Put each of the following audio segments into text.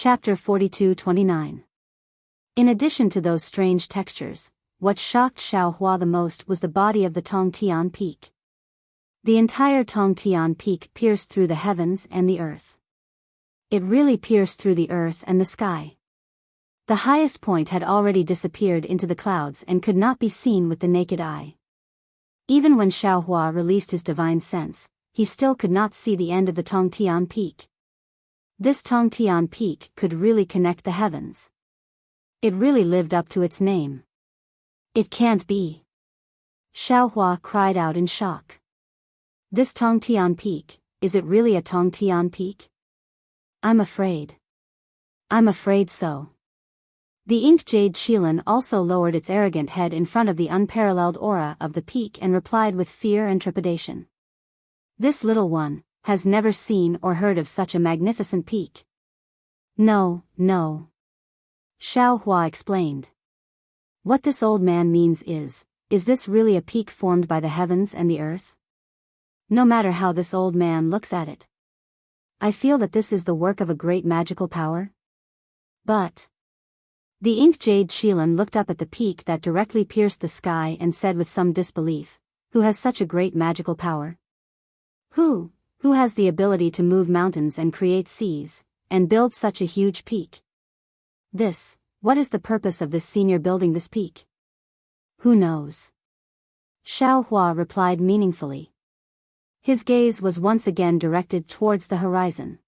Chapter 42-29. In addition to those strange textures, what shocked Xiaohua the most was the body of the Tongtian Peak. The entire Tongtian Peak pierced through the heavens and the earth. It really pierced through the earth and the sky. The highest point had already disappeared into the clouds and could not be seen with the naked eye. Even when Xiaohua released his divine sense, he still could not see the end of the Tongtian Peak. This Tongtian Peak could really connect the heavens. It really lived up to its name. It can't be. Xiaohua cried out in shock. This Tongtian Peak, is it really a Tongtian Peak? I'm afraid. I'm afraid so. The ink jade Qilin also lowered its arrogant head in front of the unparalleled aura of the peak and replied with fear and trepidation. This little one has never seen or heard of such a magnificent peak. No, no. Xiaohua explained. What this old man means is this really a peak formed by the heavens and the earth? No matter how this old man looks at it, I feel that this is the work of a great magical power. But the ink jade Qilin looked up at the peak that directly pierced the sky and said with some disbelief, who has such a great magical power? Who has the ability to move mountains and create seas, and build such a huge peak? What is the purpose of this senior building this peak? Who knows? Xiaohua replied meaningfully. His gaze was once again directed towards the horizon.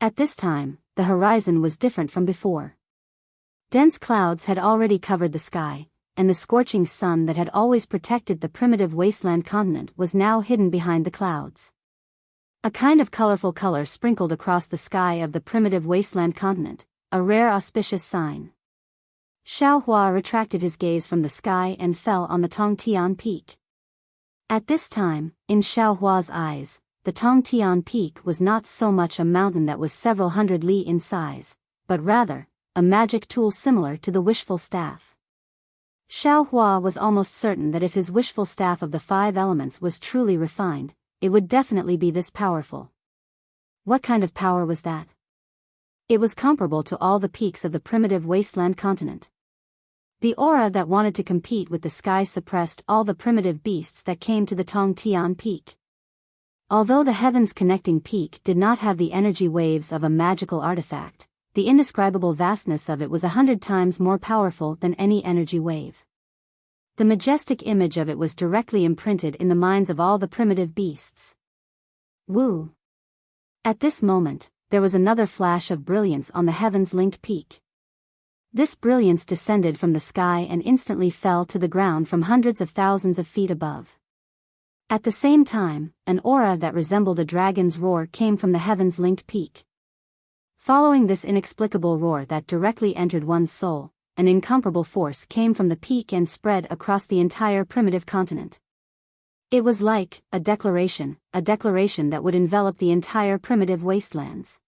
At this time, the horizon was different from before. Dense clouds had already covered the sky, and the scorching sun that had always protected the primitive wasteland continent was now hidden behind the clouds. A kind of colorful color sprinkled across the sky of the primitive wasteland continent, a rare auspicious sign. Xiaohua retracted his gaze from the sky and fell on the Tongtian Peak. At this time, in Xiaohua's eyes, the Tongtian Peak was not so much a mountain that was several hundred li in size, but rather, a magic tool similar to the wishful staff. Xiaohua was almost certain that if his wishful staff of the 5 elements was truly refined, it would definitely be this powerful. What kind of power was that? It was comparable to all the peaks of the primitive wasteland continent. The aura that wanted to compete with the sky suppressed all the primitive beasts that came to the Tongtian Peak. Although the heavens connecting peak did not have the energy waves of a magical artifact, the indescribable vastness of it was 100 times more powerful than any energy wave. The majestic image of it was directly imprinted in the minds of all the primitive beasts. Woo! At this moment, there was another flash of brilliance on the heavens linked peak. This brilliance descended from the sky and instantly fell to the ground from hundreds of thousands of feet above. At the same time, an aura that resembled a dragon's roar came from the heavens linked peak. Following this inexplicable roar that directly entered one's soul, an incomparable force came from the peak and spread across the entire primitive continent. It was like a declaration that would envelop the entire primitive wastelands.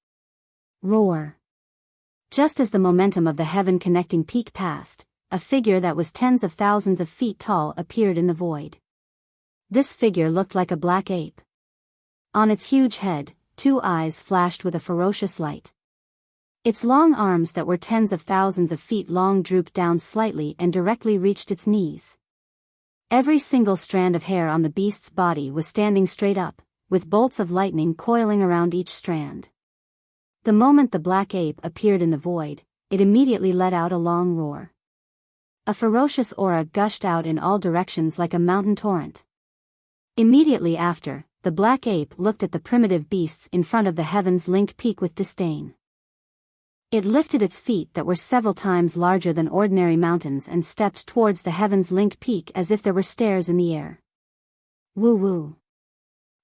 Roar. Just as the momentum of the heaven-connecting peak passed, a figure that was tens of thousands of feet tall appeared in the void. This figure looked like a black ape. On its huge head, 2 eyes flashed with a ferocious light. Its long arms that were tens of thousands of feet long drooped down slightly and directly reached its knees. Every single strand of hair on the beast's body was standing straight up, with bolts of lightning coiling around each strand. The moment the black ape appeared in the void, it immediately let out a long roar. A ferocious aura gushed out in all directions like a mountain torrent. Immediately after, the black ape looked at the primitive beasts in front of the heavens linked peak with disdain. It lifted its feet that were several times larger than ordinary mountains and stepped towards the heavens linked peak as if there were stairs in the air. Woo woo.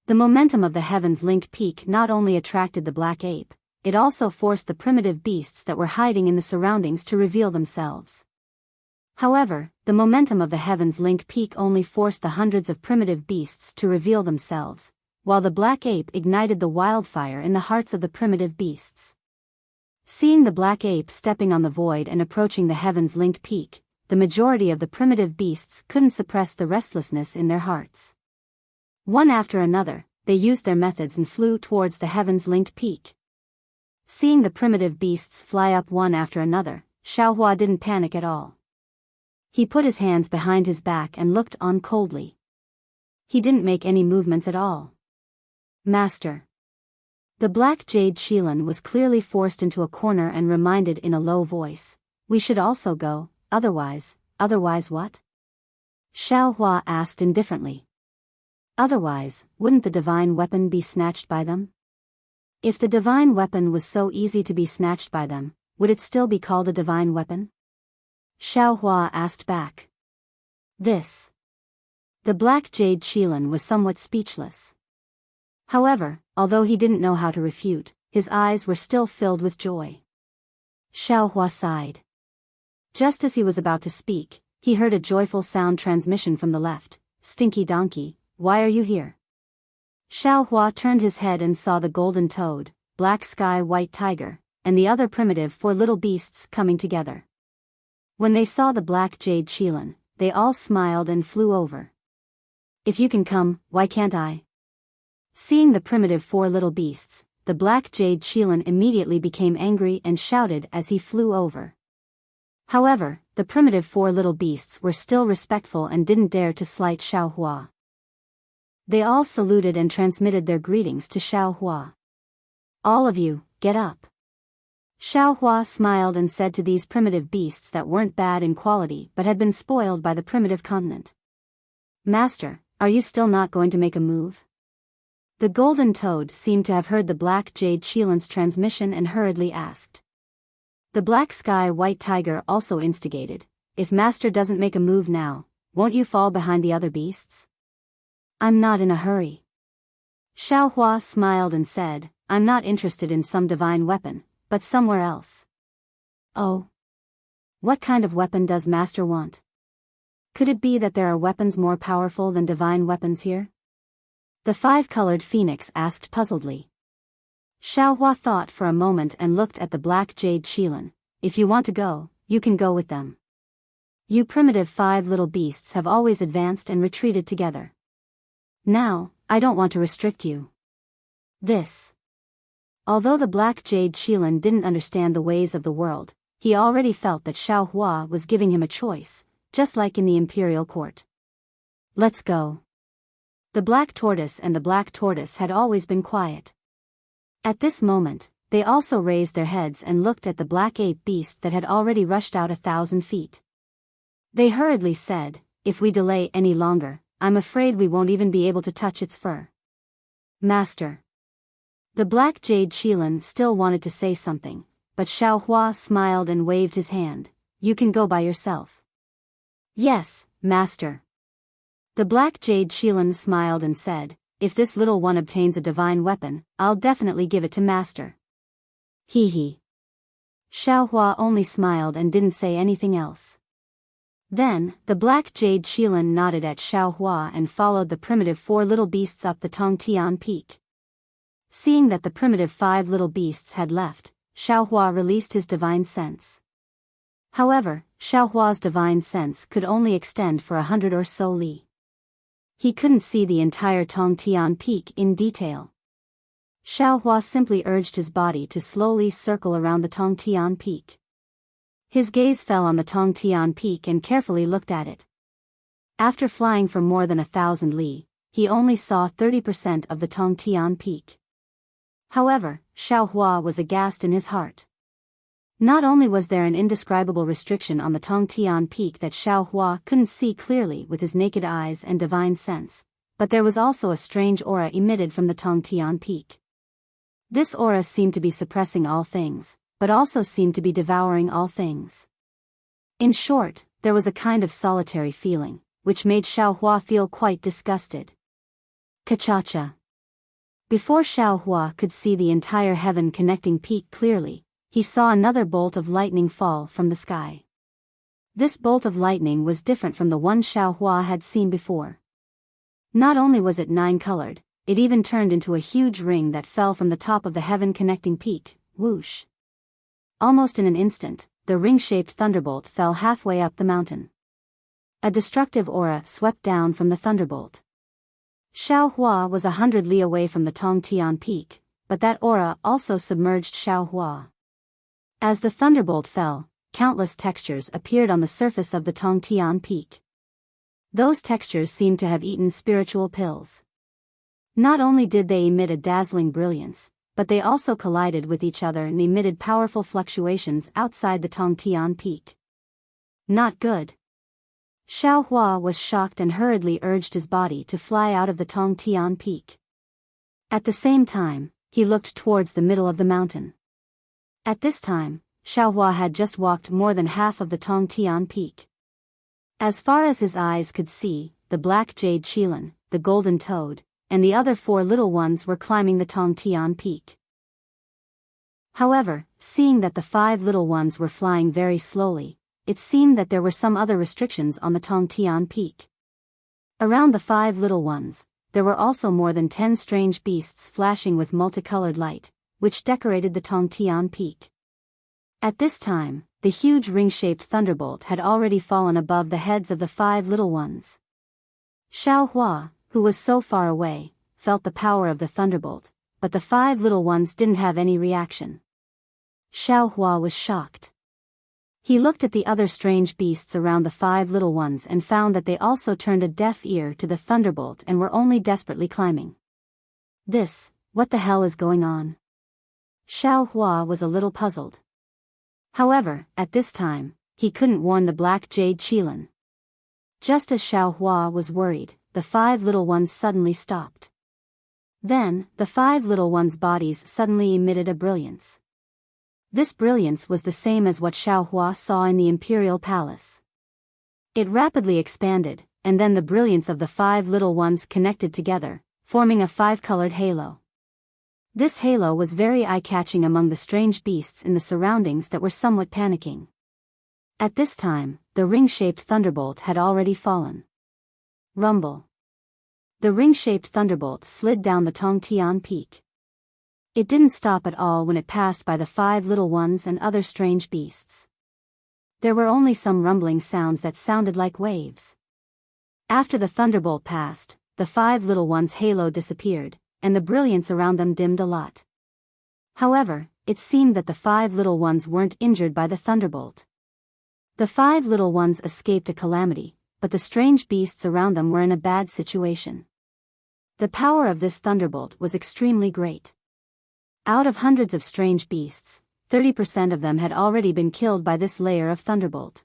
The momentum of the heavens linked peak not only attracted the black ape, it also forced the primitive beasts that were hiding in the surroundings to reveal themselves. However, the momentum of the heavens linked peak only forced the hundreds of primitive beasts to reveal themselves, while the black ape ignited the wildfire in the hearts of the primitive beasts. Seeing the black ape stepping on the void and approaching the heavens linked peak, the majority of the primitive beasts couldn't suppress the restlessness in their hearts. One after another, they used their methods and flew towards the heavens linked peak. Seeing the primitive beasts fly up one after another, Xiaohua didn't panic at all. He put his hands behind his back and looked on coldly. He didn't make any movements at all. Master. The black jade Qilin was clearly forced into a corner and reminded in a low voice, "We should also go, otherwise what?" Xiaohua asked indifferently. Otherwise, wouldn't the divine weapon be snatched by them? If the divine weapon was so easy to be snatched by them, would it still be called a divine weapon? Xiaohua asked back. The black jade Qilin was somewhat speechless. However, although he didn't know how to refute, his eyes were still filled with joy. Xiaohua sighed. Just as he was about to speak, he heard a joyful sound transmission from the left. "Stinky donkey, why are you here?" Xiaohua turned his head and saw the golden toad, black sky white tiger, and the other primitive 4 little beasts coming together. When they saw the black jade Qilin, they all smiled and flew over. "If you can come, why can't I?" Seeing the primitive 4 little beasts, the black jade Qilin immediately became angry and shouted as he flew over. However, the primitive 4 little beasts were still respectful and didn't dare to slight Xiaohua. They all saluted and transmitted their greetings to Xiaohua. "All of you, get up." Xiaohua smiled and said to these primitive beasts that weren't bad in quality but had been spoiled by the primitive continent. "Master, are you still not going to make a move?" The golden toad seemed to have heard the black jade Qilin's transmission and hurriedly asked. The black sky white tiger also instigated, "If Master doesn't make a move now, won't you fall behind the other beasts?" "I'm not in a hurry." Xiaohua smiled and said, "I'm not interested in some divine weapon, but somewhere else." "Oh? What kind of weapon does Master want? Could it be that there are weapons more powerful than divine weapons here?" The 5-colored phoenix asked puzzledly. Xiaohua thought for a moment and looked at the black jade Qilin. "If you want to go, you can go with them. You primitive 5 little beasts have always advanced and retreated together. Now, I don't want to restrict you." Although the black jade Qilin didn't understand the ways of the world, he already felt that Xiaohua was giving him a choice, just like in the imperial court. "Let's go." The black tortoise and the black tortoise had always been quiet. At this moment, they also raised their heads and looked at the black ape beast that had already rushed out 1,000 feet. They hurriedly said, "If we delay any longer, I'm afraid we won't even be able to touch its fur." "Master." The black jade Qilin still wanted to say something, but Xiaohua smiled and waved his hand. "You can go by yourself." "Yes, Master." The black jade Qilin smiled and said, "If this little one obtains a divine weapon, I'll definitely give it to Master." Hee. Xiaohua only smiled and didn't say anything else. Then, the black jade Qilin nodded at Xiaohua and followed the primitive 4 little beasts up the Tongtian peak. Seeing that the primitive 5 little beasts had left, Xiaohua released his divine sense. However, Xiaohua's divine sense could only extend for 100 or so li. He couldn't see the entire Tongtian peak in detail. Xiaohua simply urged his body to slowly circle around the Tongtian peak. His gaze fell on the Tongtian peak and carefully looked at it. After flying for more than 1,000 li, he only saw 30% of the Tongtian peak. However, Xiaohua was aghast in his heart. Not only was there an indescribable restriction on the Tongtian peak that Xiaohua couldn't see clearly with his naked eyes and divine sense, but there was also a strange aura emitted from the Tongtian peak. This aura seemed to be suppressing all things, but also seemed to be devouring all things. In short, there was a kind of solitary feeling, which made Xiaohua feel quite disgusted. Kachacha. Before Xiaohua could see the entire heaven-connecting peak clearly, he saw another bolt of lightning fall from the sky. This bolt of lightning was different from the one Xiaohua had seen before. Not only was it 9-colored, it even turned into a huge ring that fell from the top of the heaven-connecting peak, whoosh. Almost in an instant, the ring-shaped thunderbolt fell halfway up the mountain. A destructive aura swept down from the thunderbolt. Xiaohua was 100 li away from the Tongtian peak, but that aura also submerged Xiaohua. As the thunderbolt fell, countless textures appeared on the surface of the Tongtian peak. Those textures seemed to have eaten spiritual pills. Not only did they emit a dazzling brilliance, but they also collided with each other and emitted powerful fluctuations outside the Tongtian peak. Not good. Xiaohua was shocked and hurriedly urged his body to fly out of the Tongtian peak. At the same time, he looked towards the middle of the mountain. At this time, Xiaohua had just walked more than half of the Tongtian peak. As far as his eyes could see, the black jade qilin, the golden toad, and the other 4 little ones were climbing the Tongtian peak. However, seeing that the 5 little ones were flying very slowly, it seemed that there were some other restrictions on the Tongtian peak. Around the 5 little ones, there were also more than 10 strange beasts flashing with multicolored light, which decorated the Tongtian peak. At this time, the huge ring-shaped thunderbolt had already fallen above the heads of the 5 little ones. Xiaohua, who was so far away, felt the power of the thunderbolt, but the 5 little ones didn't have any reaction. Xiaohua was shocked. He looked at the other strange beasts around the 5 little ones and found that they also turned a deaf ear to the thunderbolt and were only desperately climbing. What the hell is going on? Xiaohua was a little puzzled. However, at this time, he couldn't warn the black jade qilin. Just as Xiaohua was worried, the 5 little ones suddenly stopped. Then, the 5 little ones' bodies suddenly emitted a brilliance. This brilliance was the same as what Xiaohua saw in the imperial palace. It rapidly expanded, and then the brilliance of the 5 little ones connected together, forming a 5-colored halo. This halo was very eye-catching among the strange beasts in the surroundings that were somewhat panicking. At this time, the ring-shaped thunderbolt had already fallen. Rumble. The ring-shaped thunderbolt slid down the Tongtian peak. It didn't stop at all when it passed by the 5 little ones and other strange beasts. There were only some rumbling sounds that sounded like waves. After the thunderbolt passed, the 5 little ones' halo disappeared, and the brilliance around them dimmed a lot. However, it seemed that the 5 little ones weren't injured by the thunderbolt. The 5 little ones escaped a calamity, but the strange beasts around them were in a bad situation. The power of this thunderbolt was extremely great. Out of hundreds of strange beasts, 30% of them had already been killed by this layer of thunderbolt.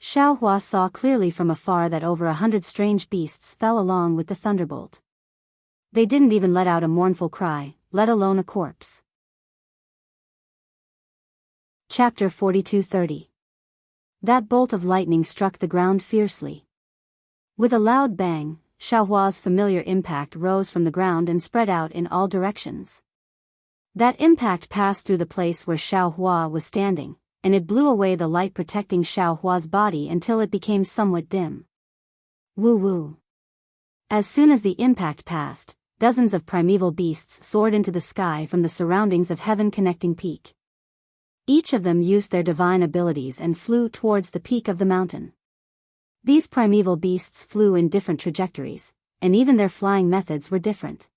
Xiaohua saw clearly from afar that over 100 strange beasts fell along with the thunderbolt. They didn't even let out a mournful cry, let alone a corpse. Chapter 42:30. That bolt of lightning struck the ground fiercely. With a loud bang, Xiaohua's familiar impact rose from the ground and spread out in all directions. That impact passed through the place where Xiaohua was standing, and it blew away the light protecting Xiaohua's body until it became somewhat dim. Woo-woo. As soon as the impact passed, dozens of primeval beasts soared into the sky from the surroundings of Heaven Connecting Peak. Each of them used their divine abilities and flew towards the peak of the mountain. These primeval beasts flew in different trajectories, and even their flying methods were different.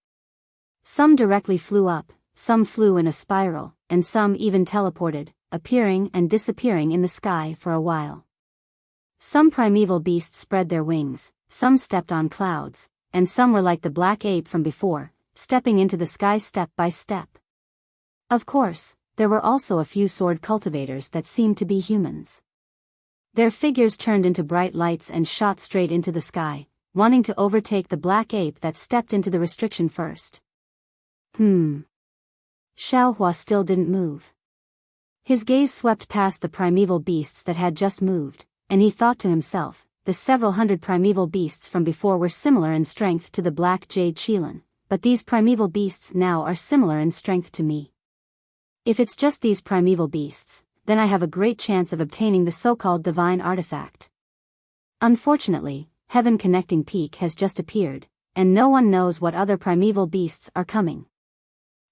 Some directly flew up, some flew in a spiral, and some even teleported, appearing and disappearing in the sky for a while. Some primeval beasts spread their wings, some stepped on clouds, and some were like the black ape from before, stepping into the sky step by step. Of course, there were also a few sword cultivators that seemed to be humans. Their figures turned into bright lights and shot straight into the sky, wanting to overtake the black ape that stepped into the restriction first. Xiaohua still didn't move. His gaze swept past the primeval beasts that had just moved, and he thought to himself, the several hundred primeval beasts from before were similar in strength to the black jade qilin, but these primeval beasts now are similar in strength to me. If it's just these primeval beasts, then I have a great chance of obtaining the so-called divine artifact. Unfortunately, Heaven Connecting Peak has just appeared, and no one knows what other primeval beasts are coming.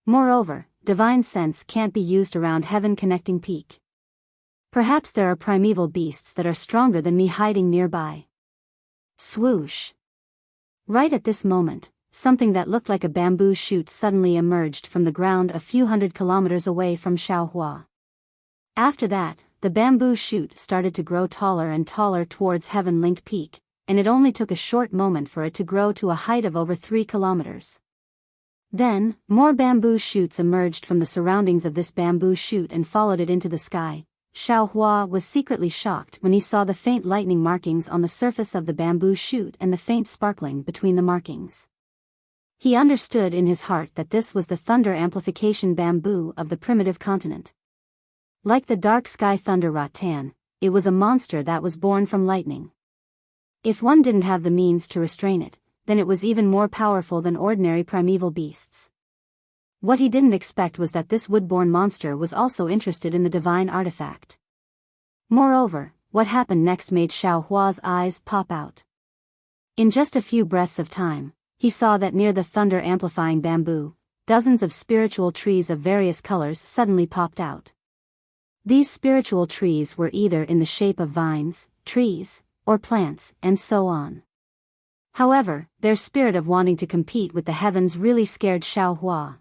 Moreover, divine sense can't be used around Heaven Connecting Peak. Perhaps there are primeval beasts that are stronger than me hiding nearby. Swoosh! Right at this moment, something that looked like a bamboo shoot suddenly emerged from the ground a few hundred kilometers away from Xiaohua. After that, the bamboo shoot started to grow taller and taller towards Heaven Link Peak, and it only took a short moment for it to grow to a height of over 3 kilometers. Then, more bamboo shoots emerged from the surroundings of this bamboo shoot and followed it into the sky. Xiaohua was secretly shocked when he saw the faint lightning markings on the surface of the bamboo shoot and the faint sparkling between the markings. He understood in his heart that this was the thunder amplification bamboo of the primitive continent. Like the dark sky thunder rattan, it was a monster that was born from lightning. If one didn't have the means to restrain it, then it was even more powerful than ordinary primeval beasts. What he didn't expect was that this wood-born monster was also interested in the divine artifact. Moreover, what happened next made Xiaohua's eyes pop out. In just a few breaths of time, he saw that near the thunder-amplifying bamboo, dozens of spiritual trees of various colors suddenly popped out. These spiritual trees were either in the shape of vines, trees, or plants, and so on. However, their spirit of wanting to compete with the heavens really scared Xiaohua.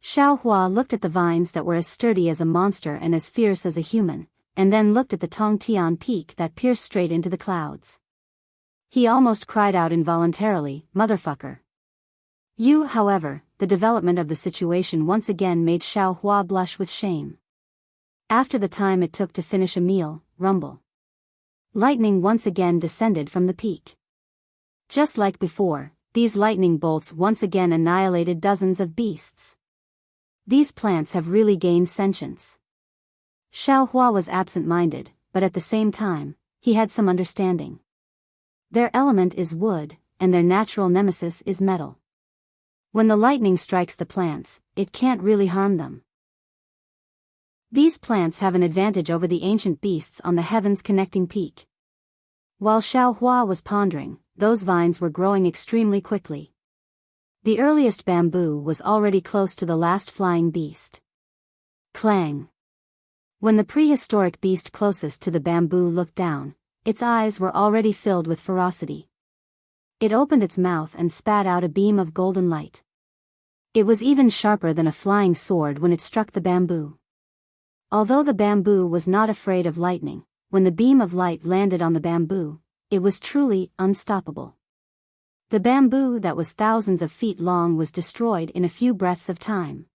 Xiaohua looked at the vines that were as sturdy as a monster and as fierce as a human, and then looked at the Tongtian peak that pierced straight into the clouds. He almost cried out involuntarily, "Motherfucker." However, the development of the situation once again made Xiaohua blush with shame. After the time it took to finish a meal, rumble. Lightning once again descended from the peak. Just like before, these lightning bolts once again annihilated dozens of beasts. These plants have really gained sentience. Xiaohua was absent-minded, but at the same time, he had some understanding. Their element is wood, and their natural nemesis is metal. When the lightning strikes the plants, it can't really harm them. These plants have an advantage over the ancient beasts on the heavens connecting peak. While Xiaohua was pondering, those vines were growing extremely quickly. The earliest bamboo was already close to the last flying beast. Clang! When the prehistoric beast closest to the bamboo looked down, its eyes were already filled with ferocity. It opened its mouth and spat out a beam of golden light. It was even sharper than a flying sword when it struck the bamboo. Although the bamboo was not afraid of lightning, when the beam of light landed on the bamboo, it was truly unstoppable. The bamboo that was thousands of feet long was destroyed in a few breaths of time.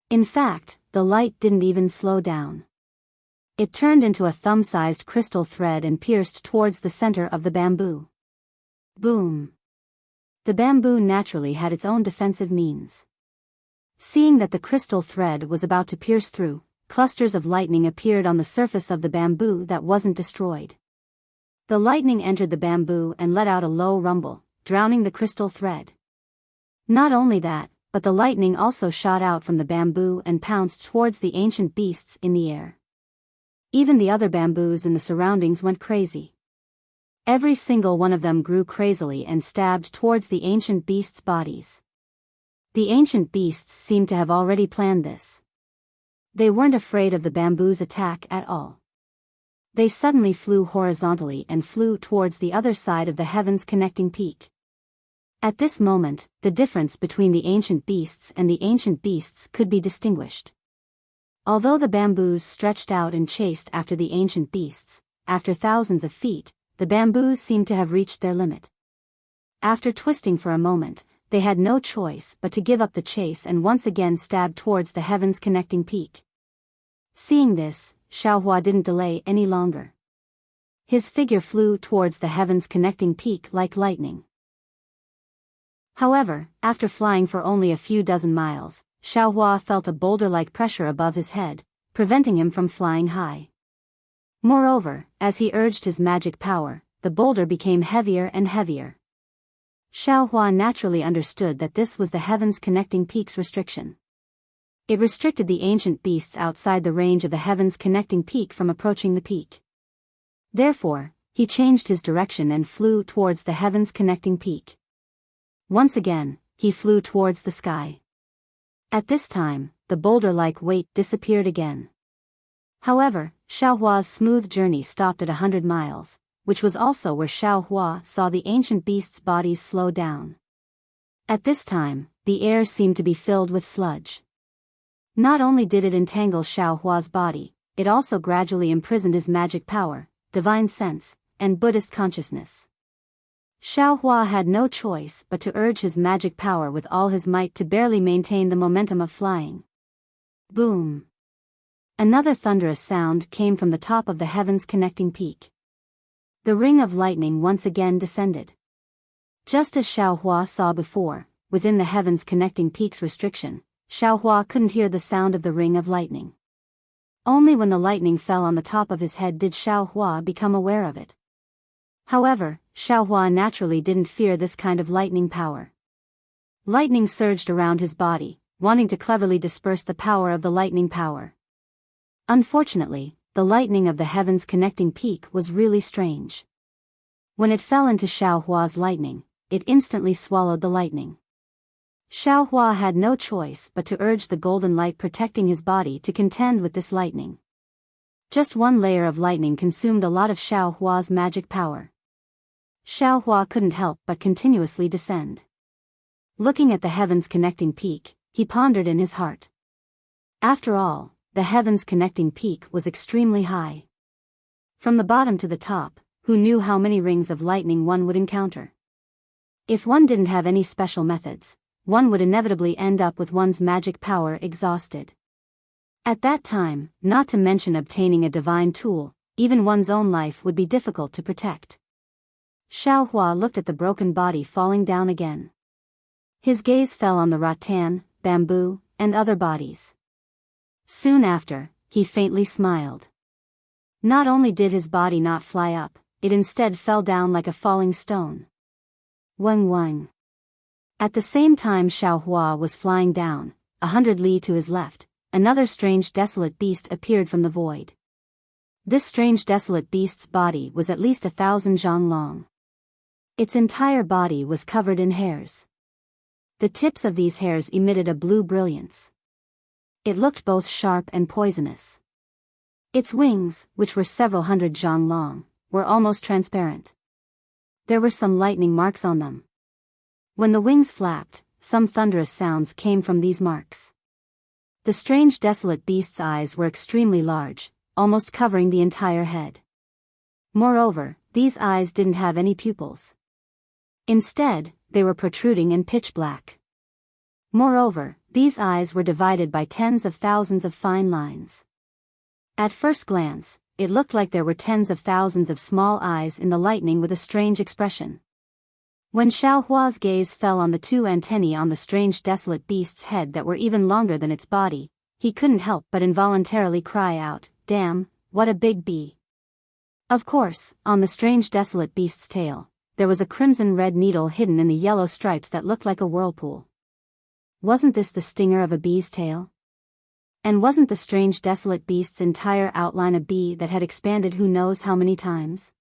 In fact, the light didn't even slow down. It turned into a thumb-sized crystal thread and pierced towards the center of the bamboo. Boom! The bamboo naturally had its own defensive means. Seeing that the crystal thread was about to pierce through, clusters of lightning appeared on the surface of the bamboo that wasn't destroyed. The lightning entered the bamboo and let out a low rumble, drowning the crystal thread. Not only that, but the lightning also shot out from the bamboo and pounced towards the ancient beasts in the air. Even the other bamboos in the surroundings went crazy. Every single one of them grew crazily and stabbed towards the ancient beasts' bodies. The ancient beasts seemed to have already planned this. They weren't afraid of the bamboo's attack at all. They suddenly flew horizontally and flew towards the other side of the heavens connecting peak. At this moment, the difference between the ancient beasts and the ancient beasts could be distinguished. Although the bamboos stretched out and chased after the ancient beasts, after thousands of feet, the bamboos seemed to have reached their limit. After twisting for a moment, they had no choice but to give up the chase and once again stab towards the heavens connecting peak. Seeing this, Xiaohua didn't delay any longer. His figure flew towards the heavens connecting peak like lightning. However, after flying for only a few dozen miles, Xiaohua felt a boulder-like pressure above his head, preventing him from flying high. Moreover, as he urged his magic power, the boulder became heavier and heavier. Xiaohua naturally understood that this was the heavens connecting peak's restriction. It restricted the ancient beasts outside the range of the heavens connecting peak from approaching the peak. Therefore, he changed his direction and flew towards the heavens connecting peak. Once again, he flew towards the sky. At this time, the boulder-like weight disappeared again. However, Xiaohua's smooth journey stopped at 100 miles, which was also where Xiaohua saw the ancient beasts' bodies slow down. At this time, the air seemed to be filled with sludge. Not only did it entangle Xiao Hua's body, it also gradually imprisoned his magic power, divine sense, and Buddhist consciousness. Xiao Hua had no choice but to urge his magic power with all his might to barely maintain the momentum of flying. Boom! Another thunderous sound came from the top of the heavens connecting peak. The ring of lightning once again descended. Just as Xiao Hua saw before, within the heavens connecting peak's restriction, Xiao Hua couldn't hear the sound of the ring of lightning. Only when the lightning fell on the top of his head did Xiao Hua become aware of it. However, Xiao Hua naturally didn't fear this kind of lightning power. Lightning surged around his body, wanting to cleverly disperse the power of the lightning power. Unfortunately, the lightning of the heavens connecting peak was really strange. When it fell into Xiao Hua's lightning, it instantly swallowed the lightning. Xiao Hua had no choice but to urge the golden light protecting his body to contend with this lightning. Just one layer of lightning consumed a lot of Xiao Hua's magic power. Xiao Hua couldn't help but continuously descend. Looking at the heavens connecting peak, he pondered in his heart. After all, the heavens connecting peak was extremely high. From the bottom to the top, who knew how many rings of lightning one would encounter? If one didn't have any special methods, one would inevitably end up with one's magic power exhausted. At that time, not to mention obtaining a divine tool, even one's own life would be difficult to protect. Xiao Hua looked at the broken body falling down again. His gaze fell on the rattan, bamboo, and other bodies. Soon after, he faintly smiled. Not only did his body not fly up, it instead fell down like a falling stone. Weng weng. At the same time Xiao Hua was flying down, 100 li to his left, another strange desolate beast appeared from the void. This strange desolate beast's body was at least 1,000 zhang long. Its entire body was covered in hairs. The tips of these hairs emitted a blue brilliance. It looked both sharp and poisonous. Its wings, which were several hundred zhang long, were almost transparent. There were some lightning marks on them. When the wings flapped, some thunderous sounds came from these marks. The strange desolate beast's eyes were extremely large, almost covering the entire head. Moreover, these eyes didn't have any pupils. Instead, they were protruding and pitch black. Moreover, these eyes were divided by tens of thousands of fine lines. At first glance, it looked like there were tens of thousands of small eyes in the lightning with a strange expression. When Xiao Hua's gaze fell on the two antennae on the strange desolate beast's head that were even longer than its body, he couldn't help but involuntarily cry out, "Damn, what a big bee!" Of course, on the strange desolate beast's tail, there was a crimson-red needle hidden in the yellow stripes that looked like a whirlpool. Wasn't this the stinger of a bee's tail? And wasn't the strange desolate beast's entire outline a bee that had expanded who knows how many times?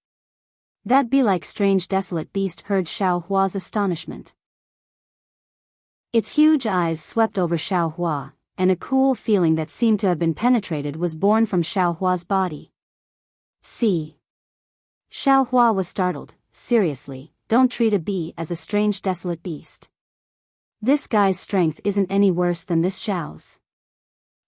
That bee-like strange desolate beast heard Xiao Hua's astonishment. Its huge eyes swept over Xiao Hua, and a cool feeling that seemed to have been penetrated was born from Xiao Hua's body. See. Xiao Hua was startled. Seriously, don't treat a bee as a strange desolate beast. This guy's strength isn't any worse than this Xiao's.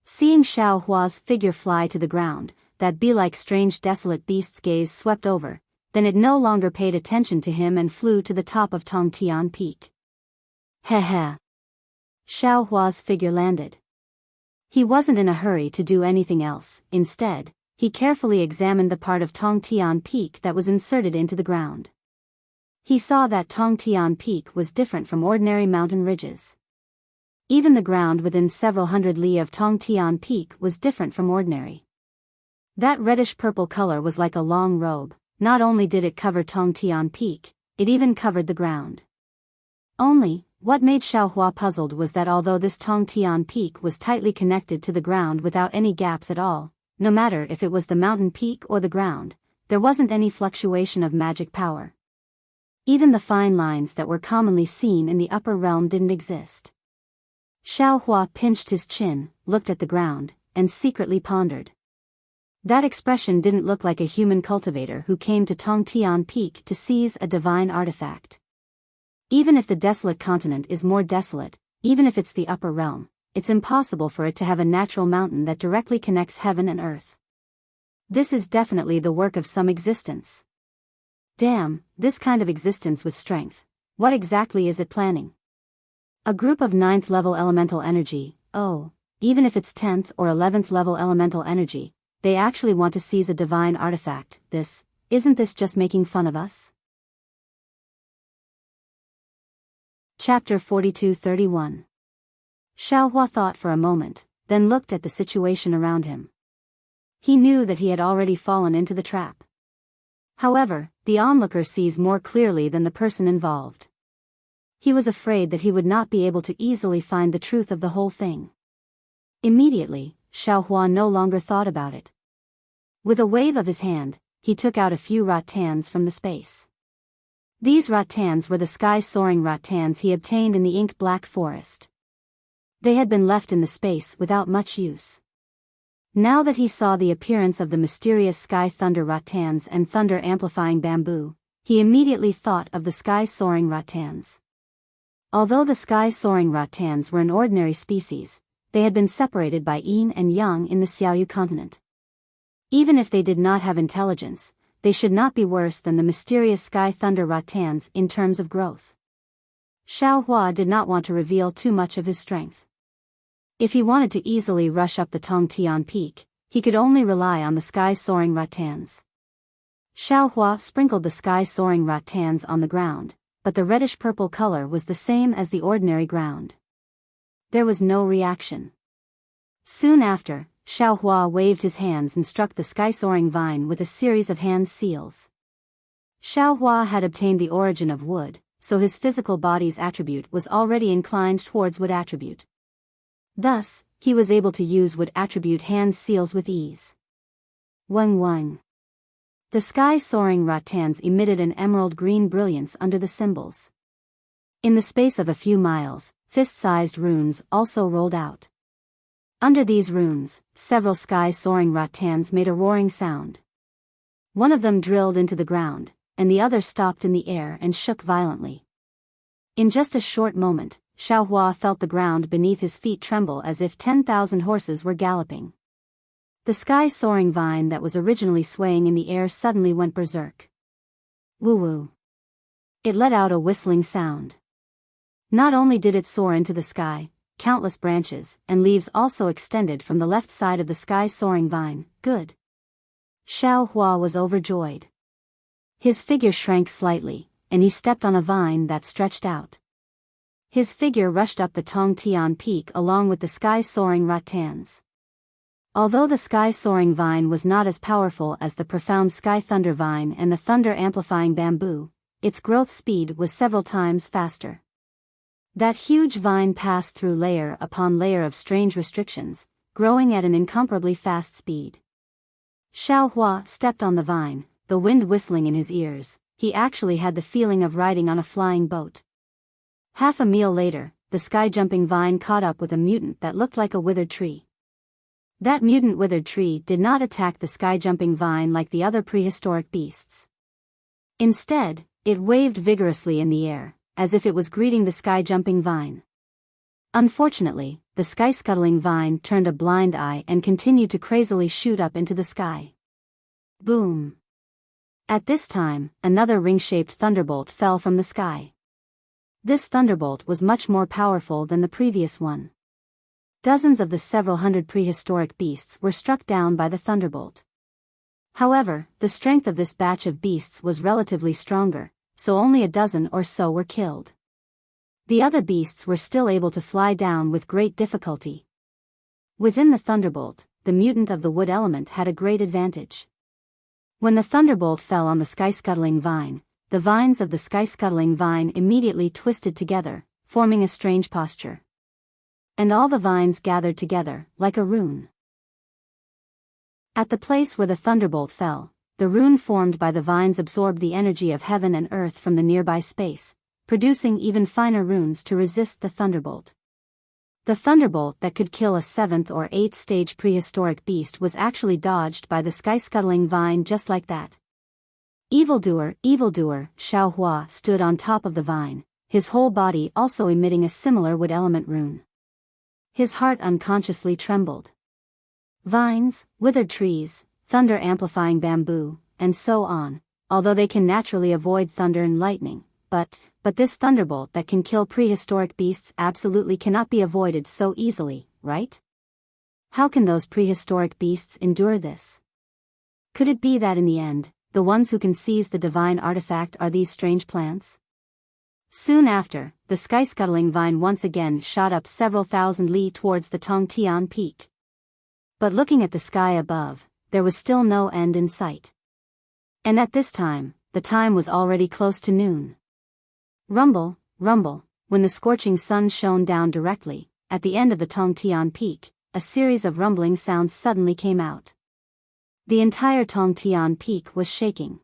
Seeing Xiao Hua's figure fly to the ground, that bee-like strange desolate beast's gaze swept over, then it no longer paid attention to him and flew to the top of Tongtian Peak. Heh heh. Xiao Hua's figure landed. He wasn't in a hurry to do anything else. Instead, he carefully examined the part of Tongtian Peak that was inserted into the ground. He saw that Tongtian Peak was different from ordinary mountain ridges. Even the ground within several hundred li of Tongtian Peak was different from ordinary. That reddish-purple color was like a long robe. Not only did it cover Tongtian Peak, it even covered the ground. Only, what made Xiao Hua puzzled was that although this Tongtian Peak was tightly connected to the ground without any gaps at all, no matter if it was the mountain peak or the ground, there wasn't any fluctuation of magic power. Even the fine lines that were commonly seen in the upper realm didn't exist. Xiao Hua pinched his chin, looked at the ground, and secretly pondered. That expression didn't look like a human cultivator who came to Tongtian Peak to seize a divine artifact. Even if the desolate continent is more desolate, even if it's the upper realm, it's impossible for it to have a natural mountain that directly connects heaven and earth. This is definitely the work of some existence. Damn, this kind of existence with strength. What exactly is it planning? A group of 9th level elemental energy, oh, even if it's 10th or 11th level elemental energy, they actually want to seize a divine artifact. Isn't this just making fun of us? Chapter 42-31. Xiaohua thought for a moment, then looked at the situation around him. He knew that he had already fallen into the trap. However, the onlooker sees more clearly than the person involved. He was afraid that he would not be able to easily find the truth of the whole thing. Immediately, Xiaohua no longer thought about it. With a wave of his hand, he took out a few rattans from the space. These rattans were the sky-soaring rattans he obtained in the ink-black forest. They had been left in the space without much use. Now that he saw the appearance of the mysterious sky thunder rattans and thunder-amplifying bamboo, he immediately thought of the sky-soaring rattans. Although the sky-soaring rattans were an ordinary species, they had been separated by yin and yang in the Xiaoyu continent. Even if they did not have intelligence, they should not be worse than the mysterious sky thunder rattans in terms of growth. Xiaohua did not want to reveal too much of his strength. If he wanted to easily rush up the Tongtian peak, he could only rely on the sky-soaring rattans. Xiaohua sprinkled the sky-soaring rattans on the ground, but the reddish-purple color was the same as the ordinary ground. There was no reaction. Soon after, Xiaohua waved his hands and struck the sky-soaring vine with a series of hand seals. Xiaohua had obtained the origin of wood, so his physical body's attribute was already inclined towards wood attribute. Thus, he was able to use wood attribute hand seals with ease. Weng. The sky-soaring rattans emitted an emerald-green brilliance under the symbols. In the space of a few miles, fist-sized runes also rolled out. Under these runes, several sky-soaring rattans made a roaring sound. One of them drilled into the ground, and the other stopped in the air and shook violently. In just a short moment, Xiaohua felt the ground beneath his feet tremble as if 10,000 horses were galloping. The sky-soaring vine that was originally swaying in the air suddenly went berserk. Woo-woo. It let out a whistling sound. Not only did it soar into the sky, countless branches and leaves also extended from the left side of the sky-soaring vine. Good. Xiaohua was overjoyed. His figure shrank slightly, and he stepped on a vine that stretched out. His figure rushed up the Tongtian peak along with the sky-soaring rattans. Although the sky-soaring vine was not as powerful as the profound sky thunder vine and the thunder-amplifying bamboo, its growth speed was several times faster. That huge vine passed through layer upon layer of strange restrictions, growing at an incomparably fast speed. Xiaohua stepped on the vine, the wind whistling in his ears. He actually had the feeling of riding on a flying boat. Half a meal later, the sky-jumping vine caught up with a mutant that looked like a withered tree. That mutant withered tree did not attack the sky-jumping vine like the other prehistoric beasts. Instead, it waved vigorously in the air, as if it was greeting the sky-jumping vine. Unfortunately, the sky-scuttling vine turned a blind eye and continued to crazily shoot up into the sky. Boom! At this time, another ring-shaped thunderbolt fell from the sky. This thunderbolt was much more powerful than the previous one. Dozens of the several hundred prehistoric beasts were struck down by the thunderbolt. However, the strength of this batch of beasts was relatively stronger, so only a dozen or so were killed. The other beasts were still able to fly down with great difficulty. Within the thunderbolt, the mutant of the wood element had a great advantage. When the thunderbolt fell on the sky-scuttling vine, the vines of the sky-scuttling vine immediately twisted together, forming a strange posture. And all the vines gathered together, like a rune. At the place where the thunderbolt fell, the rune formed by the vines absorbed the energy of heaven and earth from the nearby space, producing even finer runes to resist the thunderbolt. The thunderbolt that could kill a 7th or 8th stage prehistoric beast was actually dodged by the sky-scuttling vine just like that. Evildoer, Xiaohua stood on top of the vine, his whole body also emitting a similar wood element rune. His heart unconsciously trembled. Vines, withered trees, thunder amplifying bamboo, and so on, although they can naturally avoid thunder and lightning, but this thunderbolt that can kill prehistoric beasts absolutely cannot be avoided so easily, right? How can those prehistoric beasts endure this? Could it be that in the end, the ones who can seize the divine artifact are these strange plants? Soon after, the sky-scuttling vine once again shot up several thousand li towards the Tongtian peak. But looking at the sky above, there was still no end in sight. And at this time, the time was already close to noon. Rumble, rumble, when the scorching sun shone down directly, at the end of the Tongtian peak, a series of rumbling sounds suddenly came out. The entire Tongtian peak was shaking.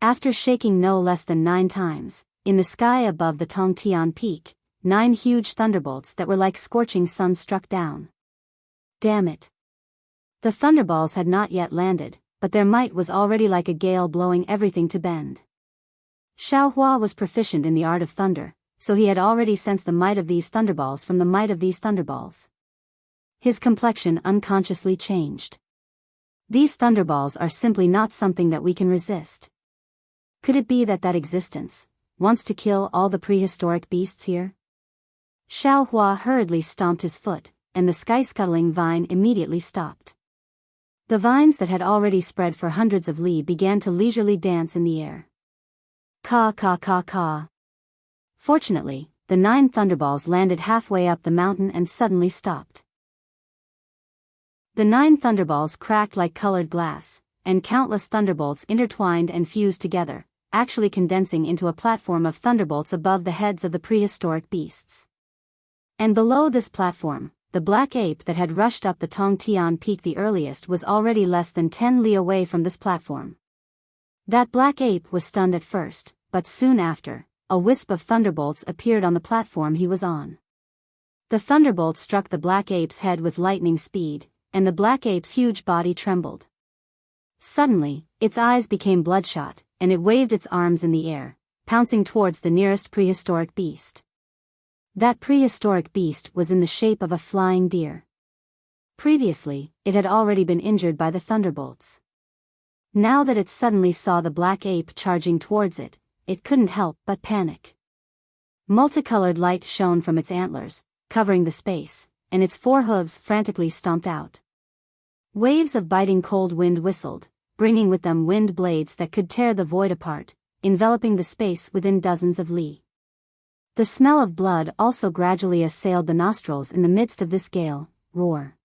After shaking no less than 9 times, in the sky above the Tongtian peak, 9 huge thunderbolts that were like scorching suns struck down. Damn it. The thunderballs had not yet landed, but their might was already like a gale blowing everything to bend. Xiaohua was proficient in the art of thunder, so he had already sensed the might of these thunderballs from the might of these thunderballs. His complexion unconsciously changed. These thunderballs are simply not something that we can resist. Could it be that existence wants to kill all the prehistoric beasts here? Xiaohua hurriedly stomped his foot, and the sky-scuttling vine immediately stopped. The vines that had already spread for hundreds of li began to leisurely dance in the air. Caw caw caw caw. Fortunately, the 9 thunderballs landed halfway up the mountain and suddenly stopped. The 9 thunderballs cracked like colored glass, and countless thunderbolts intertwined and fused together, actually condensing into a platform of thunderbolts above the heads of the prehistoric beasts. And below this platform, the black ape that had rushed up the Tongtian peak the earliest was already less than 10 li away from this platform. That black ape was stunned at first, but soon after, a wisp of thunderbolts appeared on the platform he was on. The thunderbolt struck the black ape's head with lightning speed, and the black ape's huge body trembled. Suddenly, its eyes became bloodshot, and it waved its arms in the air, pouncing towards the nearest prehistoric beast. That prehistoric beast was in the shape of a flying deer. Previously, it had already been injured by the thunderbolts. Now that it suddenly saw the black ape charging towards it, it couldn't help but panic. Multicolored light shone from its antlers, covering the space, and its 4 hooves frantically stomped out. Waves of biting cold wind whistled, bringing with them wind blades that could tear the void apart, enveloping the space within dozens of li. The smell of blood also gradually assailed the nostrils in the midst of this gale. Roar.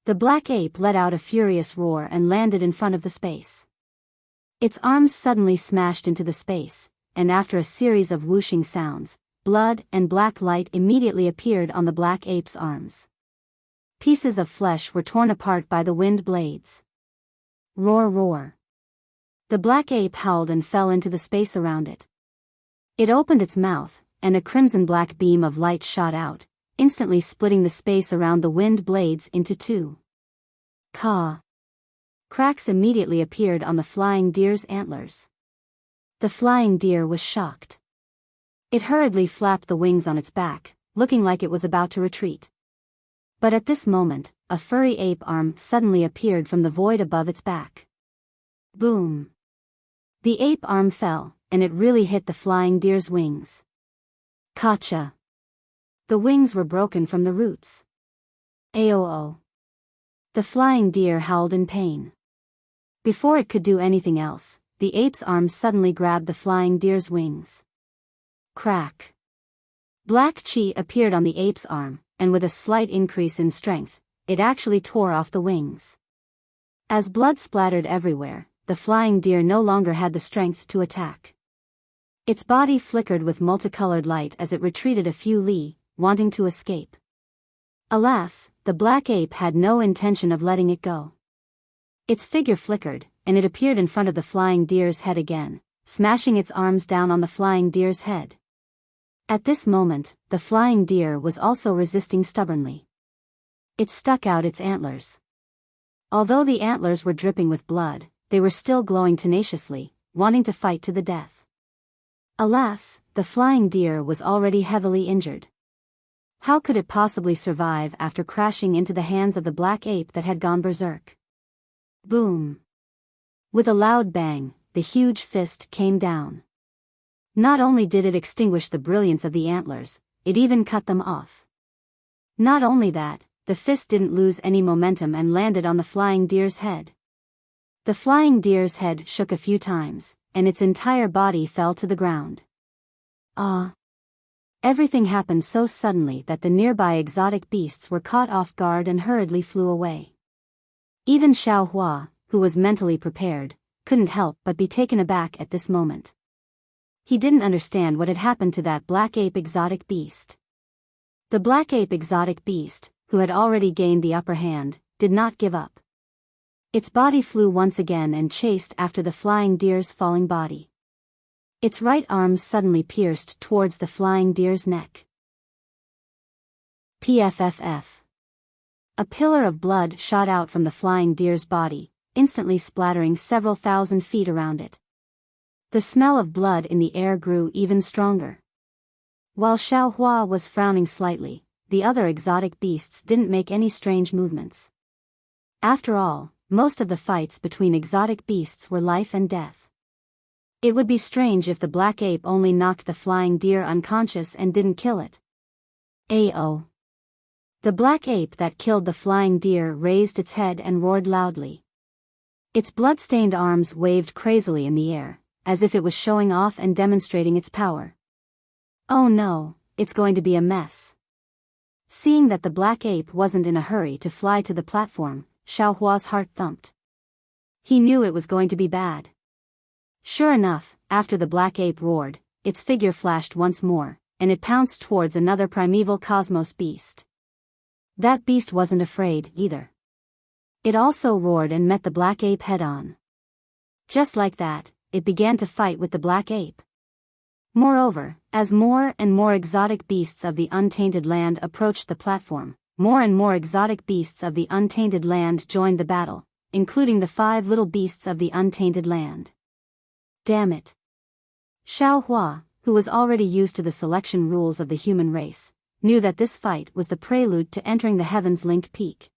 The black ape let out a furious roar and landed in front of the space. Its arms suddenly smashed into the space, and after a series of whooshing sounds, blood and black light immediately appeared on the black ape's arms. Pieces of flesh were torn apart by the wind blades. Roar roar. The black ape howled and fell into the space around it. It opened its mouth, and a crimson-black beam of light shot out, instantly splitting the space around the wind blades into 2. Caw. Cracks immediately appeared on the flying deer's antlers. The flying deer was shocked. It hurriedly flapped the wings on its back, looking like it was about to retreat. But at this moment, a furry ape arm suddenly appeared from the void above its back. Boom. The ape arm fell, and it really hit the flying deer's wings. Gotcha. The wings were broken from the roots. Aoo. The flying deer howled in pain. Before it could do anything else, the ape's arms suddenly grabbed the flying deer's wings. Crack. Black chi appeared on the ape's arm, and with a slight increase in strength, it actually tore off the wings. As blood splattered everywhere, the flying deer no longer had the strength to attack. Its body flickered with multicolored light as it retreated a few li, wanting to escape. Alas, the black ape had no intention of letting it go. Its figure flickered, and it appeared in front of the flying deer's head again, smashing its arms down on the flying deer's head. At this moment, the flying deer was also resisting stubbornly. It stuck out its antlers. Although the antlers were dripping with blood, they were still glowing tenaciously, wanting to fight to the death. Alas, the flying deer was already heavily injured. How could it possibly survive after crashing into the hands of the black ape that had gone berserk? Boom! With a loud bang, the huge fist came down. Not only did it extinguish the brilliance of the antlers, it even cut them off. Not only that, the fist didn't lose any momentum and landed on the flying deer's head. The flying deer's head shook a few times, and its entire body fell to the ground. Ah! Everything happened so suddenly that the nearby exotic beasts were caught off guard and hurriedly flew away. Even Xiao Hua, who was mentally prepared, couldn't help but be taken aback at this moment. He didn't understand what had happened to that black ape exotic beast. The black ape exotic beast, who had already gained the upper hand, did not give up. Its body flew once again and chased after the flying deer's falling body. Its right arm suddenly pierced towards the flying deer's neck. Pfff. A pillar of blood shot out from the flying deer's body, instantly splattering several thousand feet around it. The smell of blood in the air grew even stronger. While Xiao Hua was frowning slightly, the other exotic beasts didn't make any strange movements. After all, most of the fights between exotic beasts were life and death. It would be strange if the black ape only knocked the flying deer unconscious and didn't kill it. Ayo! The black ape that killed the flying deer raised its head and roared loudly. Its blood-stained arms waved crazily in the air, as if it was showing off and demonstrating its power. Oh no, it's going to be a mess. Seeing that the black ape wasn't in a hurry to fly to the platform, Xiao Hua's heart thumped. He knew it was going to be bad. Sure enough, after the black ape roared, its figure flashed once more, and it pounced towards another primeval cosmos beast. That beast wasn't afraid, either. It also roared and met the black ape head-on. Just like that, it began to fight with the black ape. Moreover, as more and more exotic beasts of the untainted land approached the platform, more and more exotic beasts of the untainted land joined the battle, including the 5 little beasts of the untainted land. Damn it. Xiao Hua, who was already used to the selection rules of the human race, knew that this fight was the prelude to entering the Heaven's Link Peak.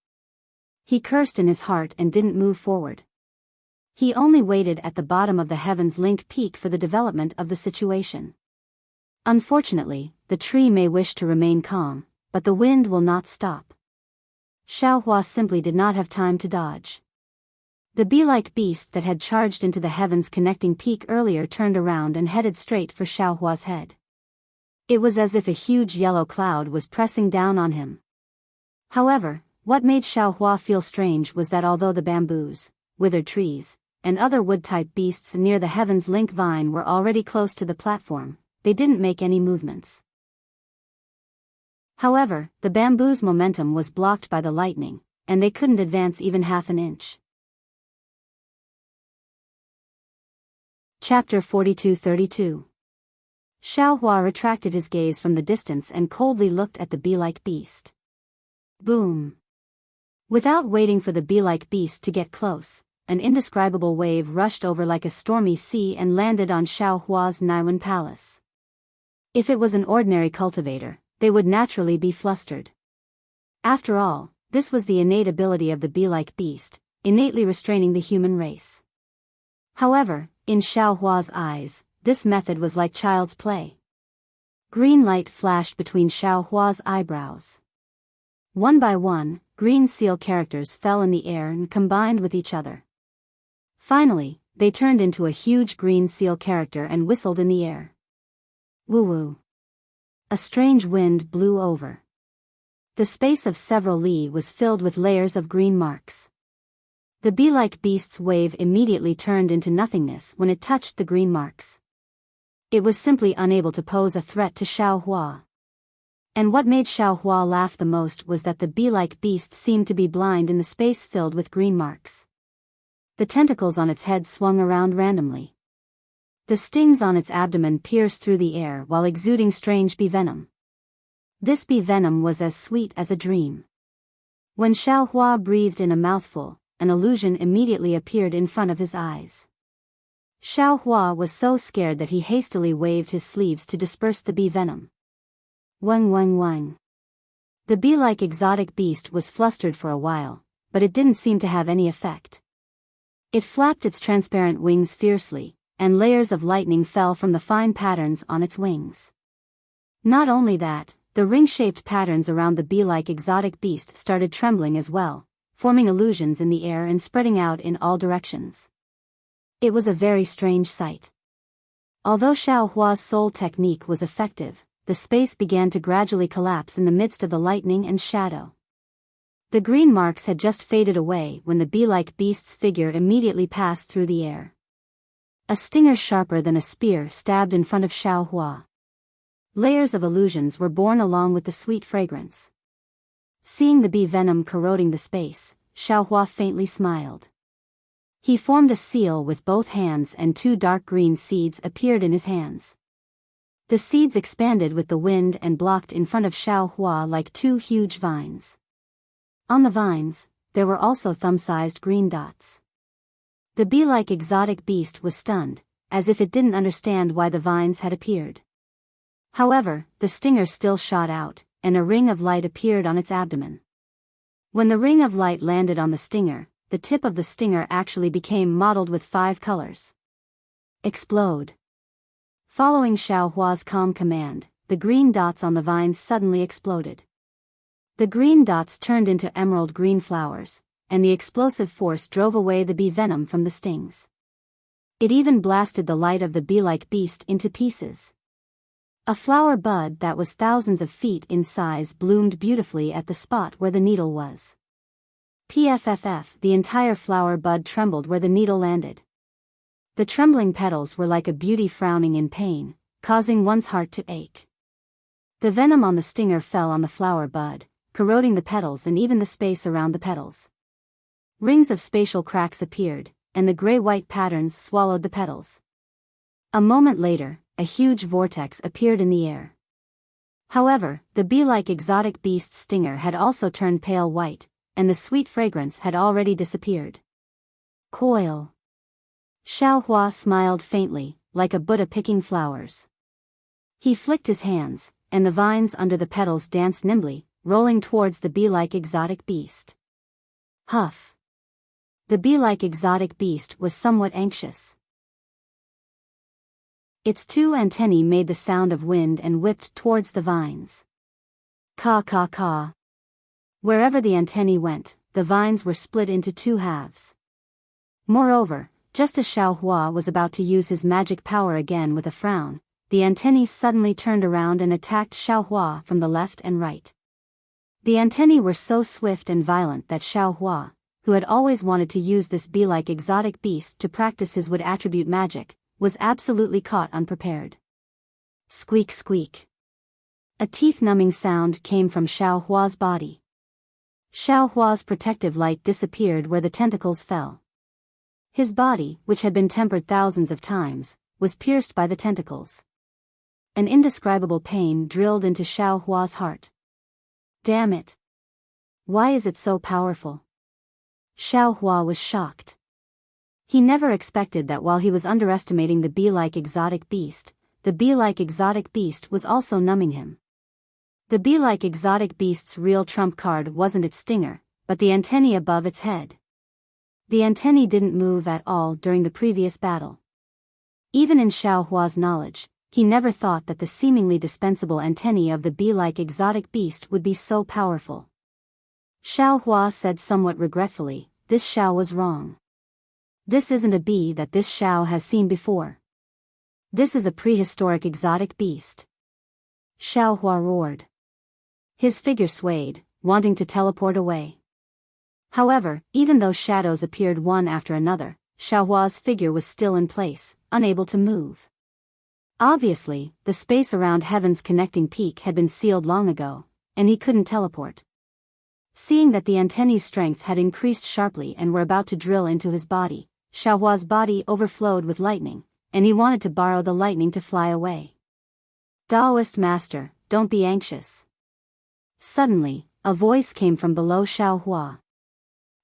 He cursed in his heart and didn't move forward. He only waited at the bottom of the Heaven's Link Peak for the development of the situation. Unfortunately, the tree may wish to remain calm, but the wind will not stop. Xiao Hua simply did not have time to dodge. The bee-like beast that had charged into the heavens connecting peak earlier turned around and headed straight for Xiao Hua's head. It was as if a huge yellow cloud was pressing down on him. However, what made Xiao Hua feel strange was that although the bamboos, withered trees, and other wood-type beasts near the Heaven's Link vine were already close to the platform, they didn't make any movements. However, the bamboo's momentum was blocked by the lightning, and they couldn't advance even half an inch. Chapter 42-32. Xiao Hua retracted his gaze from the distance and coldly looked at the bee-like beast. Boom! Without waiting for the bee-like beast to get close, an indescribable wave rushed over like a stormy sea and landed on Xiao Hua's Naiwan palace. If it was an ordinary cultivator, they would naturally be flustered. After all, this was the innate ability of the bee-like beast, innately restraining the human race. However, in Xiao Hua's eyes, this method was like child's play. Green light flashed between Xiao Hua's eyebrows. One by one, green seal characters fell in the air and combined with each other. Finally, they turned into a huge green seal character and whistled in the air. Woo-woo. A strange wind blew over. The space of several li was filled with layers of green marks. The bee-like beast's wave immediately turned into nothingness when it touched the green marks. It was simply unable to pose a threat to Xiao Hua. And what made Xiao Hua laugh the most was that the bee-like beast seemed to be blind in the space filled with green marks. The tentacles on its head swung around randomly. The stings on its abdomen pierced through the air while exuding strange bee venom. This bee venom was as sweet as a dream. When Xiao Hua breathed in a mouthful, an illusion immediately appeared in front of his eyes. Xiao Hua was so scared that he hastily waved his sleeves to disperse the bee venom. Wang wang wang. The bee-like exotic beast was flustered for a while, but it didn't seem to have any effect. It flapped its transparent wings fiercely, and layers of lightning fell from the fine patterns on its wings. Not only that, the ring-shaped patterns around the bee-like exotic beast started trembling as well, forming illusions in the air and spreading out in all directions. It was a very strange sight. Although Xiao Hua's soul technique was effective, the space began to gradually collapse in the midst of the lightning and shadow. The green marks had just faded away when the bee-like beast's figure immediately passed through the air. A stinger sharper than a spear stabbed in front of Xiao Hua. Layers of illusions were born along with the sweet fragrance. Seeing the bee venom corroding the space, Xiao Hua faintly smiled. He formed a seal with both hands and 2 dark green seeds appeared in his hands. The seeds expanded with the wind and blocked in front of Xiao Hua like 2 huge vines. On the vines, there were also thumb-sized green dots. The bee-like exotic beast was stunned, as if it didn't understand why the vines had appeared. However, the stinger still shot out, and a ring of light appeared on its abdomen. When the ring of light landed on the stinger, the tip of the stinger actually became mottled with 5 colors. Explode. Following Xiao Hua's calm command, the green dots on the vines suddenly exploded. The green dots turned into emerald green flowers, and the explosive force drove away the bee venom from the stings. It even blasted the light of the bee-like beast into pieces. A flower bud that was thousands of feet in size bloomed beautifully at the spot where the needle was. Pfff, the entire flower bud trembled where the needle landed. The trembling petals were like a beauty frowning in pain, causing one's heart to ache. The venom on the stinger fell on the flower bud, corroding the petals and even the space around the petals. Rings of spatial cracks appeared, and the gray-white patterns swallowed the petals. A moment later, a huge vortex appeared in the air. However, the bee-like exotic beast's stinger had also turned pale white, and the sweet fragrance had already disappeared. Coil. Xiao Hua smiled faintly, like a Buddha picking flowers. He flicked his hands, and the vines under the petals danced nimbly, rolling towards the bee-like exotic beast. Huff. The bee-like exotic beast was somewhat anxious. Its 2 antennae made the sound of wind and whipped towards the vines. Caw caw caw. Wherever the antennae went, the vines were split into 2 halves. Moreover, just as Xiao Hua was about to use his magic power again with a frown, the antennae suddenly turned around and attacked Xiao Hua from the left and right. The antennae were so swift and violent that Xiao Hua, who had always wanted to use this bee-like exotic beast to practice his wood attribute magic, was absolutely caught unprepared. Squeak squeak. A teeth-numbing sound came from Xiao Hua's body. Xiao Hua's protective light disappeared where the tentacles fell. His body, which had been tempered thousands of times, was pierced by the tentacles. An indescribable pain drilled into Xiao Hua's heart. Damn it! Why is it so powerful? Xiao Hua was shocked. He never expected that while he was underestimating the bee-like exotic beast, the bee-like exotic beast was also numbing him. The bee-like exotic beast's real trump card wasn't its stinger, but the antennae above its head. The antennae didn't move at all during the previous battle. Even in Xiao Hua's knowledge, he never thought that the seemingly dispensable antennae of the bee-like exotic beast would be so powerful. Xiao Hua said somewhat regretfully, "This Xiao was wrong. This isn't a bee that this Xiao has seen before. This is a prehistoric exotic beast." Xiao Hua roared. His figure swayed, wanting to teleport away. However, even though shadows appeared one after another, Xiao Hua's figure was still in place, unable to move. Obviously, the space around Heaven's connecting peak had been sealed long ago, and he couldn't teleport. Seeing that the antennae's strength had increased sharply and were about to drill into his body, Xiao Hua's body overflowed with lightning, and he wanted to borrow the lightning to fly away. "Taoist master, don't be anxious." Suddenly, a voice came from below Xiao Hua.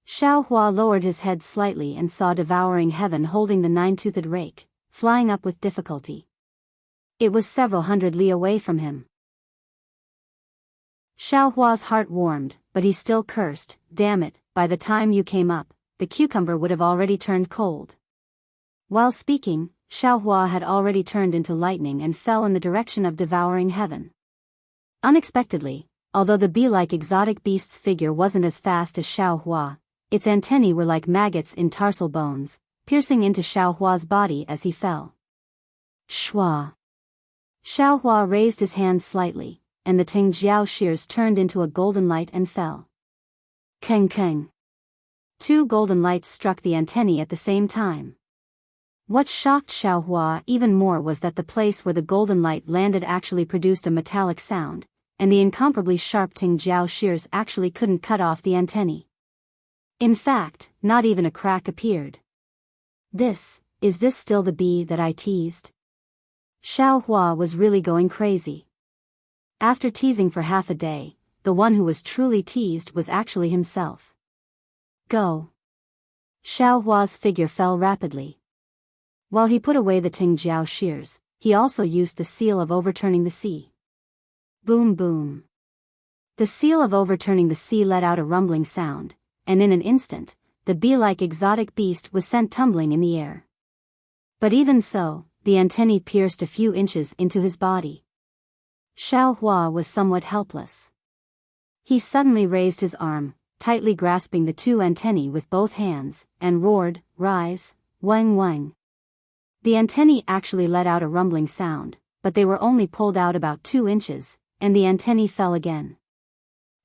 Xiao Hua lowered his head slightly and saw Devouring Heaven holding the 9-toothed rake, flying up with difficulty. It was several hundred li away from him. Xiaohua's heart warmed, but he still cursed, "Damn it, by the time you came up, the cucumber would have already turned cold." While speaking, Xiaohua had already turned into lightning and fell in the direction of devouring heaven. Unexpectedly, although the bee-like exotic beast's figure wasn't as fast as Xiaohua, its antennae were like maggots in tarsal bones, piercing into Xiaohua's body as he fell. Shua! Xiaohua raised his hand slightly, and the Tingjiao shears turned into a golden light and fell. Keng keng! 2 golden lights struck the antennae at the same time. What shocked Xiaohua even more was that the place where the golden light landed actually produced a metallic sound, and the incomparably sharp Tingjiao shears actually couldn't cut off the antennae. In fact, not even a crack appeared. Is this still the bee that I teased? Xiaohua was really going crazy. After teasing for half a day, the one who was truly teased was actually himself. Go! Xiaohua's figure fell rapidly. While he put away the Tingjiao shears, he also used the seal of overturning the sea. Boom boom. The seal of overturning the sea let out a rumbling sound, and in an instant, the bee-like exotic beast was sent tumbling in the air. But even so, the antennae pierced a few inches into his body. Xiaohua was somewhat helpless. He suddenly raised his arm, tightly grasping the 2 antennae with both hands, and roared, "Rise, wang wang." The antennae actually let out a rumbling sound, but they were only pulled out about 2 inches, and the antennae fell again.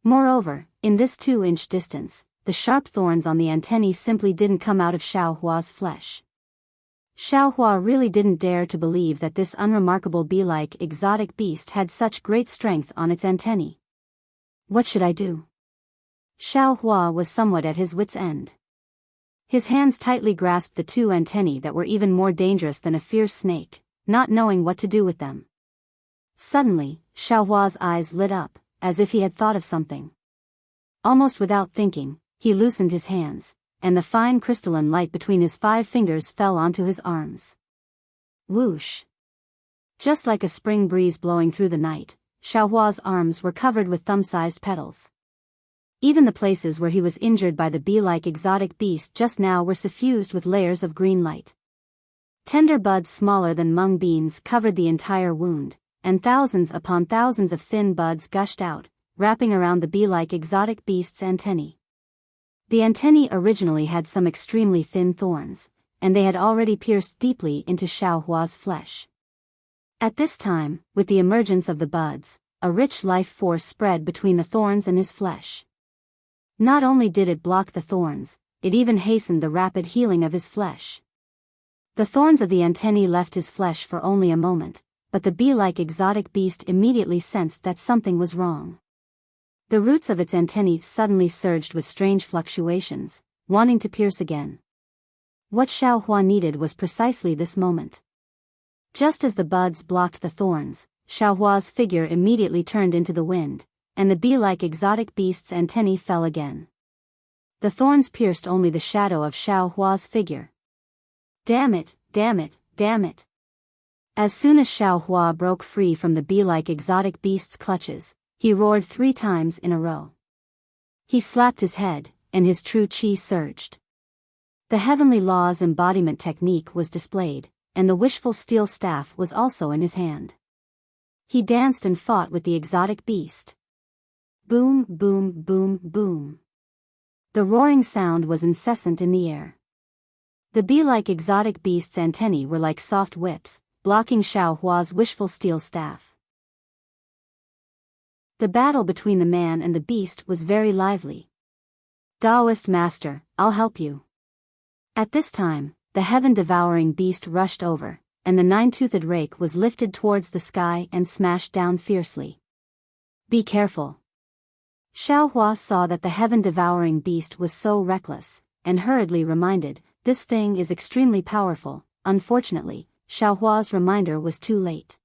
Moreover, in this 2-inch distance, the sharp thorns on the antennae simply didn't come out of Xiaohua's flesh. Xiaohua really didn't dare to believe that this unremarkable bee-like exotic beast had such great strength on its antennae. What should I do? Xiaohua was somewhat at his wits' end. His hands tightly grasped the 2 antennae that were even more dangerous than a fierce snake, not knowing what to do with them. Suddenly, Xiaohua's eyes lit up, as if he had thought of something. Almost without thinking, he loosened his hands, and the fine crystalline light between his 5 fingers fell onto his arms. Whoosh! Just like a spring breeze blowing through the night, Xiaohua's arms were covered with thumb-sized petals. Even the places where he was injured by the bee-like exotic beast just now were suffused with layers of green light. Tender buds smaller than mung beans covered the entire wound, and thousands upon thousands of thin buds gushed out, wrapping around the bee-like exotic beast's antennae. The antennae originally had some extremely thin thorns, and they had already pierced deeply into Xiaohua's flesh. At this time, with the emergence of the buds, a rich life force spread between the thorns and his flesh. Not only did it block the thorns, it even hastened the rapid healing of his flesh. The thorns of the antennae left his flesh for only a moment, but the bee-like exotic beast immediately sensed that something was wrong. The roots of its antennae suddenly surged with strange fluctuations, wanting to pierce again. What Xiaohua needed was precisely this moment. Just as the buds blocked the thorns, Xiaohua's figure immediately turned into the wind, and the bee-like exotic beast's antennae fell again. The thorns pierced only the shadow of Xiaohua's figure. Damn it, damn it, damn it. As soon as Xiaohua broke free from the bee-like exotic beast's clutches, he roared 3 times in a row. He slapped his head, and his true qi surged. The heavenly law's embodiment technique was displayed, and the wishful steel staff was also in his hand. He danced and fought with the exotic beast. Boom, boom, boom, boom. The roaring sound was incessant in the air. The bee-like exotic beast's antennae were like soft whips, blocking Xiaohua's wishful steel staff. The battle between the man and the beast was very lively. Taoist master, I'll help you. At this time, the heaven-devouring beast rushed over, and the 9-toothed rake was lifted towards the sky and smashed down fiercely. Be careful. Xiaohua saw that the heaven-devouring beast was so reckless, and hurriedly reminded, this thing is extremely powerful. Unfortunately, Xiaohua's reminder was too late.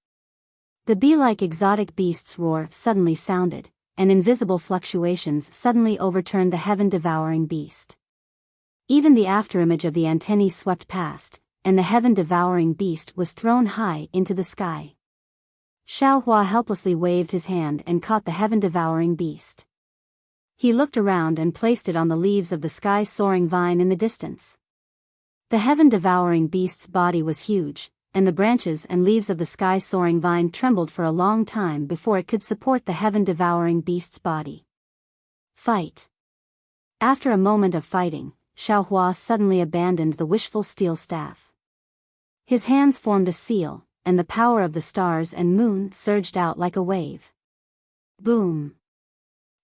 The bee-like exotic beast's roar suddenly sounded, and invisible fluctuations suddenly overturned the heaven-devouring beast. Even the afterimage of the antennae swept past, and the heaven-devouring beast was thrown high into the sky. Xiaohua helplessly waved his hand and caught the heaven-devouring beast. He looked around and placed it on the leaves of the sky-soaring vine in the distance. The heaven-devouring beast's body was huge, and the branches and leaves of the sky-soaring vine trembled for a long time before it could support the heaven-devouring beast's body. Fight. After a moment of fighting, Xiaohua suddenly abandoned the wishful steel staff. His hands formed a seal, and the power of the stars and moon surged out like a wave. Boom!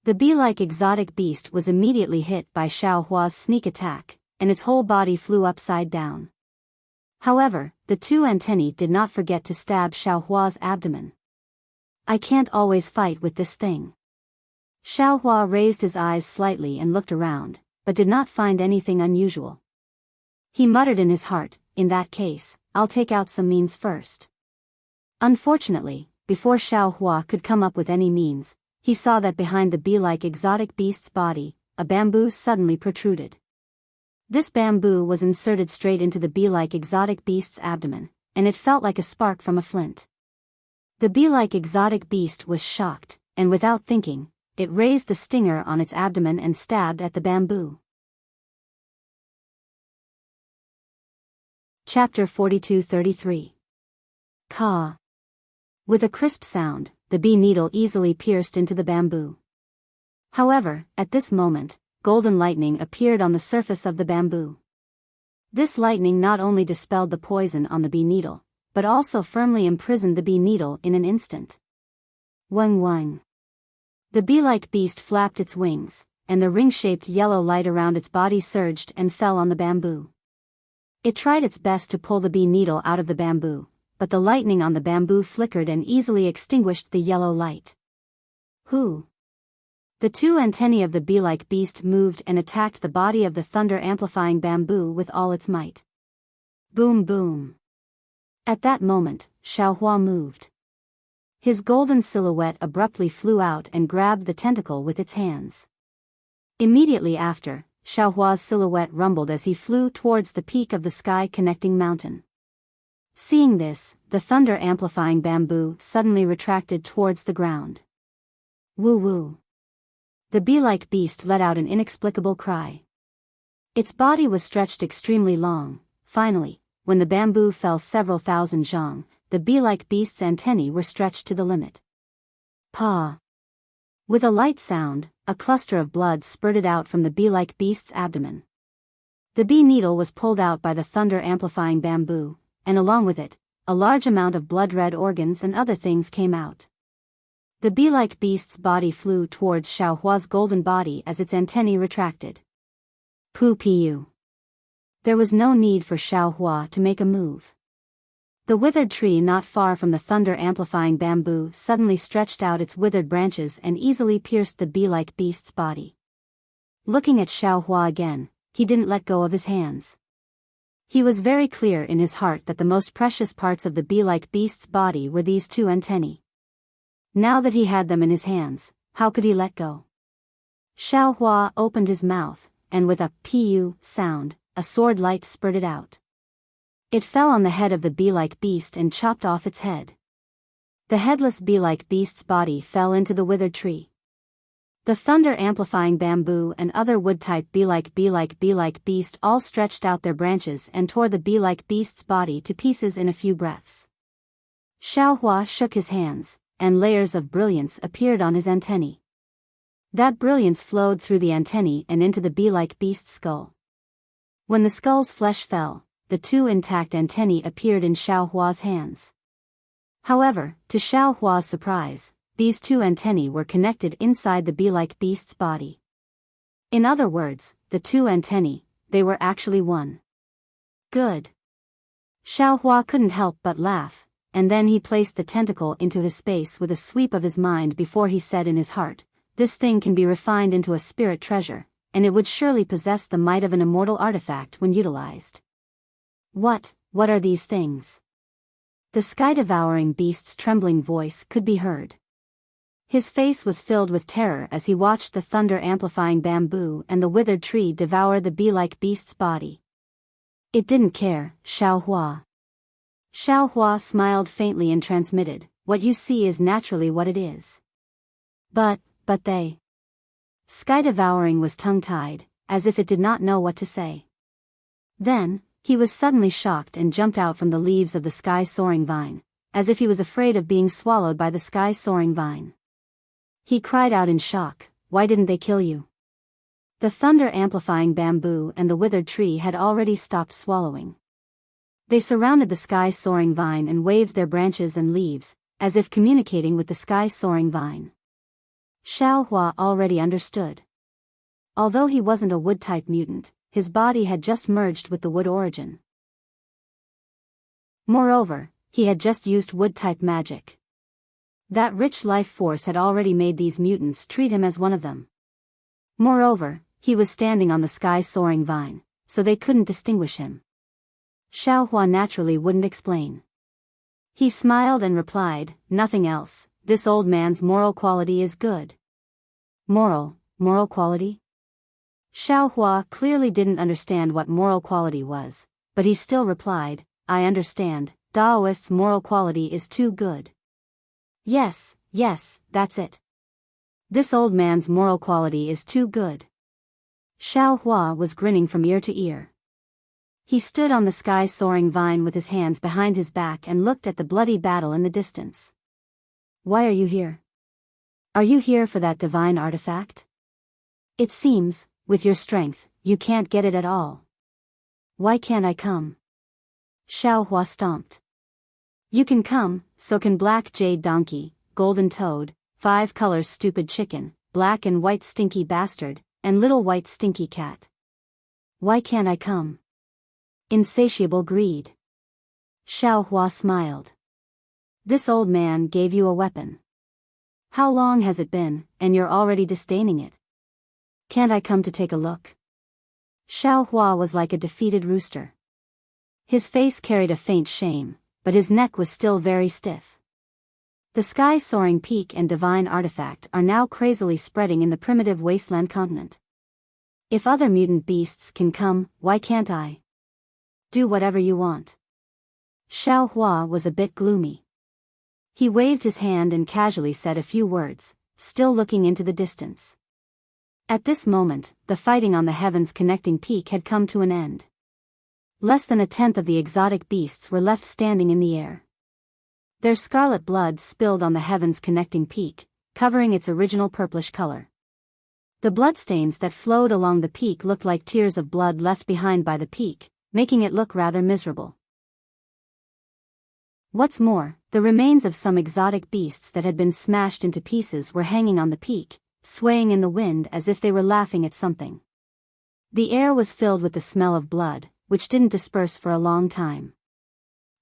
The bee-like exotic beast was immediately hit by Xiaohua's sneak attack, and its whole body flew upside down. However, the two antennae did not forget to stab Xiaohua's abdomen. I can't always fight with this thing. Xiaohua raised his eyes slightly and looked around, but did not find anything unusual. He muttered in his heart, in that case, I'll take out some means first. Unfortunately, before Xiaohua could come up with any means, he saw that behind the bee-like exotic beast's body, a bamboo suddenly protruded. This bamboo was inserted straight into the bee-like exotic beast's abdomen, and it felt like a spark from a flint. The bee-like exotic beast was shocked, and without thinking, it raised the stinger on its abdomen and stabbed at the bamboo. Chapter 42-33. Caw. With a crisp sound, the bee needle easily pierced into the bamboo. However, at this moment, golden lightning appeared on the surface of the bamboo. This lightning not only dispelled the poison on the bee needle, but also firmly imprisoned the bee needle in an instant. Wang wang. The bee-like beast flapped its wings, and the ring-shaped yellow light around its body surged and fell on the bamboo. It tried its best to pull the bee needle out of the bamboo, but the lightning on the bamboo flickered and easily extinguished the yellow light. Who? The two antennae of the bee-like beast moved and attacked the body of the thunder-amplifying bamboo with all its might. Boom boom. At that moment, Xiaohua moved. His golden silhouette abruptly flew out and grabbed the tentacle with its hands. Immediately after, Xiaohua's silhouette rumbled as he flew towards the peak of the sky-connecting mountain. Seeing this, the thunder-amplifying bamboo suddenly retracted towards the ground. Woo-woo. The bee-like beast let out an inexplicable cry. Its body was stretched extremely long. Finally, when the bamboo fell several thousand zhang, the bee-like beast's antennae were stretched to the limit. Paw. With a light sound, a cluster of blood spurted out from the bee-like beast's abdomen. The bee needle was pulled out by the thunder-amplifying bamboo, and along with it, a large amount of blood-red organs and other things came out. The bee-like beast's body flew towards Xiaohua's golden body as its antennae retracted. Poo-pee-you. There was no need for Xiaohua to make a move. The withered tree not far from the thunder-amplifying bamboo suddenly stretched out its withered branches and easily pierced the bee-like beast's body. Looking at Xiaohua again, he didn't let go of his hands. He was very clear in his heart that the most precious parts of the bee-like beast's body were these two antennae. Now that he had them in his hands, how could he let go? Xiaohua opened his mouth, and with a pu sound, a sword light spurted out. It fell on the head of the bee-like beast and chopped off its head. The headless bee-like beast's body fell into the withered tree. The thunder-amplifying bamboo and other wood-type bee-like beast all stretched out their branches and tore the bee-like beast's body to pieces in a few breaths. Xiaohua shook his hands, and layers of brilliance appeared on his antennae. That brilliance flowed through the antennae and into the bee-like beast's skull. When the skull's flesh fell, the two intact antennae appeared in Xiaohua's hands. However, to Xiaohua's surprise, these two antennae were connected inside the bee-like beast's body. In other words, the two antennae, they were actually one. Good. Xiaohua couldn't help but laugh, and then he placed the tentacle into his space with a sweep of his mind before he said in his heart, this thing can be refined into a spirit treasure, and it would surely possess the might of an immortal artifact when utilized. What are these things? The sky-devouring beast's trembling voice could be heard. His face was filled with terror as he watched the thunder-amplifying bamboo and the withered tree devour the bee-like beast's body. It didn't care, Xiao Hua. Xiao Hua smiled faintly and transmitted, what you see is naturally what it is. But they. Sky Devouring was tongue-tied, as if it did not know what to say. Then, he was suddenly shocked and jumped out from the leaves of the sky-soaring vine, as if he was afraid of being swallowed by the sky-soaring vine. He cried out in shock, "Why didn't they kill you?" The thunder-amplifying bamboo and the withered tree had already stopped swallowing. They surrounded the sky-soaring vine and waved their branches and leaves, as if communicating with the sky-soaring vine. Xiao Hua already understood. Although he wasn't a wood-type mutant, his body had just merged with the wood origin. Moreover, he had just used wood-type magic. That rich life force had already made these mutants treat him as one of them. Moreover, he was standing on the sky-soaring vine, so they couldn't distinguish him. Xiao Hua naturally wouldn't explain. He smiled and replied, "Nothing else, this old man's moral quality is good." Moral quality? Xiao Hua clearly didn't understand what moral quality was, but he still replied, "I understand, Daoist's moral quality is too good." Yes, that's it. This old man's moral quality is too good. Xiao Hua was grinning from ear to ear. He stood on the sky-soaring vine with his hands behind his back and looked at the bloody battle in the distance. "Why are you here? Are you here for that divine artifact? It seems, with your strength, you can't get it at all. Why can't I come?" Xiao Hua stomped. "You can come, so can Black Jade Donkey, Golden Toad, Five Colors Stupid Chicken, Black and White Stinky Bastard, and Little White Stinky Cat. Why can't I come?" Insatiable greed. Xiao Hua smiled. "This old man gave you a weapon. How long has it been, and you're already disdaining it? Can't I come to take a look?" Xiao Hua was like a defeated rooster. His face carried a faint shame, but his neck was still very stiff. The sky-soaring peak and divine artifact are now crazily spreading in the primitive wasteland continent. If other mutant beasts can come, why can't I? Do whatever you want. Xiao Hua was a bit gloomy. He waved his hand and casually said a few words, still looking into the distance. At this moment, the fighting on the heavens connecting peak had come to an end. Less than a tenth of the exotic beasts were left standing in the air. Their scarlet blood spilled on the heavens connecting peak, covering its original purplish color. The bloodstains that flowed along the peak looked like tears of blood left behind by the peak, making it look rather miserable. What's more, the remains of some exotic beasts that had been smashed into pieces were hanging on the peak, swaying in the wind as if they were laughing at something. The air was filled with the smell of blood, which didn't disperse for a long time.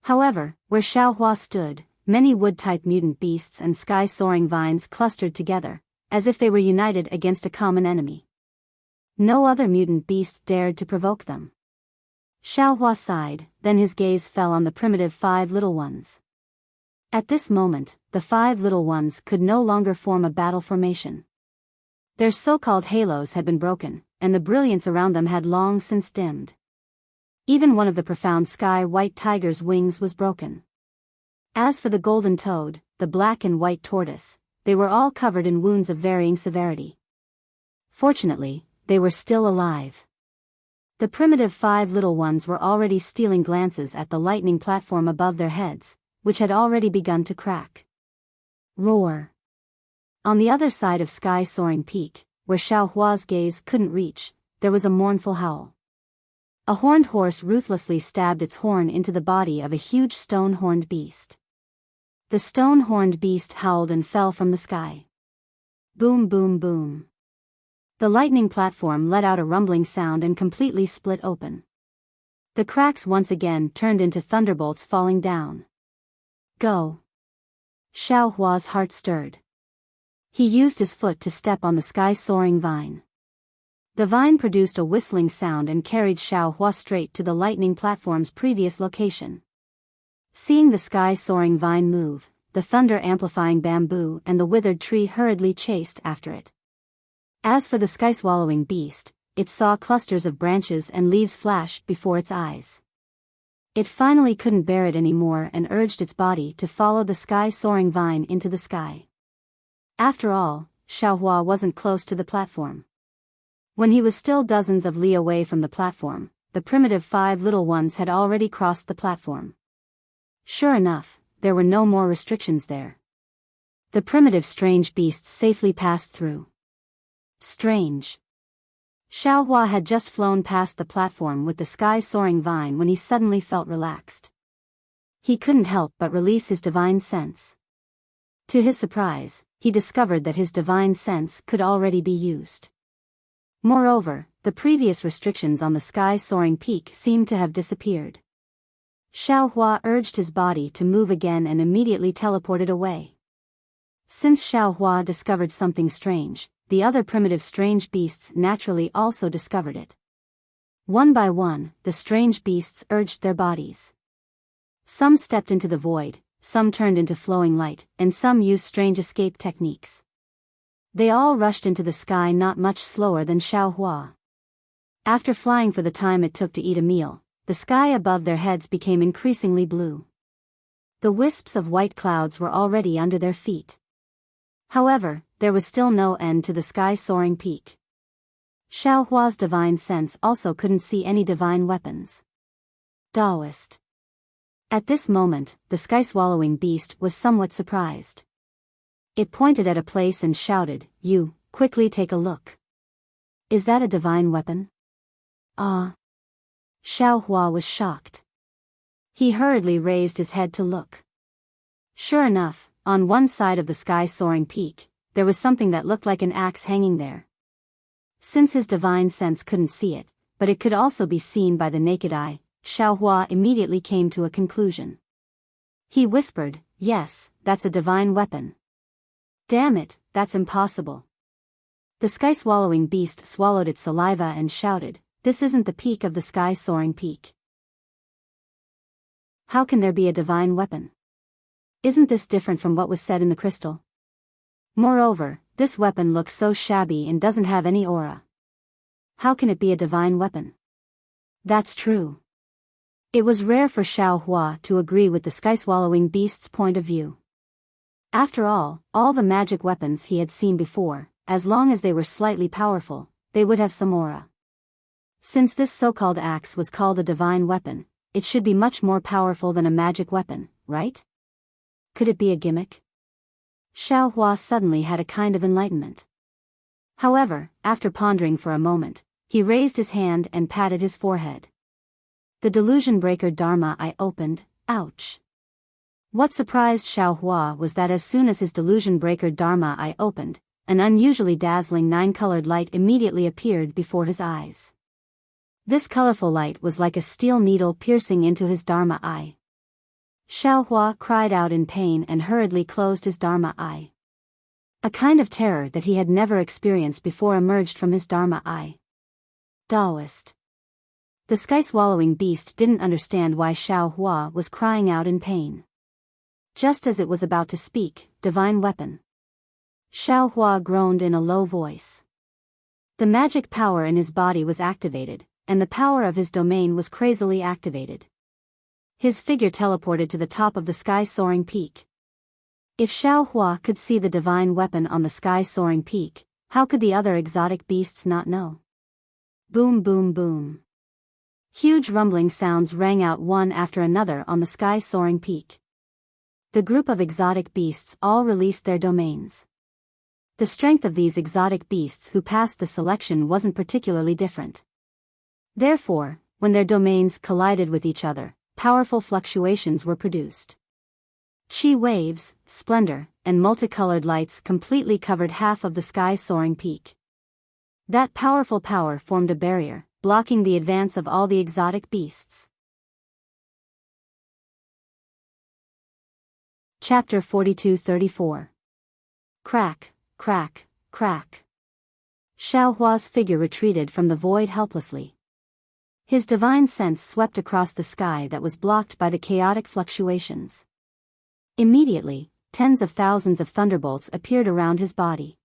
However, where Xiao Hua stood, many wood-type mutant beasts and sky-soaring vines clustered together, as if they were united against a common enemy. No other mutant beast dared to provoke them. Xiao Hua sighed, then his gaze fell on the primitive five little ones. At this moment, the five little ones could no longer form a battle formation. Their so-called halos had been broken, and the brilliance around them had long since dimmed. Even one of the profound sky-white tiger's wings was broken. As for the golden toad, the black and white tortoise, they were all covered in wounds of varying severity. Fortunately, they were still alive. The primitive five little ones were already stealing glances at the lightning platform above their heads, which had already begun to crack. Roar! On the other side of sky-soaring peak, where Xiao Hua's gaze couldn't reach, there was a mournful howl. A horned horse ruthlessly stabbed its horn into the body of a huge stone-horned beast. The stone-horned beast howled and fell from the sky. Boom, boom, boom. The lightning platform let out a rumbling sound and completely split open. The cracks once again turned into thunderbolts falling down. Go! Xiao Hua's heart stirred. He used his foot to step on the sky-soaring vine. The vine produced a whistling sound and carried Xiao Hua straight to the lightning platform's previous location. Seeing the sky-soaring vine move, the thunder-amplifying bamboo and the withered tree hurriedly chased after it. As for the sky-swallowing beast, it saw clusters of branches and leaves flash before its eyes. It finally couldn't bear it anymore and urged its body to follow the sky-soaring vine into the sky. After all, Xiaohua wasn't close to the platform. When he was still dozens of li away from the platform, the primitive 5 little ones had already crossed the platform. Sure enough, there were no more restrictions there. The primitive strange beasts safely passed through. Strange. Xiaohua had just flown past the platform with the sky-soaring vine when he suddenly felt relaxed. He couldn't help but release his divine sense. To his surprise, he discovered that his divine sense could already be used. Moreover, the previous restrictions on the sky-soaring peak seemed to have disappeared. Xiaohua urged his body to move again and immediately teleported away. Since Xiaohua discovered something strange, the other primitive strange beasts naturally also discovered it. One by one, the strange beasts urged their bodies. Some stepped into the void, some turned into flowing light, and some used strange escape techniques. They all rushed into the sky not much slower than Xiaohua. After flying for the time it took to eat a meal, the sky above their heads became increasingly blue. The wisps of white clouds were already under their feet. However, there was still no end to the sky-soaring peak. Xiaohua's divine sense also couldn't see any divine weapons. Taoist. At this moment, the sky-swallowing beast was somewhat surprised. It pointed at a place and shouted, "You, quickly take a look. Is that a divine weapon?" Ah! Xiaohua was shocked. He hurriedly raised his head to look. Sure enough, on one side of the sky-soaring peak, there was something that looked like an axe hanging there. Since his divine sense couldn't see it, but it could also be seen by the naked eye, Xiaohua immediately came to a conclusion. He whispered, "Yes, that's a divine weapon." "Damn it, that's impossible." The sky-swallowing beast swallowed its saliva and shouted, "This isn't the peak of the sky-soaring peak. How can there be a divine weapon? Isn't this different from what was said in the crystal? Moreover, this weapon looks so shabby and doesn't have any aura. How can it be a divine weapon?" That's true. It was rare for Xiaohua to agree with the sky-swallowing beast's point of view. After all the magic weapons he had seen before, as long as they were slightly powerful, they would have some aura. Since this so-called axe was called a divine weapon, it should be much more powerful than a magic weapon, right? Could it be a gimmick? Xiaohua suddenly had a kind of enlightenment. However, after pondering for a moment, he raised his hand and patted his forehead. The delusion breaker Dharma eye opened. Ouch! What surprised Xiaohua was that as soon as his delusion breaker Dharma eye opened, an unusually dazzling 9-colored light immediately appeared before his eyes. This colorful light was like a steel needle piercing into his Dharma eye. Xiaohua cried out in pain and hurriedly closed his Dharma eye. A kind of terror that he had never experienced before emerged from his Dharma eye. Taoist. The sky-swallowing beast didn't understand why Xiaohua was crying out in pain. Just as it was about to speak, "Divine weapon." Xiaohua groaned in a low voice. The magic power in his body was activated, and the power of his domain was crazily activated. His figure teleported to the top of the sky-soaring peak. If Xiaohua could see the divine weapon on the sky-soaring peak, how could the other exotic beasts not know? Boom boom boom. Huge rumbling sounds rang out one after another on the sky-soaring peak. The group of exotic beasts all released their domains. The strength of these exotic beasts who passed the selection wasn't particularly different. Therefore, when their domains collided with each other, powerful fluctuations were produced. Qi waves, splendor, and multicolored lights completely covered half of the sky-soaring peak. That powerful power formed a barrier, blocking the advance of all the exotic beasts. Chapter 42-34. Crack, crack, crack. Xiaohua's figure retreated from the void helplessly. His divine sense swept across the sky that was blocked by the chaotic fluctuations. Immediately, tens of thousands of thunderbolts appeared around his body.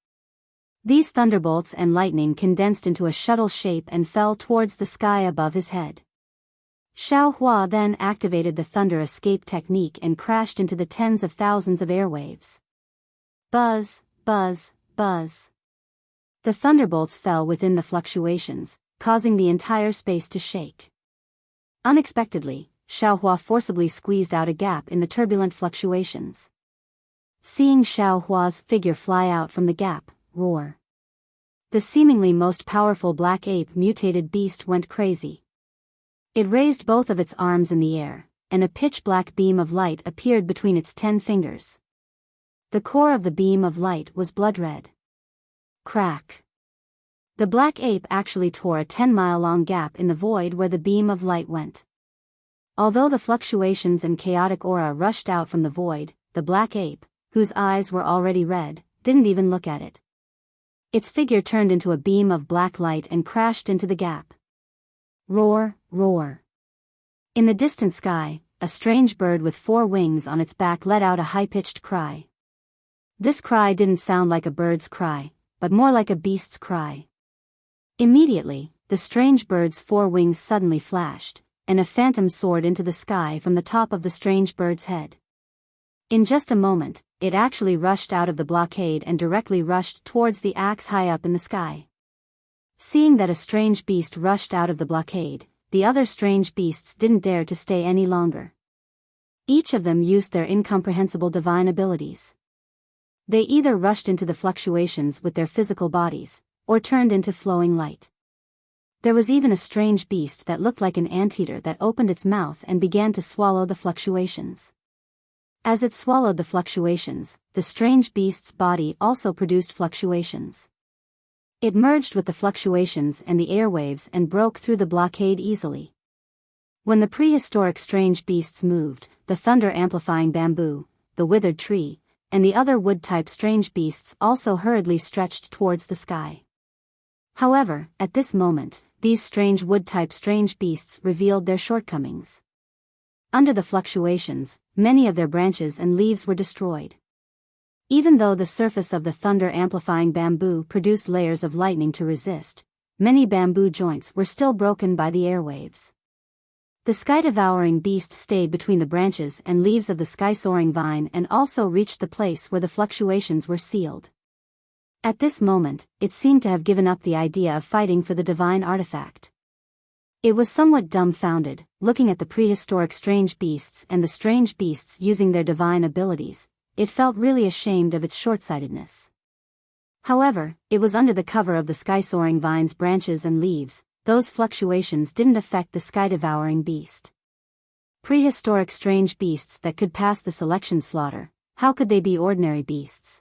These thunderbolts and lightning condensed into a shuttle shape and fell towards the sky above his head. Xiao Hua then activated the thunder escape technique and crashed into the tens of thousands of airwaves. Buzz, buzz, buzz. The thunderbolts fell within the fluctuations, causing the entire space to shake. Unexpectedly, Xiao Hua forcibly squeezed out a gap in the turbulent fluctuations. Seeing Xiao Hua's figure fly out from the gap, roar. The seemingly most powerful black ape mutated beast went crazy. It raised both of its arms in the air, and a pitch-black beam of light appeared between its 10 fingers. The core of the beam of light was blood-red. Crack. The black ape actually tore a 10-mile-long gap in the void where the beam of light went. Although the fluctuations and chaotic aura rushed out from the void, the black ape, whose eyes were already red, didn't even look at it. Its figure turned into a beam of black light and crashed into the gap. Roar, roar. In the distant sky, a strange bird with 4 wings on its back let out a high-pitched cry. This cry didn't sound like a bird's cry, but more like a beast's cry. Immediately, the strange bird's 4 wings suddenly flashed, and a phantom soared into the sky from the top of the strange bird's head. In just a moment, it actually rushed out of the blockade and directly rushed towards the axe high up in the sky. Seeing that a strange beast rushed out of the blockade, the other strange beasts didn't dare to stay any longer. Each of them used their incomprehensible divine abilities. They either rushed into the fluctuations with their physical bodies, or turned into flowing light. There was even a strange beast that looked like an anteater that opened its mouth and began to swallow the fluctuations. As it swallowed the fluctuations, the strange beast's body also produced fluctuations. It merged with the fluctuations and the airwaves and broke through the blockade easily. When the prehistoric strange beasts moved, the thunder-amplifying bamboo, the withered tree, and the other wood-type strange beasts also hurriedly stretched towards the sky. However, at this moment, these strange wood-type strange beasts revealed their shortcomings. Under the fluctuations, many of their branches and leaves were destroyed. Even though the surface of the thunder-amplifying bamboo produced layers of lightning to resist, many bamboo joints were still broken by the airwaves. The sky-devouring beast stayed between the branches and leaves of the sky-soaring vine and also reached the place where the fluctuations were sealed. At this moment, it seemed to have given up the idea of fighting for the divine artifact. It was somewhat dumbfounded, looking at the prehistoric strange beasts and the strange beasts using their divine abilities. It felt really ashamed of its short-sightedness. However, it was under the cover of the sky-soaring vine's branches and leaves. Those fluctuations didn't affect the sky-devouring beast. Prehistoric strange beasts that could pass the selection slaughter, how could they be ordinary beasts?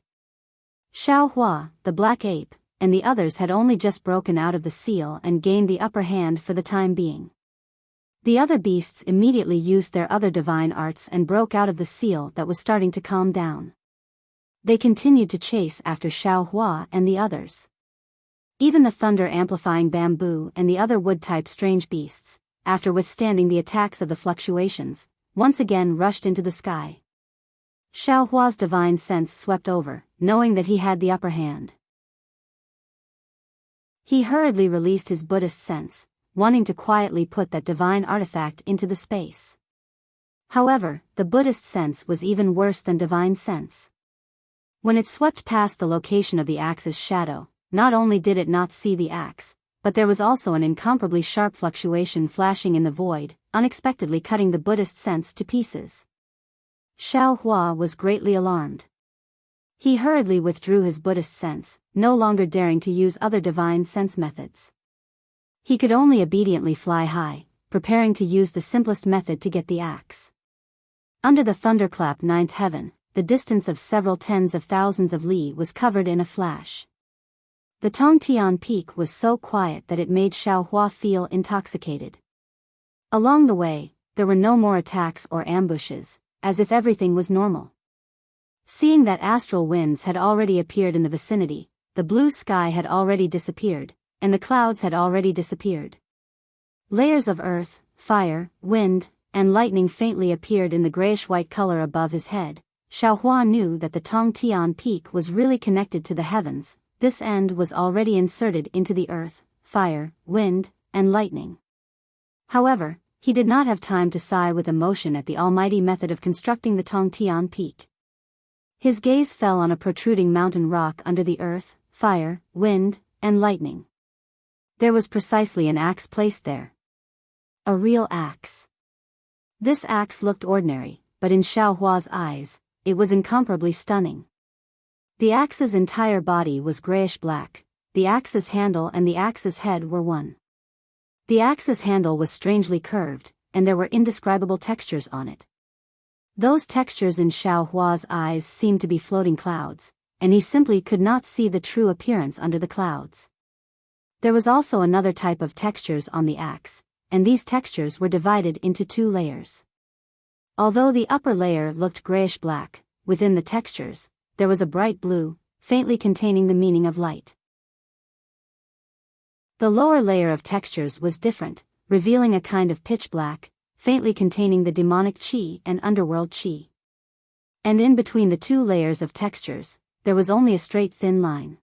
Xiao Hua, the black ape, and the others had only just broken out of the seal and gained the upper hand for the time being. The other beasts immediately used their other divine arts and broke out of the seal that was starting to calm down. They continued to chase after Xiao Hua and the others. Even the thunder-amplifying bamboo and the other wood-type strange beasts, after withstanding the attacks of the fluctuations, once again rushed into the sky. Xiao Hua's divine sense swept over, knowing that he had the upper hand. He hurriedly released his Buddhist sense, wanting to quietly put that divine artifact into the space. However, the Buddhist sense was even worse than divine sense. When it swept past the location of the axe's shadow, not only did it not see the axe, but there was also an incomparably sharp fluctuation flashing in the void, unexpectedly cutting the Buddhist sense to pieces. Xiao Hua was greatly alarmed. He hurriedly withdrew his Buddhist sense, no longer daring to use other divine sense methods. He could only obediently fly high, preparing to use the simplest method to get the axe. Under the thunderclap ninth heaven, the distance of several tens of thousands of li was covered in a flash. The Tongtian peak was so quiet that it made Xiao Hua feel intoxicated. Along the way, there were no more attacks or ambushes, as if everything was normal. Seeing that astral winds had already appeared in the vicinity, the blue sky had already disappeared, and the clouds had already disappeared. Layers of earth, fire, wind, and lightning faintly appeared in the grayish-white color above his head. Xiao Hua knew that the Tongtian peak was really connected to the heavens, this end was already inserted into the earth, fire, wind, and lightning. However, he did not have time to sigh with emotion at the almighty method of constructing the Tongtian peak. His gaze fell on a protruding mountain rock under the earth, fire, wind, and lightning. There was precisely an axe placed there. A real axe. This axe looked ordinary, but in Xiao Hua's eyes, it was incomparably stunning. The axe's entire body was grayish-black, the axe's handle and the axe's head were one. The axe's handle was strangely curved, and there were indescribable textures on it. Those textures in Xiao Hua's eyes seemed to be floating clouds, and he simply could not see the true appearance under the clouds. There was also another type of textures on the axe, and these textures were divided into 2 layers. Although the upper layer looked grayish-black, within the textures, there was a bright blue, faintly containing the meaning of light. The lower layer of textures was different, revealing a kind of pitch-black, faintly containing the demonic qi and underworld qi. And in between the 2 layers of textures, there was only a straight thin line.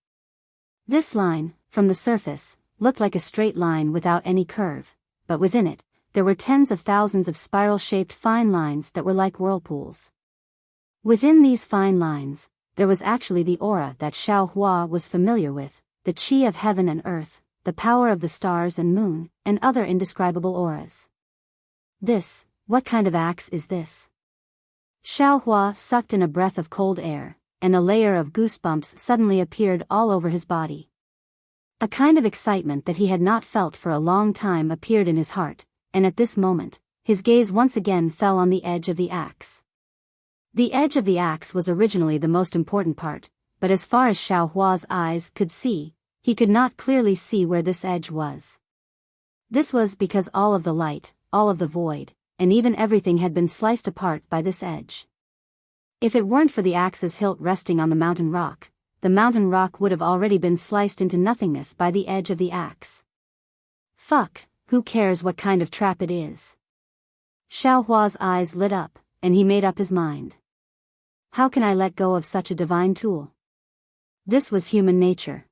This line, from the surface, looked like a straight line without any curve, but within it, there were tens of thousands of spiral-shaped fine lines that were like whirlpools. Within these fine lines, there was actually the aura that Xiao Hua was familiar with, the qi of heaven and earth, the power of the stars and moon, and other indescribable auras. What kind of axe is this? Xiao Hua sucked in a breath of cold air, and a layer of goosebumps suddenly appeared all over his body. A kind of excitement that he had not felt for a long time appeared in his heart, and at this moment, his gaze once again fell on the edge of the axe. The edge of the axe was originally the most important part, but as far as Xiao Hua's eyes could see, he could not clearly see where this edge was. This was because all of the light, all of the void, and even everything had been sliced apart by this edge. If it weren't for the axe's hilt resting on the mountain rock would have already been sliced into nothingness by the edge of the axe. Fuck, who cares what kind of trap it is? Xiao Hua's eyes lit up, and he made up his mind. How can I let go of such a divine tool? This was human nature.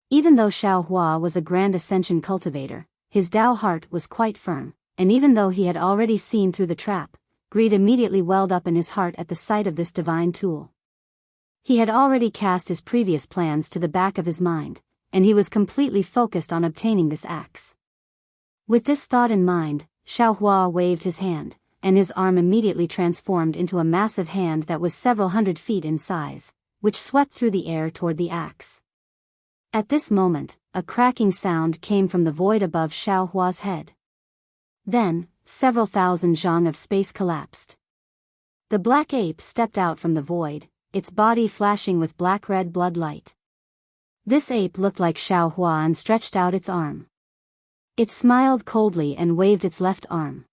Even though Xiao Hua was a grand ascension cultivator, his Tao heart was quite firm, and even though he had already seen through the trap, greed immediately welled up in his heart at the sight of this divine tool. He had already cast his previous plans to the back of his mind, and he was completely focused on obtaining this axe. With this thought in mind, Xiao Hua waved his hand, and his arm immediately transformed into a massive hand that was several hundred feet in size, which swept through the air toward the axe. At this moment, a cracking sound came from the void above Xiao Hua's head. Then, several thousand zhang of space collapsed. The black ape stepped out from the void, its body flashing with black-red blood light. This ape looked like Xiao Hua and stretched out its arm. It smiled coldly and waved its left arm.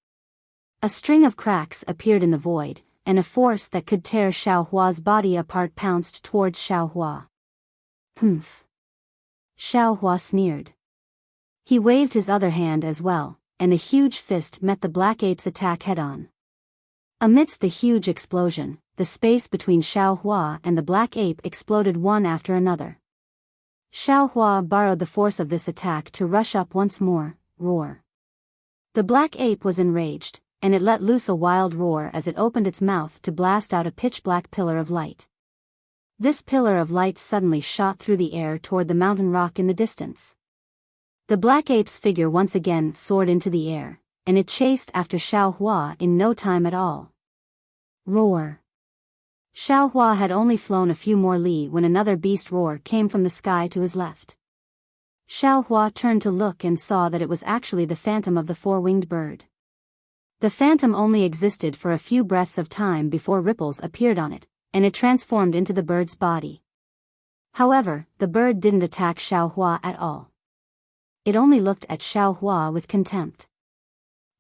A string of cracks appeared in the void, and a force that could tear Xiao Hua's body apart pounced towards Xiao Hua. Humph. Xiao Hua sneered. He waved his other hand as well, and a huge fist met the black ape's attack head-on. Amidst the huge explosion, the space between Xiao Hua and the black ape exploded one after another. Xiao Hua borrowed the force of this attack to rush up once more, roar. The black ape was enraged, and it let loose a wild roar as it opened its mouth to blast out a pitch-black pillar of light. This pillar of light suddenly shot through the air toward the mountain rock in the distance. The black ape's figure once again soared into the air, and it chased after Xiao Hua in no time at all. Roar. Xiao Hua had only flown a few more li when another beast roar came from the sky to his left. Xiao Hua turned to look and saw that it was actually the phantom of the four-winged bird. The phantom only existed for a few breaths of time before ripples appeared on it, and it transformed into the bird's body. However, the bird didn't attack Xiao Hua at all. It only looked at Xiao Hua with contempt.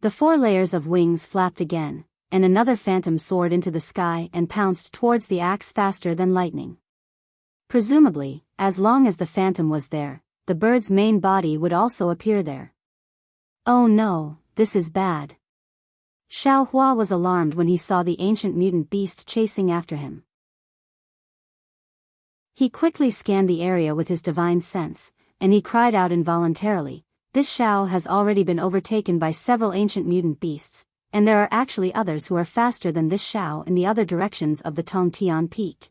The 4 layers of wings flapped again, and another phantom soared into the sky and pounced towards the axe faster than lightning. Presumably, as long as the phantom was there, the bird's main body would also appear there. Oh no, this is bad. Xiao Hua was alarmed when he saw the ancient mutant beast chasing after him. He quickly scanned the area with his divine sense, and he cried out involuntarily, "This Shao has already been overtaken by several ancient mutant beasts, and there are actually others who are faster than this Shao in the other directions of the Tongtian Peak.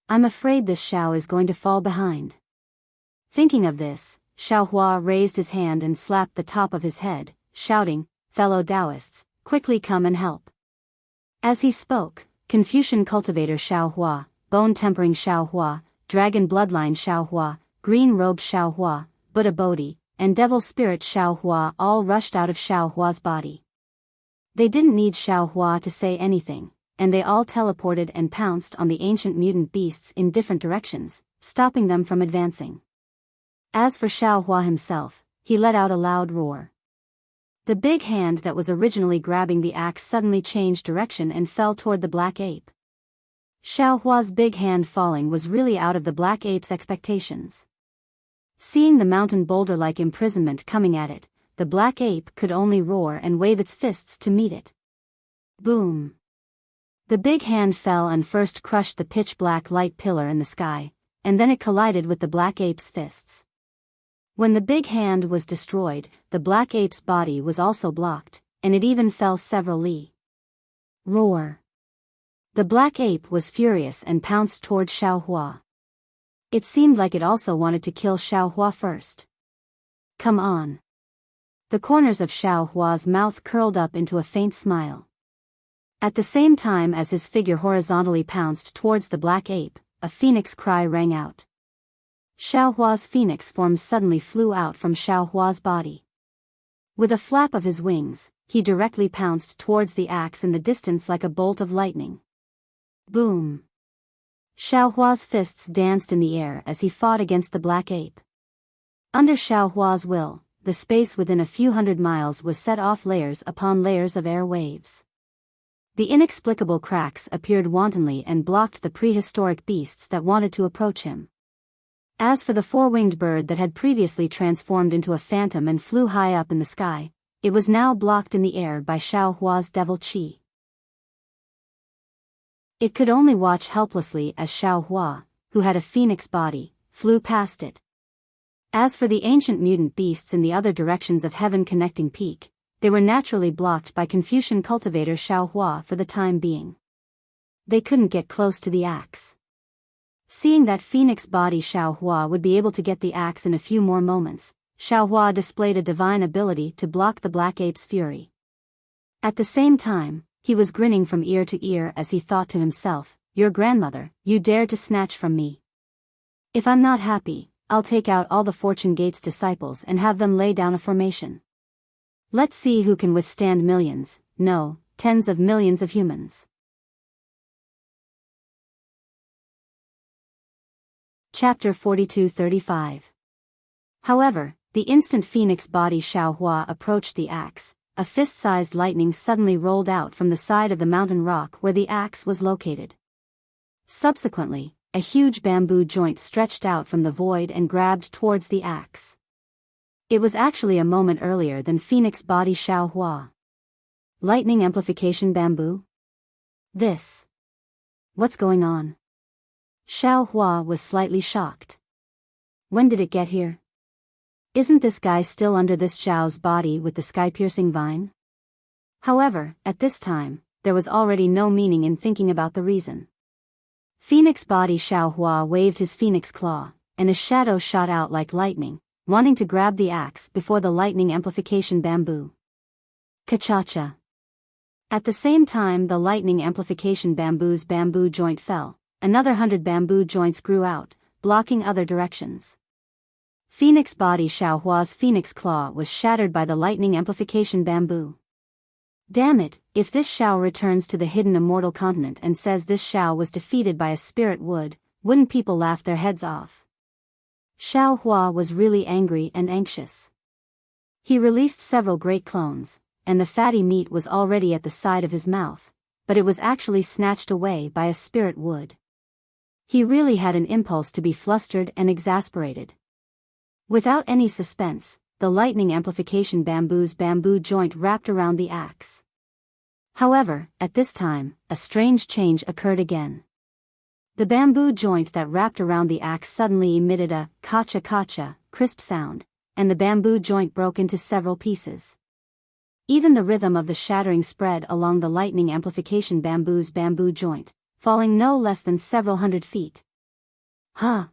I'm afraid this Shao is going to fall behind." Thinking of this, Xiaohua raised his hand and slapped the top of his head, shouting, "Fellow Taoists, quickly come and help." As he spoke, Confucian cultivator Xiaohua, bone-tempering Xiaohua, dragon bloodline Xiaohua, green-robed Xiaohua, Buddha Bodhi, and devil spirit Xiaohua all rushed out of Xiaohua's body. They didn't need Xiaohua to say anything, and they all teleported and pounced on the ancient mutant beasts in different directions, stopping them from advancing. As for Xiaohua himself, he let out a loud roar. The big hand that was originally grabbing the axe suddenly changed direction and fell toward the black ape. Xiaohua's big hand falling was really out of the black ape's expectations. Seeing the mountain boulder-like imprisonment coming at it, the black ape could only roar and wave its fists to meet it. Boom! The big hand fell and first crushed the pitch-black light pillar in the sky, and then it collided with the black ape's fists. When the big hand was destroyed, the black ape's body was also blocked, and it even fell several li. Roar! The black ape was furious and pounced toward Xiaohua. It seemed like it also wanted to kill Xiaohua first. Come on! The corners of Xiaohua's mouth curled up into a faint smile. At the same time as his figure horizontally pounced towards the black ape, a phoenix cry rang out. Xiaohua's phoenix form suddenly flew out from Xiaohua's body. With a flap of his wings, he directly pounced towards the axe in the distance like a bolt of lightning. Boom! Xiaohua's fists danced in the air as he fought against the black ape. Under Xiaohua's will, the space within a few hundred miles was set off layers upon layers of air waves. The inexplicable cracks appeared wantonly and blocked the prehistoric beasts that wanted to approach him. As for the four-winged bird that had previously transformed into a phantom and flew high up in the sky, it was now blocked in the air by Xiaohua's devil qi. It could only watch helplessly as Xiaohua, who had a phoenix body, flew past it. As for the ancient mutant beasts in the other directions of Heaven Connecting Peak, they were naturally blocked by Confucian cultivator Xiaohua for the time being. They couldn't get close to the axe. Seeing that phoenix body Xiaohua would be able to get the axe in a few more moments, Xiaohua displayed a divine ability to block the black ape's fury. At the same time, he was grinning from ear to ear as he thought to himself, "Your grandmother, you dared to snatch from me. If I'm not happy, I'll take out all the Fortune Gate's disciples and have them lay down a formation. Let's see who can withstand millions, no, tens of millions of humans." Chapter 42-35. However, the instant phoenix body Xiaohua approached the axe, a fist-sized lightning suddenly rolled out from the side of the mountain rock where the axe was located. Subsequently, a huge bamboo joint stretched out from the void and grabbed towards the axe. It was actually a moment earlier than phoenix body Xiaohua. Lightning amplification bamboo? What's going on? Xiaohua was slightly shocked. When did it get here? Isn't this guy still under this Zhao's body with the sky-piercing vine? However, at this time, there was already no meaning in thinking about the reason. Phoenix body Xiaohua waved his phoenix claw, and a shadow shot out like lightning, wanting to grab the axe before the lightning amplification bamboo. Ka-cha-cha. At the same time the lightning amplification bamboo's bamboo joint fell, another 100 bamboo joints grew out, blocking other directions. Phoenix body Xiaohua's phoenix claw was shattered by the lightning amplification bamboo. Damn it, if this Xiao returns to the hidden immortal continent and says this Xiao was defeated by a spirit wood, wouldn't people laugh their heads off? Xiaohua was really angry and anxious. He released several great clones, and the fatty meat was already at the side of his mouth, but it was actually snatched away by a spirit wood. He really had an impulse to be flustered and exasperated. Without any suspense, the lightning amplification bamboo's bamboo joint wrapped around the axe. However, at this time, a strange change occurred again. The bamboo joint that wrapped around the axe suddenly emitted a kacha-kacha, crisp sound, and the bamboo joint broke into several pieces. Even the rhythm of the shattering spread along the lightning amplification bamboo's bamboo joint, falling no less than several hundred feet. Huh!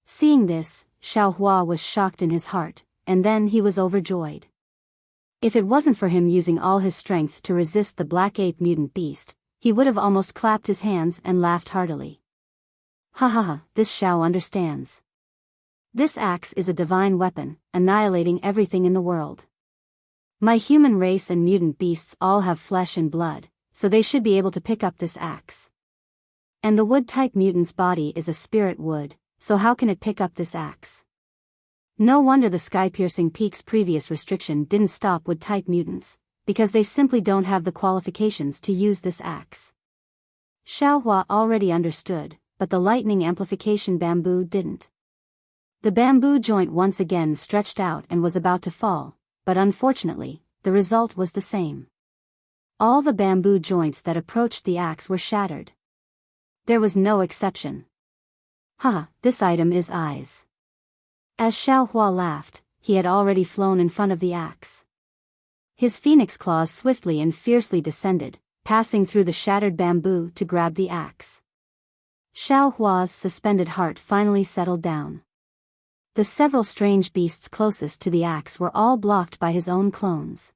Seeing this, Xiaohua was shocked in his heart, and then he was overjoyed. If it wasn't for him using all his strength to resist the black ape mutant beast, he would have almost clapped his hands and laughed heartily. Ha ha ha, this Xiao understands. This axe is a divine weapon, annihilating everything in the world. My human race and mutant beasts all have flesh and blood, so they should be able to pick up this axe. And the wood-type mutant's body is a spirit wood, so how can it pick up this axe? No wonder the sky-piercing peak's previous restriction didn't stop wood-type mutants, because they simply don't have the qualifications to use this axe. Xiaohua already understood, but the lightning amplification bamboo didn't. The bamboo joint once again stretched out and was about to fall, but unfortunately, the result was the same. All the bamboo joints that approached the axe were shattered. There was no exception. Ha, this item is eyes. As Xiaohua laughed, he had already flown in front of the axe. His phoenix claws swiftly and fiercely descended, passing through the shattered bamboo to grab the axe. Xiaohua's suspended heart finally settled down. The several strange beasts closest to the axe were all blocked by his own clones.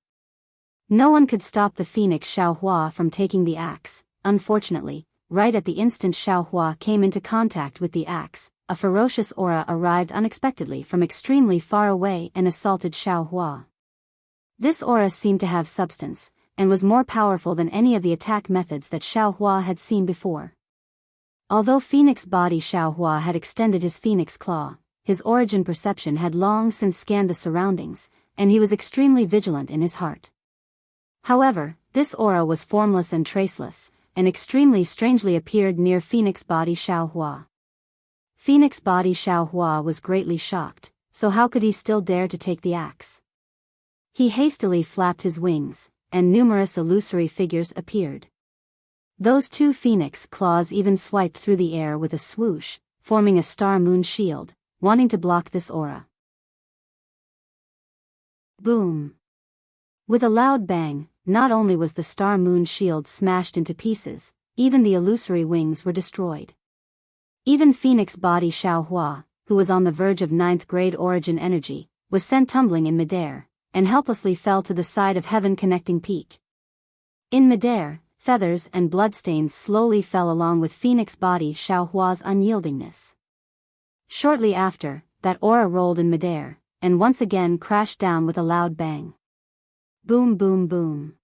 No one could stop the phoenix Xiaohua from taking the axe. Unfortunately, right at the instant Xiaohua came into contact with the axe, a ferocious aura arrived unexpectedly from extremely far away and assaulted Xiaohua. This aura seemed to have substance, and was more powerful than any of the attack methods that Xiaohua had seen before. Although Phoenix Body Xiaohua had extended his phoenix claw, his origin perception had long since scanned the surroundings, and he was extremely vigilant in his heart. However, this aura was formless and traceless, and extremely strangely appeared near Phoenix Body Xiaohua. Phoenix Body Xiaohua was greatly shocked, so how could he still dare to take the axe? He hastily flapped his wings, and numerous illusory figures appeared. Those two phoenix claws even swiped through the air with a swoosh, forming a star-moon shield, wanting to block this aura. Boom! With a loud bang, not only was the star-moon shield smashed into pieces, even the illusory wings were destroyed. Even Phoenix Body Xiaohua, who was on the verge of 9th grade origin energy, was sent tumbling in midair, and helplessly fell to the side of heaven-connecting peak. In midair, feathers and bloodstains slowly fell along with Phoenix Body Xiaohua's unyieldingness. Shortly after, that aura rolled in midair, and once again crashed down with a loud bang. Boom boom boom.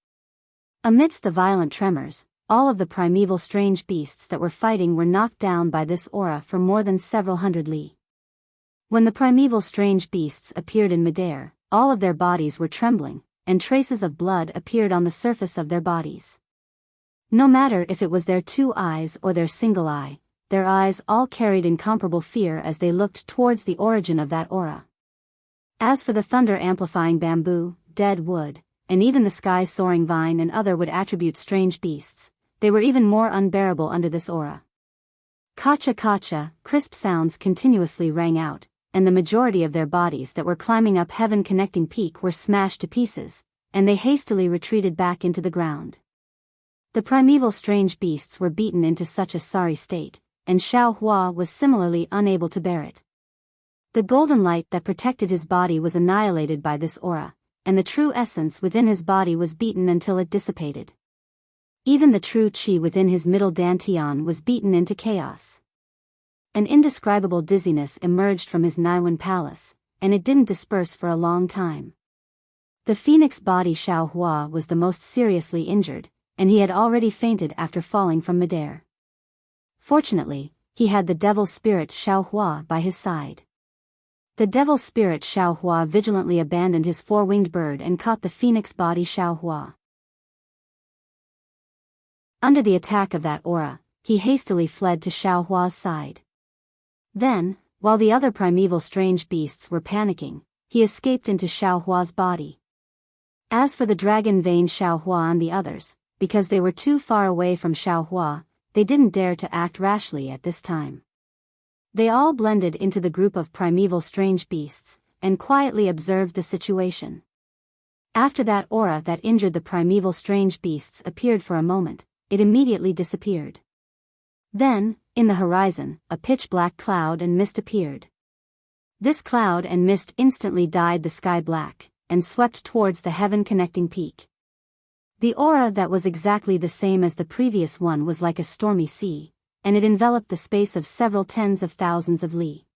Amidst the violent tremors, all of the primeval strange beasts that were fighting were knocked down by this aura for more than several hundred li. When the primeval strange beasts appeared in midair, all of their bodies were trembling, and traces of blood appeared on the surface of their bodies. No matter if it was their two eyes or their single eye, their eyes all carried incomparable fear as they looked towards the origin of that aura. As for the thunder-amplifying bamboo, dead wood, and even the sky-soaring vine and other wood-attribute strange beasts, they were even more unbearable under this aura. Kacha-kacha, crisp sounds continuously rang out, and the majority of their bodies that were climbing up heaven-connecting peak were smashed to pieces, and they hastily retreated back into the ground. The primeval strange beasts were beaten into such a sorry state, and Xiaohua was similarly unable to bear it. The golden light that protected his body was annihilated by this aura, and the true essence within his body was beaten until it dissipated. Even the true qi within his middle dantian was beaten into chaos. An indescribable dizziness emerged from his Naiwan palace, and it didn't disperse for a long time. The Phoenix Body Xiaohua was the most seriously injured, and he had already fainted after falling from midair. Fortunately, he had the devil spirit Xiaohua by his side. The devil spirit Xiaohua vigilantly abandoned his four-winged bird and caught the Phoenix Body Xiaohua. Under the attack of that aura, he hastily fled to Xiaohua's side. Then, while the other primeval strange beasts were panicking, he escaped into Xiaohua's body. As for the dragon vein Xiaohua and the others, because they were too far away from Xiaohua, they didn't dare to act rashly at this time. They all blended into the group of primeval strange beasts, and quietly observed the situation. After that aura that injured the primeval strange beasts appeared for a moment, it immediately disappeared. Then, in the horizon, a pitch-black cloud and mist appeared. This cloud and mist instantly dyed the sky black, and swept towards the heaven-connecting peak. The aura that was exactly the same as the previous one was like a stormy sea, and it enveloped the space of several tens of thousands of li.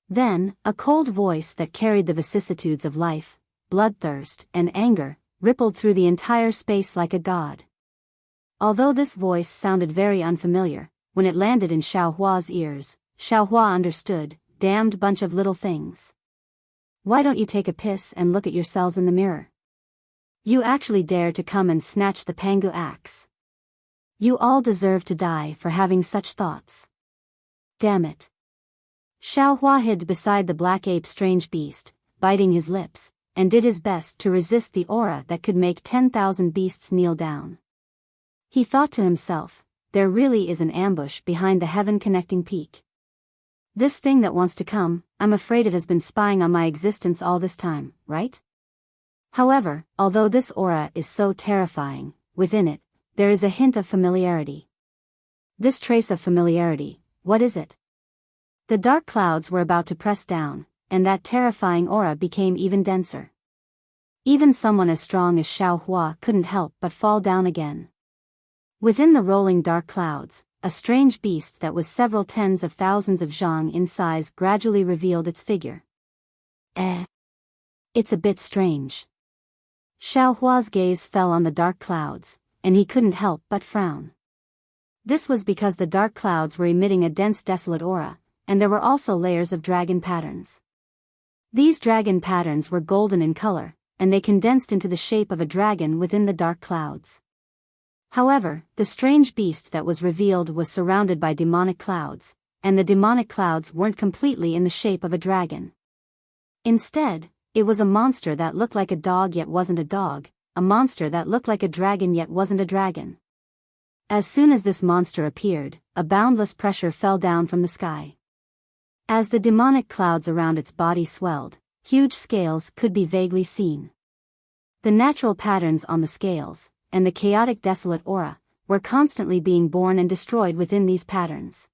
Then, a cold voice that carried the vicissitudes of life, bloodthirst, and anger, rippled through the entire space like a god. Although this voice sounded very unfamiliar, when it landed in Xiaohua's ears, Xiaohua understood, damned bunch of little things. Why don't you take a piss and look at yourselves in the mirror? You actually dare to come and snatch the Pangu axe. You all deserve to die for having such thoughts. Damn it. Xiaohua hid beside the black ape strange beast, biting his lips, and did his best to resist the aura that could make 10,000 beasts kneel down. He thought to himself, there really is an ambush behind the heaven-connecting peak. This thing that wants to come, I'm afraid it has been spying on my existence all this time, right? However, although this aura is so terrifying, within it, there is a hint of familiarity. This trace of familiarity, what is it? The dark clouds were about to press down, and that terrifying aura became even denser. Even someone as strong as Xiaohua couldn't help but fall down again. Within the rolling dark clouds, a strange beast that was several tens of thousands of zhang in size gradually revealed its figure. It's a bit strange. Xiaohua's gaze fell on the dark clouds, and he couldn't help but frown. This was because the dark clouds were emitting a dense desolate aura, and there were also layers of dragon patterns. These dragon patterns were golden in color, and they condensed into the shape of a dragon within the dark clouds. However, the strange beast that was revealed was surrounded by demonic clouds, and the demonic clouds weren't completely in the shape of a dragon. Instead, it was a monster that looked like a dog yet wasn't a dog, a monster that looked like a dragon yet wasn't a dragon. As soon as this monster appeared, a boundless pressure fell down from the sky. As the demonic clouds around its body swelled, huge scales could be vaguely seen. The natural patterns on the scales, and the chaotic desolate aura, were constantly being born and destroyed within these patterns.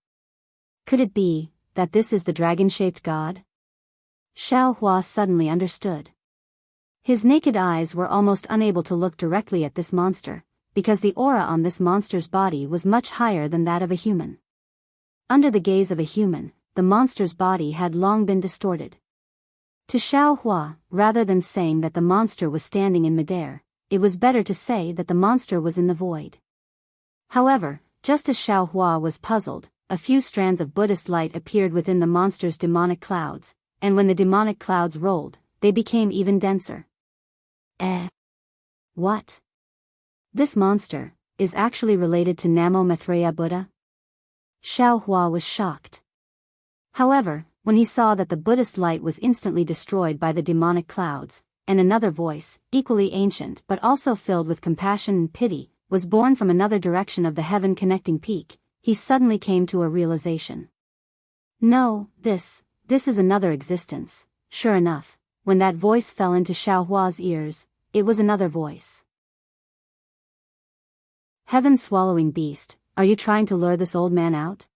Could it be that this is the dragon-shaped god? Xiaohua suddenly understood. His naked eyes were almost unable to look directly at this monster, because the aura on this monster's body was much higher than that of a human. Under the gaze of a human, the monster's body had long been distorted. To Xiaohua, rather than saying that the monster was standing in midair, it was better to say that the monster was in the void. However, just as Xiaohua was puzzled, a few strands of Buddhist light appeared within the monster's demonic clouds, and when the demonic clouds rolled, they became even denser. What? This monster is actually related to Namo Maitreya Buddha? Xiaohua was shocked. However, when he saw that the Buddhist light was instantly destroyed by the demonic clouds, and another voice, equally ancient but also filled with compassion and pity, was born from another direction of the heaven-connecting peak, he suddenly came to a realization. No, this is another existence. Sure enough, when that voice fell into Xiaohua's ears, it was another voice. Heaven-swallowing beast, are you trying to lure this old man out?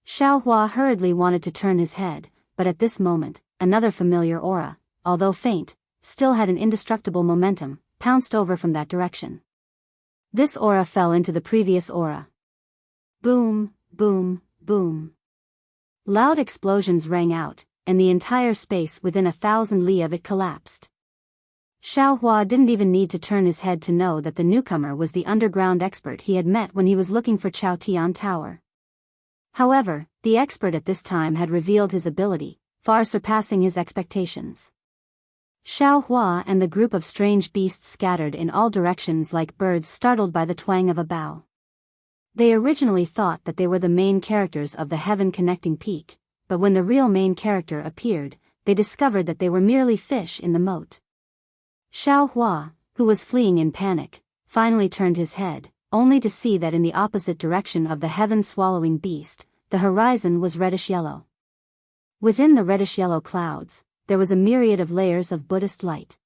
Xiaohua hurriedly wanted to turn his head, but at this moment, another familiar aura, although faint, still had an indestructible momentum, pounced over from that direction. This aura fell into the previous aura. Boom, boom, boom. Loud explosions rang out, and the entire space within 1,000 li of it collapsed. Xiaohua didn't even need to turn his head to know that the newcomer was the underground expert he had met when he was looking for Chaotian Tower. However, the expert at this time had revealed his ability, far surpassing his expectations. Xiaohua and the group of strange beasts scattered in all directions like birds startled by the twang of a bow. They originally thought that they were the main characters of the heaven-connecting peak, but when the real main character appeared, they discovered that they were merely fish in the moat. Xiaohua, who was fleeing in panic, finally turned his head, only to see that in the opposite direction of the heaven-swallowing beast, the horizon was reddish-yellow. Within the reddish-yellow clouds, there was a myriad of layers of Buddhist light.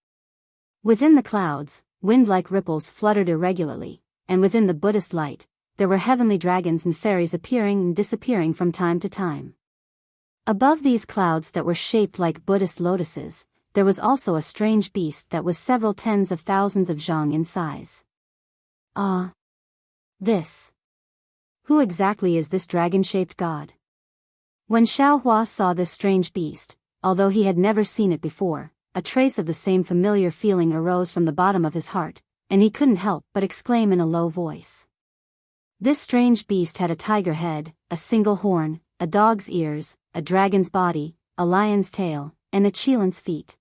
Within the clouds, wind-like ripples fluttered irregularly, and within the Buddhist light, there were heavenly dragons and fairies appearing and disappearing from time to time. Above these clouds that were shaped like Buddhist lotuses, there was also a strange beast that was several tens of thousands of zhang in size. Ah! This! Who exactly is this dragon-shaped god? When Xiaohua saw this strange beast, although he had never seen it before, a trace of the same familiar feeling arose from the bottom of his heart, and he couldn't help but exclaim in a low voice. This strange beast had a tiger head, a single horn, a dog's ears, a dragon's body, a lion's tail, and a chelan's feet.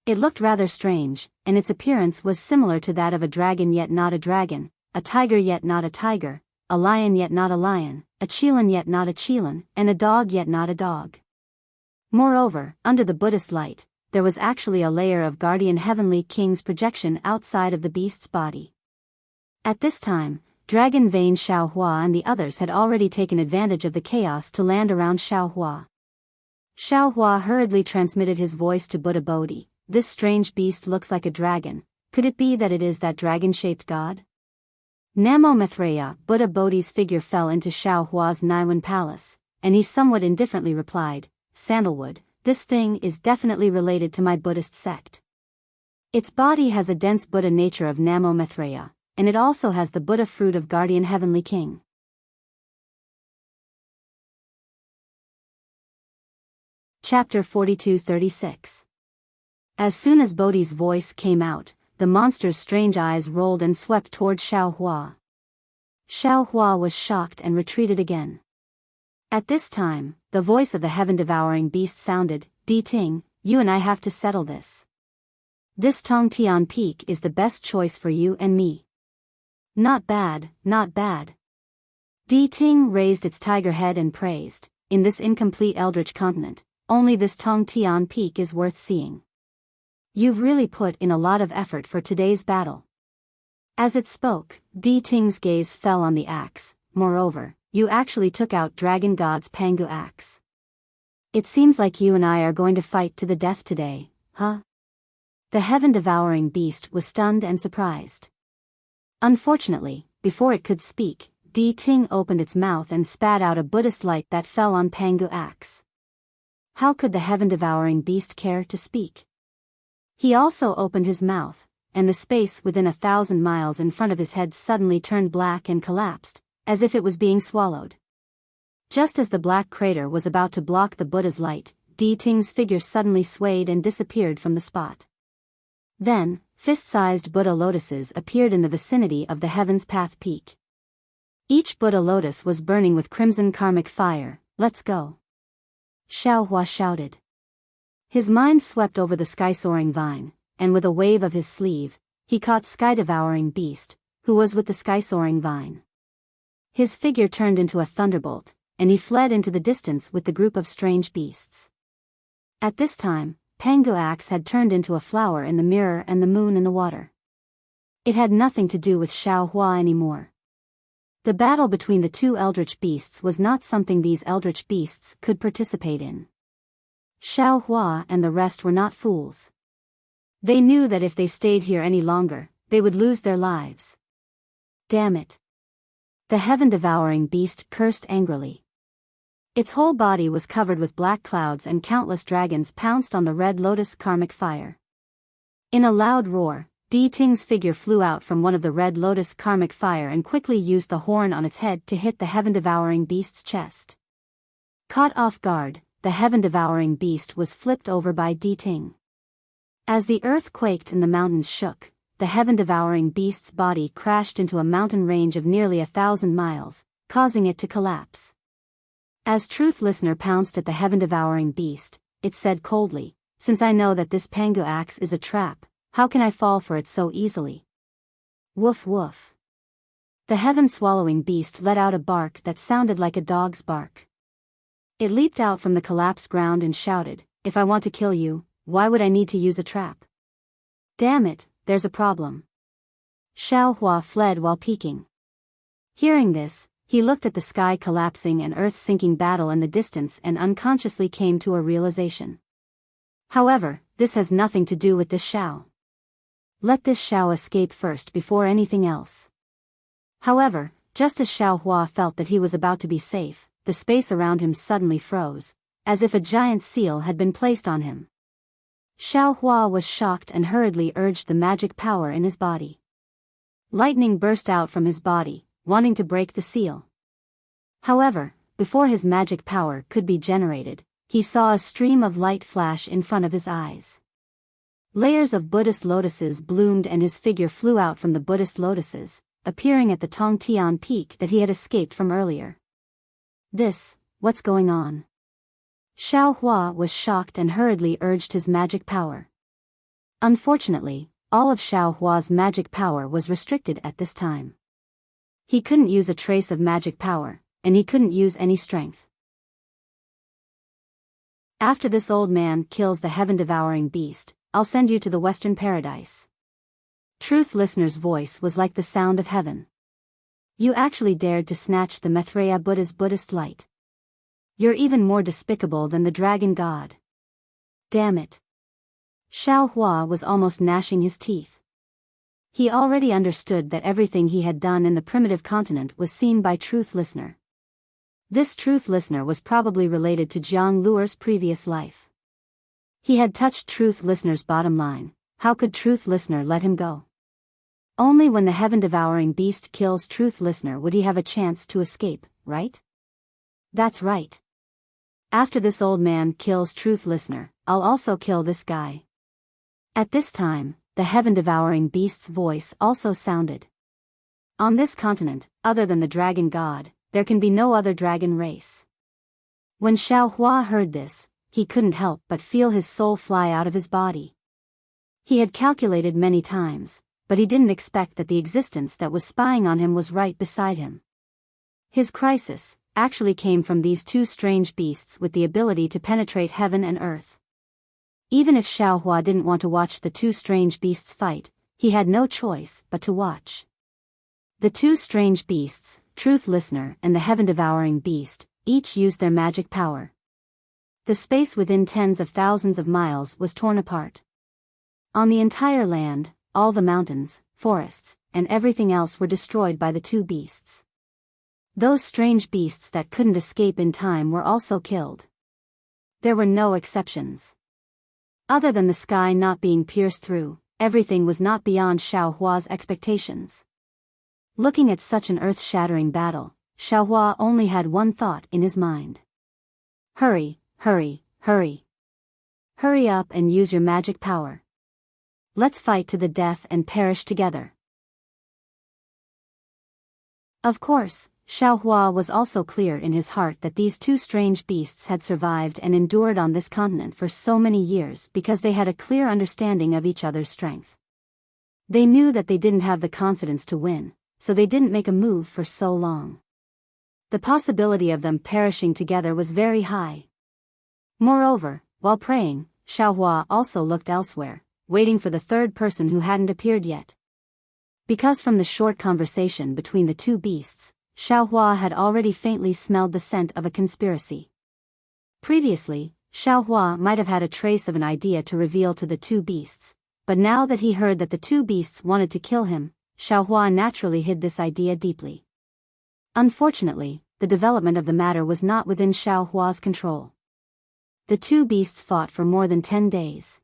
It looked rather strange, and its appearance was similar to that of a dragon yet not a dragon, a tiger yet not a tiger, a lion yet not a lion, a chelan yet not a chelan, and a dog yet not a dog. Moreover, under the Buddhist light, there was actually a layer of guardian heavenly king's projection outside of the beast's body. At this time, Dragon Vane Xiaohua and the others had already taken advantage of the chaos to land around Xiaohua. Xiaohua hurriedly transmitted his voice to Buddha Bodhi. This strange beast looks like a dragon. Could it be that it is that dragon-shaped god? Namo Maitreya, Buddha Bodhi's figure fell into Xiaohua's Naiwan palace, and he somewhat indifferently replied, "Sandalwood, this thing is definitely related to my Buddhist sect. Its body has a dense Buddha nature of Namo Maitreya, and it also has the Buddha fruit of Guardian Heavenly King." Chapter 42-36. As soon as Bodhi's voice came out, the monster's strange eyes rolled and swept toward Xiaohua. Xiaohua was shocked and retreated again. At this time, the voice of the heaven-devouring beast sounded, "Di Ting, you and I have to settle this. This Tongtian Peak is the best choice for you and me." "Not bad, not bad." Di Ting raised its tiger head and praised, "In this incomplete eldritch continent, only this Tongtian Peak is worth seeing. You've really put in a lot of effort for today's battle." As it spoke, Di Ting's gaze fell on the axe. "Moreover, you actually took out Dragon God's Pangu axe. It seems like you and I are going to fight to the death today, huh?" The heaven-devouring beast was stunned and surprised. Unfortunately, before it could speak, Di Ting opened its mouth and spat out a Buddhist light that fell on Pangu axe. How could the heaven-devouring beast care to speak? He also opened his mouth, and the space within 1,000 miles in front of his head suddenly turned black and collapsed, as if it was being swallowed. Just as the black crater was about to block the Buddha's light, Di Ting's figure suddenly swayed and disappeared from the spot. Then, fist-sized Buddha lotuses appeared in the vicinity of the Heaven's Path Peak. Each Buddha lotus was burning with crimson karmic fire. "Let's go!" Xiaohua shouted. His mind swept over the sky-soaring vine, and with a wave of his sleeve, he caught Sky-devouring Beast, who was with the sky-soaring vine. His figure turned into a thunderbolt, and he fled into the distance with the group of strange beasts. At this time, Pangu axe had turned into a flower in the mirror and the moon in the water. It had nothing to do with Xiaohua anymore. The battle between the two eldritch beasts was not something these eldritch beasts could participate in. Xiaohua and the rest were not fools. They knew that if they stayed here any longer, they would lose their lives. Damn it! The heaven-devouring beast cursed angrily. Its whole body was covered with black clouds and countless dragons pounced on the red lotus karmic fire. In a loud roar, Di Ting's figure flew out from one of the red lotus karmic fire and quickly used the horn on its head to hit the heaven-devouring beast's chest. Caught off guard, the heaven-devouring beast was flipped over by Di Ting. As the earth quaked and the mountains shook, the heaven-devouring beast's body crashed into a mountain range of nearly 1,000 miles, causing it to collapse. As Truth Listener pounced at the heaven-devouring beast, it said coldly, "Since I know that this Pangu axe is a trap, how can I fall for it so easily?" Woof woof. The heaven-swallowing beast let out a bark that sounded like a dog's bark. It leaped out from the collapsed ground and shouted, "If I want to kill you, why would I need to use a trap? Damn it, there's a problem." Xiao Hua fled while peeking. Hearing this, he looked at the sky collapsing and earth sinking battle in the distance and unconsciously came to a realization. However, this has nothing to do with this Xiao. Let this Xiao escape first before anything else. However, just as Xiao Hua felt that he was about to be safe, the space around him suddenly froze, as if a giant seal had been placed on him. Xiao Hua was shocked and hurriedly urged the magic power in his body. Lightning burst out from his body, wanting to break the seal. However, before his magic power could be generated, he saw a stream of light flash in front of his eyes. Layers of Buddhist lotuses bloomed and his figure flew out from the Buddhist lotuses, appearing at the Tongtian peak that he had escaped from earlier. What's going on? Xiao Hua was shocked and hurriedly urged his magic power. Unfortunately, all of Xiao Hua's magic power was restricted at this time. He couldn't use a trace of magic power, and he couldn't use any strength. After this old man kills the heaven-devouring beast, I'll send you to the Western Paradise. Truth Listener's voice was like the sound of heaven. You actually dared to snatch the Maitreya Buddha's Buddhist light. You're even more despicable than the dragon god. Damn it. Xiao Hua was almost gnashing his teeth. He already understood that everything he had done in the primitive continent was seen by Truth Listener. This Truth Listener was probably related to Jiang Luer's previous life. He had touched Truth Listener's bottom line. How could Truth Listener let him go? Only when the heaven-devouring beast kills Truth Listener would he have a chance to escape, right? That's right. After this old man kills Truth Listener, I'll also kill this guy. At this time, the heaven-devouring beast's voice also sounded. On this continent, other than the dragon god, there can be no other dragon race. When Xiao Hua heard this, he couldn't help but feel his soul fly out of his body. He had calculated many times, but he didn't expect that the existence that was spying on him was right beside him. His crisis actually came from these two strange beasts with the ability to penetrate heaven and earth. Even if Xiao Hua didn't want to watch the two strange beasts fight, he had no choice but to watch. The two strange beasts, Truth Listener and the heaven-devouring beast, each used their magic power. The space within tens of thousands of miles was torn apart. On the entire land, all the mountains, forests, and everything else were destroyed by the two beasts. Those strange beasts that couldn't escape in time were also killed. There were no exceptions. Other than the sky not being pierced through, everything was not beyond Xiao Hua's expectations. Looking at such an earth-shattering battle, Xiao Hua only had one thought in his mind. Hurry, hurry, hurry. Hurry up and use your magic power. Let's fight to the death and perish together. Of course, Xiao Hua was also clear in his heart that these two strange beasts had survived and endured on this continent for so many years because they had a clear understanding of each other's strength. They knew that they didn't have the confidence to win, so they didn't make a move for so long. The possibility of them perishing together was very high. Moreover, while praying, Xiao Hua also looked elsewhere, waiting for the third person who hadn't appeared yet. Because from the short conversation between the two beasts, Xiao Hua had already faintly smelled the scent of a conspiracy. Previously, Xiao Hua might have had a trace of an idea to reveal to the two beasts, but now that he heard that the two beasts wanted to kill him, Xiao Hua naturally hid this idea deeply. Unfortunately, the development of the matter was not within Xiao Hua's control. The two beasts fought for more than 10 days.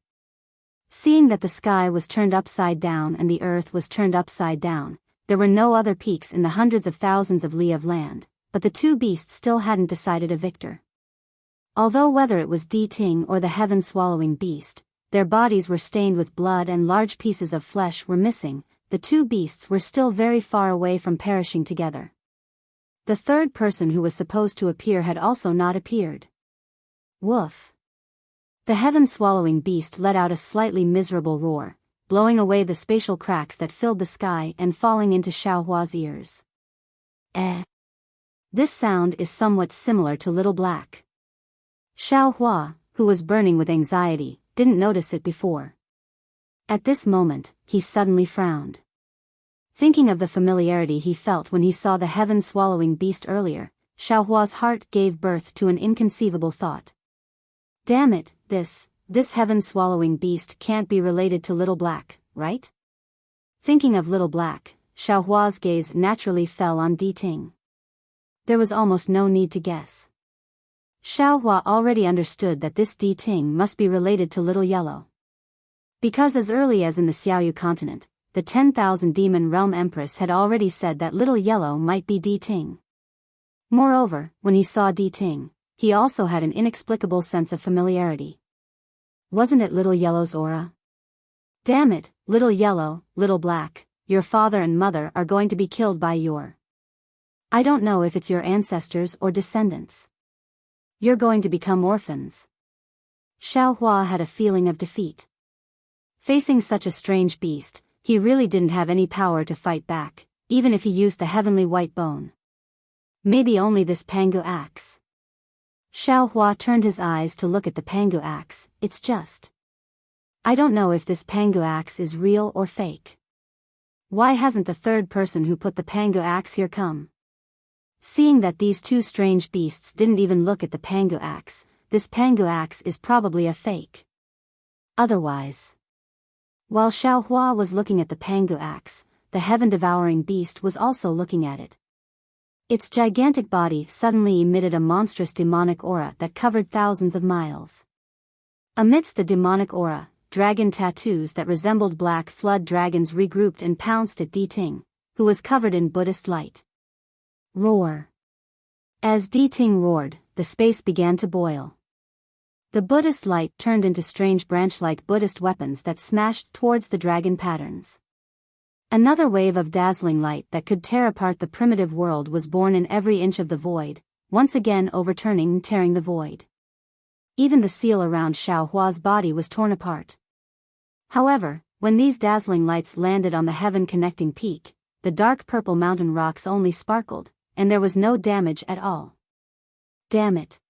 Seeing that the sky was turned upside down and the earth was turned upside down, there were no other peaks in the hundreds of thousands of li of land, but the two beasts still hadn't decided a victor. Although whether it was Di Ting or the heaven-swallowing beast, their bodies were stained with blood and large pieces of flesh were missing, the two beasts were still very far away from perishing together. The third person who was supposed to appear had also not appeared. Woof! The heaven-swallowing beast let out a slightly miserable roar, blowing away the spatial cracks that filled the sky and falling into Xiao Hua's ears. This sound is somewhat similar to Little Black. Xiao Hua, who was burning with anxiety, didn't notice it before. At this moment, he suddenly frowned. Thinking of the familiarity he felt when he saw the heaven-swallowing beast earlier, Xiaohua's heart gave birth to an inconceivable thought. Damn it, this heaven-swallowing beast can't be related to Little Black, right? Thinking of Little Black, Xiaohua's gaze naturally fell on Di Ting. There was almost no need to guess. Xiaohua already understood that this Di Ting must be related to Little Yellow. Because as early as in the Xiaoyu continent, the 10,000 Demon Realm Empress had already said that Little Yellow might be Di Ting. Moreover, when he saw Di Ting, he also had an inexplicable sense of familiarity. Wasn't it Little Yellow's aura? Damn it, Little Yellow, Little Black, your father and mother are going to be killed by your... I don't know if it's your ancestors or descendants. You're going to become orphans. Xiaohua had a feeling of defeat. Facing such a strange beast, he really didn't have any power to fight back, even if he used the heavenly white bone. Maybe only this Pangu axe. Xiaohua turned his eyes to look at the Pangu axe. It's just... I don't know if this Pangu axe is real or fake. Why hasn't the third person who put the Pangu axe here come? Seeing that these two strange beasts didn't even look at the Pangu axe, this Pangu axe is probably a fake. Otherwise... While Xiaohua was looking at the Pangu axe, the heaven-devouring beast was also looking at it. Its gigantic body suddenly emitted a monstrous demonic aura that covered thousands of miles. Amidst the demonic aura, dragon tattoos that resembled black flood dragons regrouped and pounced at Di Ting, who was covered in Buddhist light. Roar. As Di Ting roared, the space began to boil. The Buddhist light turned into strange branch-like Buddhist weapons that smashed towards the dragon patterns. Another wave of dazzling light that could tear apart the primitive world was born in every inch of the void, once again overturning and tearing the void. Even the seal around Xiaohua's body was torn apart. However, when these dazzling lights landed on the heaven-connecting peak, the dark purple mountain rocks only sparkled, and there was no damage at all. Damn it.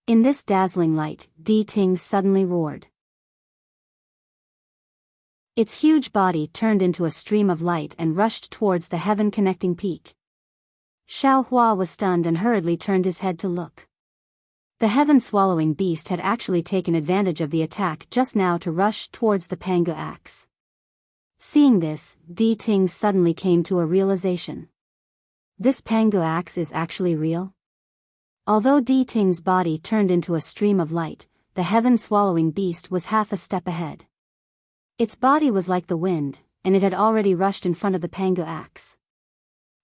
In this dazzling light, Di Ting suddenly roared. Its huge body turned into a stream of light and rushed towards the heaven-connecting peak. Xiaohua was stunned and hurriedly turned his head to look. The heaven-swallowing beast had actually taken advantage of the attack just now to rush towards the Pangu axe. Seeing this, Di Ting suddenly came to a realization. This Pangu axe is actually real? Although Di Ting's body turned into a stream of light, the heaven-swallowing beast was half a step ahead. Its body was like the wind, and it had already rushed in front of the Pangu axe.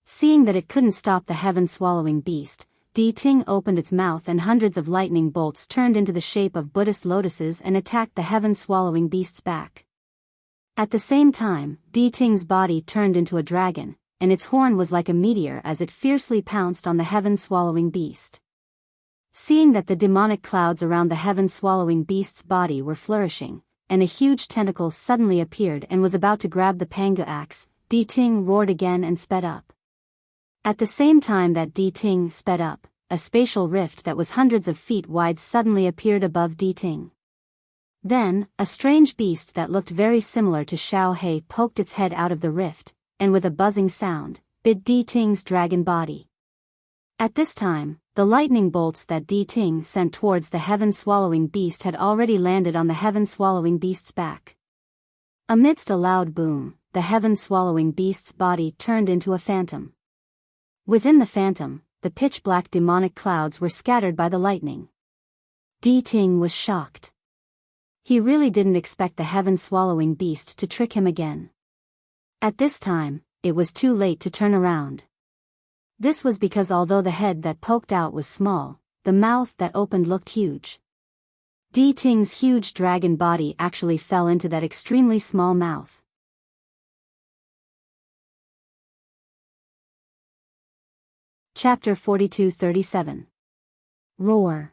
Seeing that it couldn't stop the heaven-swallowing beast, Di Ting opened its mouth and hundreds of lightning bolts turned into the shape of Buddhist lotuses and attacked the heaven-swallowing beast's back. At the same time, Di Ting's body turned into a dragon, and its horn was like a meteor as it fiercely pounced on the heaven-swallowing beast. Seeing that the demonic clouds around the heaven-swallowing beast's body were flourishing, and a huge tentacle suddenly appeared and was about to grab the Pangu axe, Di Ting roared again and sped up. At the same time that Di Ting sped up, a spatial rift that was hundreds of feet wide suddenly appeared above Di Ting. Then, a strange beast that looked very similar to Xiao He poked its head out of the rift, and with a buzzing sound, bit Di Ting's dragon body. At this time, the lightning bolts that Di Ting sent towards the heaven-swallowing beast had already landed on the heaven-swallowing beast's back. Amidst a loud boom, the heaven-swallowing beast's body turned into a phantom. Within the phantom, the pitch-black demonic clouds were scattered by the lightning. Di Ting was shocked. He really didn't expect the heaven-swallowing beast to trick him again. At this time, it was too late to turn around. This was because although the head that poked out was small, the mouth that opened looked huge. Di Ting's huge dragon body actually fell into that extremely small mouth. Chapter 42-37. Roar.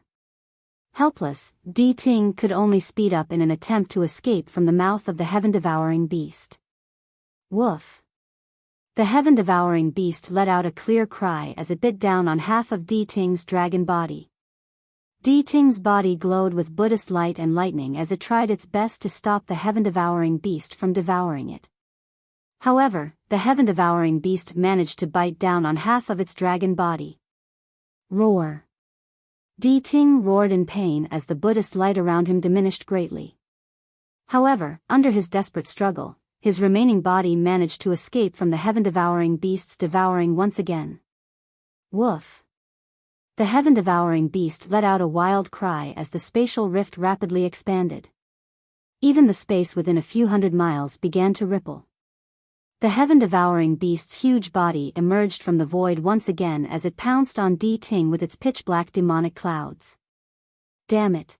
Helpless, Di Ting could only speed up in an attempt to escape from the mouth of the heaven-devouring beast. Woof. The heaven-devouring beast let out a clear cry as it bit down on half of Di Ting's dragon body. Di Ting's body glowed with Buddhist light and lightning as it tried its best to stop the heaven-devouring beast from devouring it. However, the heaven-devouring beast managed to bite down on half of its dragon body. Roar! Di Ting roared in pain as the Buddhist light around him diminished greatly. However, under his desperate struggle, his remaining body managed to escape from the heaven-devouring beast's devouring once again. Woof! The heaven-devouring beast let out a wild cry as the spatial rift rapidly expanded. Even the space within a few hundred miles began to ripple. The heaven-devouring beast's huge body emerged from the void once again as it pounced on Di Ting with its pitch-black demonic clouds. Damn it!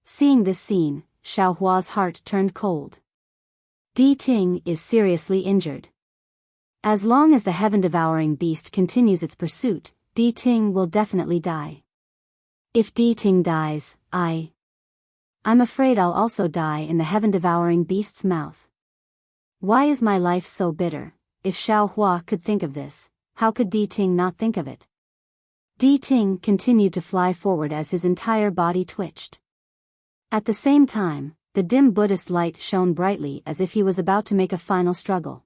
Seeing this scene, Xiaohua's heart turned cold. Di Ting is seriously injured. As long as the heaven-devouring beast continues its pursuit, Di Ting will definitely die. If Di Ting dies, I'm afraid I'll also die in the heaven-devouring beast's mouth. Why is my life so bitter? If Xiaohua could think of this, how could Di Ting not think of it? Di Ting continued to fly forward as his entire body twitched. At the same time, the dim Buddhist light shone brightly as if he was about to make a final struggle.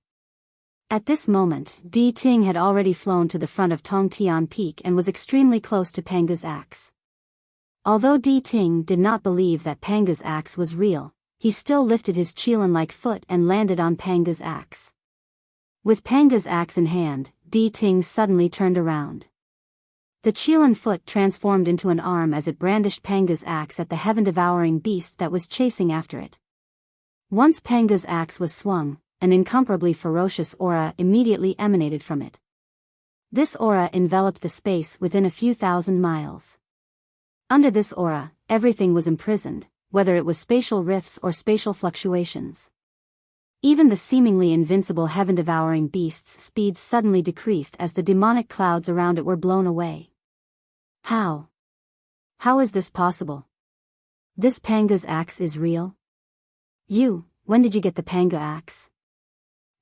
At this moment, Di Ting had already flown to the front of Tongtian Peak and was extremely close to Panga's axe. Although Di Ting did not believe that Panga's axe was real, he still lifted his Qilin-like foot and landed on Panga's axe. With Panga's axe in hand, Di Ting suddenly turned around. The Qilin foot transformed into an arm as it brandished Panga's axe at the heaven-devouring beast that was chasing after it. Once Panga's axe was swung, an incomparably ferocious aura immediately emanated from it. This aura enveloped the space within a few thousand miles. Under this aura, everything was imprisoned, whether it was spatial rifts or spatial fluctuations. Even the seemingly invincible heaven-devouring beast's speed suddenly decreased as the demonic clouds around it were blown away. How? How is this possible? This Panga's axe is real? When did you get the Panga axe?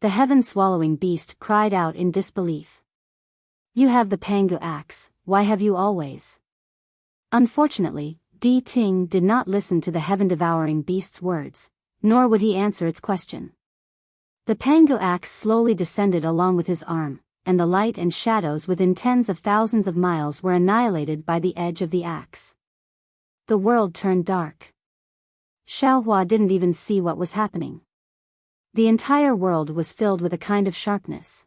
The heaven-swallowing beast cried out in disbelief. You have the Panga axe, why have you always? Unfortunately, Di Ting did not listen to the heaven-devouring beast's words, nor would he answer its question. The Pangu axe slowly descended along with his arm, and the light and shadows within tens of thousands of miles were annihilated by the edge of the axe. The world turned dark. Xiaohua didn't even see what was happening. The entire world was filled with a kind of sharpness.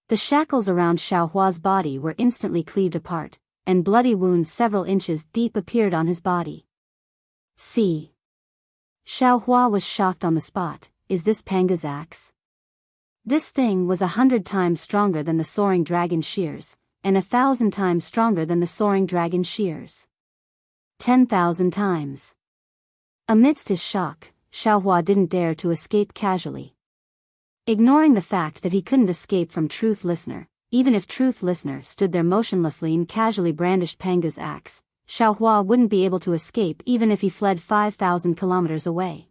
The shackles around Xiaohua's body were instantly cleaved apart, and bloody wounds several inches deep appeared on his body. See. Xiaohua was shocked on the spot. Is this Panga's axe? This thing was 100 times stronger than the soaring dragon shears, and 1,000 times stronger than the soaring dragon shears. 10,000 times. Amidst his shock, Xiaohua didn't dare to escape casually. Ignoring the fact that he couldn't escape from Truth Listener, even if Truth Listener stood there motionlessly and casually brandished Panga's axe, Xiaohua wouldn't be able to escape even if he fled 5,000 kilometers away.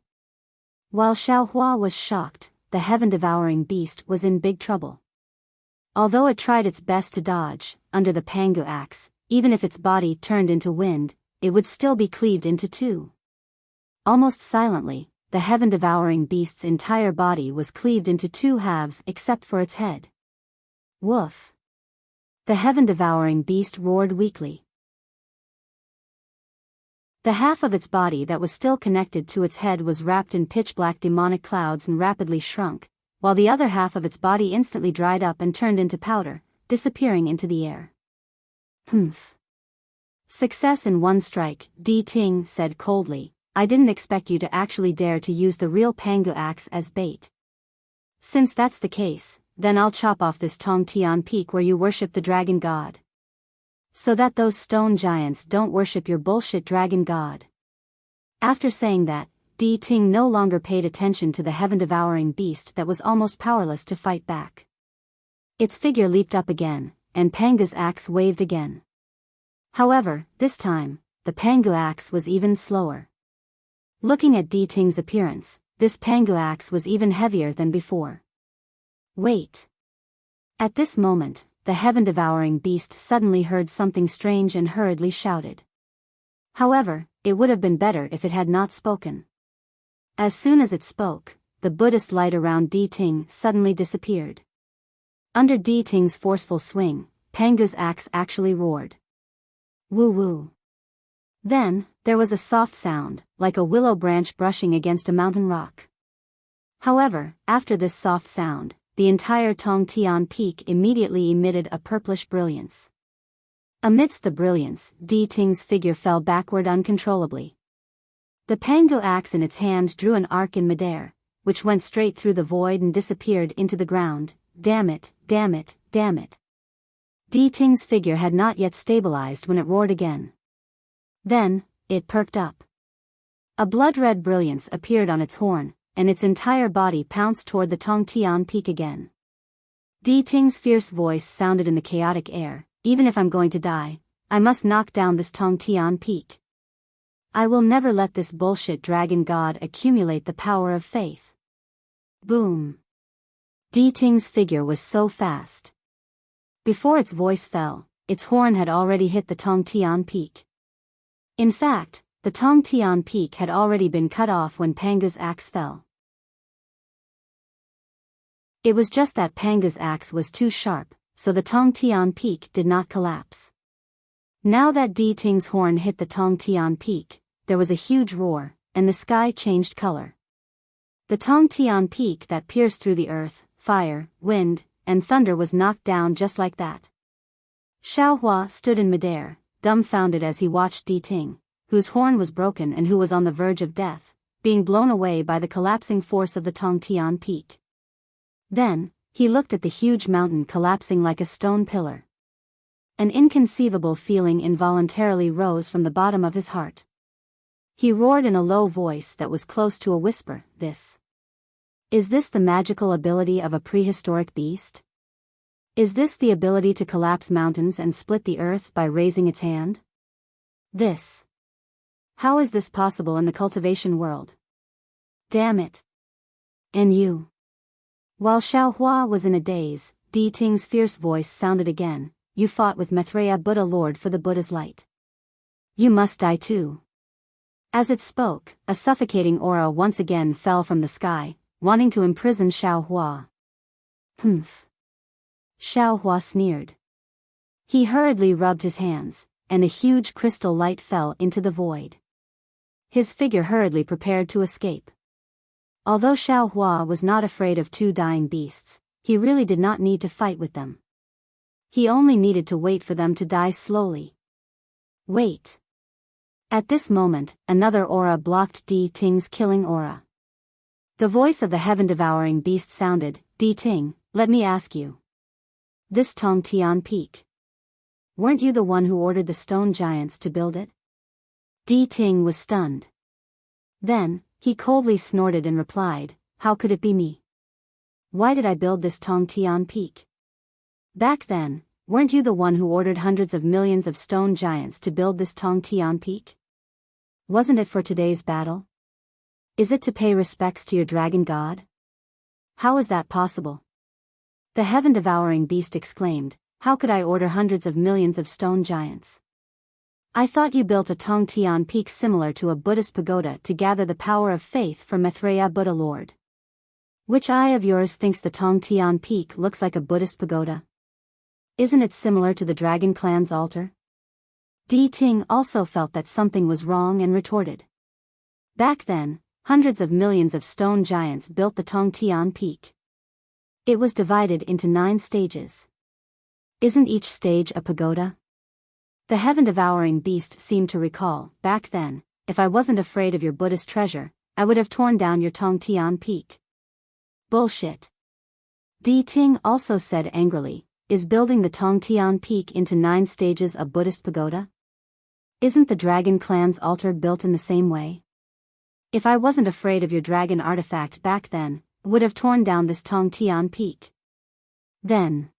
While Xiaohua was shocked, the heaven-devouring beast was in big trouble. Although it tried its best to dodge, under the Pangu axe, even if its body turned into wind, it would still be cleaved into two. Almost silently, the heaven-devouring beast's entire body was cleaved into two halves except for its head. Woof! The heaven-devouring beast roared weakly. The half of its body that was still connected to its head was wrapped in pitch-black demonic clouds and rapidly shrunk, while the other half of its body instantly dried up and turned into powder, disappearing into the air. Humph. Success in one strike, Di Ting said coldly. I didn't expect you to actually dare to use the real Pangu axe as bait. Since that's the case, then I'll chop off this Tongtian Peak where you worship the dragon god. So that those stone giants don't worship your bullshit dragon god. After saying that, Di Ting no longer paid attention to the heaven-devouring beast that was almost powerless to fight back. Its figure leaped up again, and Panga's axe waved again. However, this time, the Pangu axe was even slower. Looking at Di Ting's appearance, this Pangu axe was even heavier than before. Wait. At this moment, the heaven-devouring beast suddenly heard something strange and hurriedly shouted. However, it would have been better if it had not spoken. As soon as it spoke, the Buddhist light around Di Ting suddenly disappeared. Under Di Ting's forceful swing, Panga's axe actually roared. Woo woo. Then, there was a soft sound, like a willow branch brushing against a mountain rock. However, after this soft sound, the entire Tongtian peak immediately emitted a purplish brilliance. Amidst the brilliance, Di Ting's figure fell backward uncontrollably. The Pangu axe in its hand drew an arc in midair, which went straight through the void and disappeared into the ground. Damn it, damn it, damn it. Di Ting's figure had not yet stabilized when it roared again. Then, it perked up. A blood-red brilliance appeared on its horn, and its entire body pounced toward the Tongtian peak again. Di Ting's fierce voice sounded in the chaotic air, even if I'm going to die, I must knock down this Tongtian peak. I will never let this bullshit dragon god accumulate the power of faith. Boom. Di Ting's figure was so fast. Before its voice fell, its horn had already hit the Tongtian peak. In fact, the Tongtian peak had already been cut off when Panga's axe fell. It was just that Panga's axe was too sharp, so the Tongtian peak did not collapse. Now that Di Ting's horn hit the Tongtian peak, there was a huge roar, and the sky changed color. The Tongtian peak that pierced through the earth, fire, wind, and thunder was knocked down just like that. Xiaohua stood in midair, dumbfounded as he watched Di Ting, whose horn was broken and who was on the verge of death, being blown away by the collapsing force of the Tongtian peak. Then, he looked at the huge mountain collapsing like a stone pillar. An inconceivable feeling involuntarily rose from the bottom of his heart. He roared in a low voice that was close to a whisper, Is this the magical ability of a prehistoric beast? Is this the ability to collapse mountains and split the earth by raising its hand? How is this possible in the cultivation world? Damn it. And you. While Xiaohua was in a daze, Di Ting's fierce voice sounded again, You fought with Maitreya Buddha Lord for the Buddha's light. You must die too. As it spoke, a suffocating aura once again fell from the sky, wanting to imprison Xiaohua. Humph. Xiaohua sneered. He hurriedly rubbed his hands, and a huge crystal light fell into the void. His figure hurriedly prepared to escape. Although Xiaohua was not afraid of two dying beasts, he really did not need to fight with them. He only needed to wait for them to die slowly. Wait. At this moment, another aura blocked Di Ting's killing aura. The voice of the heaven-devouring beast sounded, Di Ting, let me ask you. This Tongtian peak. Weren't you the one who ordered the stone giants to build it? Di Ting was stunned. Then, he coldly snorted and replied, How could it be me? Why did I build this Tongtian peak? Back then, weren't you the one who ordered hundreds of millions of stone giants to build this Tongtian peak? Wasn't it for today's battle? Is it to pay respects to your dragon god? How is that possible? The heaven-devouring beast exclaimed, How could I order hundreds of millions of stone giants? I thought you built a Tongtian peak similar to a Buddhist pagoda to gather the power of faith from Maitreya Buddha Lord. Which eye of yours thinks the Tongtian peak looks like a Buddhist pagoda? Isn't it similar to the Dragon Clan's altar? Di Ting also felt that something was wrong and retorted. Back then, hundreds of millions of stone giants built the Tongtian peak. It was divided into 9 stages. Isn't each stage a pagoda? The heaven-devouring beast seemed to recall, back then, if I wasn't afraid of your Buddhist treasure, I would have torn down your Tongtian peak. Bullshit. Di Ting also said angrily, Is building the Tongtian peak into 9 stages a Buddhist pagoda? Isn't the Dragon Clan's altar built in the same way? If I wasn't afraid of your dragon artifact back then, I would have torn down this Tongtian peak. Then.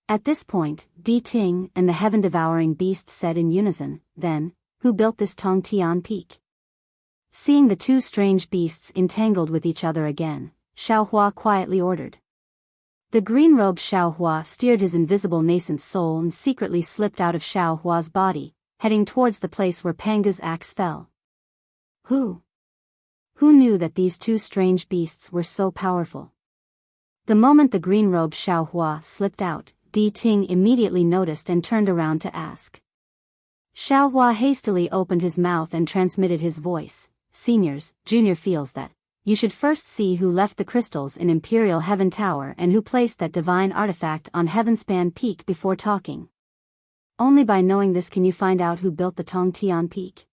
At this point, Di Ting and the heaven-devouring beast said in unison, Then, who built this Tongtian peak? Seeing the two strange beasts entangled with each other again, Xiaohua quietly ordered. The green-robed Xiaohua steered his invisible nascent soul and secretly slipped out of Xiaohua's body, heading towards the place where Panga's axe fell. Who Who knew that these two strange beasts were so powerful? The moment the green-robed Xiaohua slipped out, Di Ting immediately noticed and turned around to ask. Xiaohua hastily opened his mouth and transmitted his voice. Seniors, Junior feels that you should first see who left the crystals in Imperial Heaven Tower and who placed that divine artifact on Heavenspan Peak before talking. Only by knowing this can you find out who built the Tongtian Peak.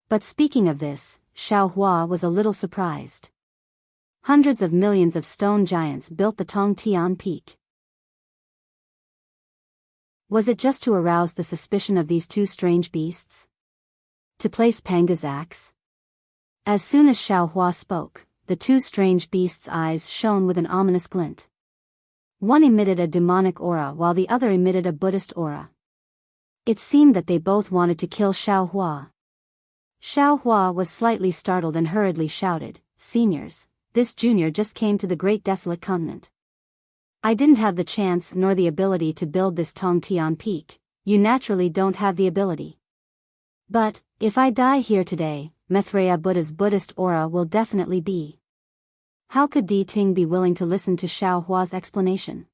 But speaking of this, Xiaohua was a little surprised. Hundreds of millions of stone giants built the Tongtian Peak. Was it just to arouse the suspicion of these two strange beasts? To place Panga's axe? As soon as Xiaohua spoke, the two strange beasts' eyes shone with an ominous glint. One emitted a demonic aura while the other emitted a Buddhist aura. It seemed that they both wanted to kill Xiaohua. Xiaohua was slightly startled and hurriedly shouted, "Seniors, this junior just came to the Great Desolate Continent. I didn't have the chance nor the ability to build this Tongtian Peak. You naturally don't have the ability. But, if I die here today, Maitreya Buddha's Buddhist aura will definitely be." How could Di Ting be willing to listen to Xiaohua's explanation?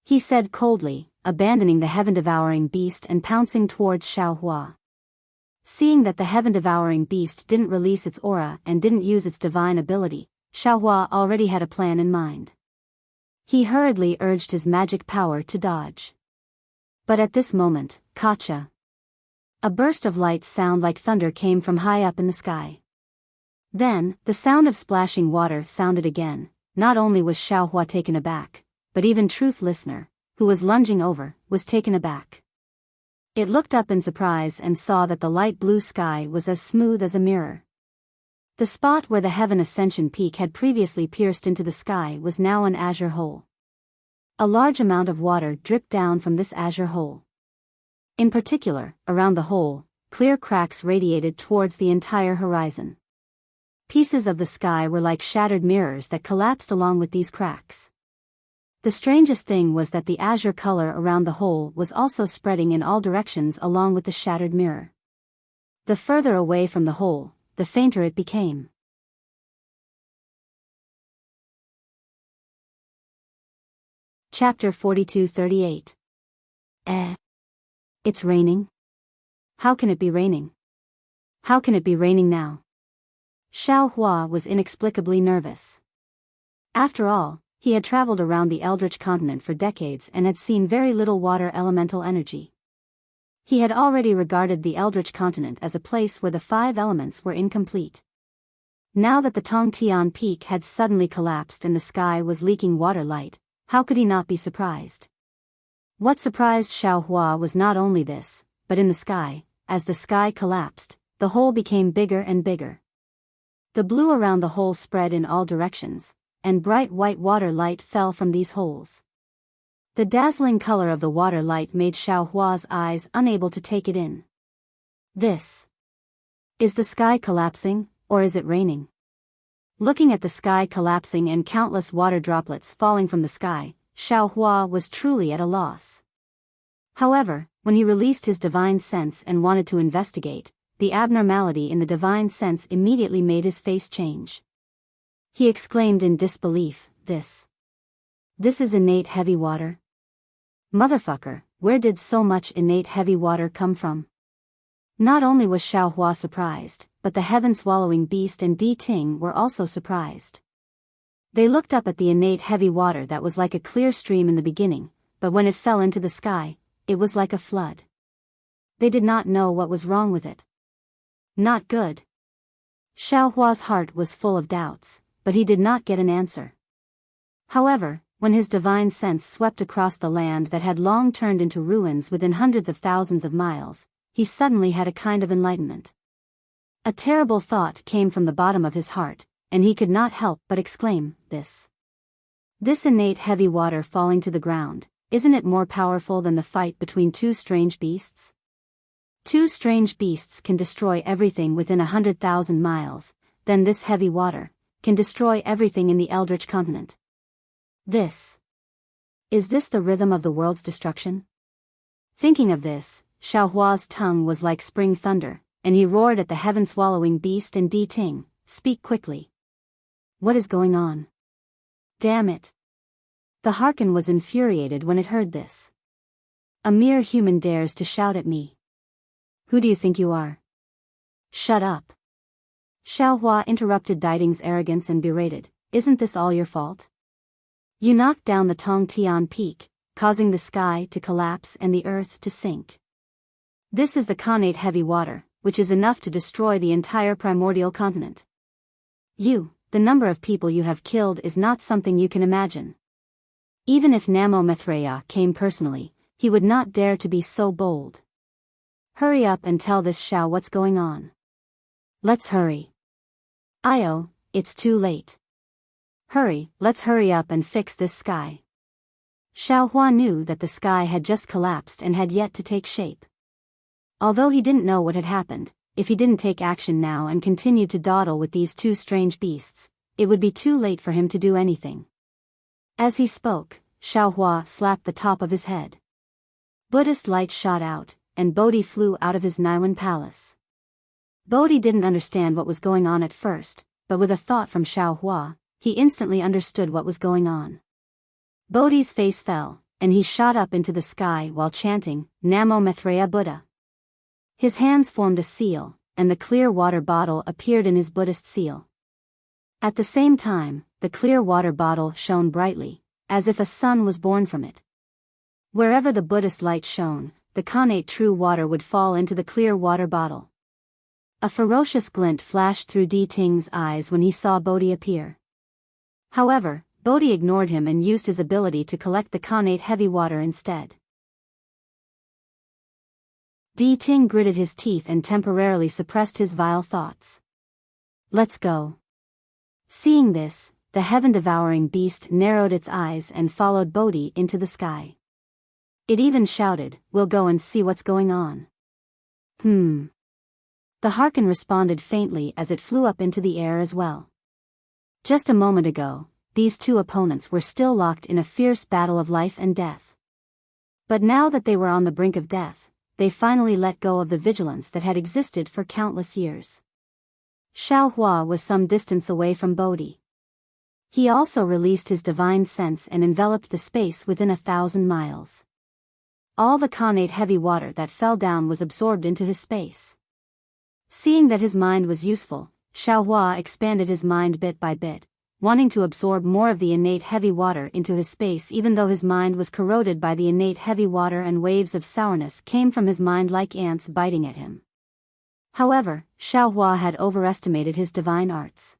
He said coldly, abandoning the heaven-devouring beast and pouncing towards Xiaohua. Seeing that the heaven-devouring beast didn't release its aura and didn't use its divine ability, Xiaohua already had a plan in mind. He hurriedly urged his magic power to dodge. But at this moment, Kacha! A burst of light sound like thunder came from high up in the sky. Then, the sound of splashing water sounded again. Not only was Xiaohua taken aback, but even Truth Listener, who was lunging over, was taken aback. It looked up in surprise and saw that the light blue sky was as smooth as a mirror. The spot where the Heaven Ascension Peak had previously pierced into the sky was now an azure hole. A large amount of water dripped down from this azure hole. In particular, around the hole, clear cracks radiated towards the entire horizon. Pieces of the sky were like shattered mirrors that collapsed along with these cracks. The strangest thing was that the azure color around the hole was also spreading in all directions along with the shattered mirror. The further away from the hole, the fainter it became. Chapter 42-38. It's raining? How can it be raining? How can it be raining now? Xiaohua was inexplicably nervous. After all, he had traveled around the Eldritch continent for decades and had seen very little water elemental energy. He had already regarded the Eldritch continent as a place where the 5 elements were incomplete. Now that the Tongtian Peak had suddenly collapsed and the sky was leaking water light, how could he not be surprised? What surprised Xiaohua was not only this, but in the sky, as the sky collapsed, the hole became bigger and bigger. The blue around the hole spread in all directions, and bright white water light fell from these holes. The dazzling color of the water light made Xiaohua's eyes unable to take it in. This. Is the sky collapsing, or is it raining? Looking at the sky collapsing and countless water droplets falling from the sky, Xiaohua was truly at a loss. However, when he released his divine sense and wanted to investigate, the abnormality in the divine sense immediately made his face change. He exclaimed in disbelief, This is innate heavy water? Motherfucker, where did so much innate heavy water come from? Not only was Xiaohua surprised, but the heaven-swallowing beast and Di Ting were also surprised. They looked up at the innate heavy water that was like a clear stream in the beginning, but when it fell into the sky, it was like a flood. They did not know what was wrong with it. Not good. Xiaohua's heart was full of doubts, but he did not get an answer. However, when his divine sense swept across the land that had long turned into ruins within hundreds of thousands of miles, he suddenly had a kind of enlightenment. A terrible thought came from the bottom of his heart, and he could not help but exclaim, This innate heavy water falling to the ground, isn't it more powerful than the fight between 2 strange beasts? 2 strange beasts can destroy everything within 100,000 miles, then this heavy water can destroy everything in the Eldritch continent. Is this the rhythm of the world's destruction? Thinking of this, Xiaohua's tongue was like spring thunder, and he roared at the heaven-swallowing beast and Di Ting, speak quickly. What is going on? Damn it. The Harken was infuriated when it heard this. A mere human dares to shout at me. Who do you think you are? Shut up. Xiaohua interrupted Diding's arrogance and berated, isn't this all your fault? You knocked down the Tongtian peak, causing the sky to collapse and the earth to sink. This is the Khanate heavy water, which is enough to destroy the entire primordial continent. The number of people you have killed is not something you can imagine. Even if Namo Mithreya came personally, he would not dare to be so bold. Hurry up and tell this Xiao what's going on. Let's hurry. Io, it's too late. Hurry, let's hurry up and fix this sky. Xiaohua knew that the sky had just collapsed and had yet to take shape. Although he didn't know what had happened, if he didn't take action now and continued to dawdle with these two strange beasts, it would be too late for him to do anything. As he spoke, Xiaohua slapped the top of his head. Buddhist light shot out, and Bodhi flew out of his Niwen palace. Bodhi didn't understand what was going on at first, but with a thought from Xiaohua, he instantly understood what was going on. Bodhi's face fell, and he shot up into the sky while chanting, Namo Maitreya Buddha. His hands formed a seal, and the clear water bottle appeared in his Buddhist seal. At the same time, the clear water bottle shone brightly, as if a sun was born from it. Wherever the Buddhist light shone, the Khanate true water would fall into the clear water bottle. A ferocious glint flashed through Di Ting's eyes when he saw Bodhi appear. However, Bodhi ignored him and used his ability to collect the Khanate heavy water instead. Di Ting gritted his teeth and temporarily suppressed his vile thoughts. Let's go. Seeing this, the heaven-devouring beast narrowed its eyes and followed Bodhi into the sky. It even shouted, we'll go and see what's going on. The Harken responded faintly as it flew up into the air as well. Just a moment ago, these two opponents were still locked in a fierce battle of life and death. But now that they were on the brink of death, they finally let go of the vigilance that had existed for countless years. Xiaohua was some distance away from Bodhi. He also released his divine sense and enveloped the space within 1,000 miles. All the Khanate heavy water that fell down was absorbed into his space. Seeing that his mind was useful, Xiaohua expanded his mind bit by bit, wanting to absorb more of the innate heavy water into his space even though his mind was corroded by the innate heavy water and waves of sourness came from his mind like ants biting at him. However, Xiaohua had overestimated his divine arts.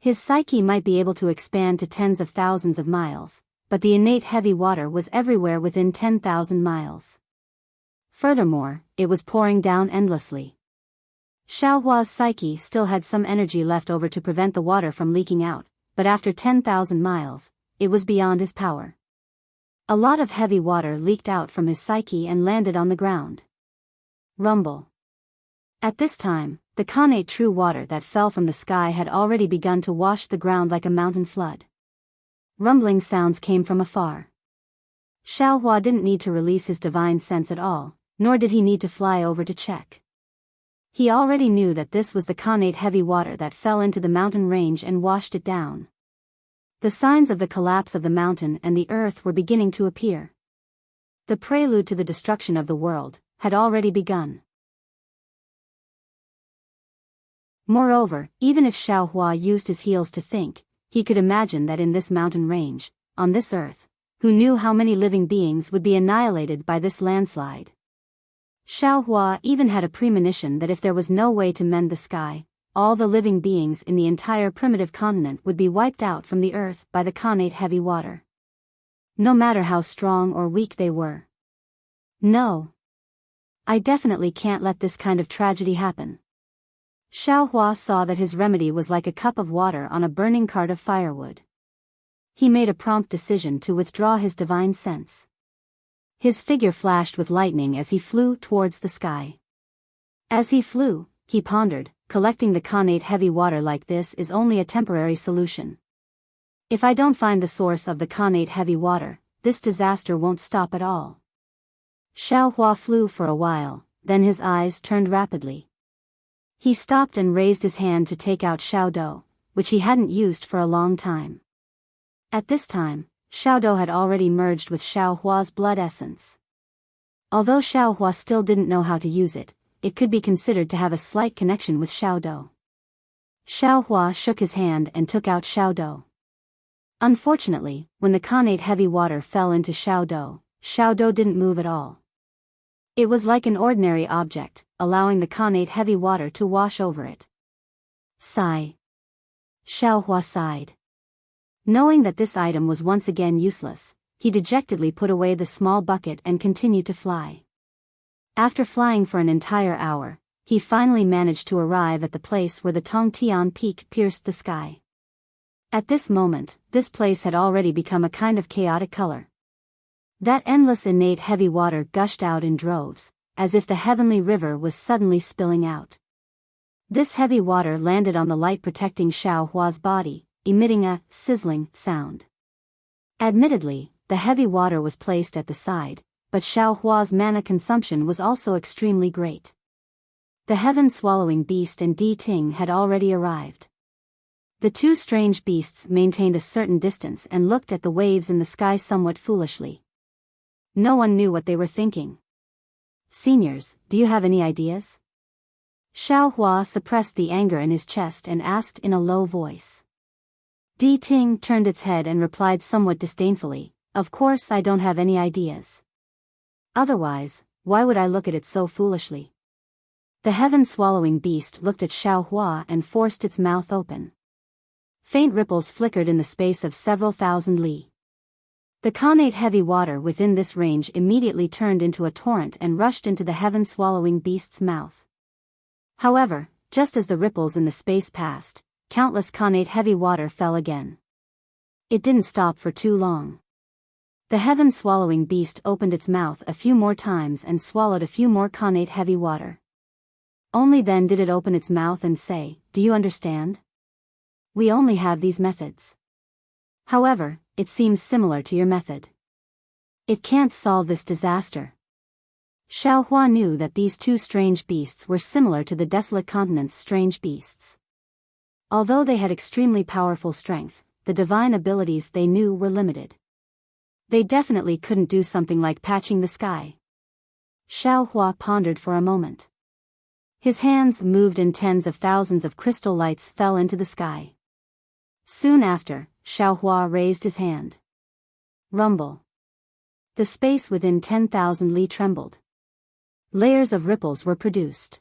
His psyche might be able to expand to tens of thousands of miles, but the innate heavy water was everywhere within 10,000 miles. Furthermore, it was pouring down endlessly. Xiaohua's psyche still had some energy left over to prevent the water from leaking out, but after 10,000 miles, it was beyond his power. A lot of heavy water leaked out from his psyche and landed on the ground. Rumble. At this time, the Khanate true water that fell from the sky had already begun to wash the ground like a mountain flood. Rumbling sounds came from afar. Xiaohua didn't need to release his divine sense at all, nor did he need to fly over to check. He already knew that this was the Khanate heavy water that fell into the mountain range and washed it down. The signs of the collapse of the mountain and the earth were beginning to appear. The prelude to the destruction of the world had already begun. Moreover, even if Xiaohua used his heels to think, he could imagine that in this mountain range, on this earth, who knew how many living beings would be annihilated by this landslide. Xiaohua even had a premonition that if there was no way to mend the sky, all the living beings in the entire primitive continent would be wiped out from the earth by the Khanate heavy water. No matter how strong or weak they were. No. I definitely can't let this kind of tragedy happen. Xiaohua saw that his remedy was like a cup of water on a burning cart of firewood. He made a prompt decision to withdraw his divine sense. His figure flashed with lightning as he flew towards the sky. As he flew, he pondered, collecting the Khanate heavy water like this is only a temporary solution. If I don't find the source of the Khanate heavy water, this disaster won't stop at all. Xiaohua flew for a while, then his eyes turned rapidly. He stopped and raised his hand to take out Xiaodou, which he hadn't used for a long time. At this time, Xiaodou had already merged with Xiaohua's blood essence. Although Xiaohua still didn't know how to use it, it could be considered to have a slight connection with Xiaodou. Xiaohua shook his hand and took out Xiaodou. Unfortunately, when the Khanate heavy water fell into Xiaodou, Xiaodou didn't move at all. It was like an ordinary object, allowing the Khanate heavy water to wash over it. Sigh. Xiaohua sighed. Knowing that this item was once again useless, he dejectedly put away the small bucket and continued to fly. After flying for an entire hour, he finally managed to arrive at the place where the Tongtian peak pierced the sky. At this moment, this place had already become a kind of chaotic color. That endless innate heavy water gushed out in droves, as if the heavenly river was suddenly spilling out. This heavy water landed on the light protecting Xiaohua's body, emitting a sizzling sound. Admittedly, the heavy water was placed at the side, but Xiaohua's mana consumption was also extremely great. The heaven-swallowing beast and Di Ting had already arrived. The two strange beasts maintained a certain distance and looked at the waves in the sky somewhat foolishly. No one knew what they were thinking. Seniors, do you have any ideas? Xiaohua suppressed the anger in his chest and asked in a low voice. Di Ting turned its head and replied somewhat disdainfully, "Of course I don't have any ideas. Otherwise, why would I look at it so foolishly?" The heaven-swallowing beast looked at Xiaohua and forced its mouth open. Faint ripples flickered in the space of several thousand li. The Khanate heavy water within this range immediately turned into a torrent and rushed into the heaven-swallowing beast's mouth. However, just as the ripples in the space passed, countless Khanate heavy water fell again. It didn't stop for too long. The heaven-swallowing beast opened its mouth a few more times and swallowed a few more Khanate heavy water. Only then did it open its mouth and say, "Do you understand? We only have these methods. However, it seems similar to your method. It can't solve this disaster." Xiaohua knew that these two strange beasts were similar to the desolate continent's strange beasts. Although they had extremely powerful strength, the divine abilities they knew were limited. They definitely couldn't do something like patching the sky. Xiaohua pondered for a moment. His hands moved and tens of thousands of crystal lights fell into the sky. Soon after, Xiaohua raised his hand. Rumble. The space within 10,000 li trembled. Layers of ripples were produced.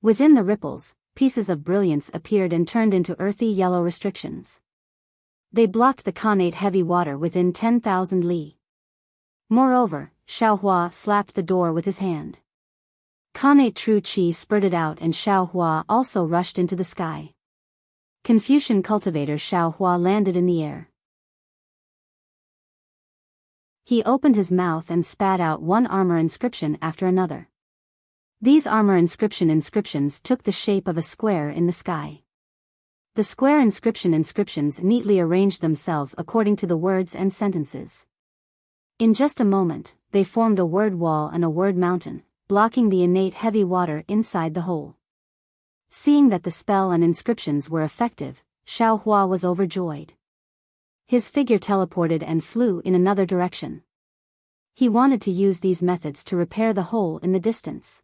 Within the ripples, pieces of brilliance appeared and turned into earthy yellow restrictions. They blocked the Khanate heavy water within 10,000 li. Moreover, Xiaohua slapped the door with his hand. Khanate true qi spurted out and Xiaohua also rushed into the sky. Confucian cultivator Xiaohua landed in the air. He opened his mouth and spat out one armor inscription after another. These armor inscriptions took the shape of a square in the sky. The square inscriptions neatly arranged themselves according to the words and sentences. In just a moment, they formed a word wall and a word mountain, blocking the innate heavy water inside the hole. Seeing that the spell and inscriptions were effective, Xiaohua was overjoyed. His figure teleported and flew in another direction. He wanted to use these methods to repair the hole in the distance.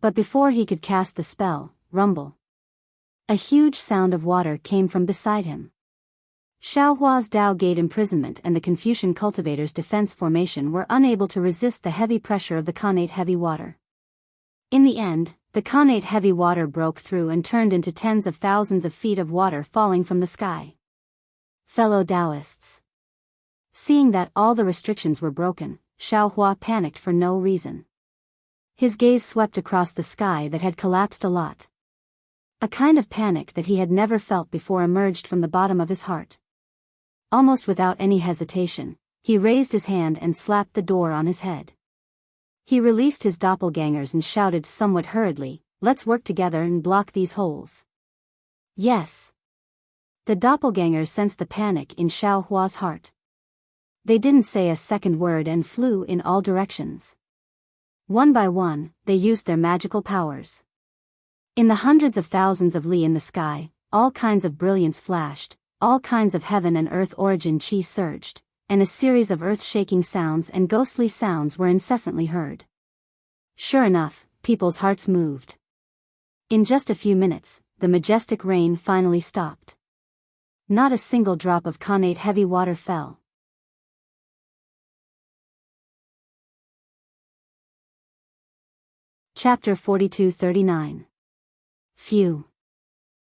But before he could cast the spell, rumble. A huge sound of water came from beside him. Xiaohua's Dao Gate imprisonment and the Confucian cultivator's defense formation were unable to resist the heavy pressure of the Khanate heavy water. In the end, the Khanate heavy water broke through and turned into tens of thousands of feet of water falling from the sky. Fellow Taoists. Seeing that all the restrictions were broken, Xiaohua panicked for no reason. His gaze swept across the sky that had collapsed a lot. A kind of panic that he had never felt before emerged from the bottom of his heart. Almost without any hesitation, he raised his hand and slapped the door on his head. He released his doppelgangers and shouted somewhat hurriedly, "Let's work together and block these holes." Yes. The doppelgangers sensed the panic in Xiaohua's heart. They didn't say a second word and flew in all directions. One by one, they used their magical powers. In the hundreds of thousands of li in the sky, all kinds of brilliance flashed, all kinds of heaven and earth origin chi surged, and a series of earth-shaking sounds and ghostly sounds were incessantly heard. Sure enough, people's hearts moved. In just a few minutes, the majestic rain finally stopped. Not a single drop of connate heavy water fell. Chapter 42-39. Phew.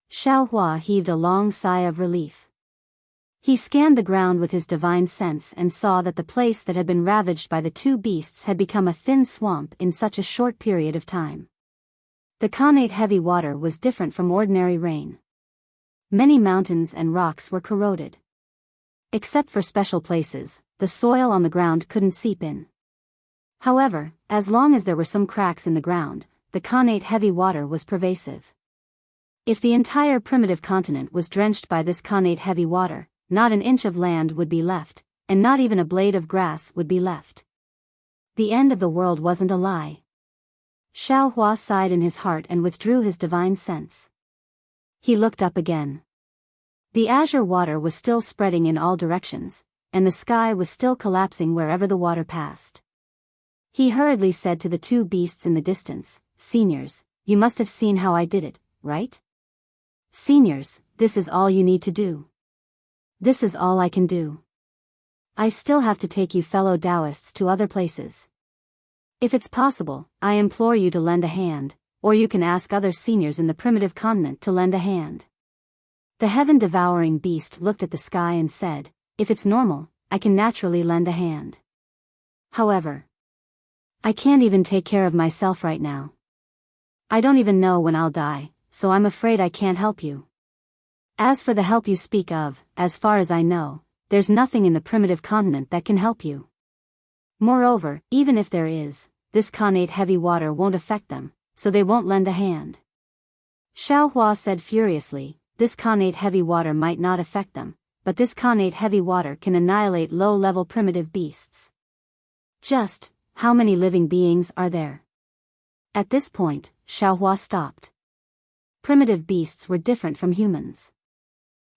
Xiaohua heaved a long sigh of relief. He scanned the ground with his divine sense and saw that the place that had been ravaged by the two beasts had become a thin swamp in such a short period of time. The connate heavy water was different from ordinary rain. Many mountains and rocks were corroded. Except for special places, the soil on the ground couldn't seep in. However, as long as there were some cracks in the ground, the connate heavy water was pervasive. If the entire primitive continent was drenched by this connate heavy water, not an inch of land would be left, and not even a blade of grass would be left. The end of the world wasn't a lie. Xiaohua sighed in his heart and withdrew his divine sense. He looked up again. The azure water was still spreading in all directions, and the sky was still collapsing wherever the water passed. He hurriedly said to the two beasts in the distance, "Seniors, you must have seen how I did it, right? Seniors, this is all you need to do. This is all I can do. I still have to take you fellow Taoists to other places. If it's possible, I implore you to lend a hand, or you can ask other seniors in the primitive continent to lend a hand." The heaven-devouring beast looked at the sky and said, "If it's normal, I can naturally lend a hand. However, I can't even take care of myself right now. I don't even know when I'll die, so I'm afraid I can't help you. As for the help you speak of, as far as I know, there's nothing in the primitive continent that can help you. Moreover, even if there is, this connate heavy water won't affect them, so they won't lend a hand." Xiaohua said furiously, "This connate heavy water might not affect them, but this connate heavy water can annihilate low-level primitive beasts. Just, how many living beings are there?" At this point, Xiaohua stopped. Primitive beasts were different from humans.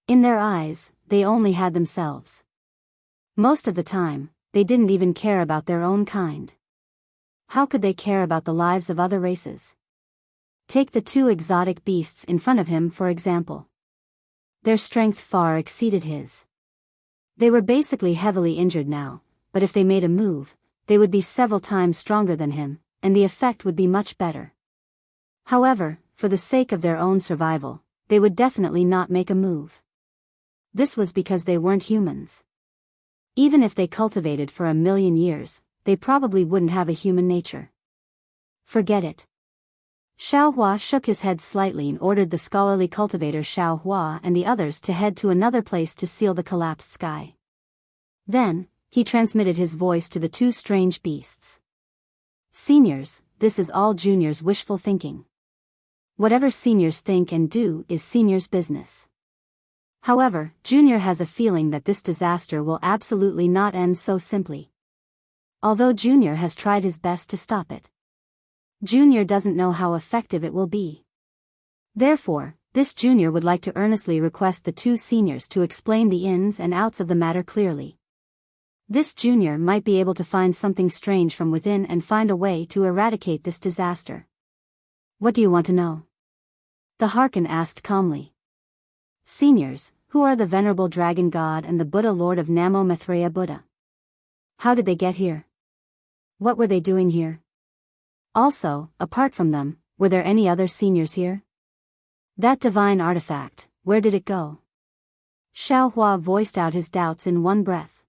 In their eyes, they only had themselves. Most of the time, they didn't even care about their own kind. How could they care about the lives of other races? Take the two exotic beasts in front of him for example. Their strength far exceeded his. They were basically heavily injured now, but if they made a move, they would be several times stronger than him, and the effect would be much better. However, for the sake of their own survival, they would definitely not make a move. This was because they weren't humans. Even if they cultivated for 1,000,000 years, they probably wouldn't have a human nature. Forget it. Xiaohua shook his head slightly and ordered the scholarly cultivator Xiaohua and the others to head to another place to seal the collapsed sky. Then, he transmitted his voice to the two strange beasts. "Seniors, this is all juniors' wishful thinking. Whatever seniors think and do is seniors' business. However, Junior has a feeling that this disaster will absolutely not end so simply. Although Junior has tried his best to stop it, Junior doesn't know how effective it will be. Therefore, this Junior would like to earnestly request the two seniors to explain the ins and outs of the matter clearly. This Junior might be able to find something strange from within and find a way to eradicate this disaster." "What do you want to know?" the Harkin asked calmly. "Seniors, who are the venerable dragon god and the Buddha lord of Namo Maitreya Buddha? How did they get here? What were they doing here? Also, apart from them, were there any other seniors here? That divine artifact, where did it go?" Xiaohua voiced out his doubts in one breath.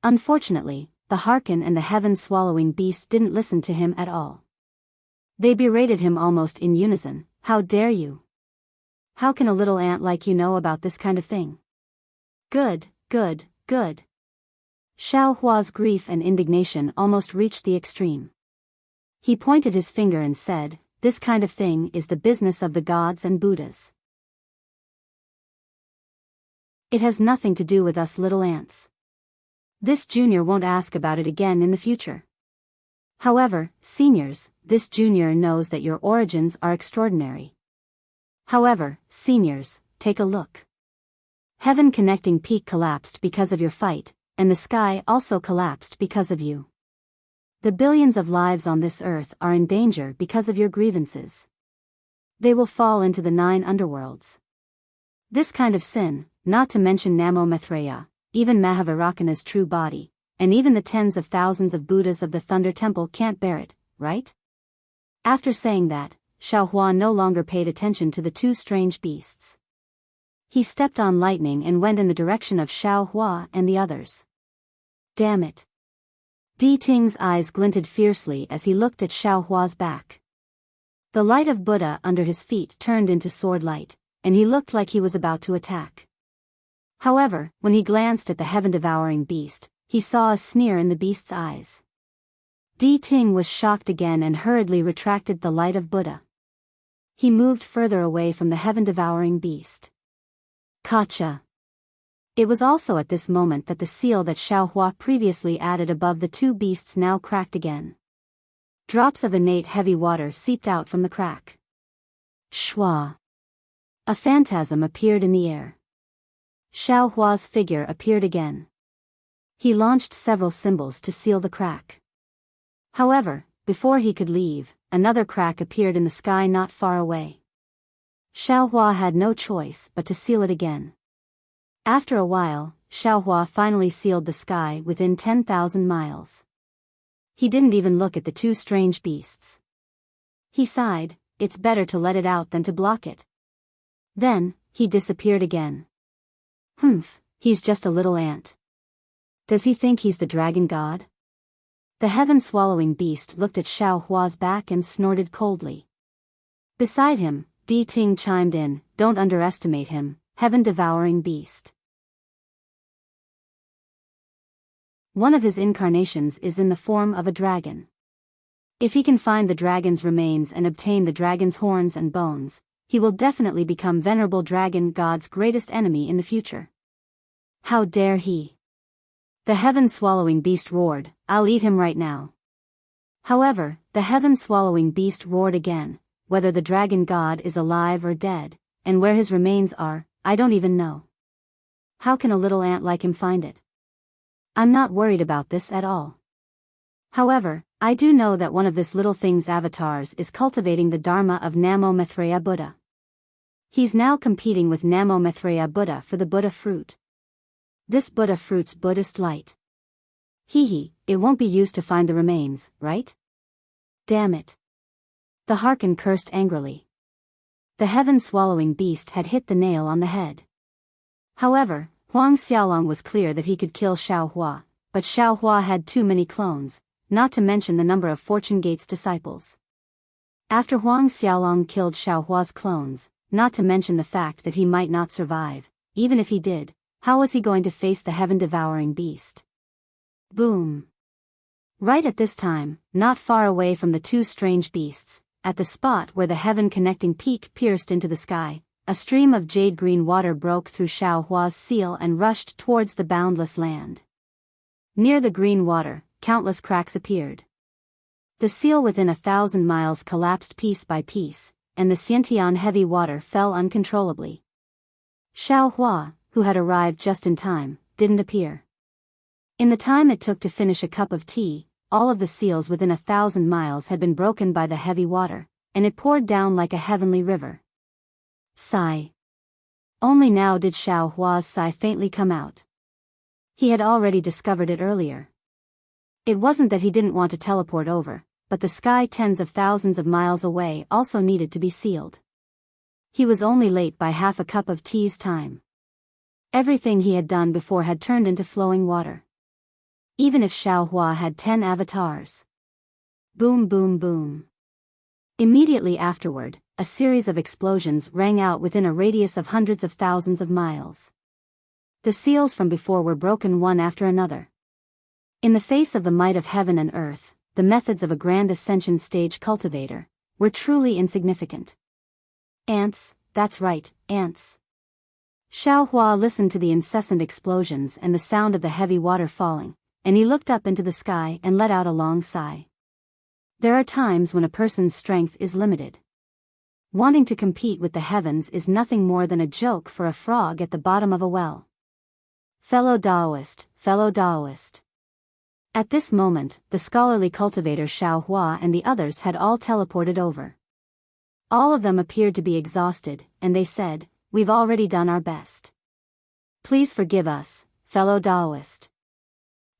Unfortunately, the Harkin and the heaven-swallowing beast didn't listen to him at all. They berated him almost in unison. "How dare you? How can a little ant like you know about this kind of thing? Good, good, good." Xiaohua's grief and indignation almost reached the extreme. He pointed his finger and said, "This kind of thing is the business of the gods and Buddhas. It has nothing to do with us little ants. This Junior won't ask about it again in the future. However, seniors, this junior knows that your origins are extraordinary. However, seniors, take a look. Heaven connecting peak collapsed because of your fight, and the sky also collapsed because of you. The billions of lives on this earth are in danger because of your grievances. They will fall into the 9 underworlds. This kind of sin, not to mention Namo Maitreya, even Mahavirakana's true body, and even the tens of thousands of Buddhas of the Thunder Temple can't bear it, right? After saying that, Xiaohua no longer paid attention to the 2 strange beasts. He stepped on lightning and went in the direction of Xiaohua and the others. Damn it. Di Ting's eyes glinted fiercely as he looked at Xiaohua's back. The light of Buddha under his feet turned into sword light, and he looked like he was about to attack. However, when he glanced at the heaven-devouring beast, he saw a sneer in the beast's eyes. Di Ting was shocked again and hurriedly retracted the light of Buddha. He moved further away from the heaven-devouring beast. Gotcha. It was also at this moment that the seal that Xiaohua previously added above the 2 beasts now cracked again. Drops of innate heavy water seeped out from the crack. Shua. A phantasm appeared in the air. Xiaohua's figure appeared again. He launched several symbols to seal the crack. However, before he could leave, another crack appeared in the sky not far away. Xiaohua had no choice but to seal it again. After a while, Xiaohua finally sealed the sky within 10,000 miles. He didn't even look at the 2 strange beasts. He sighed, it's better to let it out than to block it. Then, he disappeared again. Humph, he's just a little ant. Does he think he's the dragon god? The heaven-swallowing beast looked at Xiaohua's back and snorted coldly. Beside him, Di Ting chimed in, don't underestimate him, heaven-devouring beast. One of his incarnations is in the form of a dragon. If he can find the dragon's remains and obtain the dragon's horns and bones, he will definitely become venerable dragon god's greatest enemy in the future. How dare he? The heaven-swallowing beast roared, I'll eat him right now. However, the heaven-swallowing beast roared again, whether the dragon god is alive or dead, and where his remains are, I don't even know. How can a little ant like him find it? I'm not worried about this at all. However, I do know that one of this little thing's avatars is cultivating the Dharma of Namo Maitreya Buddha. He's now competing with Namo Maitreya Buddha for the Buddha fruit. This Buddha fruit's Buddhist light. It won't be used to find the remains, right? Damn it. The Harkin cursed angrily. The heaven-swallowing beast had hit the nail on the head. However, Huang Xiaolong was clear that he could kill Xiaohua, but Xiaohua had too many clones, not to mention the number of Fortune Gate's disciples. After Huang Xiaolong killed Xiaohua's clones, not to mention the fact that he might not survive, even if he did, how was he going to face the heaven-devouring beast? Boom. Right at this time, not far away from the 2 strange beasts, at the spot where the heaven-connecting peak pierced into the sky, a stream of jade-green water broke through Xiaohua's seal and rushed towards the boundless land. Near the green water, countless cracks appeared. The seal within 1,000 miles collapsed piece by piece, and the Xiantian heavy water fell uncontrollably. Xiaohua, who had arrived just in time, didn't appear. In the time it took to finish a cup of tea, all of the seals within 1,000 miles had been broken by the heavy water, and it poured down like a heavenly river. Sigh. Only now did Xiaohua's sigh faintly come out. He had already discovered it earlier. It wasn't that he didn't want to teleport over, but the sky tens of thousands of miles away also needed to be sealed. He was only late by half a cup of tea's time. Everything he had done before had turned into flowing water. Even if Xiaohua had 10 avatars. Boom boom boom. Immediately afterward, a series of explosions rang out within a radius of hundreds of thousands of miles. The seals from before were broken one after another. In the face of the might of heaven and earth, the methods of a grand ascension stage cultivator were truly insignificant. Ants, that's right, ants. Xiaohua listened to the incessant explosions and the sound of the heavy water falling, and he looked up into the sky and let out a long sigh. There are times when a person's strength is limited. Wanting to compete with the heavens is nothing more than a joke for a frog at the bottom of a well. Fellow Taoist, fellow Taoist. At this moment, the scholarly cultivator Xiao Hua and the others had all teleported over. All of them appeared to be exhausted, and they said, "We've already done our best. Please forgive us, fellow Taoist."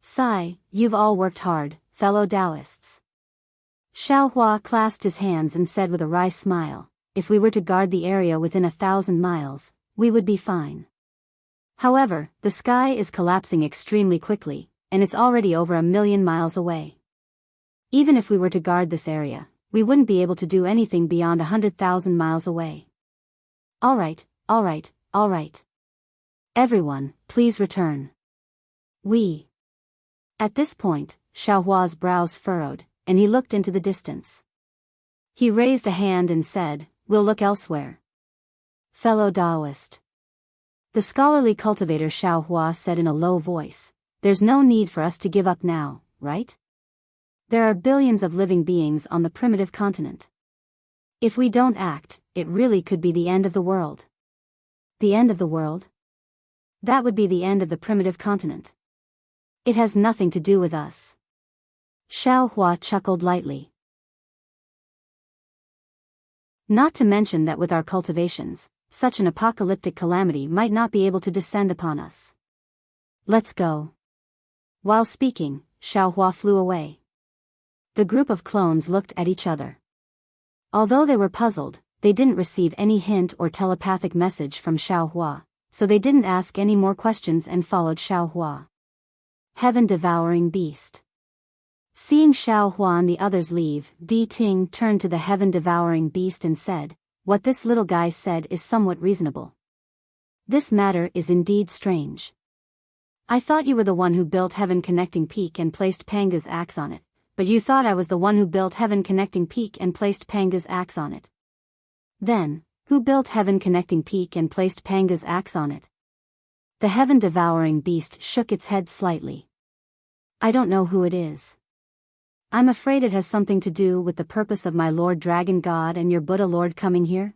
"Sigh, you've all worked hard, fellow Taoists." Xiao Hua clasped his hands and said with a wry smile, "If we were to guard the area within 1,000 miles, we would be fine. However, the sky is collapsing extremely quickly, and it's already over 1,000,000 miles away. Even if we were to guard this area, we wouldn't be able to do anything beyond 100,000 miles away. All right, all right, all right. Everyone, please return. We." At this point, Xiao Hua's brows furrowed, and he looked into the distance. He raised a hand and said, "We'll look elsewhere." Fellow Taoist. The scholarly cultivator Xiao Hua said in a low voice, "There's no need for us to give up now, right? There are billions of living beings on the primitive continent. If we don't act, it really could be the end of the world." The end of the world? That would be the end of the primitive continent. It has nothing to do with us. Xiao Hua chuckled lightly. Not to mention that with our cultivations, such an apocalyptic calamity might not be able to descend upon us. Let's go. While speaking, Xiao Hua flew away. The group of clones looked at each other. Although they were puzzled, they didn't receive any hint or telepathic message from Xiao Hua, so they didn't ask any more questions and followed Xiao Hua. Heaven-devouring beast. Seeing Xiao Hua and the others leave, Di Ting turned to the heaven-devouring beast and said, "What this little guy said is somewhat reasonable. This matter is indeed strange. I thought you were the one who built Heaven Connecting Peak and placed Panga's axe on it, but you thought I was the one who built Heaven Connecting Peak and placed Panga's axe on it. Then, who built Heaven Connecting Peak and placed Panga's axe on it?" The heaven-devouring beast shook its head slightly. "I don't know who it is. I'm afraid it has something to do with the purpose of my Lord Dragon God and your Buddha Lord coming here."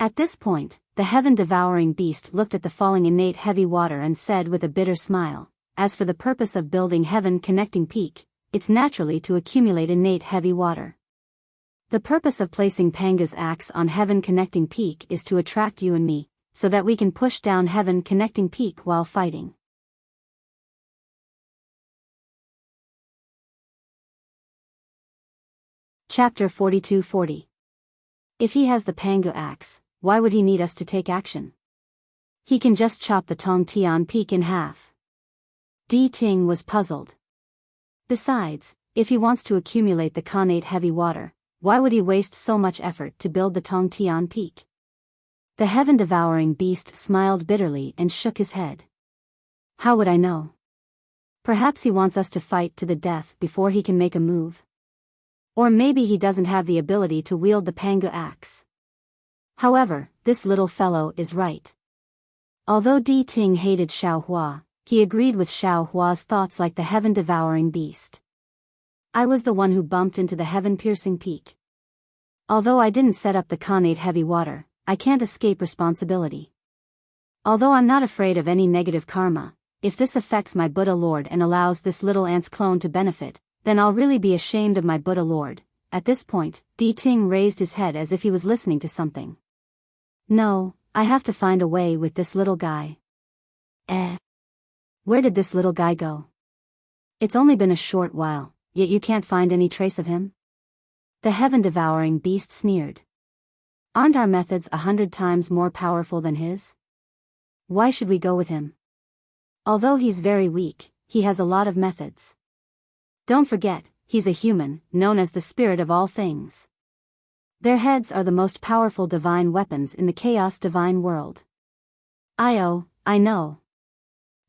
At this point, the heaven-devouring beast looked at the falling innate heavy water and said with a bitter smile, "As for the purpose of building Heaven Connecting Peak, it's naturally to accumulate innate heavy water. The purpose of placing Panga's axe on Heaven Connecting Peak is to attract you and me, so that we can push down Heaven Connecting Peak while fighting." Chapter 4240. If he has the Pangu axe, why would he need us to take action? He can just chop the Tong Tian Peak in half. Di Ting was puzzled. Besides, if he wants to accumulate the connate heavy water, why would he waste so much effort to build the Tong Tian Peak? The heaven-devouring beast smiled bitterly and shook his head. "How would I know? Perhaps he wants us to fight to the death before he can make a move. Or maybe he doesn't have the ability to wield the Pangu axe. However, this little fellow is right." Although Di Ting hated Xiao Hua, he agreed with Xiao Hua's thoughts like the heaven-devouring beast. "I was the one who bumped into the heaven-piercing peak. Although I didn't set up the connate heavy water, I can't escape responsibility. Although I'm not afraid of any negative karma, if this affects my Buddha Lord and allows this little ant's clone to benefit, then I'll really be ashamed of my Buddha Lord." At this point, Di Ting raised his head as if he was listening to something. "No, I have to find a way with this little guy." Where did this little guy go? It's only been a short while, yet you can't find any trace of him?" The heaven-devouring beast sneered. "Aren't our methods 100 times more powerful than his? Why should we go with him? Although he's very weak, he has a lot of methods. Don't forget, he's a human, known as the spirit of all things. Their heads are the most powerful divine weapons in the chaos divine world." I know.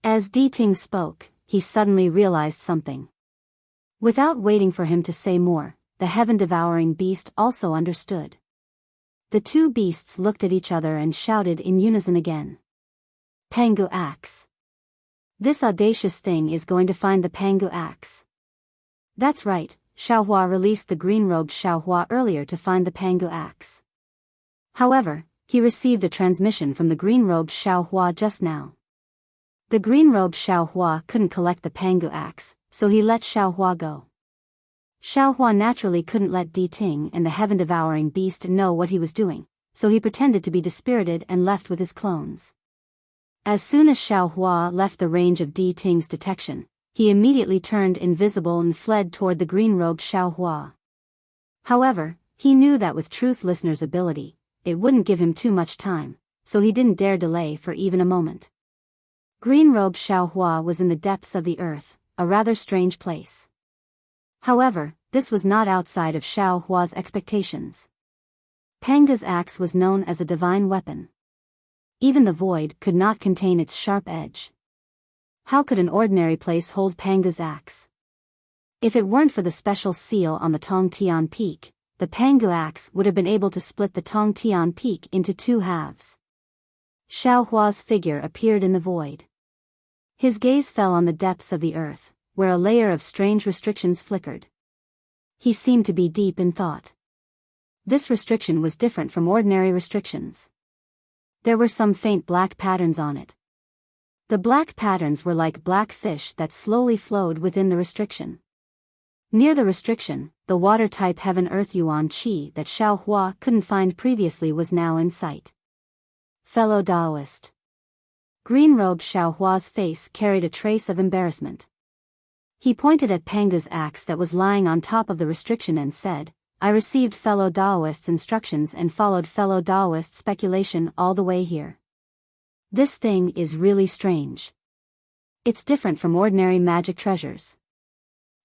As Di Ting spoke, he suddenly realized something. Without waiting for him to say more, the heaven-devouring beast also understood. The two beasts looked at each other and shouted in unison again. "Pangu axe. This audacious thing is going to find the Pangu axe." That's right, Xiaohua released the green-robed Xiaohua earlier to find the Pangu axe. However, he received a transmission from the green-robed Xiaohua just now. The green-robed Xiaohua couldn't collect the Pangu axe, so he let Xiaohua go. Xiaohua naturally couldn't let Di Ting and the heaven-devouring beast know what he was doing, so he pretended to be dispirited and left with his clones. As soon as Xiaohua left the range of Di Ting's detection, he immediately turned invisible and fled toward the green-robed Xiaohua. However, he knew that with Truth Listener's ability, it wouldn't give him too much time, so he didn't dare delay for even a moment. Green-robed Xiaohua was in the depths of the earth, a rather strange place. However, this was not outside of Xiaohua's expectations. Panga's axe was known as a divine weapon. Even the void could not contain its sharp edge. How could an ordinary place hold Panga's axe? If it weren't for the special seal on the Tongtian Peak, the Pangu axe would have been able to split the Tongtian Peak into two halves. Xiaohua's figure appeared in the void. His gaze fell on the depths of the earth, where a layer of strange restrictions flickered. He seemed to be deep in thought. This restriction was different from ordinary restrictions. There were some faint black patterns on it. The black patterns were like black fish that slowly flowed within the restriction. Near the restriction, the water-type heaven-earth yuan qi that Xiaohua couldn't find previously was now in sight. Fellow Taoist. Green-robed Xiaohua's face carried a trace of embarrassment. He pointed at Panga's axe that was lying on top of the restriction and said, "I received fellow Taoist's instructions and followed fellow Taoist's speculation all the way here. This thing is really strange. It's different from ordinary magic treasures.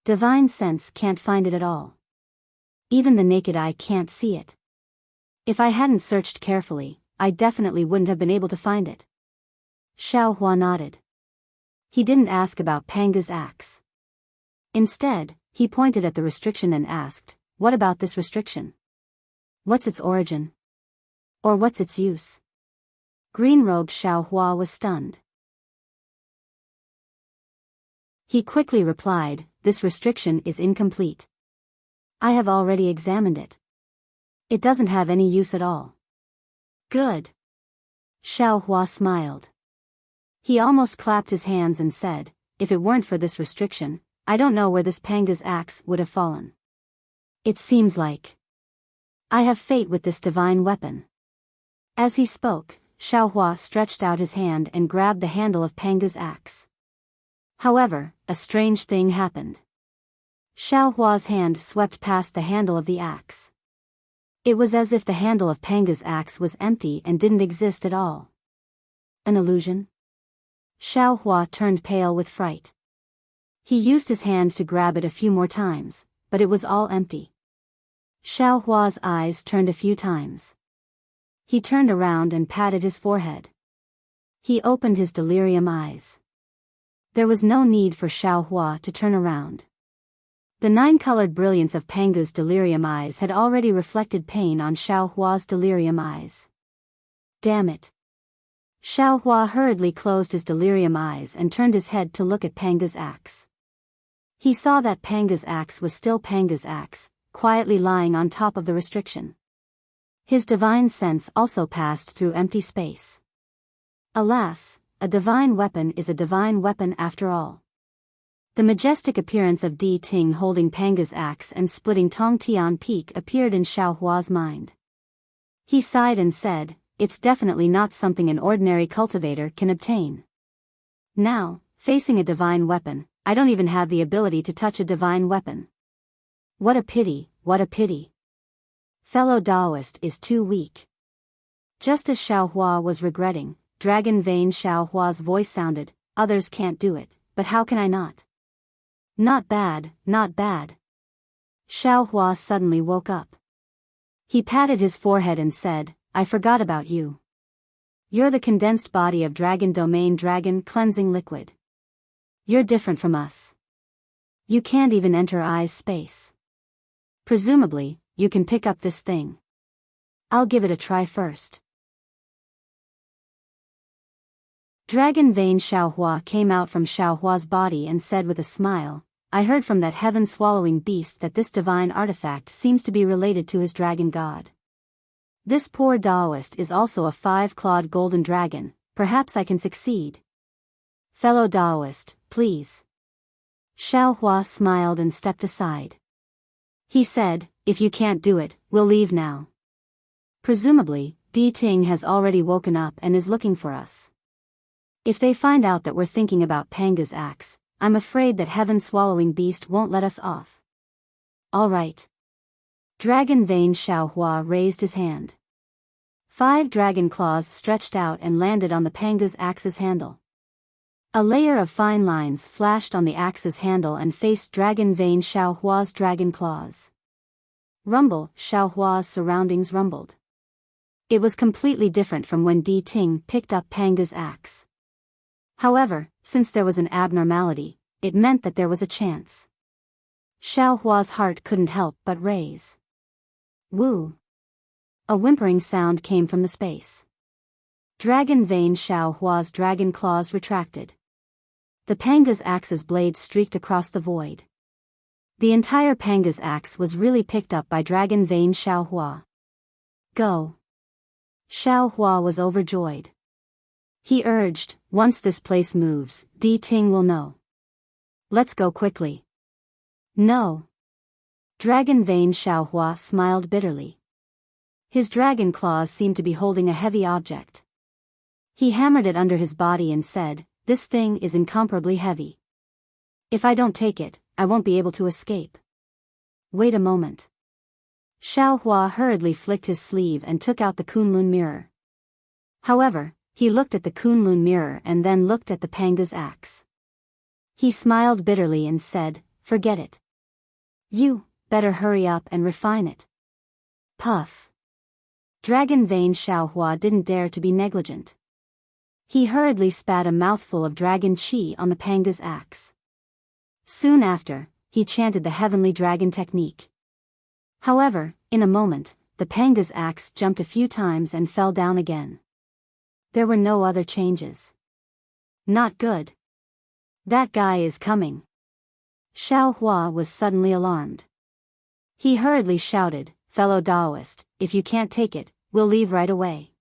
Divine sense can't find it at all. Even the naked eye can't see it. If I hadn't searched carefully, I definitely wouldn't have been able to find it." Xiaohua nodded. He didn't ask about Panga's axe. Instead, he pointed at the restriction and asked, "What about this restriction? What's its origin? Or what's its use?" Green-robed Xiaohua was stunned. He quickly replied, "This restriction is incomplete. I have already examined it. It doesn't have any use at all." "Good." Xiaohua smiled. He almost clapped his hands and said, "If it weren't for this restriction, I don't know where this Panga's axe would have fallen. It seems like I have fate with this divine weapon." As he spoke, Xiaohua stretched out his hand and grabbed the handle of Panga's axe. However, a strange thing happened. Xiaohua's hand swept past the handle of the axe. It was as if the handle of Panga's axe was empty and didn't exist at all. An illusion? Xiaohua turned pale with fright. He used his hand to grab it a few more times, but it was all empty. Xiaohua's eyes turned a few times. He turned around and patted his forehead. He opened his delirium eyes. There was no need for Xiaohua to turn around. The nine-colored brilliance of Pangu's delirium eyes had already reflected pain on Xiaohua's delirium eyes. Damn it. Xiaohua hurriedly closed his delirium eyes and turned his head to look at Panga's axe. He saw that Panga's axe was still Panga's axe, quietly lying on top of the restriction. His divine sense also passed through empty space. Alas, a divine weapon is a divine weapon after all. The majestic appearance of Di Ting holding Panga's axe and splitting Tongtian Peak appeared in Xiaohua's mind. He sighed and said, "It's definitely not something an ordinary cultivator can obtain. Now, facing a divine weapon, I don't even have the ability to touch a divine weapon. What a pity, what a pity. Fellow Taoist is too weak." Just as Xiaohua was regretting, Dragon Vein Xiaohua's voice sounded, "Others can't do it, but how can I not?" "Not bad, not bad." Xiaohua suddenly woke up. He patted his forehead and said, "I forgot about you. You're the condensed body of Dragon Domain Dragon Cleansing Liquid. You're different from us. You can't even enter I's space. Presumably, you can pick up this thing. I'll give it a try first." Dragon Vein Xiaohua came out from Xiaohua's body and said with a smile, I heard from that heaven-swallowing beast that this divine artifact seems to be related to his dragon god. This poor Taoist is also a 5-clawed golden dragon, perhaps I can succeed. Fellow Taoist, please. Xiao Hua smiled and stepped aside. He said, if you can't do it, we'll leave now. Presumably, Di Ting has already woken up and is looking for us. If they find out that we're thinking about Panga's axe, I'm afraid that heaven-swallowing beast won't let us off. All right. Dragon Vein Xiao Hua raised his hand. 5 dragon claws stretched out and landed on the Panga's axe's handle. A layer of fine lines flashed on the axe's handle and faced Dragon Vein Xiao Hua's dragon claws. Rumble, Xiao Hua's surroundings rumbled. It was completely different from when Di Ting picked up Panga's axe. However, since there was an abnormality, it meant that there was a chance. Xiao Hua's heart couldn't help but raise. Woo! A whimpering sound came from the space. Dragon Vein Xiao Hua's dragon claws retracted. The Panga's axe's blade streaked across the void. The entire Panga's axe was really picked up by Dragon Vein Xiao Hua. Go! Xiao Hua was overjoyed. He urged, once this place moves, Di Ting will know. Let's go quickly. No. Dragon Vein Xiao Hua smiled bitterly. His dragon claws seemed to be holding a heavy object. He hammered it under his body and said, this thing is incomparably heavy. If I don't take it, I won't be able to escape. Wait a moment. Xiao Hua hurriedly flicked his sleeve and took out the Kunlun mirror. However, he looked at the Kunlun mirror and then looked at the Panga's axe. He smiled bitterly and said, forget it. You better hurry up and refine it. Puff. Dragon Vein Xiao Hua didn't dare to be negligent. He hurriedly spat a mouthful of dragon chi on the Panga's axe. Soon after, he chanted the heavenly dragon technique. However, in a moment, the Panga's axe jumped a few times and fell down again. There were no other changes. Not good. That guy is coming. Xiao Hua was suddenly alarmed. He hurriedly shouted, fellow Taoist, if you can't take it, we'll leave right away.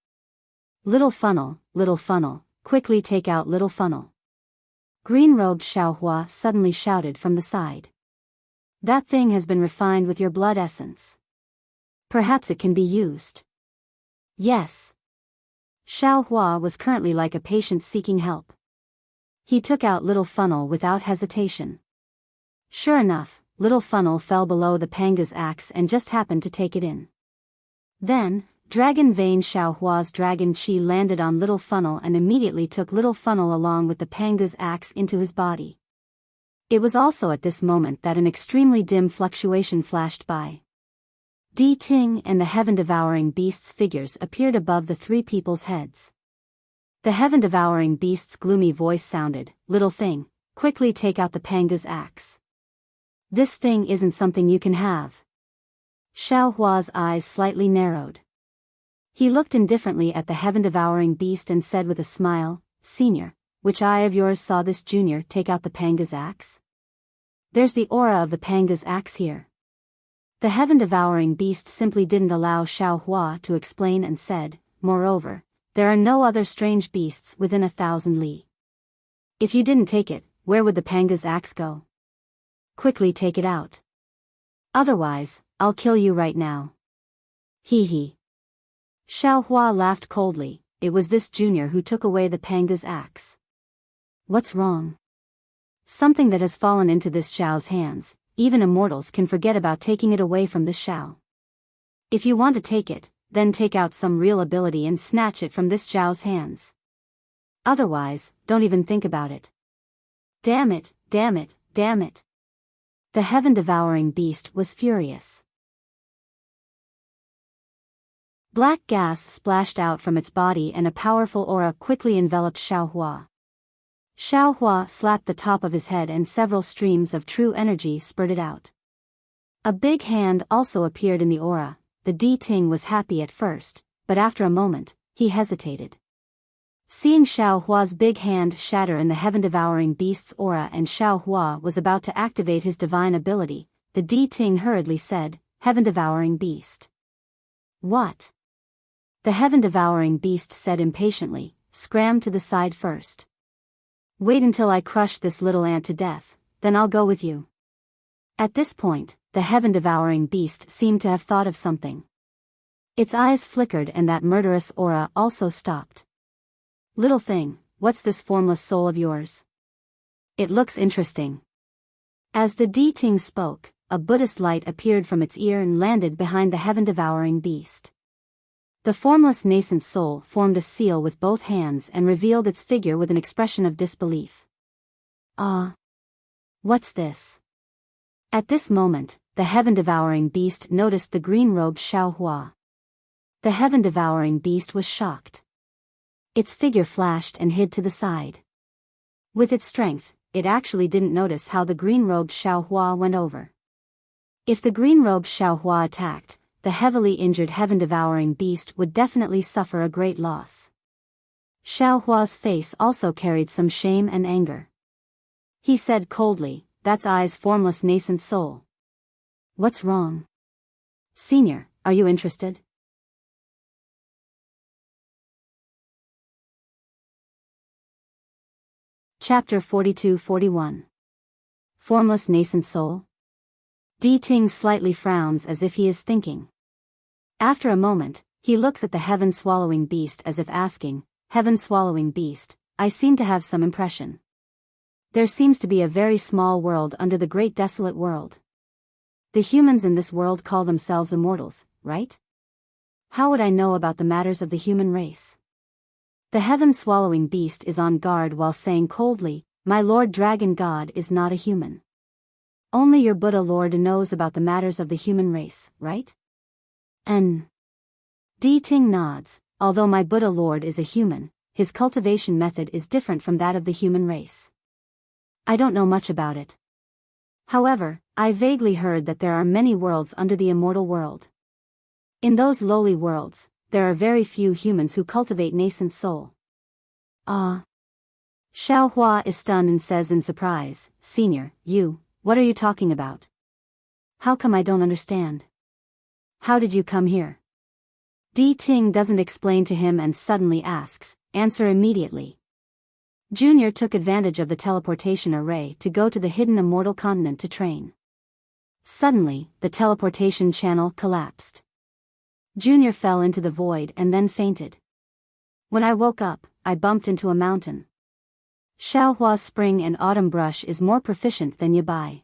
Little funnel, quickly take out little funnel. Green-robed Xiao Hua suddenly shouted from the side. That thing has been refined with your blood essence. Perhaps it can be used. Yes. Xiao Hua was currently like a patient seeking help. He took out little funnel without hesitation. Sure enough, little funnel fell below the Panga's axe and just happened to take it in. Then, Dragon Vein Xiao Hua's dragon chi landed on little funnel and immediately took little funnel along with the Panga's axe into his body. It was also at this moment that an extremely dim fluctuation flashed by. Di Ting and the heaven-devouring beast's figures appeared above the 3 people's heads. The heaven-devouring beast's gloomy voice sounded, little thing, quickly take out the Panga's axe. This thing isn't something you can have. Xiao Hua's eyes slightly narrowed. He looked indifferently at the heaven-devouring beast and said with a smile, Senior, which eye of yours saw this junior take out the Panga's axe? There's the aura of the Panga's axe here. The heaven-devouring beast simply didn't allow Xiao Hua to explain and said, moreover, there are no other strange beasts within 1,000 li. If you didn't take it, where would the Panga's axe go? Quickly take it out. Otherwise, I'll kill you right now. Hee hee. Xiao Hua laughed coldly. It was this junior who took away the Panga's axe. What's wrong? Something that has fallen into this Xiao's hands. Even immortals can forget about taking it away from this Xiao. If you want to take it, then take out some real ability and snatch it from this Xiao's hands. Otherwise, don't even think about it. Damn it, damn it, damn it. The heaven-devouring beast was furious. Black gas splashed out from its body and a powerful aura quickly enveloped Xiao Hua. Xiao Hua slapped the top of his head and several streams of true energy spurted out. A big hand also appeared in the aura. The Di Ting was happy at first, but after a moment, he hesitated. Seeing Xiao Hua's big hand shatter in the heaven-devouring beast's aura and Xiao Hua was about to activate his divine ability, the Di Ting hurriedly said, "Heaven-devouring beast." "What?" The heaven-devouring beast said impatiently, "Scram to the side first. Wait until I crush this little ant to death, then I'll go with you." At this point, the heaven-devouring beast seemed to have thought of something. Its eyes flickered and that murderous aura also stopped. "Little thing, what's this formless soul of yours? It looks interesting." As the Di Ting spoke, a Buddhist light appeared from its ear and landed behind the heaven-devouring beast. The formless nascent soul formed a seal with both hands and revealed its figure with an expression of disbelief. "Ah! What's this?" At this moment, the heaven-devouring beast noticed the green-robed Xiao Hua. The heaven-devouring beast was shocked. Its figure flashed and hid to the side. With its strength, it actually didn't notice how the green-robed Xiao Hua went over. If the green-robed Xiao Hua attacked, the heavily injured heaven-devouring beast would definitely suffer a great loss. Xiao Hua's face also carried some shame and anger. He said coldly, "That's I's formless nascent soul. What's wrong? Senior, are you interested?" Chapter 42-41. Formless Nascent Soul? Di Ting slightly frowns as if he is thinking. After a moment, he looks at the heaven-swallowing beast as if asking, "Heaven-swallowing beast, I seem to have some impression. There seems to be a very small world under the great desolate world. The humans in this world call themselves immortals, right? How would I know about the matters of the human race?" The heaven-swallowing beast is on guard while saying coldly, "My Lord Dragon God is not a human. Only your Buddha Lord knows about the matters of the human race, right?" Di Ting nods. "Although my Buddha Lord is a human, his cultivation method is different from that of the human race. I don't know much about it. However, I vaguely heard that there are many worlds under the immortal world. In those lowly worlds, there are very few humans who cultivate nascent soul." "Ah." Xiao Hua is stunned and says in surprise, "Senior, what are you talking about? How come I don't understand? How did you come here?" Di Ting doesn't explain to him and suddenly asks, "Answer immediately." Junior took advantage of the teleportation array to go to the hidden immortal continent to train. Suddenly, the teleportation channel collapsed. Junior fell into the void and then fainted. "When I woke up, I bumped into a mountain." Xiao Hua's spring and autumn brush is more proficient than Yabai.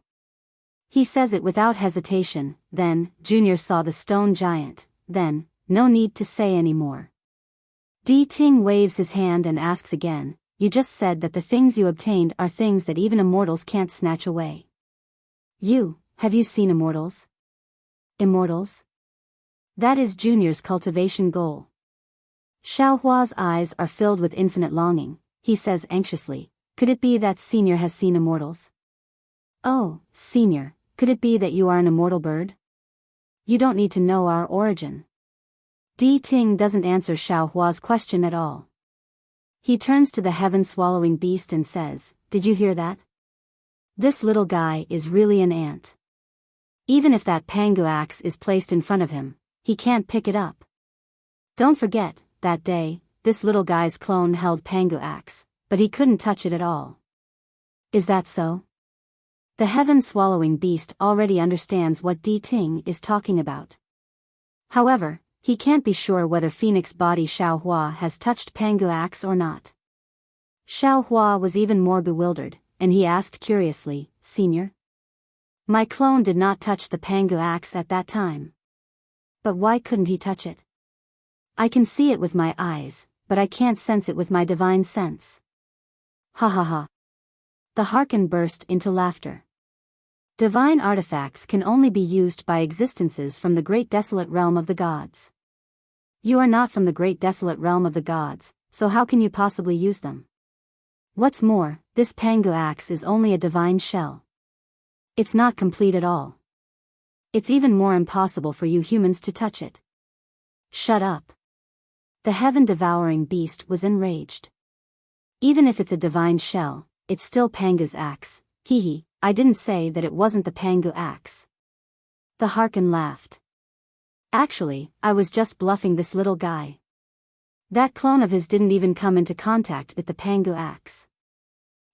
He says it without hesitation. Then, Junior saw the stone giant. Then, no need to say any more. Di Ting waves his hand and asks again, "You just said that the things you obtained are things that even immortals can't snatch away. Have you seen immortals?" "Immortals?" That is Junior's cultivation goal. Xiao Hua's eyes are filled with infinite longing. He says anxiously, "Could it be that Senior has seen immortals?" "Oh, Senior, could it be that you are an immortal bird? You don't need to know our origin." Di Ting doesn't answer Xiao Hua's question at all. He turns to the heaven-swallowing beast and says, "Did you hear that? This little guy is really an ant. Even if that pangu axe is placed in front of him, he can't pick it up. Don't forget, that day, this little guy's clone held pangu axe, but he couldn't touch it at all. Is that so?" The heaven-swallowing beast already understands what Di Ting is talking about. However, he can't be sure whether Phoenix Body Xiao Hua has touched pangu axe or not. Xiao Hua was even more bewildered, and he asked curiously, "Senior? My clone did not touch the pangu axe at that time. But why couldn't he touch it? I can see it with my eyes, but I can't sense it with my divine sense." Ha ha ha. The Harken burst into laughter. Divine artifacts can only be used by existences from the great desolate realm of the gods. You are not from the great desolate realm of the gods, so how can you possibly use them? What's more, this pangu axe is only a divine shell. It's not complete at all. It's even more impossible for you humans to touch it. Shut up. The heaven-devouring beast was enraged. Even if it's a divine shell, it's still Pangu's axe. Hee hee, I didn't say that it wasn't the Pangu axe. The Harken laughed. Actually, I was just bluffing this little guy. That clone of his didn't even come into contact with the Pangu axe.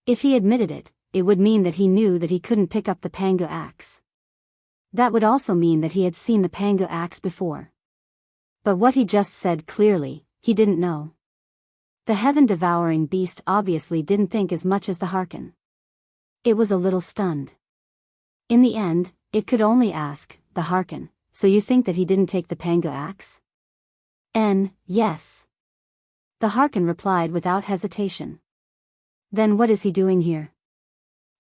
If he admitted it, it would mean that he knew that he couldn't pick up the Pangu axe. That would also mean that he had seen the Pangu axe before. But what he just said clearly, he didn't know. The heaven-devouring beast obviously didn't think as much as the Harken. It was a little stunned. In the end, it could only ask, the Harken, so you think that he didn't take the Pangu axe? Yes. The Harken replied without hesitation. Then what is he doing here?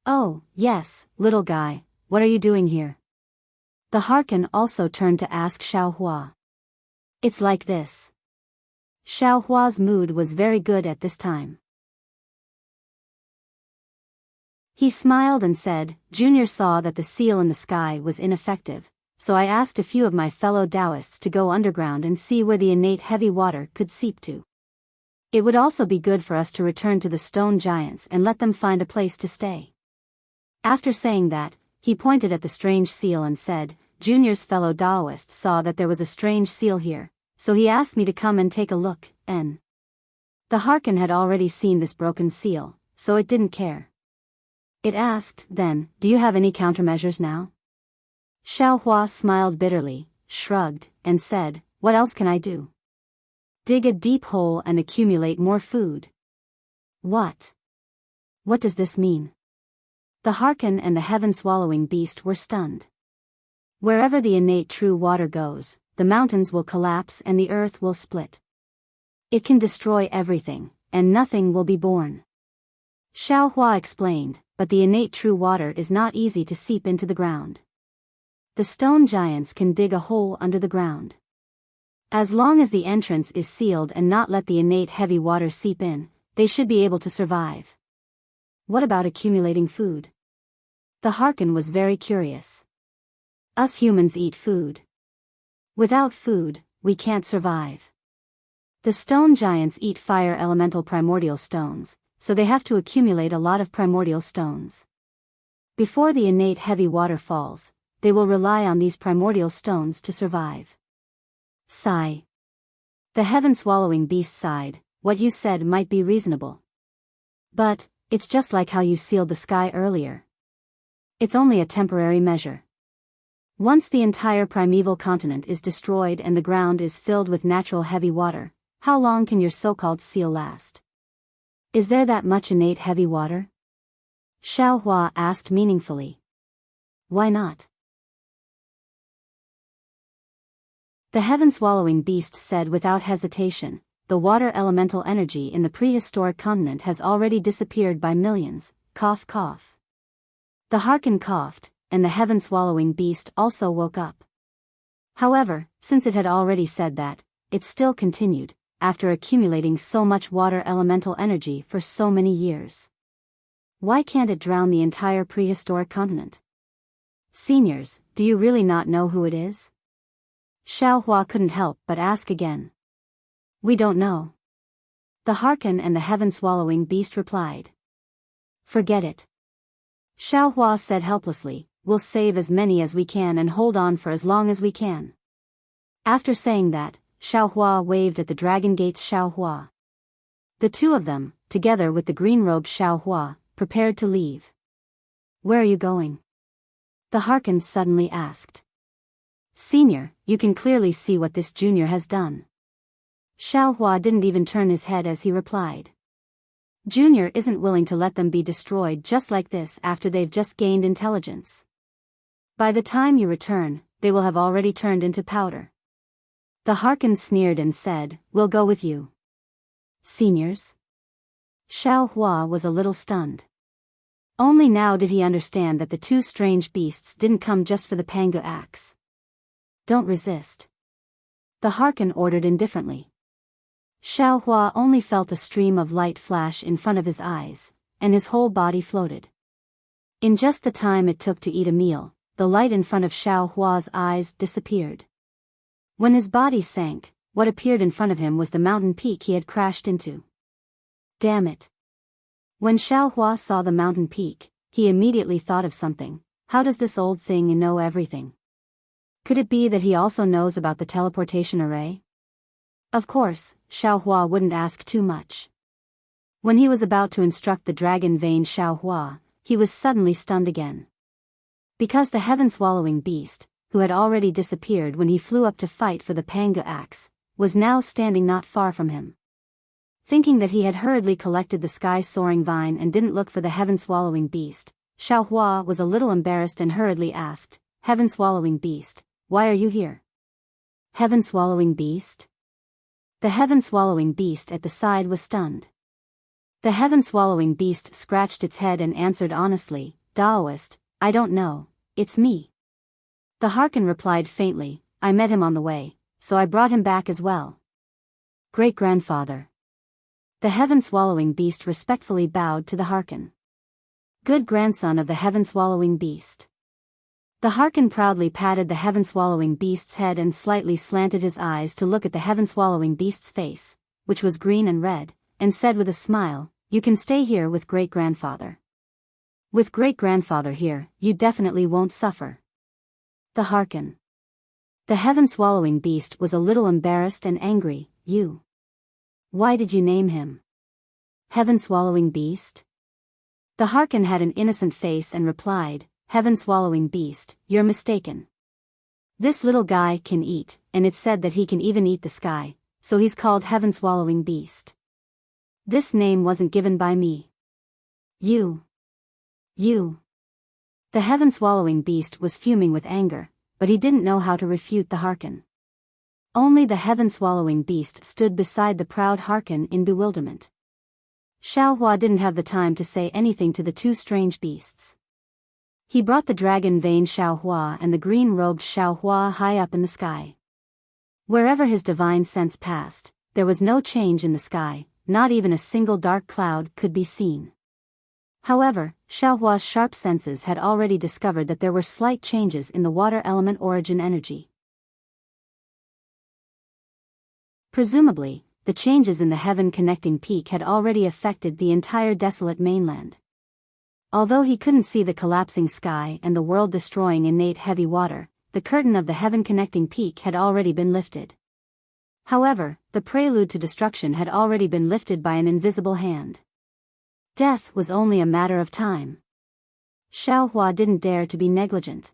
Oh, yes, little guy, what are you doing here? The Harken also turned to ask Xiaohua. It's like this. Xiaohua's mood was very good at this time. He smiled and said, Junior saw that the seal in the sky was ineffective, so I asked a few of my fellow Taoists to go underground and see where the innate heavy water could seep to. It would also be good for us to return to the stone giants and let them find a place to stay. After saying that, he pointed at the strange seal and said, Junior's fellow Taoists saw that there was a strange seal here, so he asked me to come and take a look, The Harken had already seen this broken seal, so it didn't care. It asked, then, do you have any countermeasures now? Xiaohua smiled bitterly, shrugged, and said, what else can I do? Dig a deep hole and accumulate more food. What? What does this mean? The Harken and the heaven-swallowing beast were stunned. Wherever the innate true water goes, the mountains will collapse and the earth will split. It can destroy everything, and nothing will be born. Xiaohua explained, but the innate true water is not easy to seep into the ground. The stone giants can dig a hole under the ground. As long as the entrance is sealed and not let the innate heavy water seep in, they should be able to survive. What about accumulating food? The Harken was very curious. Us humans eat food. Without food, we can't survive. The stone giants eat fire elemental primordial stones, so they have to accumulate a lot of primordial stones. Before the innate heavy water falls, they will rely on these primordial stones to survive. Sigh. The heaven-swallowing beast sighed, what you said might be reasonable. But, it's just like how you sealed the sky earlier. It's only a temporary measure. Once the entire primeval continent is destroyed and the ground is filled with natural heavy water, how long can your so-called seal last? Is there that much innate heavy water? Xiaohua asked meaningfully. Why not? The heaven-swallowing beast said without hesitation, the water elemental energy in the prehistoric continent has already disappeared by millions, cough cough. The Harken coughed, and the heaven-swallowing beast also woke up. However, since it had already said that, it still continued, after accumulating so much water elemental energy for so many years. Why can't it drown the entire prehistoric continent? Seniors, do you really not know who it is? Xiaohua couldn't help but ask again. We don't know. The Harken and the heaven-swallowing beast replied. Forget it. Xiaohua said helplessly, we'll save as many as we can and hold on for as long as we can. After saying that, Xiaohua waved at the dragon gates Xiaohua. The two of them, together with the green-robed Xiaohua, prepared to leave. Where are you going? The Harken suddenly asked. Senior, you can clearly see what this junior has done. Xiaohua didn't even turn his head as he replied. Junior isn't willing to let them be destroyed just like this after they've just gained intelligence. By the time you return, they will have already turned into powder. The Harken sneered and said, we'll go with you. Seniors? Xiaohua was a little stunned. Only now did he understand that the two strange beasts didn't come just for the Pangu axe. Don't resist. The Harken ordered indifferently. Xiaohua only felt a stream of light flash in front of his eyes, and his whole body floated. In just the time it took to eat a meal, the light in front of Xiaohua's eyes disappeared. When his body sank, what appeared in front of him was the mountain peak he had crashed into. Damn it. When Xiaohua saw the mountain peak, he immediately thought of something. How does this old thing know everything? Could it be that he also knows about the teleportation array? Of course, Xiaohua wouldn't ask too much. When he was about to instruct the dragon vein Xiaohua, he was suddenly stunned again. Because the heaven-swallowing beast, who had already disappeared when he flew up to fight for the Panga axe, was now standing not far from him. Thinking that he had hurriedly collected the sky-soaring vine and didn't look for the heaven-swallowing beast, Xiaohua was a little embarrassed and hurriedly asked, "Heaven-swallowing beast, why are you here?" Heaven-swallowing beast? The heaven-swallowing beast at the side was stunned. The heaven-swallowing beast scratched its head and answered honestly, "Daoist, I don't know, it's me." The Harken replied faintly, "I met him on the way, so I brought him back as well." Great-grandfather. The heaven-swallowing beast respectfully bowed to the Harken. Good grandson of the heaven-swallowing beast. The Harken proudly patted the heaven-swallowing beast's head and slightly slanted his eyes to look at the heaven-swallowing beast's face, which was green and red, and said with a smile, "You can stay here with great-grandfather. With great-grandfather here, you definitely won't suffer." The Harken. The heaven-swallowing beast was a little embarrassed and angry. "You. Why did you name him Heaven-swallowing beast?" The Harken had an innocent face and replied, "Heaven-swallowing beast, you're mistaken. This little guy can eat, and it's said that he can even eat the sky, so he's called Heaven-swallowing beast. This name wasn't given by me. You. The heaven-swallowing beast was fuming with anger, but he didn't know how to refute the Harken. Only the heaven-swallowing beast stood beside the proud Harken in bewilderment. Xiaohua didn't have the time to say anything to the two strange beasts. He brought the dragon vein Xiaohua and the green-robed Xiaohua high up in the sky. Wherever his divine sense passed, there was no change in the sky, not even a single dark cloud could be seen. However, Xiaohua's sharp senses had already discovered that there were slight changes in the water element origin energy. Presumably, the changes in the heaven-connecting peak had already affected the entire desolate mainland. Although he couldn't see the collapsing sky and the world-destroying innate heavy water, the curtain of the heaven-connecting peak had already been lifted. However, the prelude to destruction had already been lifted by an invisible hand. Death was only a matter of time. Xiaohua didn't dare to be negligent.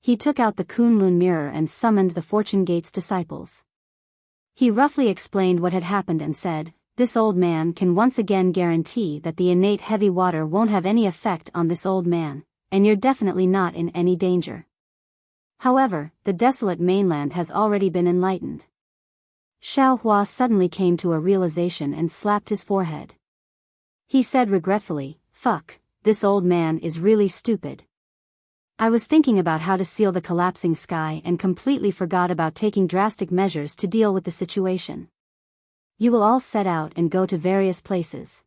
He took out the Kunlun mirror and summoned the Fortune Gate's disciples. He roughly explained what had happened and said, "This old man can once again guarantee that the innate heavy water won't have any effect on this old man, and you're definitely not in any danger. However, the desolate mainland has already been enlightened." Xiaohua suddenly came to a realization and slapped his forehead. He said regretfully, "Fuck, this old man is really stupid. I was thinking about how to seal the collapsing sky and completely forgot about taking drastic measures to deal with the situation. You will all set out and go to various places.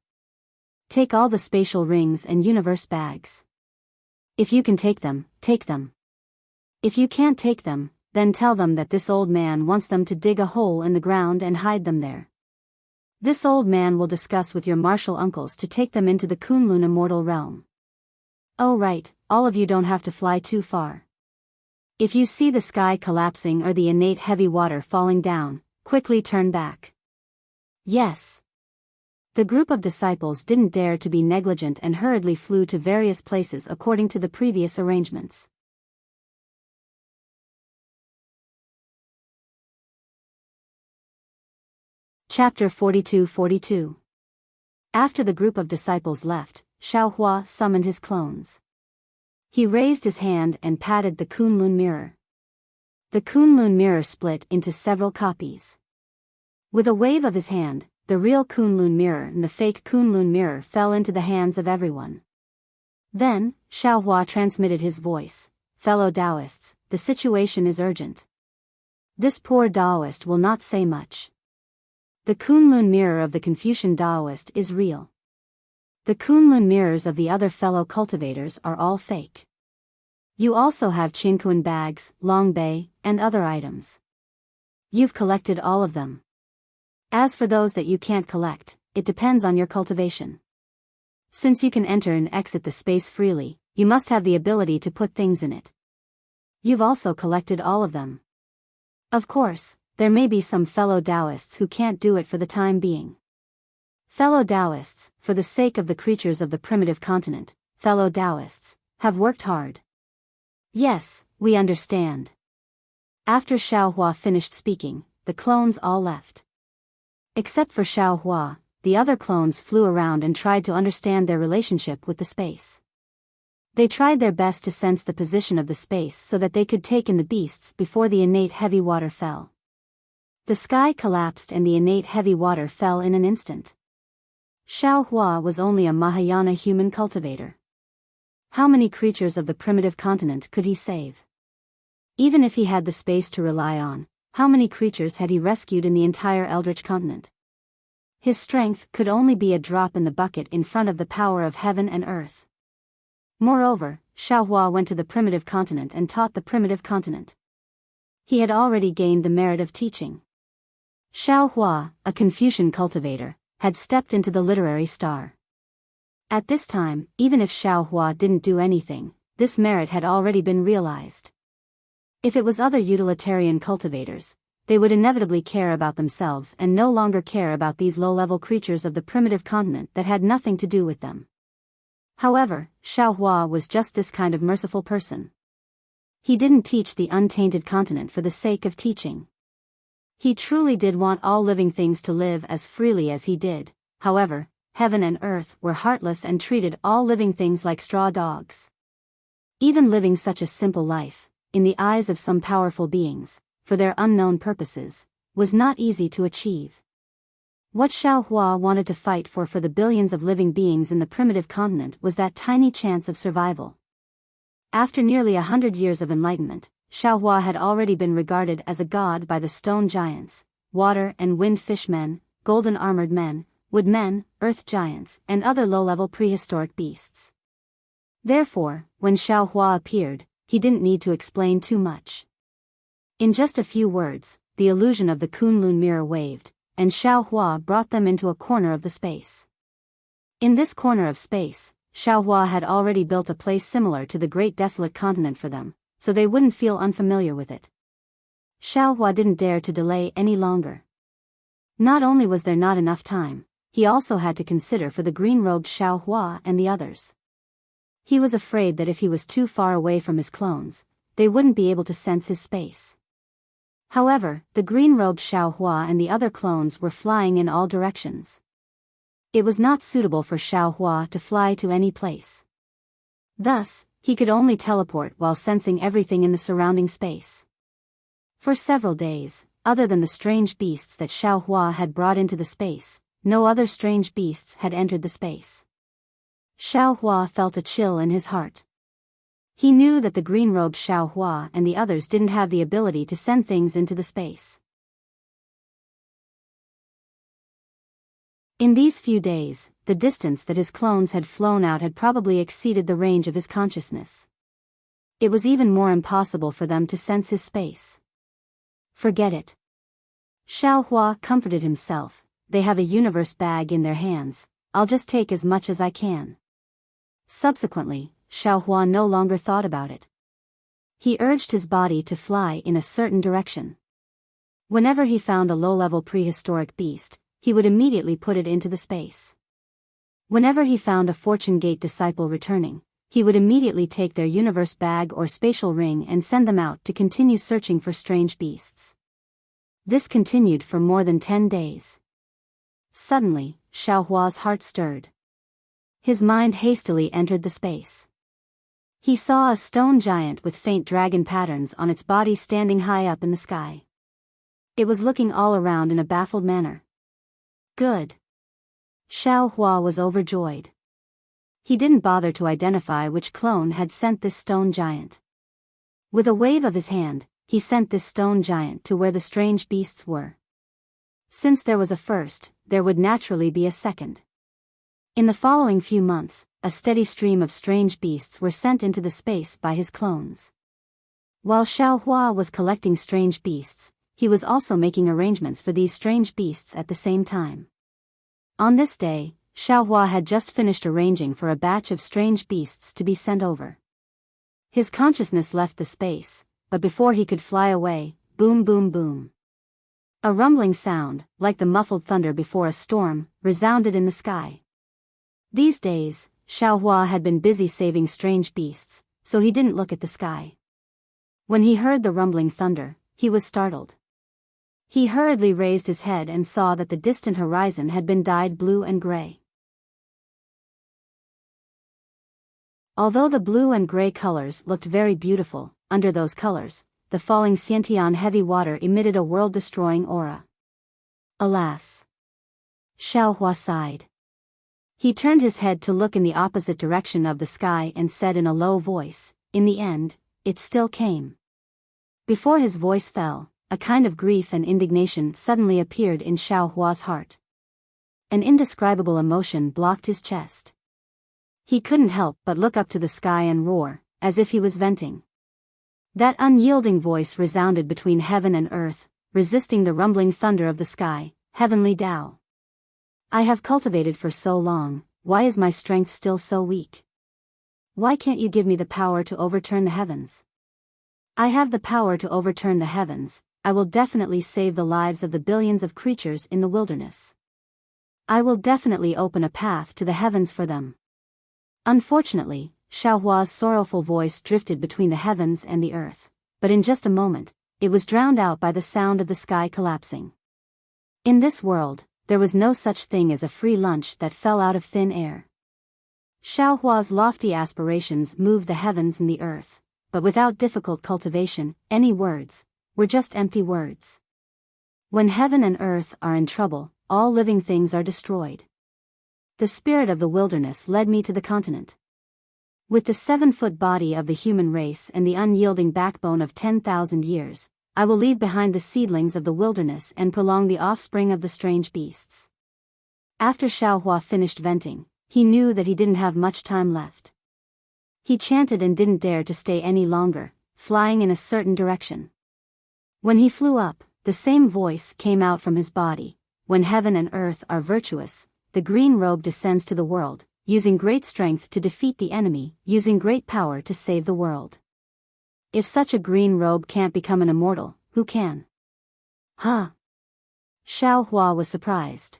Take all the spatial rings and universe bags. If you can take them, take them. If you can't take them, then tell them that this old man wants them to dig a hole in the ground and hide them there. This old man will discuss with your martial uncles to take them into the Kunlun immortal realm. Oh right, all of you don't have to fly too far. If you see the sky collapsing or the innate heavy water falling down, quickly turn back." Yes. The group of disciples didn't dare to be negligent and hurriedly flew to various places according to the previous arrangements. Chapter 42-42. After the group of disciples left, Xiaohua summoned his clones. He raised his hand and patted the Kunlun mirror. The Kunlun mirror split into several copies. With a wave of his hand, the real Kunlun mirror and the fake Kunlun mirror fell into the hands of everyone. Then, Xiaohua transmitted his voice, "Fellow Taoists, the situation is urgent. This poor Taoist will not say much. The Kunlun mirror of the Confucian Taoist is real. The Kunlun mirrors of the other fellow cultivators are all fake. You also have Qinkuan bags, Long Bei, and other items. You've collected all of them. As for those that you can't collect, it depends on your cultivation. Since you can enter and exit the space freely, you must have the ability to put things in it. You've also collected all of them. Of course, there may be some fellow Taoists who can't do it for the time being. Fellow Taoists, for the sake of the creatures of the primitive continent, fellow Taoists, have worked hard. Yes, we understand. After Xiaohua finished speaking, the clones all left. Except for Xiaohua, the other clones flew around and tried to understand their relationship with the space. They tried their best to sense the position of the space so that they could take in the beasts before the innate heavy water fell. The sky collapsed and the innate heavy water fell in an instant. Xiaohua was only a Mahayana human cultivator. How many creatures of the primitive continent could he save? Even if he had the space to rely on, how many creatures had he rescued in the entire Eldritch continent? His strength could only be a drop in the bucket in front of the power of heaven and earth. Moreover, Xiaohua went to the primitive continent and taught the primitive continent. He had already gained the merit of teaching. Xiaohua, a Confucian cultivator, had stepped into the literary star. At this time, even if Xiaohua didn't do anything, this merit had already been realized. If it was other utilitarian cultivators, they would inevitably care about themselves and no longer care about these low-level creatures of the primitive continent that had nothing to do with them. However, Xiaohua was just this kind of merciful person. He didn't teach the untainted continent for the sake of teaching. He truly did want all living things to live as freely as he did. However, heaven and earth were heartless and treated all living things like straw dogs. Even living such a simple life, in the eyes of some powerful beings, for their unknown purposes, was not easy to achieve. What Xiaohua wanted to fight for the billions of living beings in the primitive continent was that tiny chance of survival. After nearly 100 years of enlightenment, Xiaohua had already been regarded as a god by the stone giants, water and wind fish men, golden armored men, wood men, earth giants, and other low-level prehistoric beasts. Therefore, when Xiaohua appeared, he didn't need to explain too much. In just a few words, the illusion of the Kunlun mirror waved, and Xiaohua brought them into a corner of the space. In this corner of space, Xiaohua had already built a place similar to the great desolate continent for them, so they wouldn't feel unfamiliar with it. Xiaohua didn't dare to delay any longer. Not only was there not enough time, he also had to consider for the green-robed Xiaohua and the others. He was afraid that if he was too far away from his clones, they wouldn't be able to sense his space. However, the green-robed Xiaohua and the other clones were flying in all directions. It was not suitable for Xiaohua to fly to any place. Thus, he could only teleport while sensing everything in the surrounding space. For several days, other than the strange beasts that Xiaohua had brought into the space, no other strange beasts had entered the space. Xiaohua felt a chill in his heart. He knew that the green-robed Xiaohua and the others didn't have the ability to send things into the space. In these few days, the distance that his clones had flown out had probably exceeded the range of his consciousness. It was even more impossible for them to sense his space. Forget it. Xiaohua comforted himself. They have a universe bag in their hands, I'll just take as much as I can. Subsequently, Xiaohua no longer thought about it. He urged his body to fly in a certain direction. Whenever he found a low-level prehistoric beast, he would immediately put it into the space. Whenever he found a Fortune Gate disciple returning, he would immediately take their universe bag or spatial ring and send them out to continue searching for strange beasts. This continued for more than 10 days. Suddenly, Xiaohua's heart stirred. His mind hastily entered the space. He saw a stone giant with faint dragon patterns on its body standing high up in the sky. It was looking all around in a baffled manner. Good. Xiaohua was overjoyed. He didn't bother to identify which clone had sent this stone giant. With a wave of his hand, he sent this stone giant to where the strange beasts were. Since there was a first, there would naturally be a second. In the following few months, a steady stream of strange beasts were sent into the space by his clones. While Xiaohua was collecting strange beasts, he was also making arrangements for these strange beasts at the same time. On this day, Xiaohua had just finished arranging for a batch of strange beasts to be sent over. His consciousness left the space, but before he could fly away, boom boom boom. A rumbling sound, like the muffled thunder before a storm, resounded in the sky. These days, Xiaohua had been busy saving strange beasts, so he didn't look at the sky. When he heard the rumbling thunder, he was startled. He hurriedly raised his head and saw that the distant horizon had been dyed blue and gray. Although the blue and gray colors looked very beautiful, under those colors, the falling Xiantian heavy water emitted a world-destroying aura. Alas! Xiaohua sighed. He turned his head to look in the opposite direction of the sky and said in a low voice, "In the end, it still came." Before his voice fell, a kind of grief and indignation suddenly appeared in Xiaohua's heart. An indescribable emotion blocked his chest. He couldn't help but look up to the sky and roar, as if he was venting. That unyielding voice resounded between heaven and earth, resisting the rumbling thunder of the sky. "Heavenly Tao. I have cultivated for so long, why is my strength still so weak? Why can't you give me the power to overturn the heavens? I have the power to overturn the heavens. I will definitely save the lives of the billions of creatures in the wilderness. I will definitely open a path to the heavens for them." Unfortunately, Xiaohua's sorrowful voice drifted between the heavens and the earth, but in just a moment, it was drowned out by the sound of the sky collapsing. In this world, there was no such thing as a free lunch that fell out of thin air. Xiaohua's lofty aspirations moved the heavens and the earth, but without difficult cultivation, any words were just empty words. When heaven and earth are in trouble, all living things are destroyed. The spirit of the wilderness led me to the continent. With the 7-foot body of the human race and the unyielding backbone of 10,000 years, I will leave behind the seedlings of the wilderness and prolong the offspring of the strange beasts. After Xiaohua finished venting, he knew that he didn't have much time left. He chanted and didn't dare to stay any longer, flying in a certain direction. When he flew up, the same voice came out from his body. "When heaven and earth are virtuous, the green robe descends to the world, using great strength to defeat the enemy, using great power to save the world. If such a green robe can't become an immortal, who can?" Huh? Xiaohua was surprised.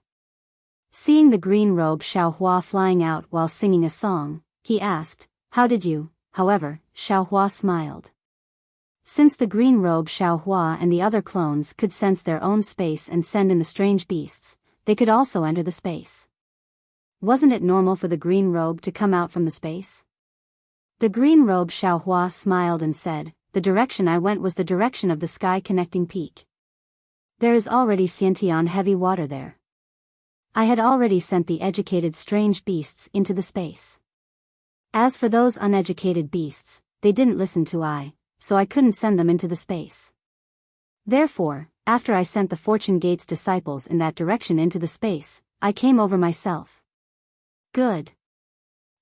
Seeing the green robe Xiaohua flying out while singing a song, he asked, "How did you?" However, Xiaohua smiled. Since the green robe Xiaohua and the other clones could sense their own space and send in the strange beasts, they could also enter the space. Wasn't it normal for the green robe to come out from the space? The green robe Xiaohua smiled and said, "The direction I went was the direction of the sky connecting peak. There is already Xiantian heavy water there. I had already sent the educated strange beasts into the space. As for those uneducated beasts, they didn't listen to I, so I couldn't send them into the space. Therefore, after I sent the Fortune Gate's disciples in that direction into the space, I came over myself." Good.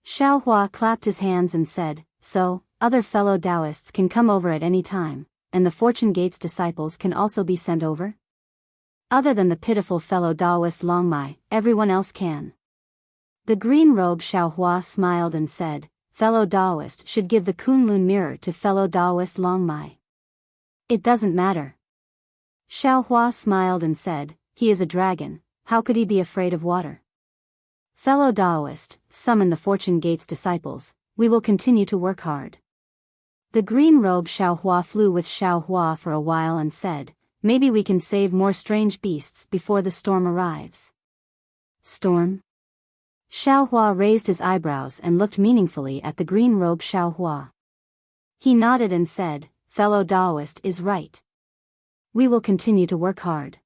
Xiaohua clapped his hands and said, "So, other fellow Taoists can come over at any time, and the Fortune Gate's disciples can also be sent over? Other than the pitiful fellow Taoist Longmai, everyone else can." The green robe Xiaohua smiled and said, "Fellow Taoist should give the Kunlun mirror to fellow Taoist Longmai. It doesn't matter." Xiaohua smiled and said, "He is a dragon, how could he be afraid of water? Fellow Taoist, summon the Fortune Gate's disciples, we will continue to work hard." The green robe Xiaohua flew with Xiaohua for a while and said, "Maybe we can save more strange beasts before the storm arrives." Storm? Xiaohua raised his eyebrows and looked meaningfully at the green robe Xiaohua. He nodded and said, "Fellow Taoist is right. We will continue to work hard."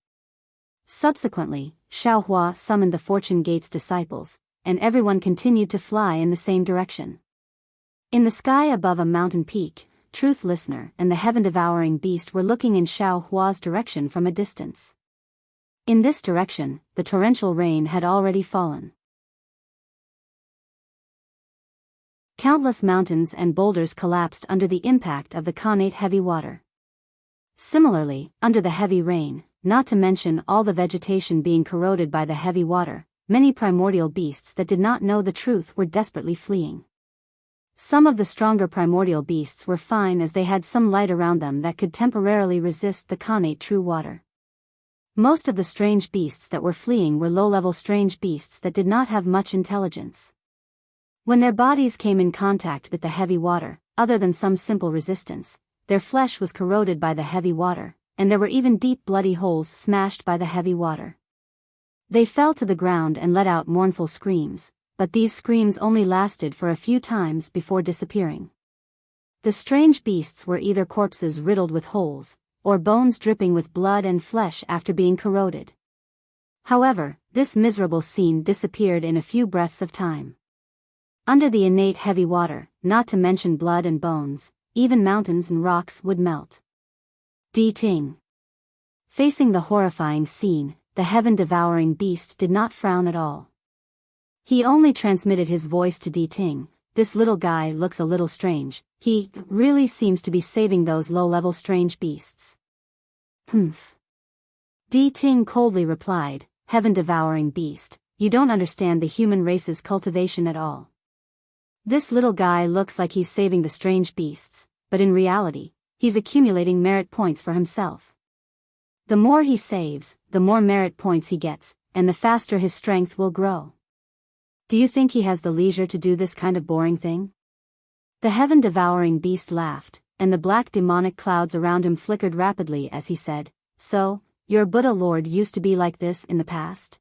Subsequently, Xiaohua summoned the Fortune Gate's disciples, and everyone continued to fly in the same direction. In the sky above a mountain peak, Truth Listener and the heaven-devouring beast were looking in Xiaohua's direction from a distance. In this direction, the torrential rain had already fallen. Countless mountains and boulders collapsed under the impact of the connate heavy water. Similarly, under the heavy rain, not to mention all the vegetation being corroded by the heavy water, many primordial beasts that did not know the truth were desperately fleeing. Some of the stronger primordial beasts were fine as they had some light around them that could temporarily resist the connate true water. Most of the strange beasts that were fleeing were low-level strange beasts that did not have much intelligence. When their bodies came in contact with the heavy water, other than some simple resistance, their flesh was corroded by the heavy water, and there were even deep bloody holes smashed by the heavy water. They fell to the ground and let out mournful screams, but these screams only lasted for a few times before disappearing. The strange beasts were either corpses riddled with holes, or bones dripping with blood and flesh after being corroded. However, this miserable scene disappeared in a few breaths of time. Under the innate heavy water, not to mention blood and bones, even mountains and rocks would melt. Di Ting. Facing the horrifying scene, the heaven-devouring beast did not frown at all. He only transmitted his voice to Di Ting. This little guy looks a little strange. He really seems to be saving those low-level strange beasts. Humph. Di Ting coldly replied, heaven-devouring beast, you don't understand the human race's cultivation at all. This little guy looks like he's saving the strange beasts, but in reality, he's accumulating merit points for himself. The more he saves, the more merit points he gets, and the faster his strength will grow. Do you think he has the leisure to do this kind of boring thing? The heaven-devouring beast laughed, and the black demonic clouds around him flickered rapidly as he said, so, your Buddha Lord used to be like this in the past?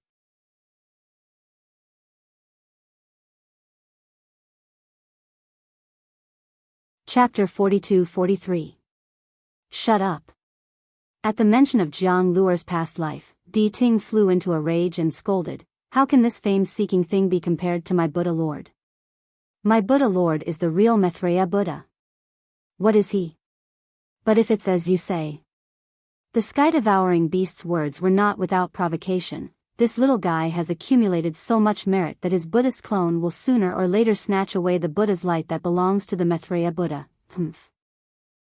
Chapter 42-43. Shut up. At the mention of Jiang Luer's past life, Di Ting flew into a rage and scolded, how can this fame-seeking thing be compared to my Buddha Lord? My Buddha Lord is the real Maitreya Buddha. What is he? But if it's as you say. The sky-devouring beast's words were not without provocation. This little guy has accumulated so much merit that his Buddhist clone will sooner or later snatch away the Buddha's light that belongs to the Maitreya Buddha. Humph.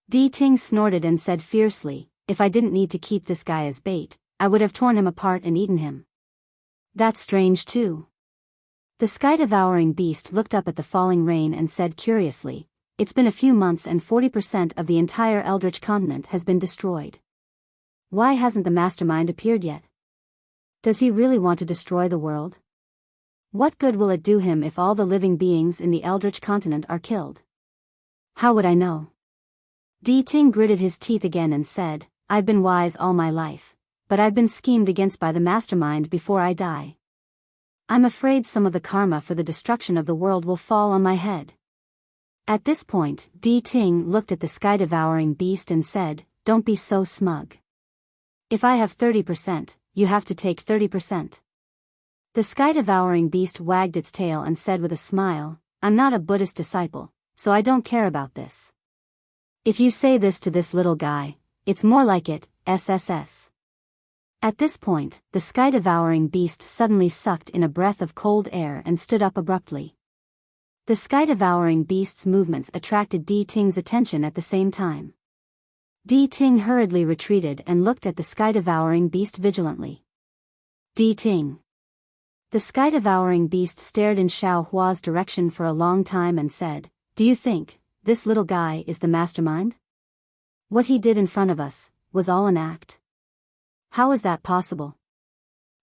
Di Ting snorted and said fiercely, if I didn't need to keep this guy as bait, I would have torn him apart and eaten him. That's strange too. The sky-devouring beast looked up at the falling rain and said curiously, it's been a few months and 40% of the entire Eldritch continent has been destroyed. Why hasn't the mastermind appeared yet? Does he really want to destroy the world? What good will it do him if all the living beings in the Eldritch continent are killed? How would I know? Di Ting gritted his teeth again and said, I've been wise all my life, but I've been schemed against by the mastermind before I die. I'm afraid some of the karma for the destruction of the world will fall on my head. At this point, Di Ting looked at the sky-devouring beast and said, don't be so smug. If I have 30%, you have to take 30%. The sky-devouring beast wagged its tail and said with a smile, I'm not a Buddhist disciple, so I don't care about this. If you say this to this little guy, it's more like it, SSS. At this point, the sky-devouring beast suddenly sucked in a breath of cold air and stood up abruptly. The sky-devouring beast's movements attracted Di Ting's attention at the same time. Di Ting hurriedly retreated and looked at the sky-devouring beast vigilantly. Di Ting. The sky-devouring beast stared in Xiao Hua's direction for a long time and said, do you think this little guy is the mastermind? What he did in front of us was all an act. How is that possible?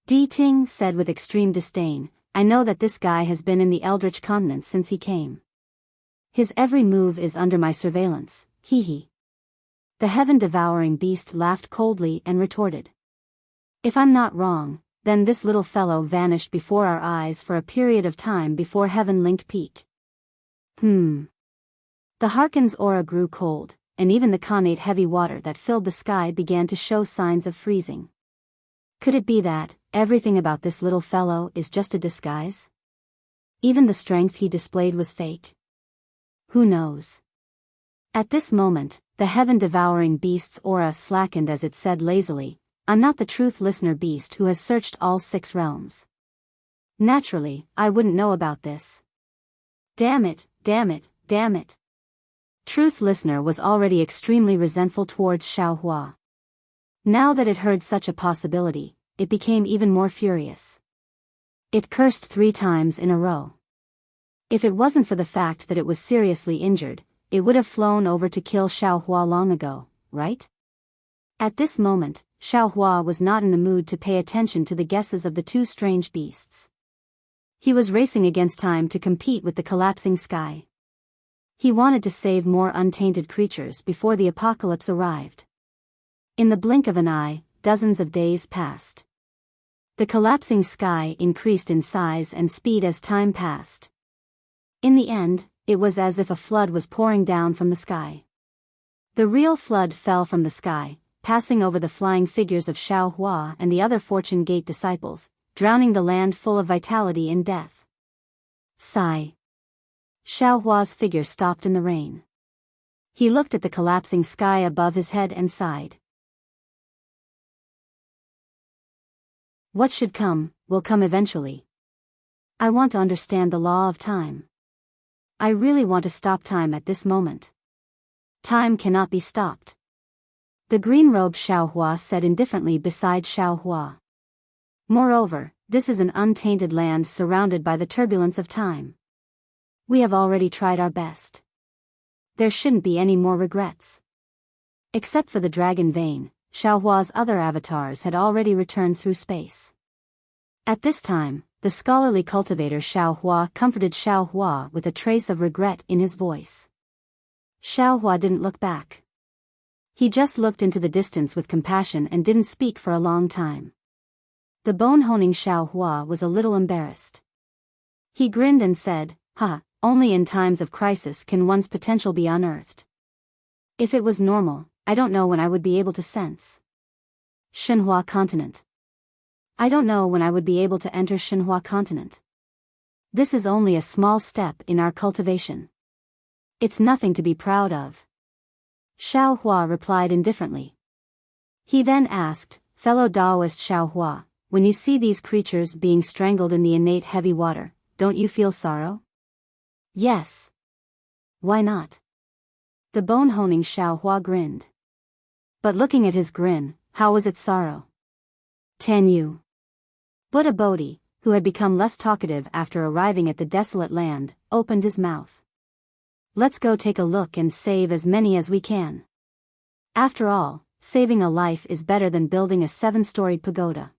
Di Ting said with extreme disdain, I know that this guy has been in the Eldritch continent since he came. His every move is under my surveillance, hee hee. The heaven-devouring beast laughed coldly and retorted. If I'm not wrong, then this little fellow vanished before our eyes for a period of time before Heaven Link Peak. The Harkon's aura grew cold, and even the connate heavy water that filled the sky began to show signs of freezing. Could it be that everything about this little fellow is just a disguise? Even the strength he displayed was fake? Who knows? At this moment, the heaven-devouring beast's aura slackened as it said lazily, I'm not the truth listener beast who has searched all 6 realms. Naturally, I wouldn't know about this. Damn it, damn it, damn it. Truth listener was already extremely resentful towards Xiao Hua. Now that it heard such a possibility, it became even more furious. It cursed 3 times in a row. If it wasn't for the fact that it was seriously injured, it would have flown over to kill Xiaohua long ago, right? At this moment, Xiaohua was not in the mood to pay attention to the guesses of the 2 strange beasts. He was racing against time to compete with the collapsing sky. He wanted to save more untainted creatures before the apocalypse arrived. In the blink of an eye, dozens of days passed. The collapsing sky increased in size and speed as time passed. In the end, it was as if a flood was pouring down from the sky. The real flood fell from the sky, passing over the flying figures of Xiaohua and the other Fortune Gate disciples, drowning the land full of vitality in death. Sigh. Xiaohua's figure stopped in the rain. He looked at the collapsing sky above his head and sighed. What should come, will come eventually. I want to understand the law of time. I really want to stop time at this moment. Time cannot be stopped. The green-robed Xiaohua said indifferently beside Xiaohua. Moreover, this is an untainted land surrounded by the turbulence of time. We have already tried our best. There shouldn't be any more regrets. Except for the dragon vein, Xiaohua's other avatars had already returned through space. At this time, the scholarly cultivator Xiaohua comforted Xiaohua with a trace of regret in his voice. Xiaohua didn't look back. He just looked into the distance with compassion and didn't speak for a long time. The bone-honing Xiaohua was a little embarrassed. He grinned and said, only in times of crisis can one's potential be unearthed. If it was normal, I don't know when I would be able to sense Shenhua continent. I don't know when I would be able to enter Shenhua continent. This is only a small step in our cultivation. It's nothing to be proud of. Xiaohua replied indifferently. He then asked, fellow Taoist Xiaohua, when you see these creatures being strangled in the innate heavy water, don't you feel sorrow? Yes. Why not? The bone-honing Xiaohua grinned. But looking at his grin, how was it sorrow? Tenyu. Buddha Bodhi, who had become less talkative after arriving at the desolate land, opened his mouth. Let's go take a look and save as many as we can. After all, saving a life is better than building a 7-storied pagoda.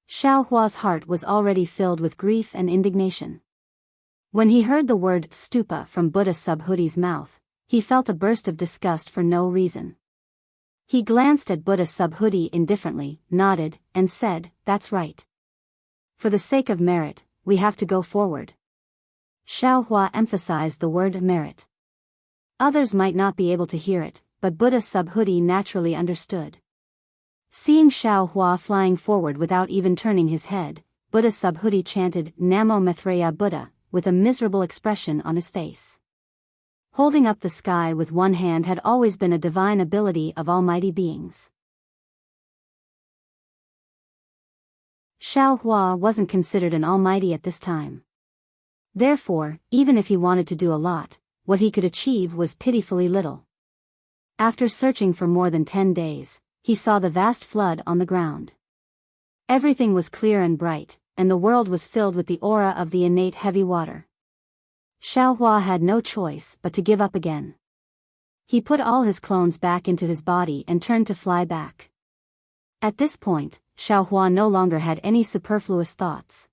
Xiaohua's heart was already filled with grief and indignation. When he heard the word stupa from Buddha Subhudi's mouth, he felt a burst of disgust for no reason. He glanced at Buddha Subhudi indifferently, nodded, and said, that's right. For the sake of merit, we have to go forward. Xiaohua emphasized the word merit. Others might not be able to hear it, but Buddha Subhudi naturally understood. Seeing Xiaohua flying forward without even turning his head, Buddha Subhudi chanted Namo Maitreya Buddha, with a miserable expression on his face. Holding up the sky with one hand had always been a divine ability of almighty beings. Xiaohua wasn't considered an almighty at this time. Therefore, even if he wanted to do a lot, what he could achieve was pitifully little. After searching for more than 10 days, he saw the vast flood on the ground. Everything was clear and bright, and the world was filled with the aura of the innate heavy water. Xiaohua had no choice but to give up again. He put all his clones back into his body and turned to fly back. At this point, Xiaohua no longer had any superfluous thoughts.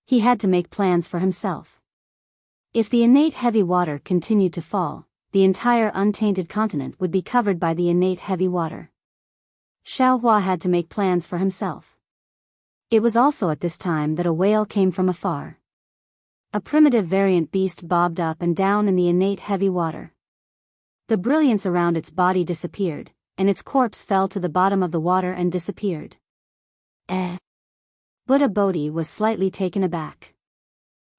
He had to make plans for himself. If the innate heavy water continued to fall, the entire untainted continent would be covered by the innate heavy water. Xiaohua had to make plans for himself. It was also at this time that a whale came from afar. A primitive variant beast bobbed up and down in the innate heavy water. The brilliance around its body disappeared, and its corpse fell to the bottom of the water and disappeared. Buddha Bodhi was slightly taken aback.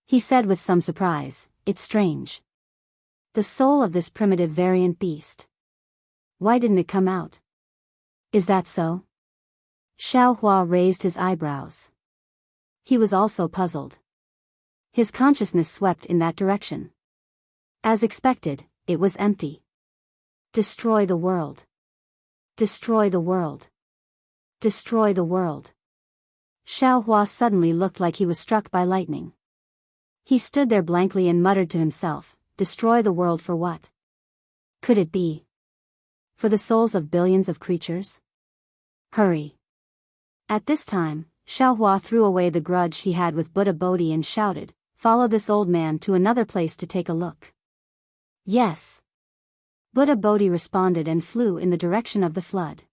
He said with some surprise, it's strange. The soul of this primitive variant beast. Why didn't it come out? Is that so? Xiaohua raised his eyebrows. He was also puzzled. His consciousness swept in that direction. As expected, it was empty. Destroy the world. Destroy the world. Destroy the world. Xiao Hua suddenly looked like he was struck by lightning. He stood there blankly and muttered to himself, destroy the world for what? Could it be for the souls of billions of creatures? Hurry. At this time, Xiao Hua threw away the grudge he had with Buddha Bodhi and shouted, follow this old man to another place to take a look. Yes. Buddha Bodhi responded and flew in the direction of the flood.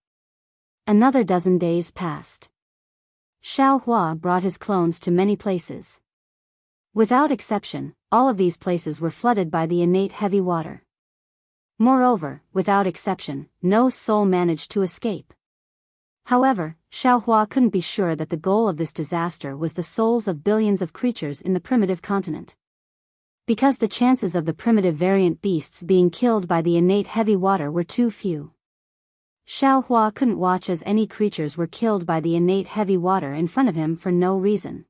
Another dozen days passed. Xiao Hua brought his clones to many places. Without exception, all of these places were flooded by the innate heavy water. Moreover, without exception, no soul managed to escape. However, Xiao Hua couldn't be sure that the goal of this disaster was the souls of billions of creatures in the primitive continent. Because the chances of the primitive variant beasts being killed by the innate heavy water were too few. Xiao Hua couldn't watch as any creatures were killed by the innate heavy water in front of him for no reason.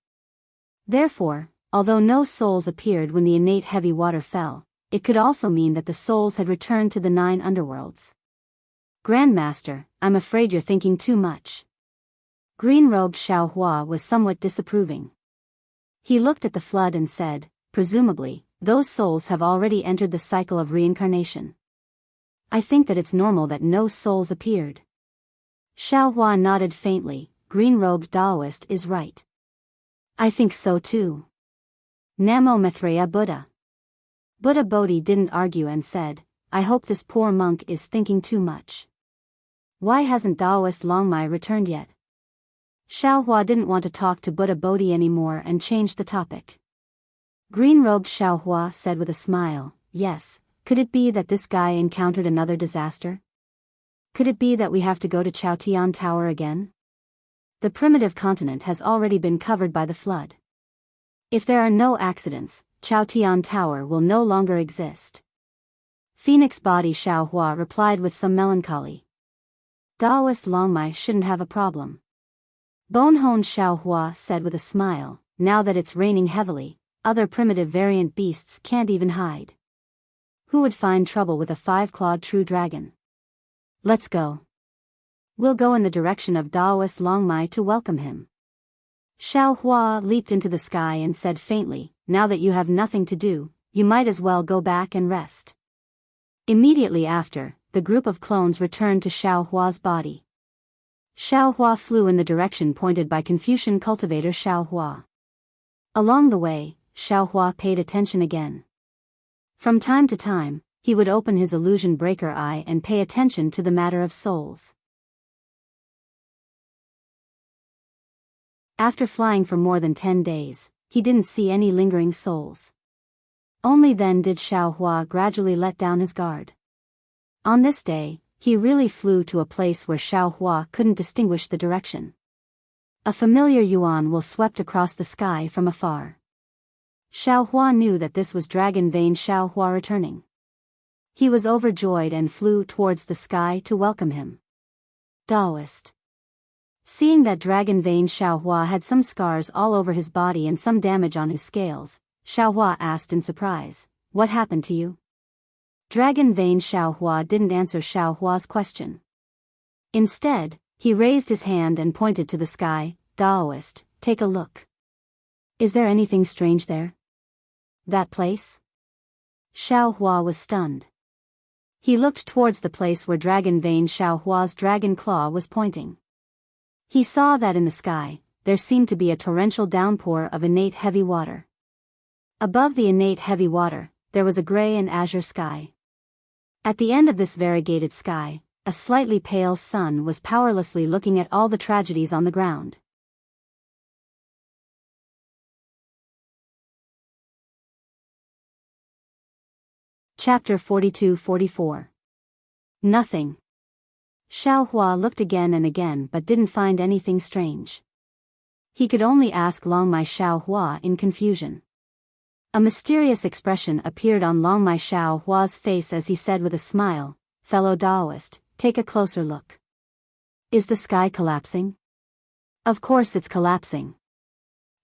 Therefore, although no souls appeared when the innate heavy water fell, it could also mean that the souls had returned to the 9 underworlds. Grandmaster, I'm afraid you're thinking too much. Green-robed Xiao Hua was somewhat disapproving. He looked at the flood and said, presumably, those souls have already entered the cycle of reincarnation. I think that it's normal that no souls appeared. Xiao Hua nodded faintly, green-robed Taoist is right. I think so too. Namo Maitreya Buddha. Buddha Bodhi didn't argue and said, I hope this poor monk is thinking too much. Why hasn't Taoist Longmai returned yet? Xiao Hua didn't want to talk to Buddha Bodhi anymore and changed the topic. Green-robed Xiao Hua said with a smile, yes, could it be that this guy encountered another disaster? Could it be that we have to go to Chaotian Tower again? The primitive continent has already been covered by the flood. If there are no accidents, Chaotian Tower will no longer exist. Phoenix Body Xiao Hua replied with some melancholy. Taoist Longmai shouldn't have a problem. Bonehone Xiao Hua said with a smile, now that it's raining heavily, other primitive variant beasts can't even hide. Who would find trouble with a 5-clawed true dragon? Let's go. We'll go in the direction of Taoist Longmai to welcome him. Xiao Hua leaped into the sky and said faintly, now that you have nothing to do, you might as well go back and rest. Immediately after, the group of clones returned to Xiao Hua's body. Xiao Hua flew in the direction pointed by Confucian cultivator Xiao Hua. Along the way, Xiao Hua paid attention again. From time to time, he would open his illusion breaker eye and pay attention to the matter of souls. After flying for more than 10 days, he didn't see any lingering souls. Only then did Xiao Hua gradually let down his guard. On this day, he really flew to a place where Xiao Hua couldn't distinguish the direction. A familiar yuan will swept across the sky from afar. Xiao Hua knew that this was Dragon Vein Xiao Hua returning. He was overjoyed and flew towards the sky to welcome him. Taoist. Seeing that Dragon Vein Xiao Hua had some scars all over his body and some damage on his scales, Xiao Hua asked in surprise, what happened to you? Dragon Vein Xiao Hua didn't answer Xiao Hua's question. Instead, he raised his hand and pointed to the sky, Taoist, take a look. Is there anything strange there? That place? Xiao Hua was stunned. He looked towards the place where Dragon Vein Xiao Hua's dragon claw was pointing. He saw that in the sky, there seemed to be a torrential downpour of innate heavy water. Above the innate heavy water, there was a gray and azure sky. At the end of this variegated sky, a slightly pale sun was powerlessly looking at all the tragedies on the ground. Chapter 42-44. Nothing. Xiao Hua looked again and again but didn't find anything strange. He could only ask Longmai Xiao Hua in confusion. A mysterious expression appeared on Longmai Xiao Hua's face as he said with a smile, fellow Taoist, take a closer look. Is the sky collapsing? Of course it's collapsing.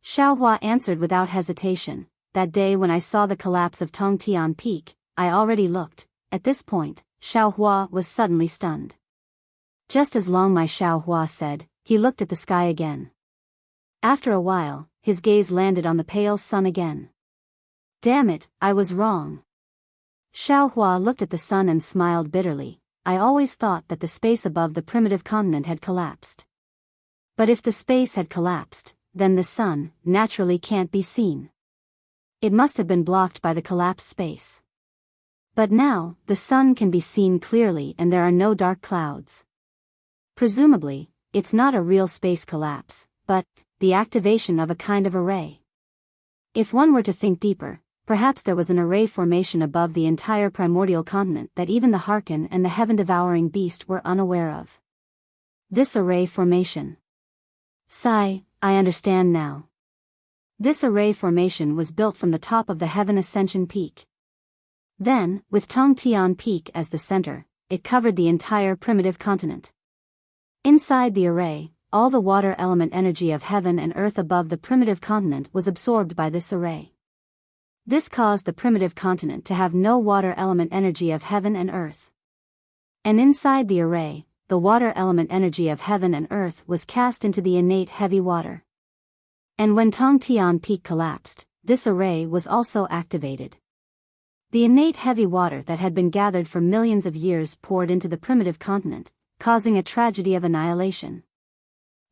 Xiao Hua answered without hesitation, that day when I saw the collapse of Tongtian Peak, I already looked. At this point, Xiao Hua was suddenly stunned. Just as Longmai Xiao Hua said, he looked at the sky again. After a while, his gaze landed on the pale sun again. Damn it, I was wrong. Xiao Hua looked at the sun and smiled bitterly. I always thought that the space above the primitive continent had collapsed. But if the space had collapsed, then the sun, naturally can't be seen. It must have been blocked by the collapsed space. But now, the sun can be seen clearly and there are no dark clouds. Presumably, it's not a real space collapse, but the activation of a kind of array. If one were to think deeper, perhaps there was an array formation above the entire primordial continent that even the Harken and the heaven-devouring beast were unaware of. This array formation. Sigh, I understand now. This array formation was built from the top of the Heaven Ascension Peak. Then, with Tongtian Peak as the center, it covered the entire primitive continent. Inside the array, all the water element energy of heaven and earth above the primitive continent was absorbed by this array. This caused the primitive continent to have no water element energy of heaven and earth. And inside the array, the water element energy of heaven and earth was cast into the innate heavy water. And when Tongtian Peak collapsed, this array was also activated. The innate heavy water that had been gathered for millions of years poured into the primitive continent, causing a tragedy of annihilation.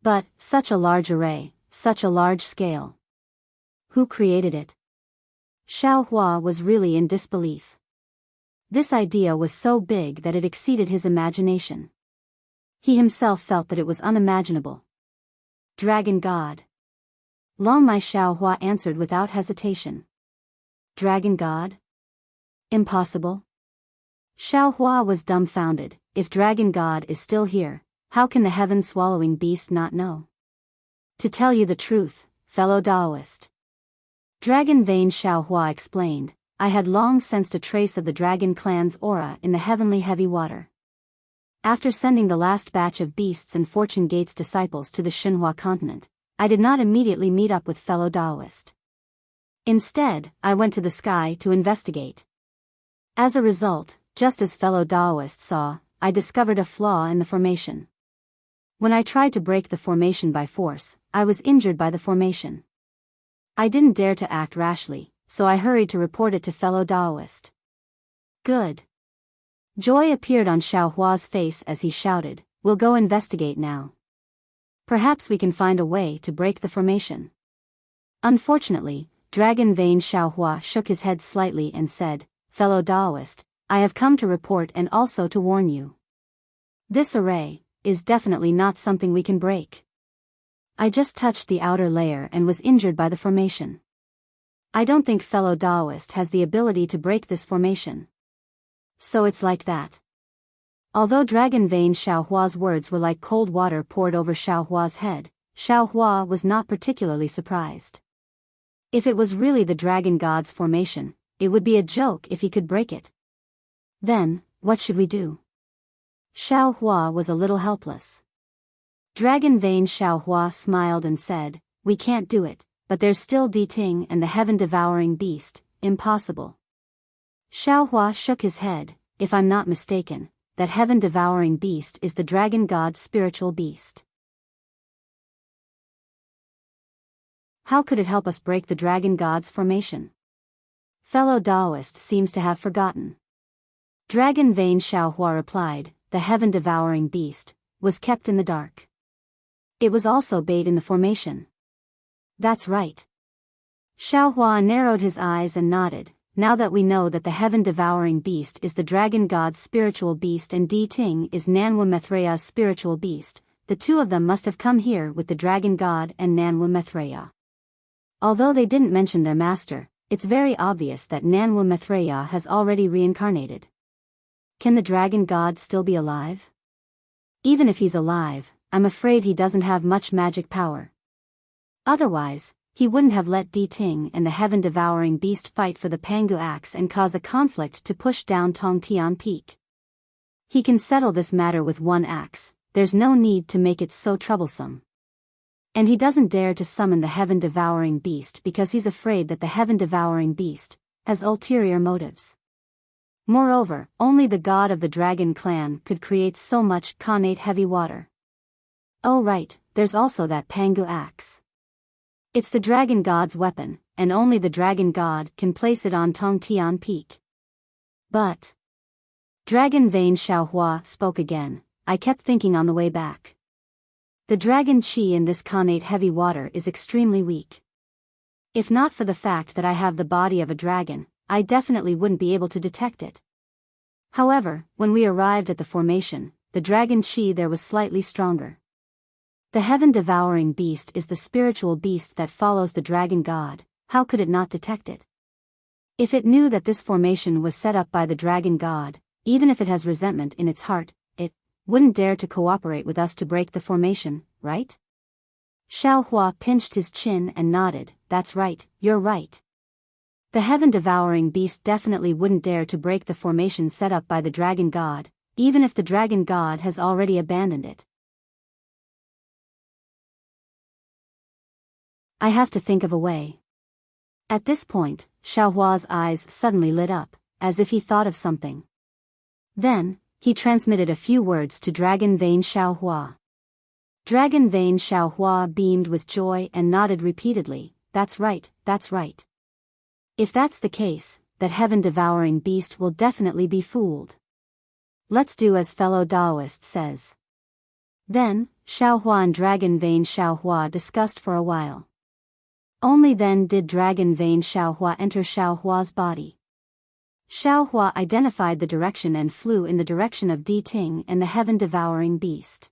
But, such a large array, such a large scale. Who created it? Xiao Hua was really in disbelief. This idea was so big that it exceeded his imagination. He himself felt that it was unimaginable. Dragon God. Long Mai Xiao Hua answered without hesitation. Dragon God? Impossible. Xiao Hua was dumbfounded. If Dragon God is still here, how can the heaven-swallowing beast not know? To tell you the truth, fellow Taoist. Dragon Vein Xiao Hua explained, I had long sensed a trace of the dragon clan's aura in the heavenly heavy water. After sending the last batch of beasts and Fortune Gate's disciples to the Xinhua continent, I did not immediately meet up with fellow Taoist. Instead, I went to the sky to investigate. As a result, just as fellow Taoist saw, I discovered a flaw in the formation. When I tried to break the formation by force, I was injured by the formation. I didn't dare to act rashly, so I hurried to report it to fellow Taoist. Good. Joy appeared on Xiao Hua's face as he shouted, we'll go investigate now. Perhaps we can find a way to break the formation. Unfortunately, Dragon Vein Xiao Hua shook his head slightly and said, fellow Taoist, I have come to report and also to warn you. This array is definitely not something we can break. I just touched the outer layer and was injured by the formation. I don't think fellow Taoist has the ability to break this formation. So it's like that. Although Dragon Vein Xiao Hua's words were like cold water poured over Xiao Hua's head, Xiao Hua was not particularly surprised. If it was really the Dragon God's formation, it would be a joke if he could break it. Then, what should we do? Xiao Hua was a little helpless. Dragon Vein Xiao Hua smiled and said, we can't do it, but there's still Di Ting and the heaven-devouring beast, impossible. Xiao Hua shook his head, if I'm not mistaken, that heaven-devouring beast is the Dragon God's spiritual beast. How could it help us break the Dragon God's formation? Fellow Taoist seems to have forgotten. Dragon Vein Xiao Hua replied, the heaven-devouring beast was kept in the dark. It was also bait in the formation. That's right. Xiao Hua narrowed his eyes and nodded. Now that we know that the heaven-devouring beast is the Dragon God's spiritual beast and Di Ting is Nanwu Methraya's spiritual beast, the two of them must have come here with the Dragon God and Nanwu Methraya. Although they didn't mention their master, it's very obvious that Nanwu Methraya has already reincarnated. Can the Dragon God still be alive? Even if he's alive, I'm afraid he doesn't have much magic power. Otherwise, he wouldn't have let Di Ting and the heaven-devouring beast fight for the Pangu axe and cause a conflict to push down Tongtian Peak. He can settle this matter with one axe, there's no need to make it so troublesome. And he doesn't dare to summon the heaven-devouring beast because he's afraid that the heaven-devouring beast has ulterior motives. Moreover, only the god of the dragon clan could create so much connate heavy water. Oh right, there's also that Pangu axe. It's the dragon god's weapon, and only the dragon god can place it on Tongtian Peak. But Dragon Vane Xiaohua spoke again. I kept thinking on the way back. The dragon chi in this connate heavy water is extremely weak. If not for the fact that I have the body of a dragon, I definitely wouldn't be able to detect it. However, when we arrived at the formation, the dragon chi there was slightly stronger. The heaven-devouring beast is the spiritual beast that follows the dragon god. How could it not detect it? If it knew that this formation was set up by the dragon god, even if it has resentment in its heart, it wouldn't dare to cooperate with us to break the formation, right? Xiaohua pinched his chin and nodded. That's right, you're right. The heaven-devouring beast definitely wouldn't dare to break the formation set up by the dragon god, even if the dragon god has already abandoned it. I have to think of a way. At this point, Xiaohua's eyes suddenly lit up, as if he thought of something. Then, he transmitted a few words to Dragon Vane Xiaohua. Dragon Vane Xiaohua beamed with joy and nodded repeatedly. That's right, that's right. If that's the case, that heaven-devouring beast will definitely be fooled. Let's do as fellow Daoist says. Then, Xiaohua and Dragon Vane Xiaohua discussed for a while. Only then did Dragon Vane Xiaohua enter Xiaohua's body. Xiaohua identified the direction and flew in the direction of Di Ting and the heaven-devouring beast.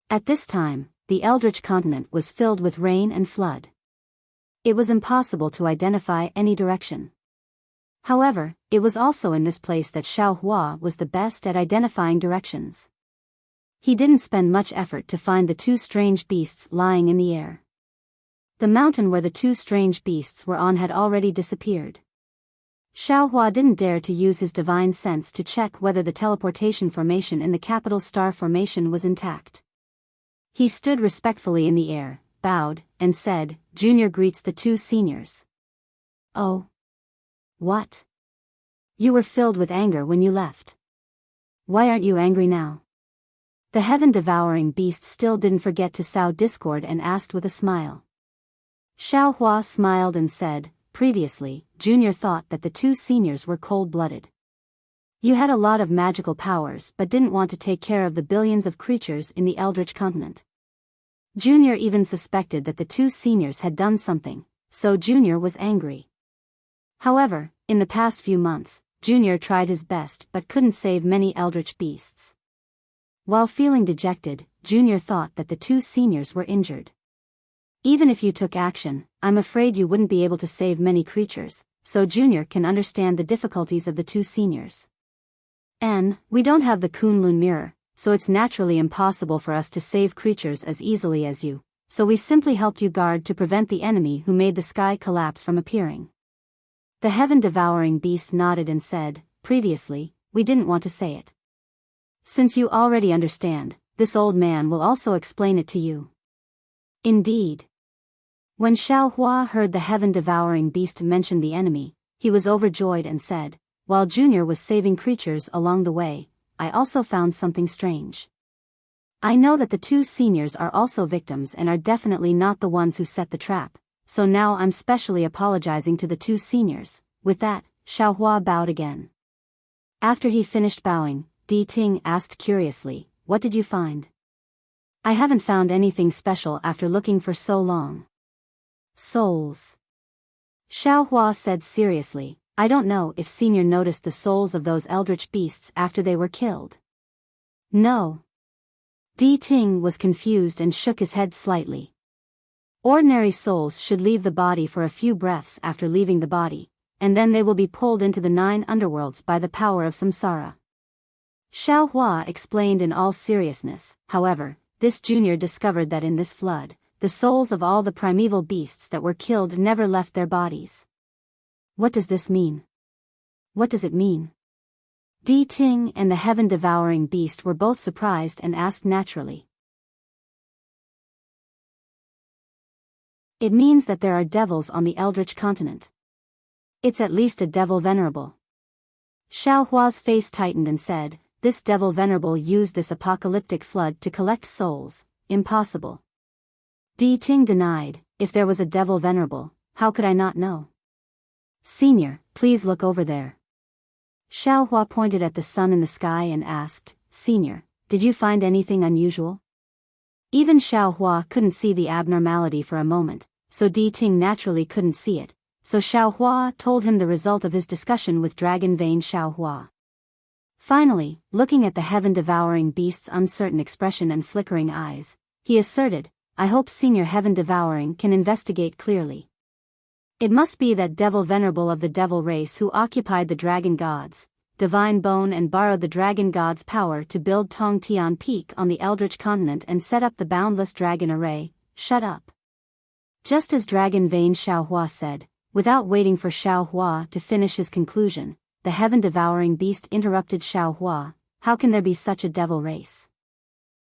At this time, the Eldritch continent was filled with rain and flood. It was impossible to identify any direction. However, it was also in this place that Xiaohua was the best at identifying directions. He didn't spend much effort to find the two strange beasts lying in the air. The mountain where the two strange beasts were on had already disappeared. Xiaohua didn't dare to use his divine sense to check whether the teleportation formation in the capital star formation was intact. He stood respectfully in the air, bowed, and said, "Junior greets the two seniors." "Oh. What? You were filled with anger when you left. Why aren't you angry now?" The heaven-devouring beast still didn't forget to sow discord and asked with a smile. Xiaohua smiled and said, "Previously, Junior thought that the two seniors were cold-blooded. You had a lot of magical powers but didn't want to take care of the billions of creatures in the Eldritch continent. Junior even suspected that the two seniors had done something, so Junior was angry. However, in the past few months, Junior tried his best but couldn't save many Eldritch beasts. While feeling dejected, Junior thought that the two seniors were injured. Even if you took action, I'm afraid you wouldn't be able to save many creatures, so Junior can understand the difficulties of the two seniors. And we don't have the Kunlun mirror, so it's naturally impossible for us to save creatures as easily as you, so we simply helped you guard to prevent the enemy who made the sky collapse from appearing." The heaven-devouring beast nodded and said, "Previously, we didn't want to say it. Since you already understand, this old man will also explain it to you." Indeed. When Xiaohua heard the heaven-devouring beast mention the enemy, he was overjoyed and said, "While Junior was saving creatures along the way, I also found something strange. I know that the two seniors are also victims and are definitely not the ones who set the trap, so now I'm specially apologizing to the two seniors." With that, Xiaohua bowed again. After he finished bowing, Di Ting asked curiously, "What did you find?" "I haven't found anything special after looking for so long." "Souls," Xiaohua said seriously. "I don't know if Senior noticed the souls of those eldritch beasts after they were killed." "No." Di Ting was confused and shook his head slightly. "Ordinary souls should leave the body for a few breaths after leaving the body, and then they will be pulled into the 9 underworlds by the power of samsara." Xiaohua explained in all seriousness. However, this Junior discovered that in this flood, the souls of all the primeval beasts that were killed never left their bodies. What does this mean? What does it mean? Di Ting and the heaven-devouring beast were both surprised and asked naturally. "It means that there are devils on the Eldritch continent. It's at least a devil venerable." Xiaohua's face tightened and said, "This devil venerable used this apocalyptic flood to collect souls. Impossible. Di Ting denied, if there was a devil venerable, how could I not know? Senior, please look over there. Xiao Hua pointed at the sun in the sky and asked, Senior, did you find anything unusual? Even Xiao Hua couldn't see the abnormality for a moment, so Di Ting naturally couldn't see it, so Xiao Hua told him the result of his discussion with Dragon Vein Xiao Hua. Finally, looking at the heaven-devouring beast's uncertain expression and flickering eyes, he asserted, I hope Senior Heaven Devouring can investigate clearly. It must be that devil venerable of the devil race who occupied the dragon god's divine bone and borrowed the dragon god's power to build Tong Tian Peak on the Eldritch continent and set up the boundless dragon array. Shut up. Just as Dragon Vein Xiao Hua said, without waiting for Xiao Hua to finish his conclusion, the heaven-devouring beast interrupted Xiao Hua, how can there be such a devil race?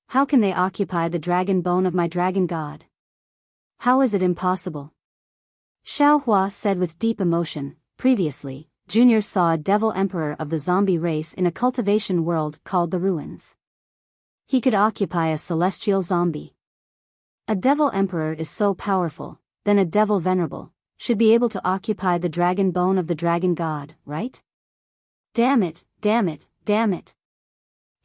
How can they occupy the dragon bone of my dragon god? How is it impossible? Xiao Hua said with deep emotion, previously, Junior saw a devil emperor of the zombie race in a cultivation world called the Ruins. He could occupy a celestial zombie. A devil emperor is so powerful, then a devil venerable should be able to occupy the dragon bone of the dragon god, right? Damn it, damn it, damn it.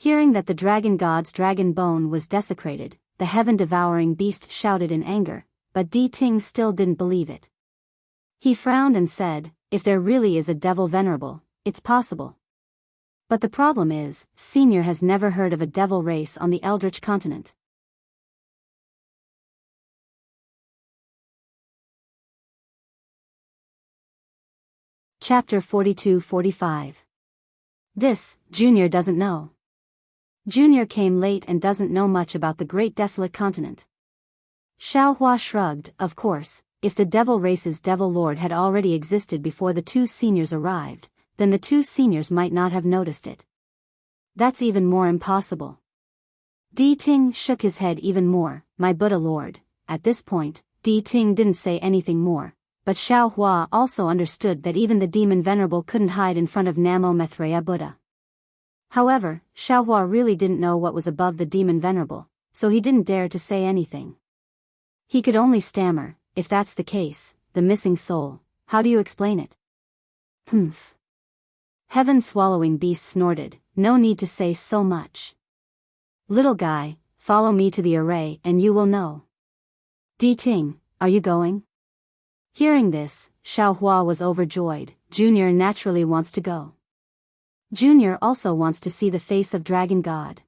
Hearing that the dragon god's dragon bone was desecrated, the heaven-devouring beast shouted in anger, but Di Ting still didn't believe it. He frowned and said, if there really is a devil venerable, it's possible. But the problem is, Senior has never heard of a devil race on the Eldritch continent. Chapter 42-45. This, Junior doesn't know. Junior came late and doesn't know much about the great desolate continent. Xiao Hua shrugged, of course, if the devil race's devil lord had already existed before the two seniors arrived, then the two seniors might not have noticed it. That's even more impossible. Di Ting shook his head even more, my Buddha lord. At this point, Di Ting didn't say anything more, but Xiao Hua also understood that even the demon venerable couldn't hide in front of Namo Maitreya Buddha. However, Xiao Hua really didn't know what was above the demon venerable, so he didn't dare to say anything. He could only stammer, if that's the case, the missing soul, how do you explain it? Humph. Heaven-swallowing beast snorted, no need to say so much. Little guy, follow me to the array and you will know. Di Ting, are you going? Hearing this, Xiao Hua was overjoyed. Junior naturally wants to go. Junior also wants to see the face of Dragon God.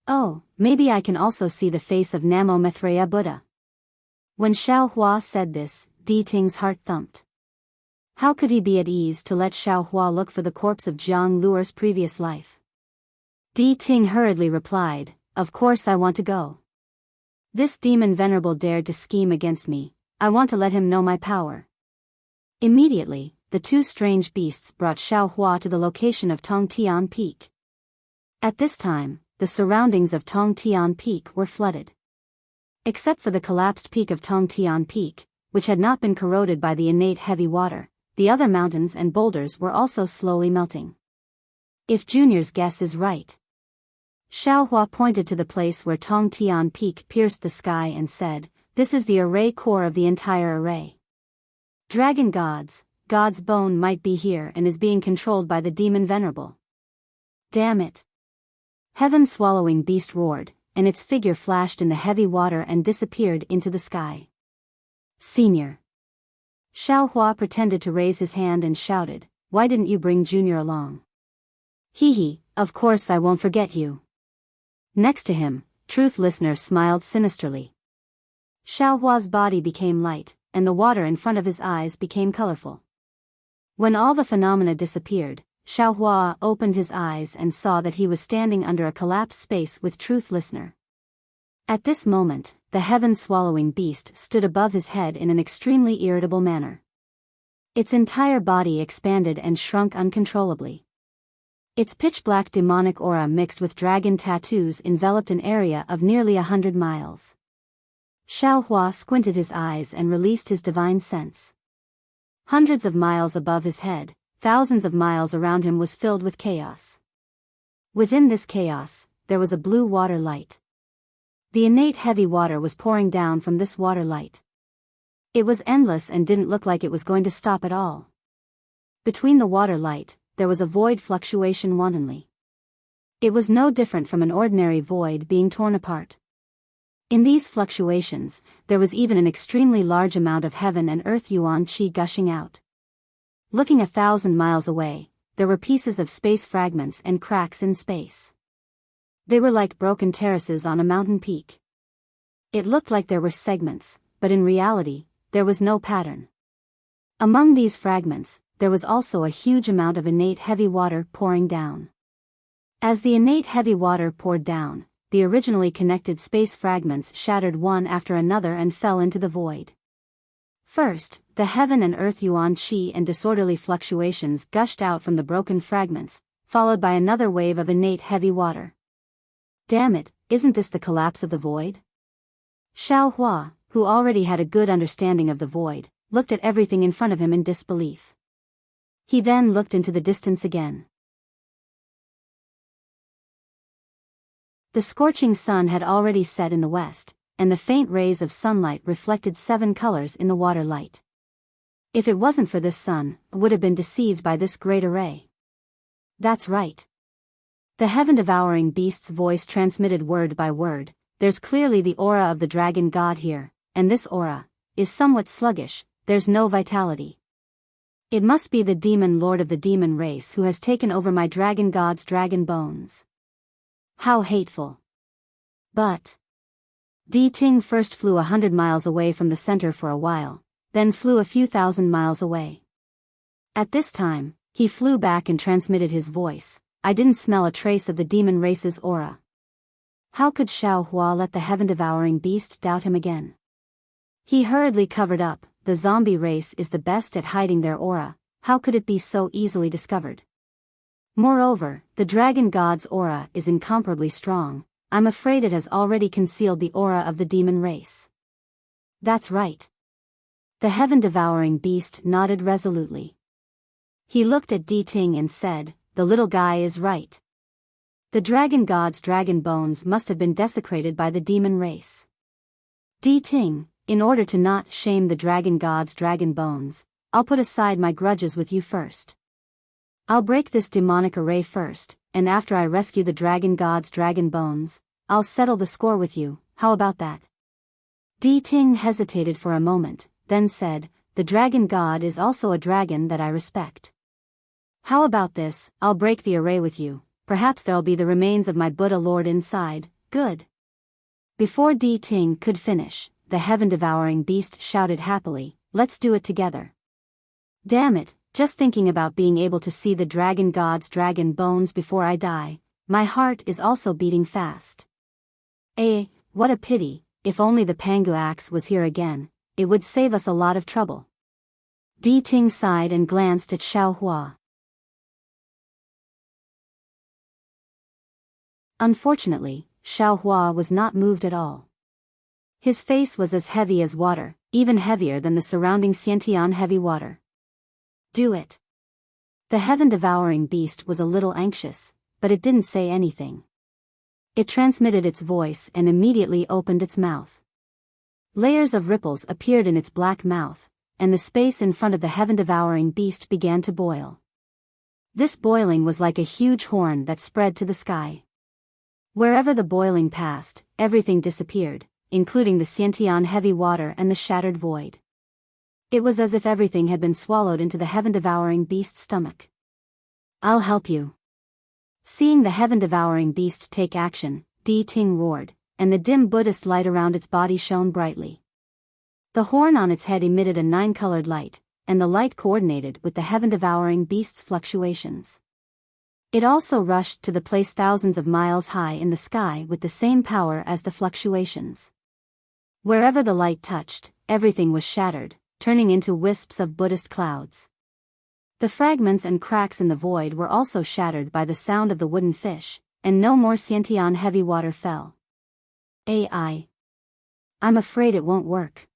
Oh, maybe I can also see the face of Namo Maitreya Buddha. When Xiao Hua said this, Di Ting's heart thumped. How could he be at ease to let Xiao Hua look for the corpse of Jiang Luer's previous life? Di Ting hurriedly replied, of course I want to go. This demon venerable dared to scheme against me, I want to let him know my power. Immediately, the two strange beasts brought Xiao Hua to the location of Tong Tian Peak. At this time, the surroundings of Tong Tian Peak were flooded. Except for the collapsed peak of Tong Tian Peak, which had not been corroded by the innate heavy water, the other mountains and boulders were also slowly melting. If Junior's guess is right. Xiao Hua pointed to the place where Tong Tian Peak pierced the sky and said, this is the array core of the entire array. Dragon God's bone might be here and is being controlled by the demon venerable. Damn it. Heaven-swallowing beast roared, and its figure flashed in the heavy water and disappeared into the sky. Senior. Xiao Hua pretended to raise his hand and shouted, why didn't you bring Junior along? Hee, of course I won't forget you. Next to him, Truth Listener smiled sinisterly. Xiao Hua's body became light, and the water in front of his eyes became colorful. When all the phenomena disappeared, Xiao Hua opened his eyes and saw that he was standing under a collapsed space with Truth Listener. At this moment, the heaven-swallowing beast stood above his head in an extremely irritable manner. Its entire body expanded and shrunk uncontrollably. Its pitch-black demonic aura mixed with dragon tattoos enveloped an area of nearly 100 miles. Xiao Hua squinted his eyes and released his divine sense. Hundreds of miles above his head, thousands of miles around him was filled with chaos. Within this chaos, there was a blue water light. The innate heavy water was pouring down from this water light. It was endless and didn't look like it was going to stop at all. Between the water light, there was a void fluctuation wantonly. It was no different from an ordinary void being torn apart. In these fluctuations, there was even an extremely large amount of heaven and earth yuan qi gushing out. Looking 1,000 miles away, there were pieces of space fragments and cracks in space. They were like broken terraces on a mountain peak. It looked like there were segments, but in reality, there was no pattern. Among these fragments, there was also a huge amount of innate heavy water pouring down. As the innate heavy water poured down, the originally connected space fragments shattered one after another and fell into the void. First, the heaven and earth yuan qi and disorderly fluctuations gushed out from the broken fragments, followed by another wave of innate heavy water. Damn it, isn't this the collapse of the void? Xiao Hua, who already had a good understanding of the void, looked at everything in front of him in disbelief. He then looked into the distance again. The scorching sun had already set in the west, and the faint rays of sunlight reflected 7 colors in the water light. If it wasn't for this sun, I would have been deceived by this great array. That's right. The heaven-devouring beast's voice transmitted word by word. There's clearly the aura of the dragon god here, and this aura is somewhat sluggish, there's no vitality. It must be the demon lord of the demon race who has taken over my dragon god's dragon bones. How hateful. But Di Ting first flew 100 miles away from the center for a while, then flew a few thousand miles away. At this time, he flew back and transmitted his voice. I didn't smell a trace of the demon race's aura. How could Xiao Hua let the heaven-devouring beast doubt him again? He hurriedly covered up. The zombie race is the best at hiding their aura. How could it be so easily discovered? Moreover, the dragon god's aura is incomparably strong. I'm afraid it has already concealed the aura of the demon race. That's right. The heaven-devouring beast nodded resolutely. He looked at Di Ting and said, the little guy is right. The dragon god's dragon bones must have been desecrated by the demon race. Di Ting, in order to not shame the dragon god's dragon bones, I'll put aside my grudges with you first. I'll break this demonic array first, and after I rescue the dragon god's dragon bones, I'll settle the score with you. How about that? Di Ting hesitated for a moment, then said, the dragon god is also a dragon that I respect. How about this, I'll break the array with you, perhaps there'll be the remains of my Buddha lord inside. Good. Before Di Ting could finish, the heaven-devouring beast shouted happily, let's do it together. Damn it, just thinking about being able to see the dragon god's dragon bones before I die, my heart is also beating fast. What a pity, if only the Pangu axe was here again, it would save us a lot of trouble. Di Ting sighed and glanced at Xiao Hua. Unfortunately, Xiao Hua was not moved at all. His face was as heavy as water, even heavier than the surrounding Xiantian heavy water. Do it. The heaven-devouring beast was a little anxious, but it didn't say anything. It transmitted its voice and immediately opened its mouth. Layers of ripples appeared in its black mouth, and the space in front of the heaven-devouring beast began to boil. This boiling was like a huge horn that spread to the sky. Wherever the boiling passed, everything disappeared, including the Xiantian heavy water and the shattered void. It was as if everything had been swallowed into the heaven-devouring beast's stomach. I'll help you. Seeing the heaven-devouring beast take action, Di Ting roared, and the dim Buddhist light around its body shone brightly. The horn on its head emitted a 9-colored light, and the light coordinated with the heaven-devouring beast's fluctuations. It also rushed to the place thousands of miles high in the sky with the same power as the fluctuations. Wherever the light touched, everything was shattered, turning into wisps of Buddhist clouds. The fragments and cracks in the void were also shattered by the sound of the wooden fish, and no more Xiantian heavy water fell. I'm afraid it won't work.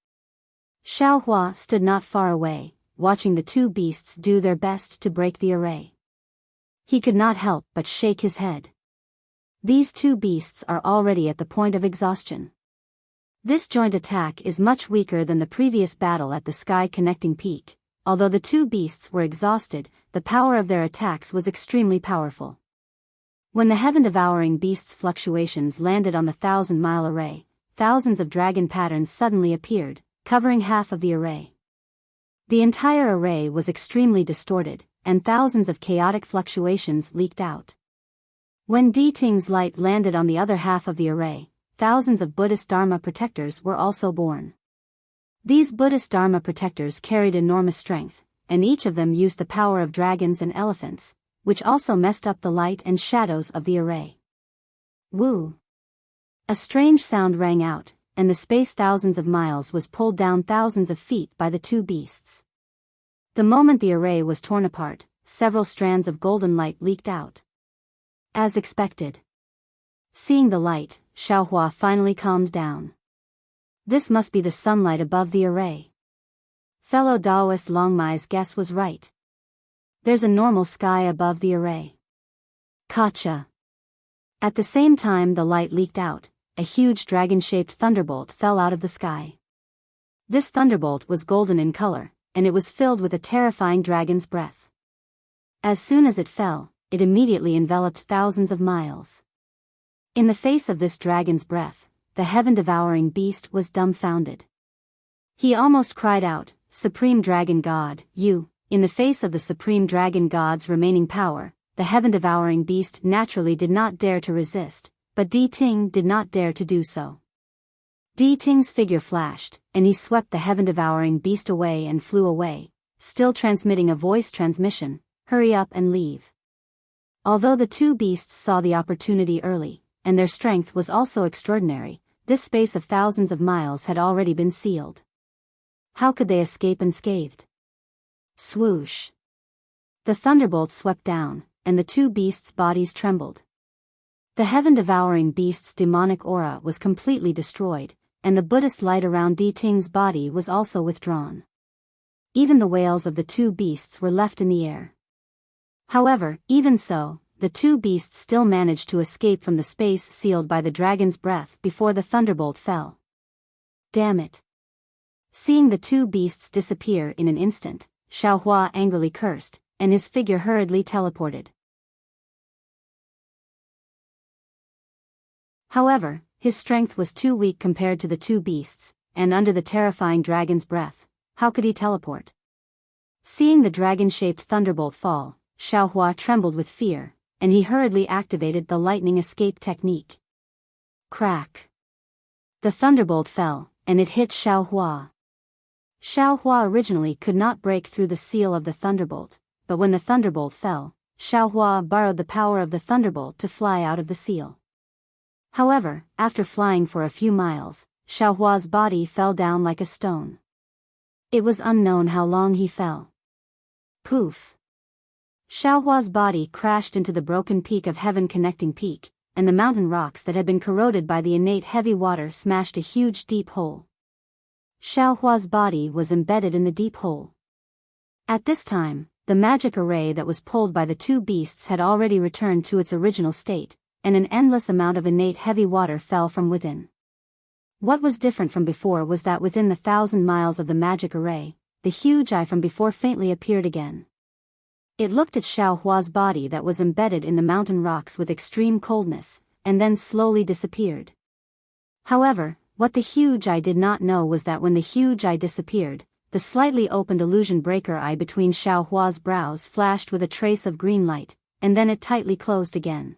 Xiao Hua stood not far away, watching the two beasts do their best to break the array. He could not help but shake his head. These two beasts are already at the point of exhaustion. This joint attack is much weaker than the previous battle at the sky connecting peak. Although the two beasts were exhausted, the power of their attacks was extremely powerful. When the heaven-devouring beast's fluctuations landed on the 1,000-mile array, thousands of dragon patterns suddenly appeared, covering half of the array. The entire array was extremely distorted, and thousands of chaotic fluctuations leaked out. When Di Ting's light landed on the other half of the array, thousands of Buddhist Dharma protectors were also born. These Buddhist Dharma protectors carried enormous strength, and each of them used the power of dragons and elephants, which also messed up the light and shadows of the array. Woo! A strange sound rang out, and the space thousands of miles was pulled down thousands of feet by the two beasts. The moment the array was torn apart, several strands of golden light leaked out. As expected. Seeing the light, Xiaohua finally calmed down. This must be the sunlight above the array. Fellow Taoist Longmai's guess was right. There's a normal sky above the array. Gotcha. At the same time the light leaked out, a huge dragon-shaped thunderbolt fell out of the sky. This thunderbolt was golden in color, and it was filled with a terrifying dragon's breath. As soon as it fell, it immediately enveloped thousands of miles. In the face of this dragon's breath, the heaven-devouring beast was dumbfounded. He almost cried out, "Supreme Dragon God, you!" In the face of the Supreme Dragon God's remaining power, the heaven-devouring beast naturally did not dare to resist, but Di Ting did not dare to do so. Di Ting's figure flashed, and he swept the heaven-devouring beast away and flew away, still transmitting a voice transmission, "Hurry up and leave." Although the two beasts saw the opportunity early, and their strength was also extraordinary, this space of thousands of miles had already been sealed. How could they escape unscathed? Swoosh! The thunderbolt swept down, and the two beasts' bodies trembled. The heaven-devouring beast's demonic aura was completely destroyed, and the Buddhist light around Di Ting's body was also withdrawn. Even the wails of the two beasts were left in the air. However, even so, the two beasts still managed to escape from the space sealed by the dragon's breath before the thunderbolt fell. Damn it! Seeing the two beasts disappear in an instant, Xiaohua angrily cursed, and his figure hurriedly teleported. However, his strength was too weak compared to the two beasts, and under the terrifying dragon's breath, how could he teleport? Seeing the dragon-shaped thunderbolt fall, Xiaohua trembled with fear, and he hurriedly activated the lightning escape technique. Crack! The thunderbolt fell, and it hit Xiaohua. Xiaohua originally could not break through the seal of the thunderbolt, but when the thunderbolt fell, Xiaohua borrowed the power of the thunderbolt to fly out of the seal. However, after flying for a few miles, Xiaohua's body fell down like a stone. It was unknown how long he fell. Poof! Xiaohua's body crashed into the broken peak of Heaven Connecting Peak, and the mountain rocks that had been corroded by the innate heavy water smashed a huge deep hole. Xiaohua's body was embedded in the deep hole. At this time, the magic array that was pulled by the two beasts had already returned to its original state, and an endless amount of innate heavy water fell from within. What was different from before was that within the 1,000 miles of the magic array, the huge eye from before faintly appeared again. It looked at Xiaohua's body that was embedded in the mountain rocks with extreme coldness, and then slowly disappeared. However, what the huge eye did not know was that when the huge eye disappeared, the slightly opened illusion breaker eye between Xiaohua's brows flashed with a trace of green light, and then it tightly closed again.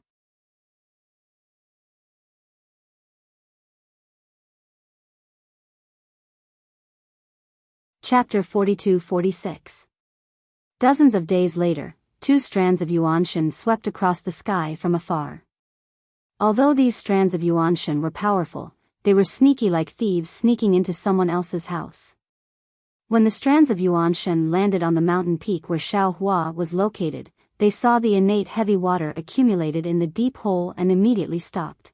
Chapter 42-46. Dozens of days later, two strands of Yuanshan swept across the sky from afar. Although these strands of Yuanshan were powerful, they were sneaky like thieves sneaking into someone else's house. When the strands of Yuanshan landed on the mountain peak where Xiaohua was located, they saw the innate heavy water accumulated in the deep hole and immediately stopped.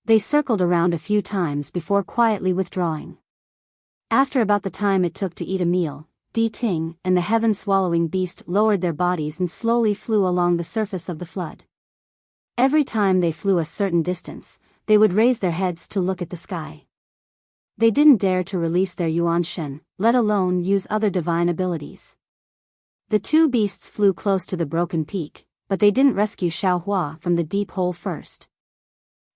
They circled around a few times before quietly withdrawing. After about the time it took to eat a meal, Di Ting and the heaven-swallowing beast lowered their bodies and slowly flew along the surface of the flood. Every time they flew a certain distance, they would raise their heads to look at the sky. They didn't dare to release their Yuan Shen, let alone use other divine abilities. The two beasts flew close to the broken peak, but they didn't rescue Xiaohua from the deep hole first.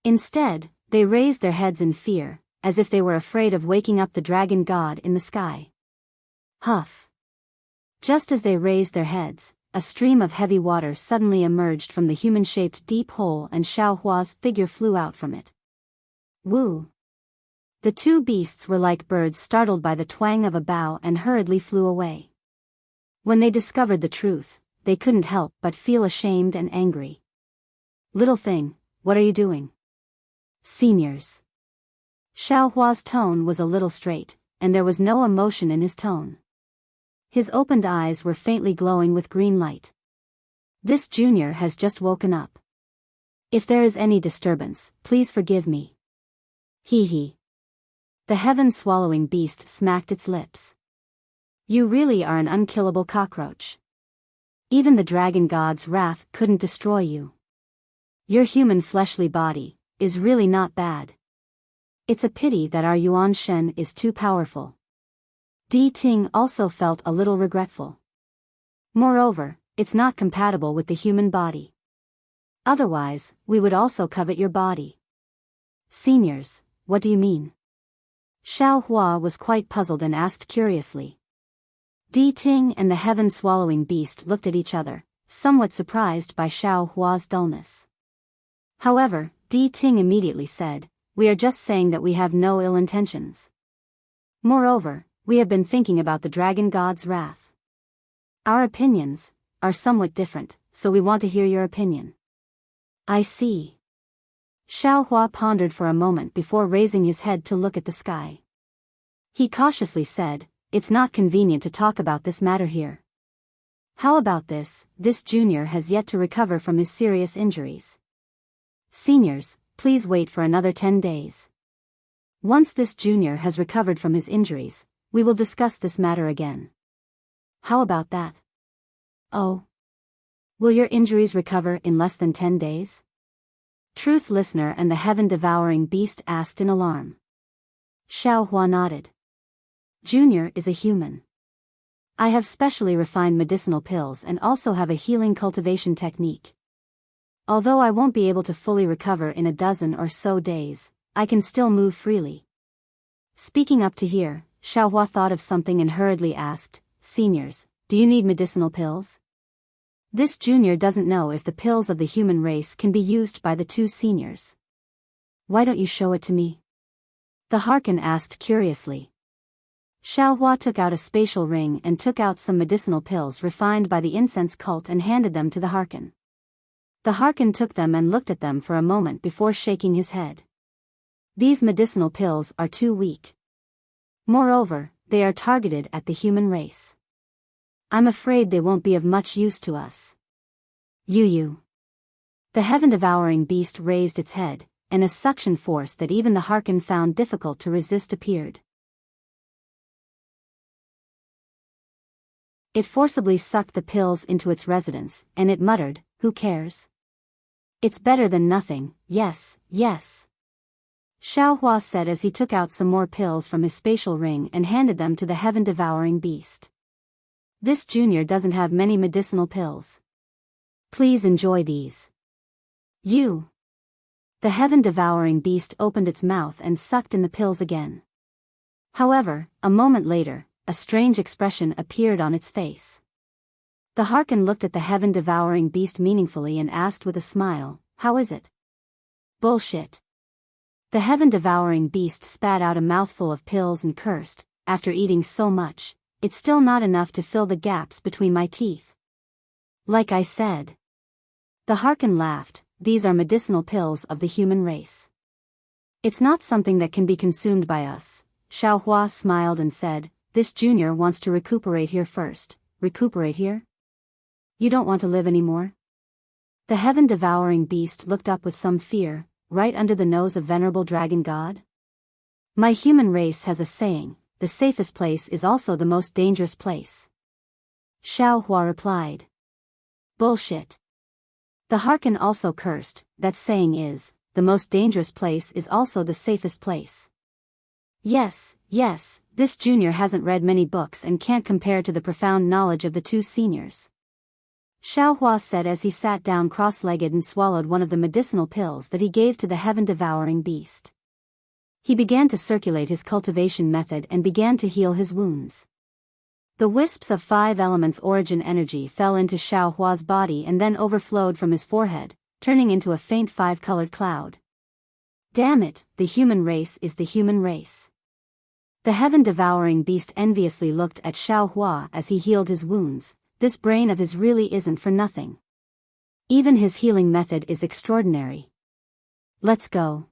Instead, they raised their heads in fear, as if they were afraid of waking up the dragon god in the sky. Huff! Just as they raised their heads, a stream of heavy water suddenly emerged from the human-shaped deep hole and Xiaohua's figure flew out from it. Woo! The two beasts were like birds startled by the twang of a bow and hurriedly flew away. When they discovered the truth, they couldn't help but feel ashamed and angry. Little thing, what are you doing? Seniors. Xiaohua's tone was a little straight, and there was no emotion in his tone. His opened eyes were faintly glowing with green light. This junior has just woken up. If there is any disturbance, please forgive me. Hee hee. The heaven-swallowing beast smacked its lips. You really are an unkillable cockroach. Even the dragon god's wrath couldn't destroy you. Your human fleshly body is really not bad. It's a pity that our Yuan Shen is too powerful. Di Ting also felt a little regretful. Moreover, it's not compatible with the human body. Otherwise, we would also covet your body. Seniors, what do you mean? Xiaohua was quite puzzled and asked curiously. Di Ting and the heaven-swallowing beast looked at each other, somewhat surprised by Xiaohua's dullness. However, Di Ting immediately said, "We are just saying that we have no ill intentions. Moreover, we have been thinking about the dragon god's wrath. Our opinions are somewhat different, so we want to hear your opinion." I see. Xiaohua pondered for a moment before raising his head to look at the sky. He cautiously said, "It's not convenient to talk about this matter here. How about this? This junior has yet to recover from his serious injuries. Seniors, please wait for another 10 days. Once this junior has recovered from his injuries, we will discuss this matter again. How about that?" Oh. Will your injuries recover in less than 10 days? Truth Listener and the heaven-devouring beast asked in alarm. Xiaohua nodded. Junior is a human. I have specially refined medicinal pills and also have a healing cultivation technique. Although I won't be able to fully recover in a dozen or so days, I can still move freely. Speaking up to here, Xiaohua thought of something and hurriedly asked, "Seniors, do you need medicinal pills?" This junior doesn't know if the pills of the human race can be used by the two seniors. Why don't you show it to me? The Harkin asked curiously. Xiaohua took out a spatial ring and took out some medicinal pills refined by the incense cult and handed them to the Harkin. The Harkin took them and looked at them for a moment before shaking his head. These medicinal pills are too weak. Moreover, they are targeted at the human race. I'm afraid they won't be of much use to us. You. The heaven-devouring beast raised its head, and a suction force that even the Harkin found difficult to resist appeared. It forcibly sucked the pills into its residence, and it muttered, "Who cares? It's better than nothing, yes, yes." Xiaohua said as he took out some more pills from his spatial ring and handed them to the heaven-devouring beast. This junior doesn't have many medicinal pills. Please enjoy these. You. The heaven-devouring beast opened its mouth and sucked in the pills again. However, a moment later, a strange expression appeared on its face. The Harkin looked at the heaven-devouring beast meaningfully and asked with a smile, "How is it?" Bullshit. The heaven-devouring beast spat out a mouthful of pills and cursed, "After eating so much, it's still not enough to fill the gaps between my teeth." Like I said. The Harkin laughed, "These are medicinal pills of the human race. It's not something that can be consumed by us." Xiaohua smiled and said, "This junior wants to recuperate here first." Recuperate here? You don't want to live anymore? The heaven-devouring beast looked up with some fear, right under the nose of venerable dragon god. My human race has a saying, "The safest place is also the most dangerous place." Xiaohua replied. Bullshit. The Harkin also cursed, that saying is, the most dangerous place is also the safest place. Yes, this junior hasn't read many books and can't compare to the profound knowledge of the two seniors. Xiaohua said as he sat down cross-legged and swallowed one of the medicinal pills that he gave to the heaven-devouring beast. He began to circulate his cultivation method and began to heal his wounds. The wisps of 5 elements origin energy fell into Xiaohua's body and then overflowed from his forehead, turning into a faint 5-colored cloud. Damn it, the human race is the human race. The heaven-devouring beast enviously looked at Xiaohua as he healed his wounds. This brain of his really isn't for nothing. Even his healing method is extraordinary. Let's go.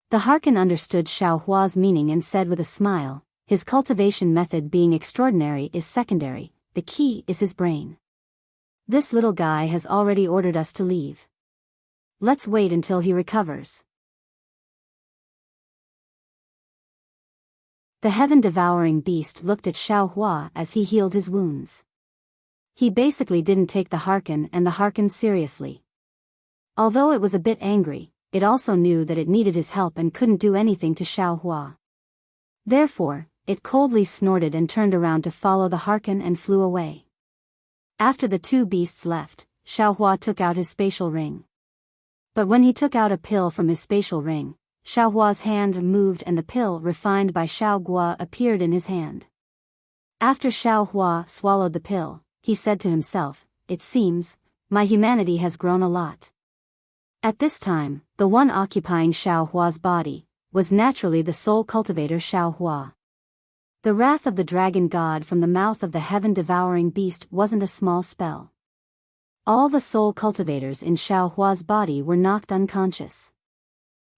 The Harkin understood Xiaohua's meaning and said with a smile, his cultivation method being extraordinary is secondary, the key is his brain. This little guy has already ordered us to leave. Let's wait until he recovers. The heaven-devouring beast looked at Xiaohua as he healed his wounds. He basically didn't take the Harkin and the Harkin seriously. Although it was a bit angry, it also knew that it needed his help and couldn't do anything to Xiaohua. Therefore, it coldly snorted and turned around to follow the Harkin and flew away. After the two beasts left, Xiaohua took out his spatial ring. But when he took out a pill from his spatial ring, Xiaohua's hand moved and the pill refined by Xiaohua appeared in his hand. After Xiaohua swallowed the pill, he said to himself, it seems, my humanity has grown a lot. At this time, the one occupying Xiaohua's body was naturally the soul cultivator Xiaohua. The wrath of the dragon god from the mouth of the heaven-devouring beast wasn't a small spell. All the soul cultivators in Xiaohua's body were knocked unconscious.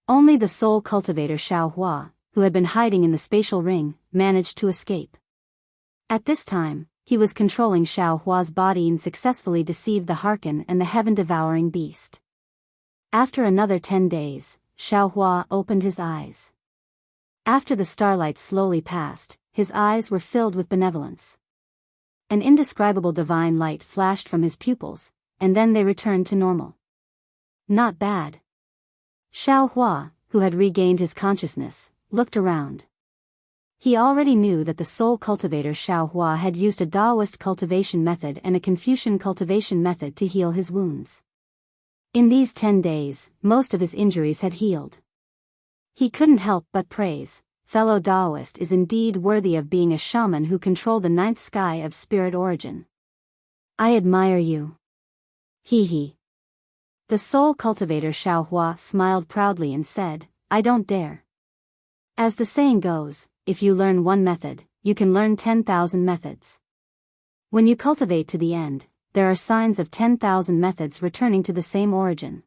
Only the soul cultivator Xiaohua, who had been hiding in the spatial ring, managed to escape. At this time, he was controlling Xiaohua's body and successfully deceived the Harkin and the heaven-devouring beast. After another 10 days, Xiaohua opened his eyes. After the starlight slowly passed, his eyes were filled with benevolence. An indescribable divine light flashed from his pupils, and then they returned to normal. Not bad. Xiaohua, who had regained his consciousness, looked around. He already knew that the soul cultivator Xiaohua had used a Taoist cultivation method and a Confucian cultivation method to heal his wounds. In these 10 days, most of his injuries had healed. He couldn't help but praise, fellow Taoist is indeed worthy of being a shaman who controlled the 9th sky of spirit origin. I admire you. Hee. The soul cultivator Xiaohua smiled proudly and said, I don't dare. As the saying goes, if you learn one method, you can learn 10,000 methods. When you cultivate to the end, there are signs of 10,000 methods returning to the same origin.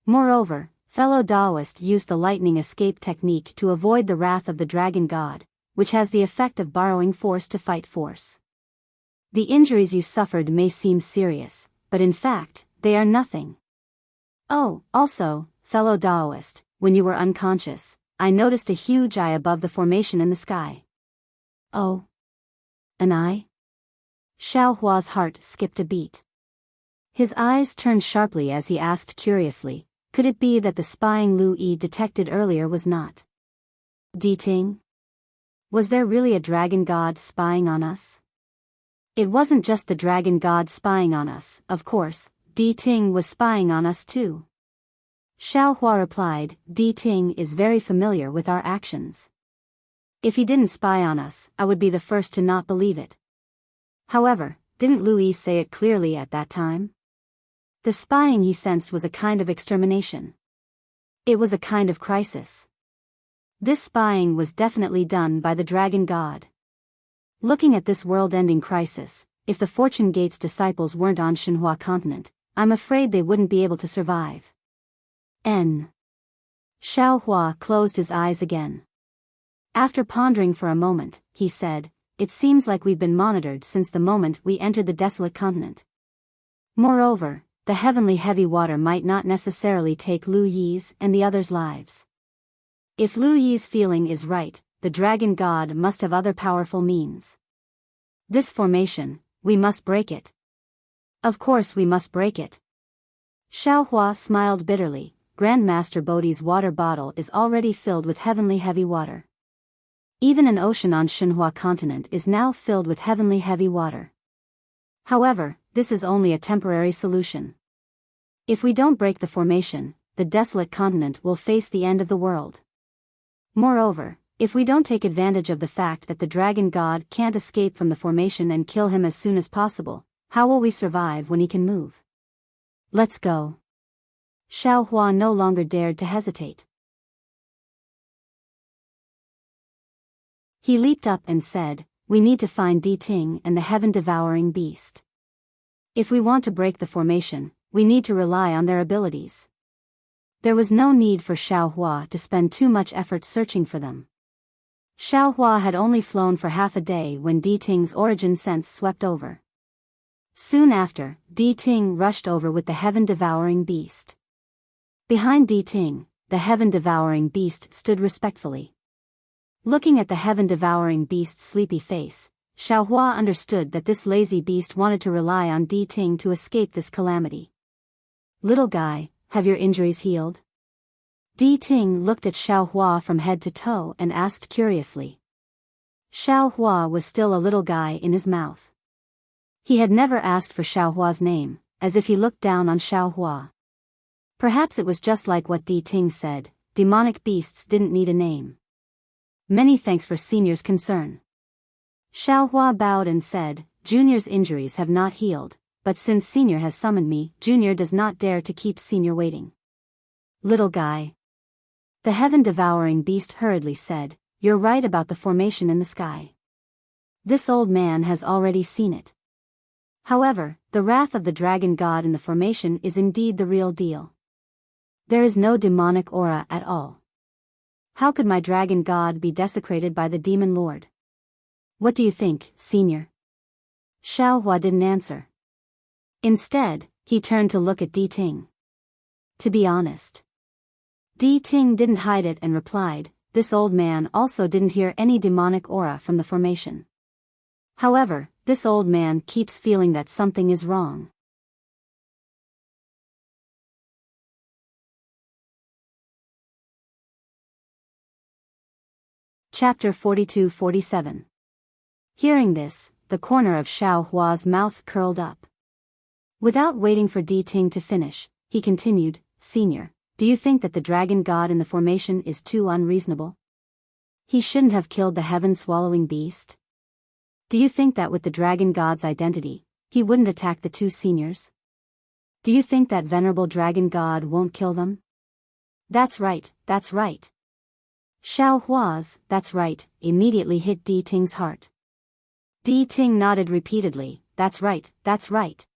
Moreover, fellow Taoist used the lightning escape technique to avoid the wrath of the dragon god, which has the effect of borrowing force to fight force. The injuries you suffered may seem serious, but in fact, they are nothing. Oh, also, fellow Taoist, when you were unconscious, I noticed a huge eye above the formation in the sky. Oh? An eye? Xiaohua's heart skipped a beat. His eyes turned sharply as he asked curiously, could it be that the spying Lu Yi detected earlier was not Di Ting? Was there really a dragon god spying on us? It wasn't just the dragon god spying on us, of course, Di Ting was spying on us too. Xiaohua replied, Di Ting is very familiar with our actions. If he didn't spy on us, I would be the first to not believe it. However, didn't Lu Yi say it clearly at that time? The spying he sensed was a kind of extermination. It was a kind of crisis. This spying was definitely done by the dragon god. Looking at this world-ending crisis, if the Fortune Gate's disciples weren't on Shenhua continent, I'm afraid they wouldn't be able to survive. Xiaohua closed his eyes again. After pondering for a moment, he said, it seems like we've been monitored since the moment we entered the desolate continent. Moreover, the heavenly heavy water might not necessarily take Lu Yi's and the others' lives. If Lu Yi's feeling is right, the dragon god must have other powerful means. This formation, we must break it. Of course we must break it. Xiaohua smiled bitterly. Grandmaster Bodhi's water bottle is already filled with heavenly heavy water. Even an ocean on Shenhua continent is now filled with heavenly heavy water. However, this is only a temporary solution. If we don't break the formation, the desolate continent will face the end of the world. Moreover, if we don't take advantage of the fact that the dragon god can't escape from the formation and kill him as soon as possible, how will we survive when he can move? Let's go. Xiaohua no longer dared to hesitate. He leaped up and said, "We need to find Di Ting and the heaven-devouring beast. If we want to break the formation, we need to rely on their abilities." There was no need for Xiaohua to spend too much effort searching for them. Xiaohua had only flown for half a day when Di Ting's origin sense swept over. Soon after, Di Ting rushed over with the heaven-devouring beast. Behind Di Ting, the heaven-devouring beast stood respectfully. Looking at the heaven-devouring beast's sleepy face, Xiaohua understood that this lazy beast wanted to rely on Di Ting to escape this calamity. "Little guy, have your injuries healed?" Di Ting looked at Xiaohua from head to toe and asked curiously. Xiaohua was still a little guy in his mouth. He had never asked for Xiaohua's name, as if he looked down on Xiaohua. Perhaps it was just like what Di Ting said, demonic beasts didn't need a name. "Many thanks for Senior's concern." Xiaohua bowed and said, "Junior's injuries have not healed, but since Senior has summoned me, Junior does not dare to keep Senior waiting." "Little guy." The heaven-devouring beast hurriedly said, "You're right about the formation in the sky. This old man has already seen it. However, the wrath of the dragon god in the formation is indeed the real deal. There is no demonic aura at all. How could my dragon god be desecrated by the demon lord? What do you think, Senior?" Xiaohua didn't answer. Instead, he turned to look at Di Ting. To be honest, Di Ting didn't hide it and replied, "This old man also didn't hear any demonic aura from the formation. However, this old man keeps feeling that something is wrong." Chapter 42-47. Hearing this, the corner of Xiaohua's mouth curled up. Without waiting for Di Ting to finish, he continued, "Senior, do you think that the dragon god in the formation is too unreasonable? He shouldn't have killed the heaven-swallowing beast? Do you think that with the dragon god's identity, he wouldn't attack the two seniors? Do you think that venerable dragon god won't kill them?" That's right, that's right." Xiaohua's "that's right" immediately hit Di Ting's heart. Di Ting nodded repeatedly, "That's right, that's right.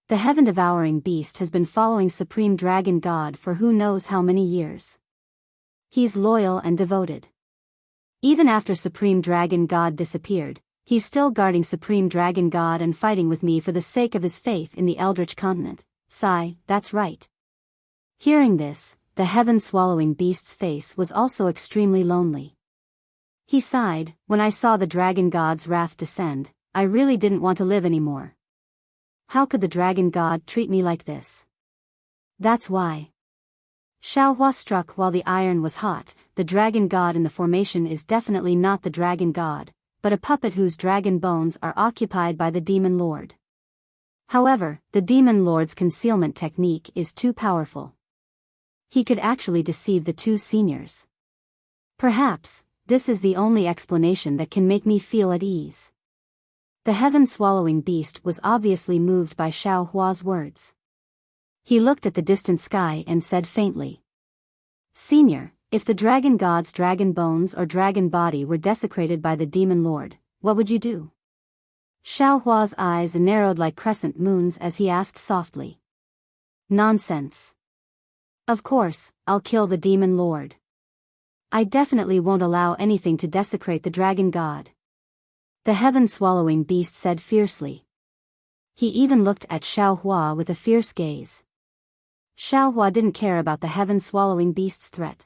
The heaven-devouring beast has been following Supreme Dragon God for who knows how many years. He's loyal and devoted. Even after Supreme Dragon God disappeared, he's still guarding Supreme Dragon God and fighting with me for the sake of his faith in the Eldritch continent. Sigh, that's right." Hearing this, the heaven-swallowing beast's face was also extremely lonely. He sighed, "When I saw the dragon god's wrath descend, I really didn't want to live anymore. How could the dragon god treat me like this? That's why." Xiaohua struck while the iron was hot. The dragon god in the formation is definitely not the dragon god, but a puppet whose dragon bones are occupied by the demon lord. However, the demon lord's concealment technique is too powerful. He could actually deceive the two seniors. Perhaps, this is the only explanation that can make me feel at ease. The heaven-swallowing beast was obviously moved by Xiaohua's words. He looked at the distant sky and said faintly, "Senior, if the dragon god's dragon bones or dragon body were desecrated by the demon lord, what would you do?" Xiaohua's eyes narrowed like crescent moons as he asked softly. "Nonsense. Of course, I'll kill the demon lord. I definitely won't allow anything to desecrate the dragon god," the heaven-swallowing beast said fiercely. He even looked at Xiaohua with a fierce gaze. Xiaohua didn't care about the heaven-swallowing beast's threat.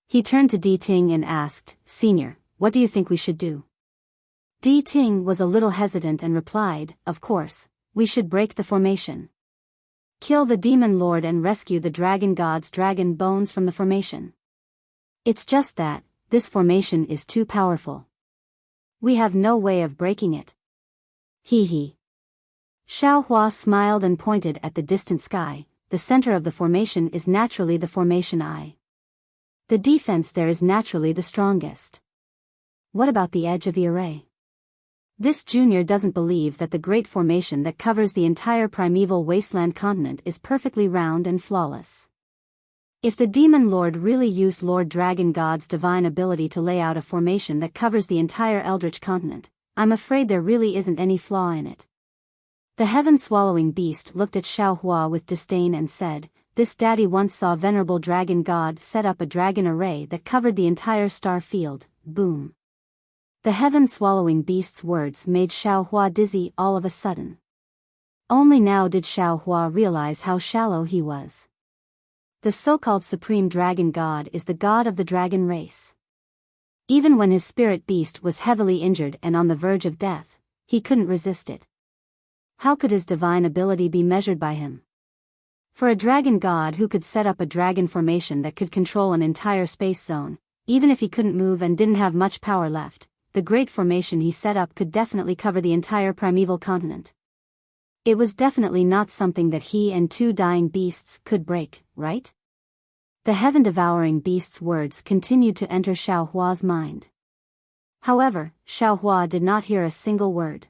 He turned to Di Ting and asked, "Senior, what do you think we should do?" Di Ting was a little hesitant and replied, "Of course, we should break the formation." Kill the demon lord and rescue the dragon god's dragon bones from the formation. It's just that, this formation is too powerful. We have no way of breaking it. Hee hee. Xiaohua smiled and pointed at the distant sky. The center of the formation is naturally the formation eye. The defense there is naturally the strongest. What about the edge of the array? This junior doesn't believe that the great formation that covers the entire primeval wasteland continent is perfectly round and flawless. If the demon lord really used Lord Dragon God's divine ability to lay out a formation that covers the entire eldritch continent, I'm afraid there really isn't any flaw in it. The heaven-swallowing beast looked at Xiaohua with disdain and said, "This daddy once saw venerable dragon god set up a dragon array that covered the entire star field." Boom. The heaven-swallowing beast's words made Xiaohua dizzy all of a sudden. Only now did Xiaohua realize how shallow he was. The so-called supreme dragon god is the god of the dragon race. Even when his spirit beast was heavily injured and on the verge of death, he couldn't resist it. How could his divine ability be measured by him? For a dragon god who could set up a dragon formation that could control an entire space zone, even if he couldn't move and didn't have much power left, the great formation he set up could definitely cover the entire primeval continent. It was definitely not something that he and two dying beasts could break, right? The heaven-devouring beast's words continued to enter Xiaohua's mind. However, Xiaohua did not hear a single word.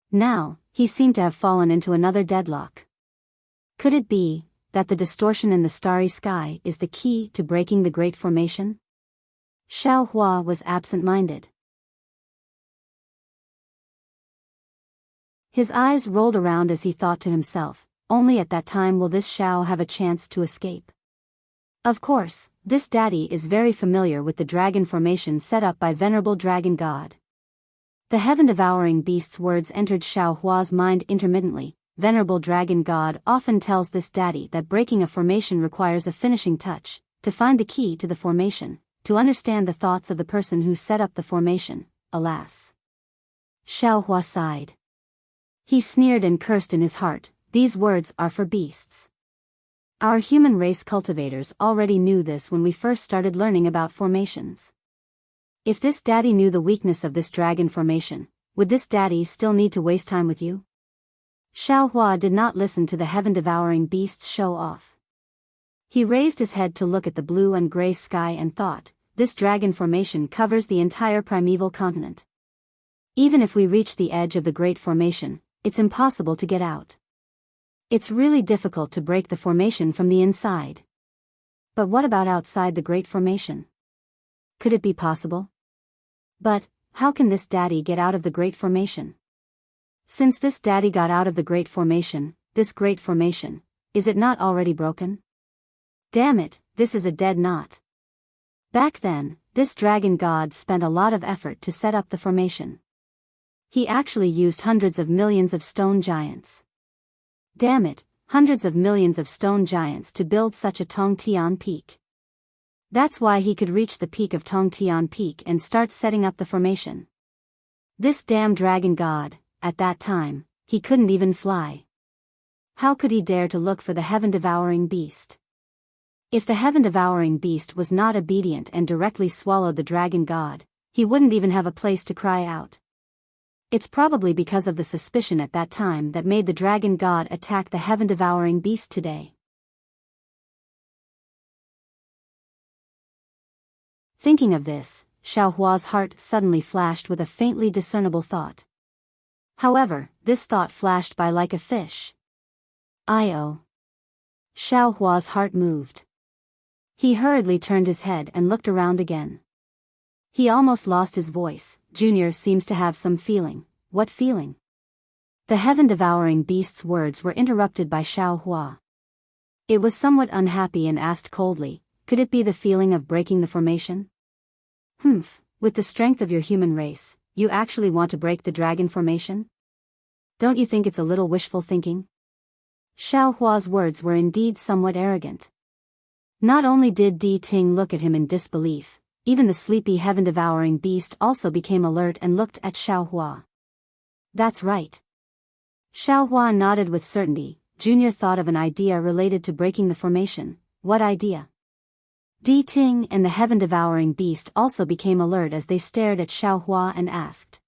Now, he seemed to have fallen into another deadlock. Could it be that the distortion in the starry sky is the key to breaking the great formation? Xiaohua was absent-minded. His eyes rolled around as he thought to himself, only at that time will this Xiao have a chance to escape. Of course, this daddy is very familiar with the dragon formation set up by venerable dragon god. The heaven-devouring beast's words entered Xiaohua's mind intermittently. Venerable dragon god often tells this daddy that breaking a formation requires a finishing touch, to find the key to the formation, to understand the thoughts of the person who set up the formation. Alas. Xiaohua sighed. He sneered and cursed in his heart, "These words are for beasts." Our human race cultivators already knew this when we first started learning about formations. If this daddy knew the weakness of this dragon formation, would this daddy still need to waste time with you? Xiaohua did not listen to the heaven-devouring beast's show-off. He raised his head to look at the blue and gray sky and thought, this dragon formation covers the entire primeval continent. Even if we reach the edge of the great formation, it's impossible to get out. It's really difficult to break the formation from the inside. But what about outside the great formation? Could it be possible? But, how can this daddy get out of the great formation? Since this daddy got out of the great formation, this great formation, is it not already broken? Damn it, this is a dead knot. Back then, this dragon god spent a lot of effort to set up the formation. He actually used hundreds of millions of stone giants. Damn it, hundreds of millions of stone giants to build such a Tongtian peak. That's why he could reach the peak of Tongtian Peak and start setting up the formation. This damn dragon god, at that time, he couldn't even fly. How could he dare to look for the heaven-devouring beast? If the heaven-devouring beast was not obedient and directly swallowed the dragon god, he wouldn't even have a place to cry out. It's probably because of the suspicion at that time that made the dragon god attack the heaven-devouring beast today. Thinking of this, Xiaohua's heart suddenly flashed with a faintly discernible thought. However, this thought flashed by like a fish. I-oh. Xiaohua's heart moved. He hurriedly turned his head and looked around again. He almost lost his voice. Junior seems to have some feeling. What feeling? The heaven-devouring beast's words were interrupted by Xiaohua. It was somewhat unhappy and asked coldly, could it be the feeling of breaking the formation? With the strength of your human race, you actually want to break the dragon formation? Don't you think it's a little wishful thinking? Xiaohua's words were indeed somewhat arrogant. Not only did Di Ting look at him in disbelief, even the sleepy heaven-devouring beast also became alert and looked at Xiaohua. That's right. Xiaohua nodded with certainty. Junior thought of an idea related to breaking the formation. What idea? Di Ting and the heaven-devouring beast also became alert as they stared at Xiaohua and asked.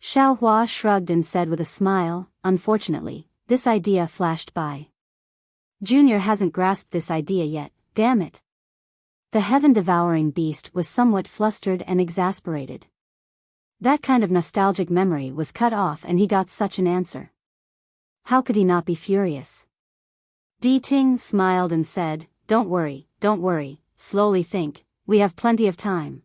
Xiaohua shrugged and said with a smile, unfortunately, this idea flashed by. Junior hasn't grasped this idea yet, damn it. The heaven-devouring beast was somewhat flustered and exasperated. That kind of nostalgic memory was cut off and he got such an answer. How could he not be furious? Di Ting smiled and said, don't worry, slowly think, we have plenty of time.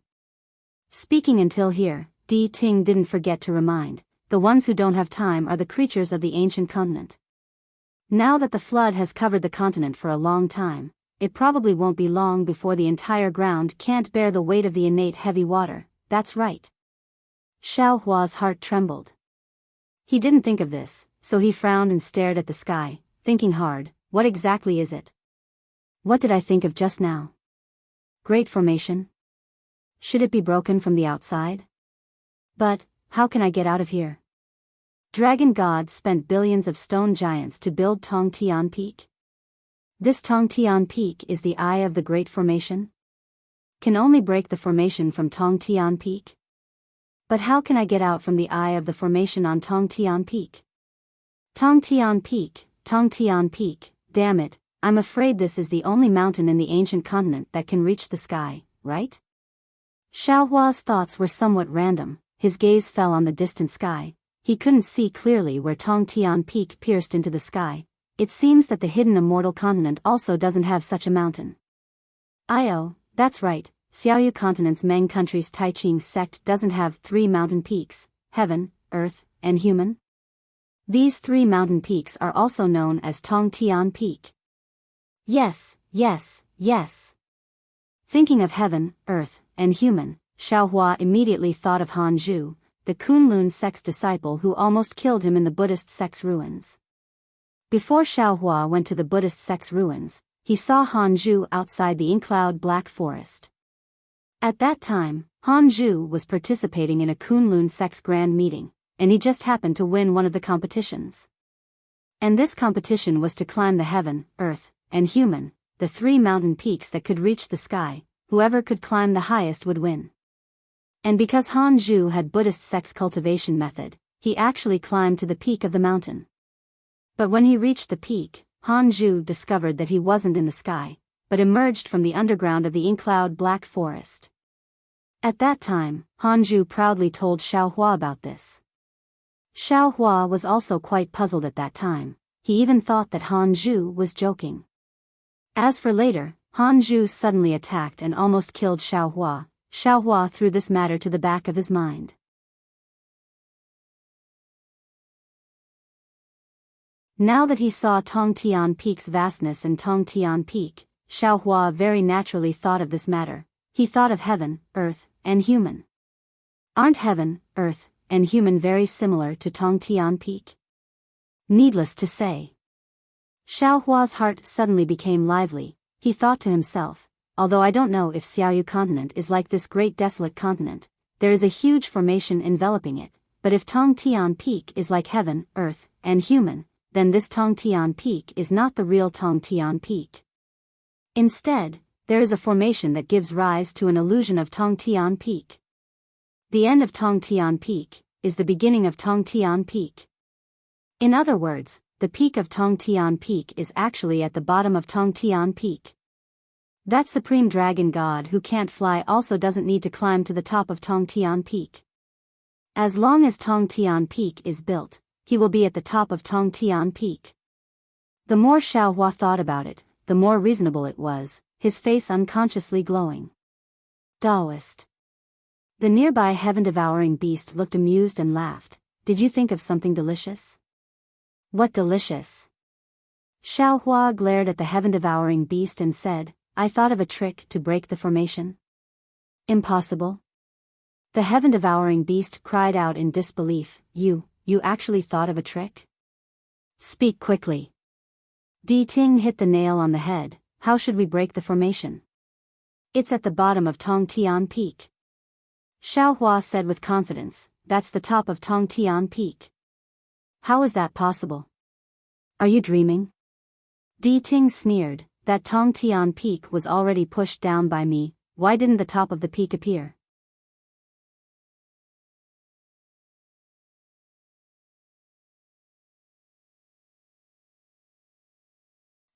Speaking until here, Di Ting didn't forget to remind, the ones who don't have time are the creatures of the ancient continent. Now that the flood has covered the continent for a long time, it probably won't be long before the entire ground can't bear the weight of the innate heavy water, that's right. Xiaohua's heart trembled. He didn't think of this, so he frowned and stared at the sky, thinking hard, what exactly is it? What did I think of just now? Great formation? Should it be broken from the outside? But, how can I get out of here? Dragon God spent billions of stone giants to build Tongtian Peak. This Tongtian Peak is the eye of the Great Formation? Can only break the formation from Tongtian Peak? But how can I get out from the eye of the formation on Tongtian Peak? Tongtian Peak, damn it, I'm afraid this is the only mountain in the ancient continent that can reach the sky, right? Xiaohua's thoughts were somewhat random, his gaze fell on the distant sky. He couldn't see clearly where Tongtian Peak pierced into the sky. It seems that the hidden Immortal continent also doesn't have such a mountain. That's right, Xiaoyu continent's Meng country's Taiqing sect doesn't have 3 mountain peaks, heaven, earth, and human. These 3 mountain peaks are also known as Tongtian Peak. Yes. Thinking of heaven, earth, and human, Xiaohua immediately thought of Han Zhu, the Kunlun sect's disciple who almost killed him in the Buddhist sect's ruins. Before Xiaohua went to the Buddhist sect's ruins, he saw Han Zhu outside the inkcloud black forest. At that time, Han Zhu was participating in a Kunlun sect's grand meeting, and he just happened to win one of the competitions. And this competition was to climb the heaven, earth, and human, the 3 mountain peaks that could reach the sky. Whoever could climb the highest would win. And because Han Zhu had Buddhist sect's cultivation method, he actually climbed to the peak of the mountain. But when he reached the peak, Han Zhu discovered that he wasn't in the sky, but emerged from the underground of the inkcloud black forest. At that time, Han Zhu proudly told Xiaohua about this. Xiaohua was also quite puzzled at that time. He even thought that Han Zhu was joking. As for later, Han Zhu suddenly attacked and almost killed Xiaohua. Xiaohua threw this matter to the back of his mind. Now that he saw Tongtian Peak's vastness and Tongtian Peak, Xiaohua very naturally thought of this matter. He thought of heaven, earth, and human. Aren't heaven, earth, and human very similar to Tongtian Peak? Needless to say. Xiaohua's heart suddenly became lively. He thought to himself, although I don't know if Xiaoyu continent is like this great desolate continent, there is a huge formation enveloping it, but if Tongtian Peak is like heaven, earth, and human, then this Tongtian Peak is not the real Tongtian Peak. Instead, there is a formation that gives rise to an illusion of Tongtian Peak. The end of Tongtian Peak is the beginning of Tongtian Peak. In other words, the peak of Tongtian Peak is actually at the bottom of Tongtian Peak. That supreme dragon god who can't fly also doesn't need to climb to the top of Tongtian Peak. As long as Tongtian Peak is built, he will be at the top of Tongtian Peak. The more Xiaohua thought about it, the more reasonable it was, his face unconsciously glowing. Taoist. The nearby heaven-devouring beast looked amused and laughed. Did you think of something delicious? What delicious? Xiaohua glared at the heaven-devouring beast and said, I thought of a trick to break the formation. Impossible. The heaven-devouring beast cried out in disbelief, You actually thought of a trick? Speak quickly. Di Ting hit the nail on the head. How should we break the formation? It's at the bottom of Tongtian Peak. Xiaohua said with confidence, that's the top of Tongtian Peak. How is that possible? Are you dreaming? Di Ting sneered, that Tong Tian peak was already pushed down by me, why didn't the top of the peak appear?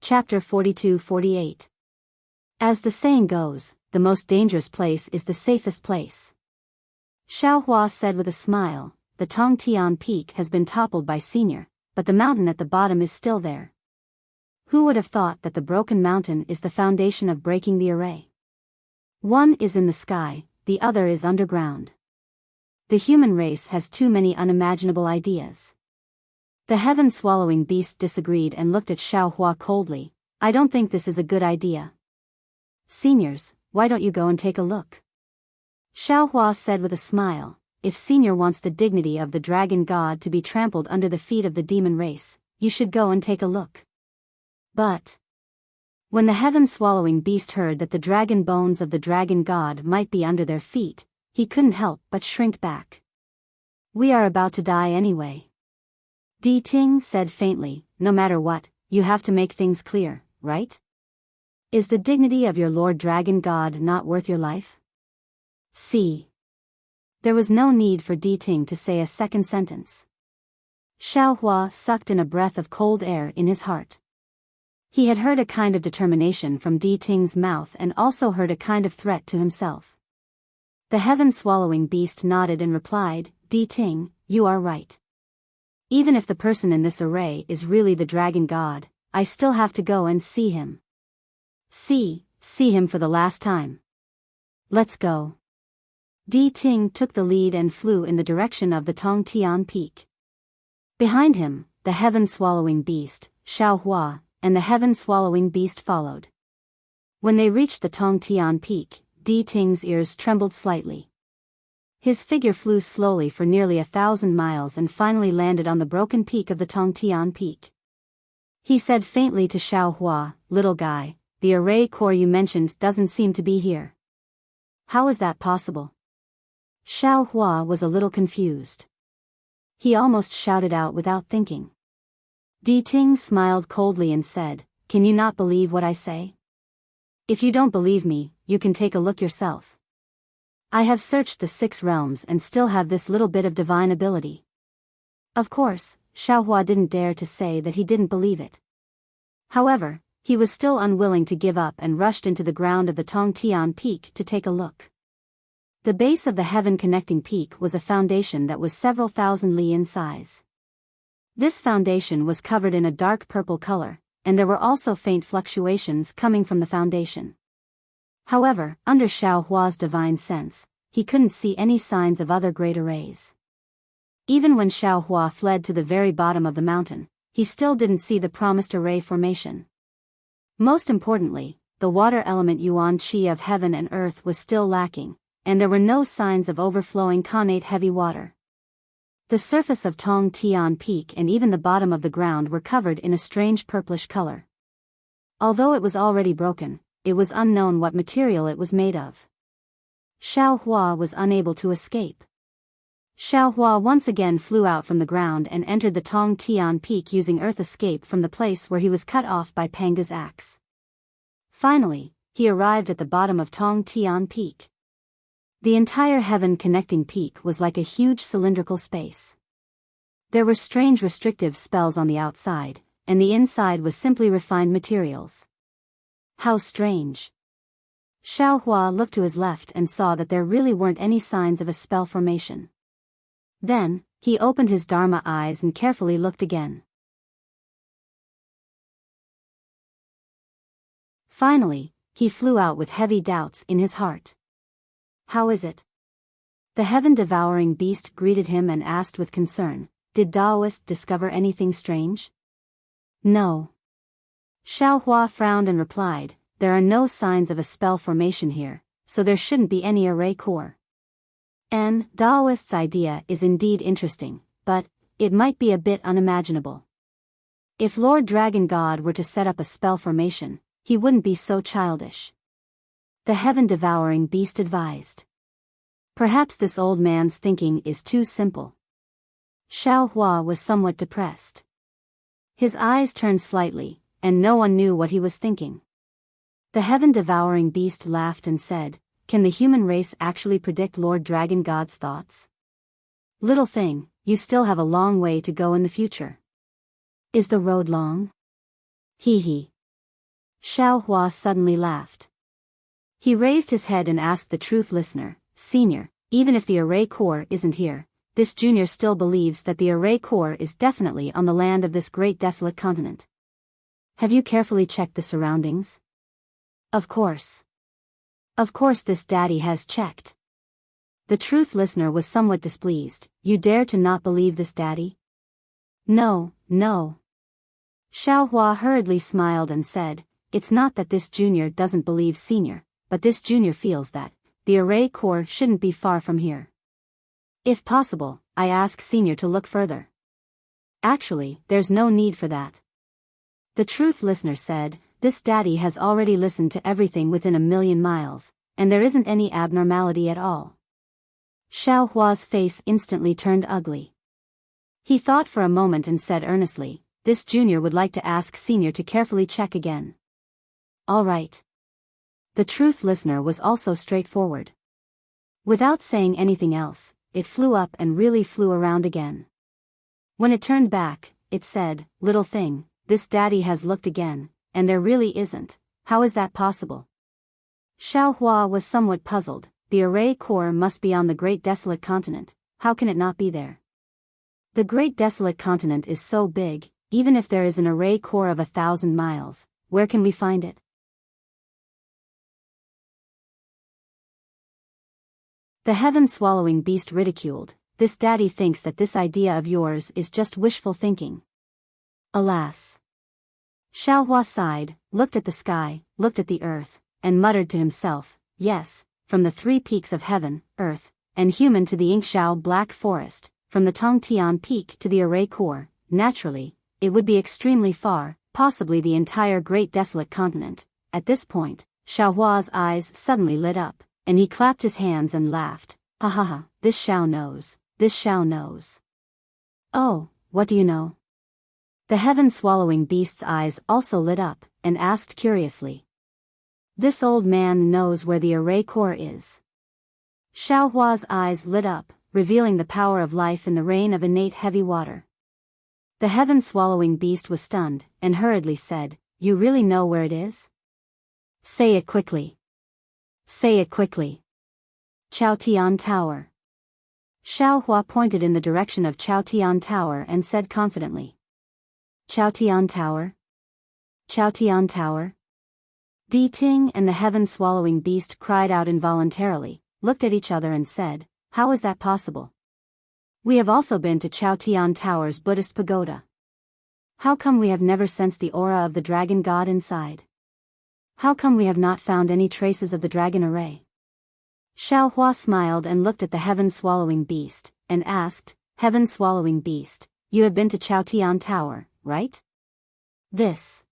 Chapter 42-48. As the saying goes, the most dangerous place is the safest place. Xiaohua said with a smile, the Tong Tian peak has been toppled by Senior, but the mountain at the bottom is still there. Who would have thought that the broken mountain is the foundation of breaking the array? One is in the sky, the other is underground. The human race has too many unimaginable ideas. The heaven-swallowing beast disagreed and looked at Xiaohua coldly. I don't think this is a good idea. Seniors, why don't you go and take a look? Xiaohua said with a smile, if Senior wants the dignity of the dragon god to be trampled under the feet of the demon race, you should go and take a look. But when the heaven-swallowing beast heard that the dragon bones of the dragon god might be under their feet, he couldn't help but shrink back. We are about to die anyway. Di Ting said faintly, no matter what, you have to make things clear, right? Is the dignity of your Lord Dragon God not worth your life? See. There was no need for Di Ting to say a second sentence. Xiaohua sucked in a breath of cold air in his heart. He had heard a kind of determination from Di Ting's mouth and also heard a kind of threat to himself. The heaven-swallowing beast nodded and replied, Di Ting, you are right. Even if the person in this array is really the dragon god, I still have to go and see him. See him for the last time. Let's go. Di Ting took the lead and flew in the direction of the Tong Tian peak. Behind him, the heaven-swallowing beast, Xiaohua, and the heaven-swallowing beast followed. When they reached the Tong Tian peak, Di Ting's ears trembled slightly. His figure flew slowly for nearly 1,000 miles and finally landed on the broken peak of the Tong Tian peak. He said faintly to Xiaohua, little guy, the array core you mentioned doesn't seem to be here. How is that possible? Xiaohua was a little confused. He almost shouted out without thinking. Di Ting smiled coldly and said, can you not believe what I say? If you don't believe me, you can take a look yourself. I have searched the 6 realms and still have this little bit of divine ability. Of course, Xiaohua didn't dare to say that he didn't believe it. However, he was still unwilling to give up and rushed into the ground of the Tong Tian peak to take a look. The base of the heaven-connecting peak was a foundation that was several thousand li in size. This foundation was covered in a dark purple color, and there were also faint fluctuations coming from the foundation. However, under Xiaohua's divine sense, he couldn't see any signs of other great arrays. Even when Xiaohua fled to the very bottom of the mountain, he still didn't see the promised array formation. Most importantly, the water element yuan qi of heaven and earth was still lacking, and there were no signs of overflowing connate heavy water. The surface of Tong Tian Peak and even the bottom of the ground were covered in a strange purplish color. Although it was already broken, it was unknown what material it was made of. Xiaohua was unable to escape. Xiaohua once again flew out from the ground and entered the Tong Tian Peak using earth escape from the place where he was cut off by Panga's axe. Finally, he arrived at the bottom of Tong Tian Peak. The entire heaven-connecting peak was like a huge cylindrical space. There were strange restrictive spells on the outside, and the inside was simply refined materials. How strange. Xiaohua looked to his left and saw that there really weren't any signs of a spell formation. Then, he opened his Dharma eyes and carefully looked again. Finally, he flew out with heavy doubts in his heart. How is it? The heaven-devouring beast greeted him and asked with concern, did Daoist discover anything strange? No. Xiaohua frowned and replied, there are no signs of a spell formation here, so there shouldn't be any array core. And Daoist's idea is indeed interesting, but it might be a bit unimaginable. If Lord Dragon God were to set up a spell formation, he wouldn't be so childish. The heaven-devouring beast advised. Perhaps this old man's thinking is too simple. Xiaohua was somewhat depressed. His eyes turned slightly, and no one knew what he was thinking. The heaven-devouring beast laughed and said, "Can the human race actually predict Lord Dragon God's thoughts? Little thing, you still have a long way to go in the future." "Is the road long?" "Hee hee." Xiaohua suddenly laughed. He raised his head and asked the truth listener, "Senior, even if the array core isn't here, this junior still believes that the array core is definitely on the land of this great desolate continent. Have you carefully checked the surroundings?" "Of course. Of course this daddy has checked." The truth listener was somewhat displeased. "You dare to not believe this daddy?" "No, no." Xiaohua hurriedly smiled and said, "It's not that this junior doesn't believe senior, but this junior feels that the array core shouldn't be far from here. If possible, I ask senior to look further." "Actually, there's no need for that." The truth listener said, "This daddy has already listened to everything within 1,000,000 miles, and there isn't any abnormality at all." Xiaohua's face instantly turned ugly. He thought for a moment and said earnestly, "This junior would like to ask senior to carefully check again." "All right." The truth listener was also straightforward. Without saying anything else, it flew up and really flew around again. When it turned back, it said, "Little thing, this daddy has looked again, and there really isn't. How is that possible?" Xiaohua was somewhat puzzled. The array core must be on the Great Desolate Continent. How can it not be there? The Great Desolate Continent is so big, even if there is an array core of 1,000 miles, where can we find it? The heaven-swallowing beast ridiculed, "This daddy thinks that this idea of yours is just wishful thinking." Alas. Xiaohua sighed, looked at the sky, looked at the earth, and muttered to himself, "Yes, from the 3 peaks of heaven, earth, and human to the Yingxiao Black Forest, from the Tongtian Peak to the array core, naturally, it would be extremely far, possibly the entire Great Desolate Continent." At this point, Xiaohua's eyes suddenly lit up, and he clapped his hands and laughed, "Ha ha ha, this Xiao knows, this Xiao knows." "Oh, what do you know?" The heaven-swallowing beast's eyes also lit up, and asked curiously. "This old man knows where the array core is." Xiaohua's eyes lit up, revealing the power of life in the rain of innate heavy water. The heaven-swallowing beast was stunned, and hurriedly said, "You really know where it is? Say it quickly. Say it quickly." "Chaotian Tower." Xiaohua pointed in the direction of Chaotian Tower and said confidently. "Chaotian Tower? Chaotian Tower?" Di Ting and the heaven-swallowing beast cried out involuntarily, looked at each other and said, "How is that possible? We have also been to Chaotian Tower's Buddhist pagoda. How come we have never sensed the aura of the dragon god inside? How come we have not found any traces of the dragon array?" Xiaohua smiled and looked at the heaven-swallowing beast, and asked, "Heaven-swallowing beast, you have been to Chaotian Tower, right?" "This."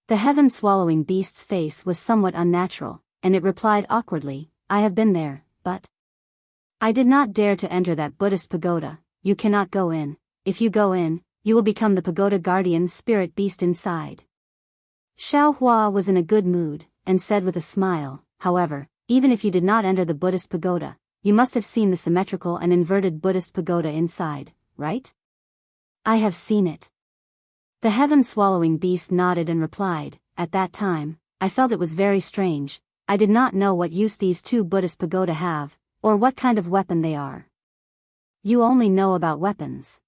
The heaven-swallowing beast's face was somewhat unnatural, and it replied awkwardly, "I have been there, but I did not dare to enter that Buddhist pagoda. You cannot go in. If you go in, you will become the pagoda guardian spirit beast inside." Xiaohua was in a good mood, and said with a smile, "However, even if you did not enter the Buddhist pagoda, you must have seen the symmetrical and inverted Buddhist pagoda inside, right?" "I have seen it." The heaven-swallowing beast nodded and replied, "At that time, I felt it was very strange. I did not know what use these 2 Buddhist pagoda have, or what kind of weapon they are." "You only know about weapons."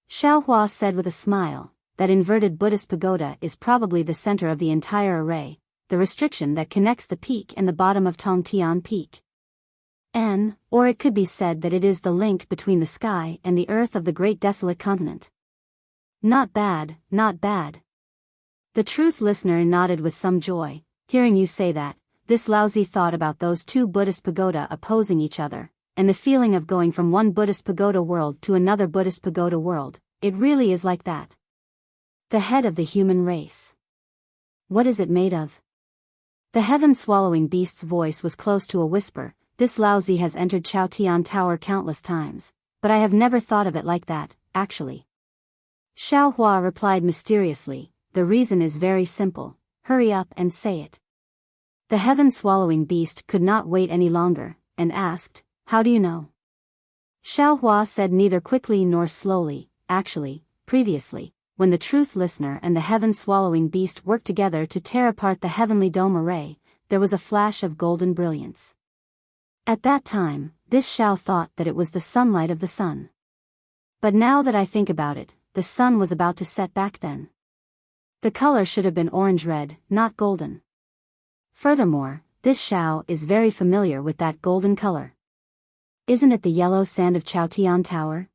Xiaohua said with a smile, "That inverted Buddhist pagoda is probably the center of the entire array, the restriction that connects the peak and the bottom of Tongtian Peak. Or it could be said that it is the link between the sky and the earth of the Great Desolate Continent." "Not bad, not bad." The truth listener nodded with some joy, "Hearing you say that, this lousy thought about those 2 Buddhist pagoda opposing each other, and the feeling of going from one Buddhist pagoda world to another Buddhist pagoda world, it really is like that. The head of the human race. What is it made of?" The heaven-swallowing beast's voice was close to a whisper, "This lousy has entered Chaotian Tower countless times, but I have never thought of it like that, actually." Xiao Hua replied mysteriously, "The reason is very simple, hurry up and say it." The heaven-swallowing beast could not wait any longer, and asked, "How do you know?" Xiao Hua said neither quickly nor slowly, "Actually, previously, when the truth listener and the heaven-swallowing beast worked together to tear apart the heavenly dome array, there was a flash of golden brilliance. At that time, this Xiao thought that it was the sunlight of the sun. But now that I think about it, the sun was about to set back then. The color should have been orange-red, not golden. Furthermore, this Xiao is very familiar with that golden color. Isn't it the yellow sand of Chaotian Tower?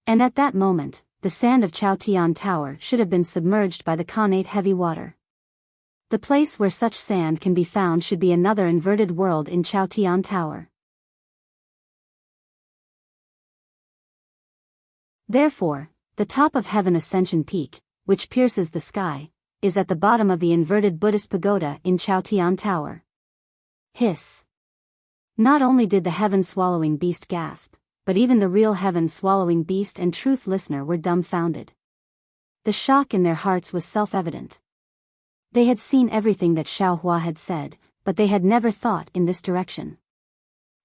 And at that moment, the sand of Chaotian Tower should have been submerged by the connate heavy water. The place where such sand can be found should be another inverted world in Chaotian Tower. Therefore, the top of Heaven Ascension Peak, which pierces the sky, is at the bottom of the inverted Buddhist pagoda in Chaotian Tower. Hiss. Not only did the heaven-swallowing beast gasp, but even the real heaven-swallowing beast and truth listener were dumbfounded. The shock in their hearts was self-evident. They had seen everything that Xiao Hua had said, but they had never thought in this direction.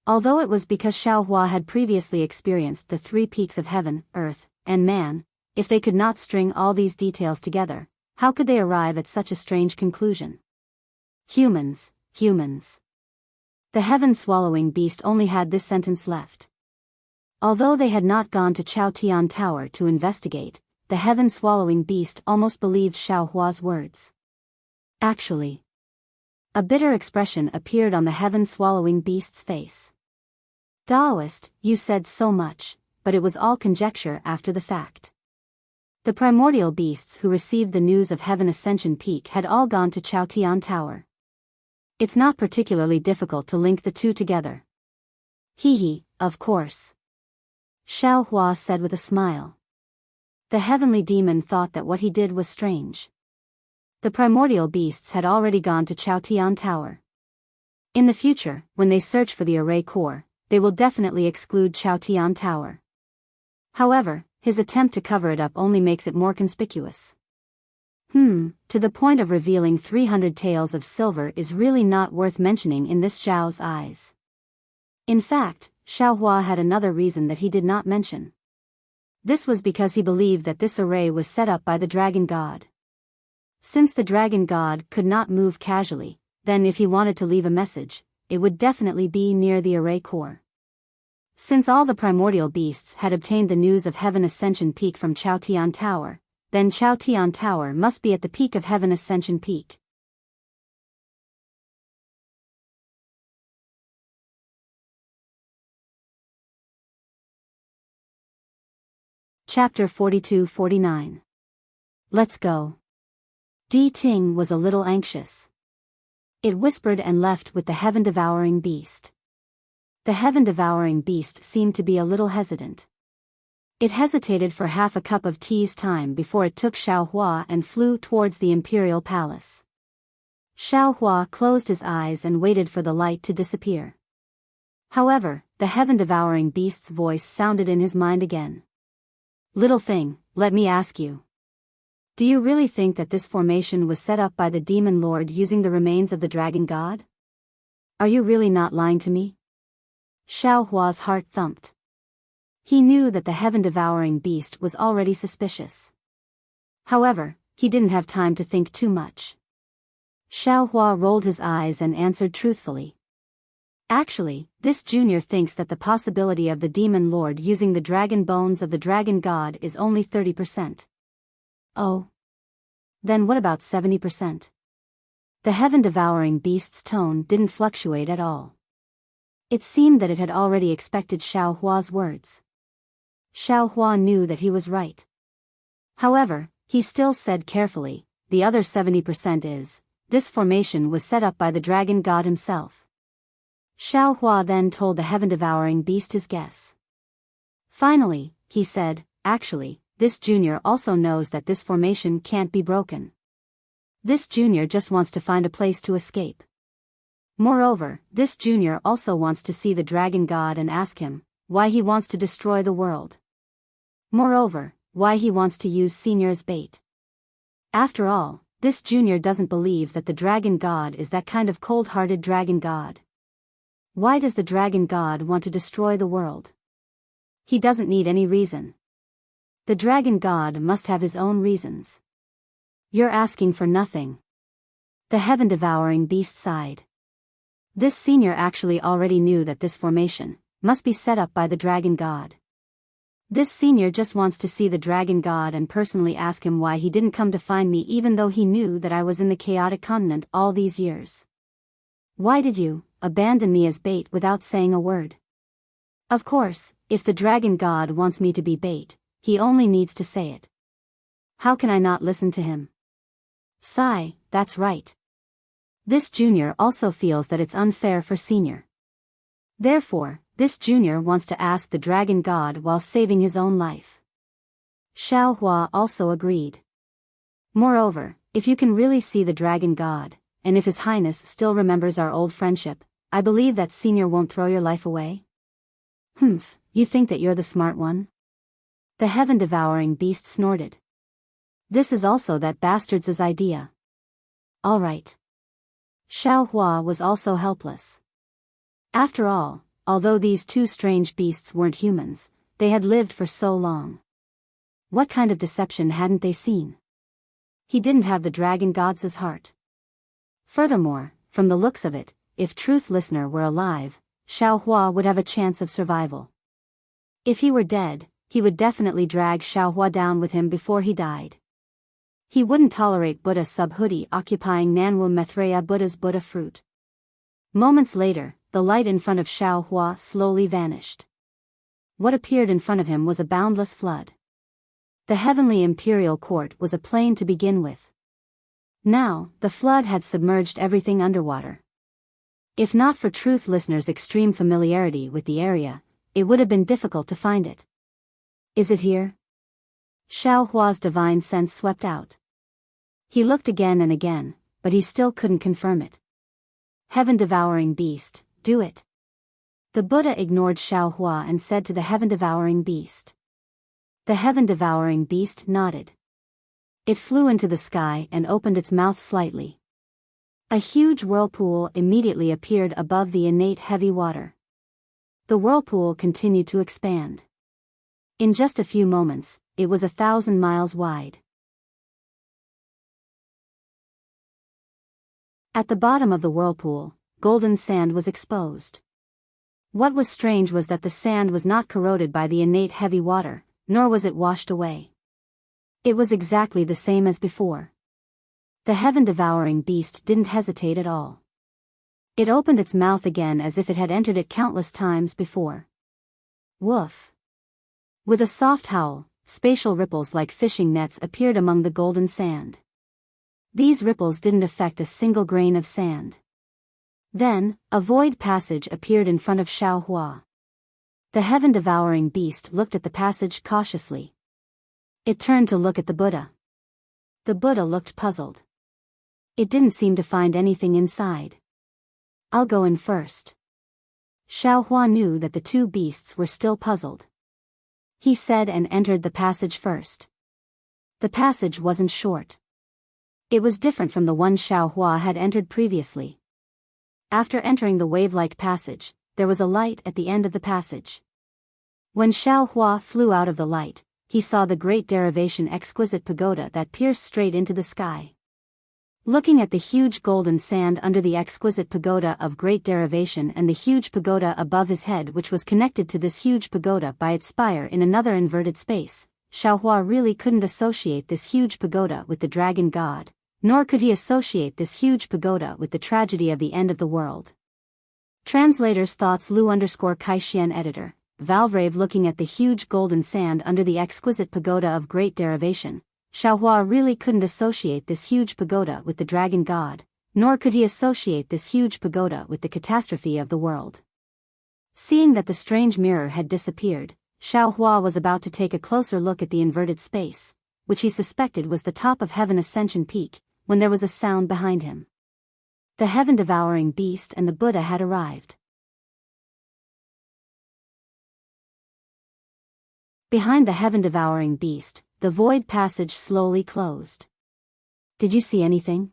Although it was because Xiao Hua had previously experienced the three peaks of heaven, earth, and man, if they could not string all these details together, how could they arrive at such a strange conclusion? Humans, humans. The heaven-swallowing beast only had this sentence left. Although they had not gone to Chaotian Tower to investigate, the heaven-swallowing beast almost believed Xiao Hua's words. Actually. A bitter expression appeared on the heaven-swallowing beast's face. Taoist, you said so much, but it was all conjecture after the fact. The primordial beasts who received the news of Heaven Ascension Peak had all gone to Chaotian Tower. It's not particularly difficult to link the two together. Hee, of course. Xiao Hua said with a smile. The heavenly demon thought that what he did was strange. The primordial beasts had already gone to Chaotian Tower. In the future, when they search for the array core, they will definitely exclude Chaotian Tower. However, his attempt to cover it up only makes it more conspicuous. To the point of revealing 300 taels of silver is really not worth mentioning in this Zhao's eyes. In fact, Xiao Hua had another reason that he did not mention. This was because he believed that this array was set up by the dragon god. Since the dragon god could not move casually, then if he wanted to leave a message, it would definitely be near the array core. Since all the primordial beasts had obtained the news of Heaven Ascension Peak from Chaotian Tower, then Chaotian Tower must be at the peak of Heaven Ascension Peak. Chapter 42-49. Let's go. Di Ting was a little anxious. It whispered and left with the heaven-devouring beast. The heaven-devouring beast seemed to be a little hesitant. It hesitated for half a cup of tea's time before it took Xiao Hua and flew towards the imperial palace. Xiao Hua closed his eyes and waited for the light to disappear. However, the heaven-devouring beast's voice sounded in his mind again. Little thing, let me ask you. Do you really think that this formation was set up by the demon lord using the remains of the dragon god? Are you really not lying to me? Xiao Hua's heart thumped. He knew that the heaven-devouring beast was already suspicious. However, he didn't have time to think too much. Xiao Hua rolled his eyes and answered truthfully. Actually, this junior thinks that the possibility of the demon lord using the dragon bones of the dragon god is only 30%. Oh. Then what about 70%? The heaven-devouring beast's tone didn't fluctuate at all. It seemed that it had already expected Xiao Hua's words. Xiao Hua knew that he was right. However, he still said carefully, the other 70% is, this formation was set up by the dragon god himself. Xiao Hua then told the heaven-devouring beast his guess. Finally, he said, actually, this junior also knows that this formation can't be broken. This junior just wants to find a place to escape. Moreover, this junior also wants to see the dragon god and ask him why he wants to destroy the world. Moreover, why he wants to use Senior as bait. After all, this junior doesn't believe that the dragon god is that kind of cold-hearted dragon god. Why does the dragon god want to destroy the world? He doesn't need any reason. The dragon god must have his own reasons. You're asking for nothing. The heaven-devouring beast sighed. This senior actually already knew that this formation must be set up by the dragon god. This senior just wants to see the dragon god and personally ask him why he didn't come to find me even though he knew that I was in the chaotic continent all these years. Why did you abandon me as bait without saying a word? Of course, if the dragon god wants me to be bait, he only needs to say it. How can I not listen to him? Sigh, that's right. This junior also feels that it's unfair for senior. Therefore, this junior wants to ask the dragon god while saving his own life. Xiao Hua also agreed. Moreover, if you can really see the dragon god, and if His Highness still remembers our old friendship, I believe that senior won't throw your life away. Humph, you think that you're the smart one? The heaven-devouring beast snorted. This is also that bastard's idea. All right. Xiao Hua was also helpless. After all, although these two strange beasts weren't humans, they had lived for so long. What kind of deception hadn't they seen? He didn't have the dragon god's heart. Furthermore, from the looks of it, if Truth Listener were alive, Xiao Hua would have a chance of survival. If he were dead, he would definitely drag Xiao Hua down with him before he died. He wouldn't tolerate Buddha Subhuti occupying Nanwu Maitreya Buddha's Buddha fruit. Moments later, the light in front of Xiao Hua slowly vanished. What appeared in front of him was a boundless flood. The heavenly imperial court was a plain to begin with. Now, the flood had submerged everything underwater. If not for Truth Listener's extreme familiarity with the area, it would have been difficult to find it. Is it here? Xiao Hua's divine sense swept out. He looked again and again, but he still couldn't confirm it. Heaven-devouring beast, do it. The Buddha ignored Xiao Hua and said to the heaven-devouring beast. The heaven-devouring beast nodded. It flew into the sky and opened its mouth slightly. A huge whirlpool immediately appeared above the innate heavy water. The whirlpool continued to expand. In just a few moments, it was 1,000 miles wide. At the bottom of the whirlpool, golden sand was exposed. What was strange was that the sand was not corroded by the innate heavy water, nor was it washed away. It was exactly the same as before. The heaven-devouring beast didn't hesitate at all. It opened its mouth again as if it had entered it countless times before. Woof! With a soft howl, spatial ripples like fishing nets appeared among the golden sand. These ripples didn't affect a single grain of sand. Then, a void passage appeared in front of Xiao Hua. The heaven-devouring beast looked at the passage cautiously. It turned to look at the Buddha. The Buddha looked puzzled. It didn't seem to find anything inside. I'll go in first. Xiao Hua knew that the two beasts were still puzzled. He said and entered the passage first. The passage wasn't short. It was different from the one Xiao Hua had entered previously. After entering the wave-like passage, there was a light at the end of the passage. When Xiao Hua flew out of the light, he saw the Great Derivation exquisite pagoda that pierced straight into the sky. Looking at the huge golden sand under the exquisite pagoda of Great Derivation and the huge pagoda above his head which was connected to this huge pagoda by its spire in another inverted space, Xiao Hua really couldn't associate this huge pagoda with the dragon god, nor could he associate this huge pagoda with the tragedy of the end of the world. Translator's thoughts Lu_Kaixien editor, Valvrave looking at the huge golden sand under the exquisite pagoda of Great Derivation, Xiao Hua really couldn't associate this huge pagoda with the dragon god, nor could he associate this huge pagoda with the catastrophe of the world. Seeing that the strange mirror had disappeared, Xiao Hua was about to take a closer look at the inverted space, which he suspected was the top of Heaven Ascension Peak, when there was a sound behind him. The heaven-devouring beast and the Buddha had arrived. Behind the heaven-devouring beast, the void passage slowly closed. Did you see anything?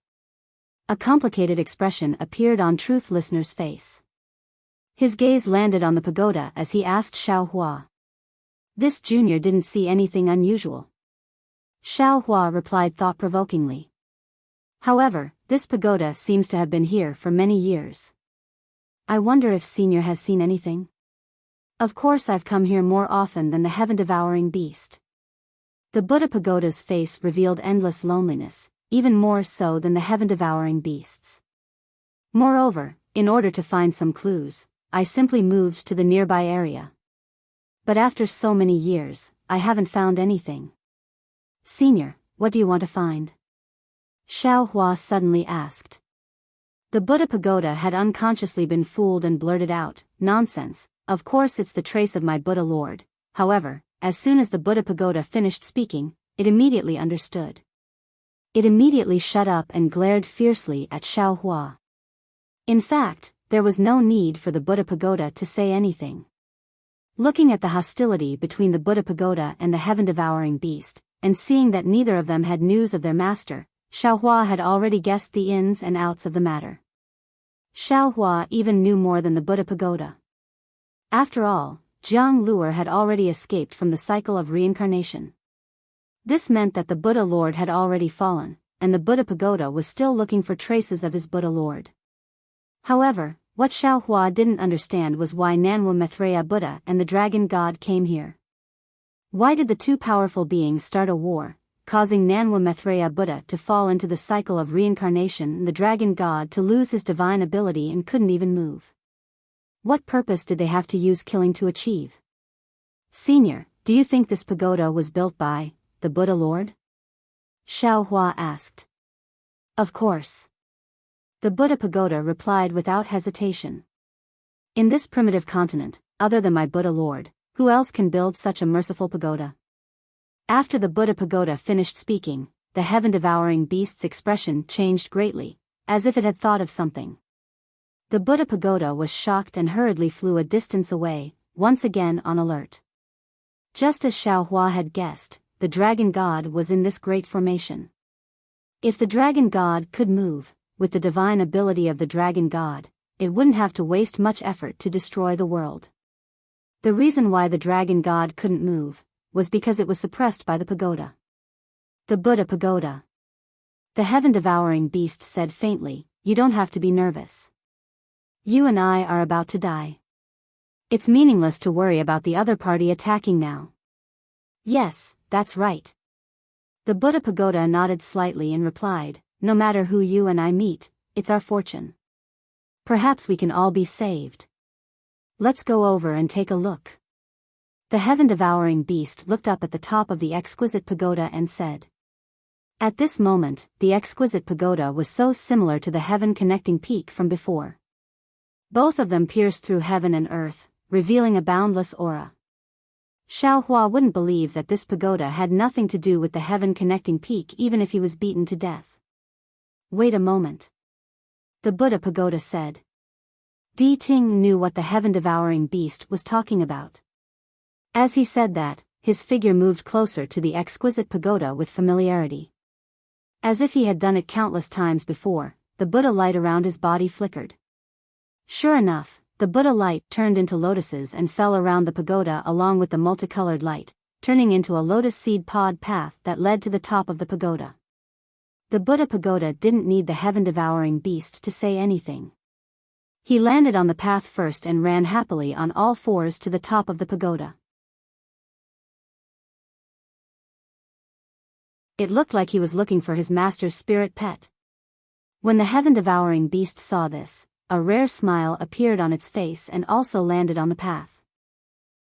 A complicated expression appeared on Truth Listener's face. His gaze landed on the pagoda as he asked Xiao Hua. This junior didn't see anything unusual. Xiao Hua replied thought-provokingly. However, this pagoda seems to have been here for many years. I wonder if Senior has seen anything? Of course I've come here more often than the heaven-devouring beast. The Buddha pagoda's face revealed endless loneliness, even more so than the heaven-devouring beasts. Moreover, in order to find some clues, I simply moved to the nearby area. But after so many years, I haven't found anything. Senior, what do you want to find? Xiao Hua suddenly asked. The Buddha pagoda had unconsciously been fooled and blurted out, "Nonsense, of course it's the trace of my Buddha Lord." However, as soon as the Buddha pagoda finished speaking, it immediately understood. It immediately shut up and glared fiercely at Xiao Hua. In fact, there was no need for the Buddha pagoda to say anything. Looking at the hostility between the Buddha pagoda and the heaven-devouring beast, and seeing that neither of them had news of their master, Xiao Hua had already guessed the ins and outs of the matter. Xiao Hua even knew more than the Buddha pagoda. After all, Jiang Luer had already escaped from the cycle of reincarnation. This meant that the Buddha Lord had already fallen, and the Buddha pagoda was still looking for traces of his Buddha Lord. However, what Xiao Hua didn't understand was why Nanwa Maitreya Buddha and the Dragon God came here. Why did the two powerful beings start a war, causing Nanwa Maitreya Buddha to fall into the cycle of reincarnation and the Dragon God to lose his divine ability and couldn't even move? What purpose did they have to use killing to achieve? Senior, do you think this pagoda was built by the Buddha Lord? Xiao Hua asked. Of course. The Buddha pagoda replied without hesitation. In this primitive continent, other than my Buddha Lord, who else can build such a merciful pagoda? After the Buddha pagoda finished speaking, the heaven-devouring beast's expression changed greatly, as if it had thought of something. The Buddha pagoda was shocked and hurriedly flew a distance away, once again on alert. Just as Xiao Hua had guessed, the Dragon God was in this great formation. If the Dragon God could move, with the divine ability of the Dragon God, it wouldn't have to waste much effort to destroy the world. The reason why the Dragon God couldn't move was because it was suppressed by the pagoda. The Buddha pagoda. The heaven-devouring beast said faintly, "You don't have to be nervous. You and I are about to die. It's meaningless to worry about the other party attacking now." Yes, that's right. The Buddha pagoda nodded slightly and replied, "No matter who you and I meet, it's our fortune. Perhaps we can all be saved. Let's go over and take a look." The heaven-devouring beast looked up at the top of the exquisite pagoda and said. At this moment, the exquisite pagoda was so similar to the heaven-connecting peak from before. Both of them pierced through heaven and earth, revealing a boundless aura. Xiao Hua wouldn't believe that this pagoda had nothing to do with the heaven-connecting peak even if he was beaten to death. Wait a moment. The Buddha pagoda said. Di Ting knew what the heaven-devouring beast was talking about. As he said that, his figure moved closer to the exquisite pagoda with familiarity. As if he had done it countless times before, the Buddha light around his body flickered. Sure enough, the Buddha light turned into lotuses and fell around the pagoda along with the multicolored light, turning into a lotus seed pod path that led to the top of the pagoda. The Buddha pagoda didn't need the heaven-devouring beast to say anything. He landed on the path first and ran happily on all fours to the top of the pagoda. It looked like he was looking for his master's spirit pet. When the heaven-devouring beast saw this, a rare smile appeared on its face and also landed on the path.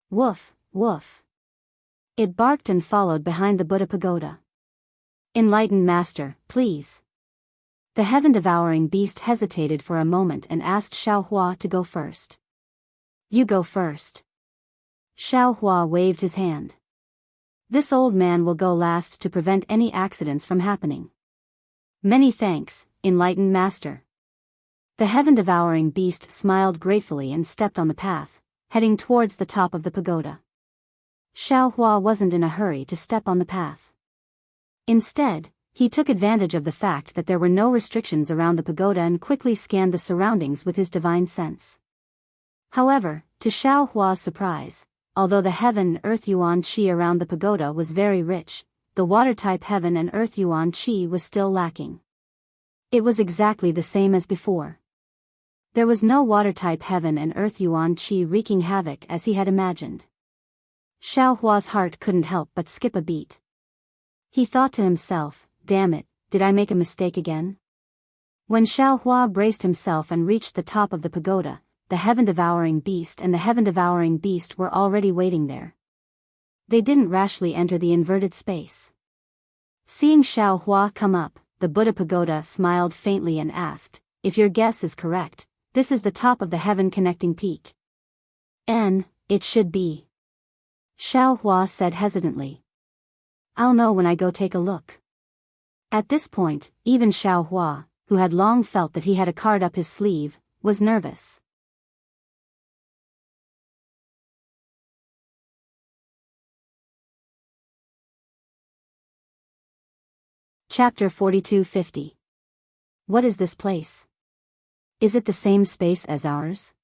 Woof, woof. It barked and followed behind the Buddha pagoda. Enlightened master, please. The heaven-devouring beast hesitated for a moment and asked Xiao Hua to go first. You go first. Xiao Hua waved his hand. This old man will go last to prevent any accidents from happening. Many thanks, enlightened master. The heaven-devouring beast smiled gratefully and stepped on the path, heading towards the top of the pagoda. Xiao Hua wasn't in a hurry to step on the path. Instead, he took advantage of the fact that there were no restrictions around the pagoda and quickly scanned the surroundings with his divine sense. However, to Xiao Hua's surprise, although the heaven-earth yuan qi around the pagoda was very rich, the water-type heaven and earth yuan qi was still lacking. It was exactly the same as before. There was no water-type heaven and earth yuan qi wreaking havoc as he had imagined. Xiao Hua's heart couldn't help but skip a beat. He thought to himself, damn it, did I make a mistake again? When Xiao Hua braced himself and reached the top of the pagoda, the heaven-devouring beast and the heaven-devouring beast were already waiting there. They didn't rashly enter the inverted space. Seeing Xiao Hua come up, the Buddha pagoda smiled faintly and asked, if your guess is correct, this is the top of the heaven-connecting peak. It should be. Xiao Hua said hesitantly. I'll know when I go take a look. At this point, even Xiao Hua, who had long felt that he had a card up his sleeve, was nervous. Chapter 4250. What is this place? Is it the same space as ours?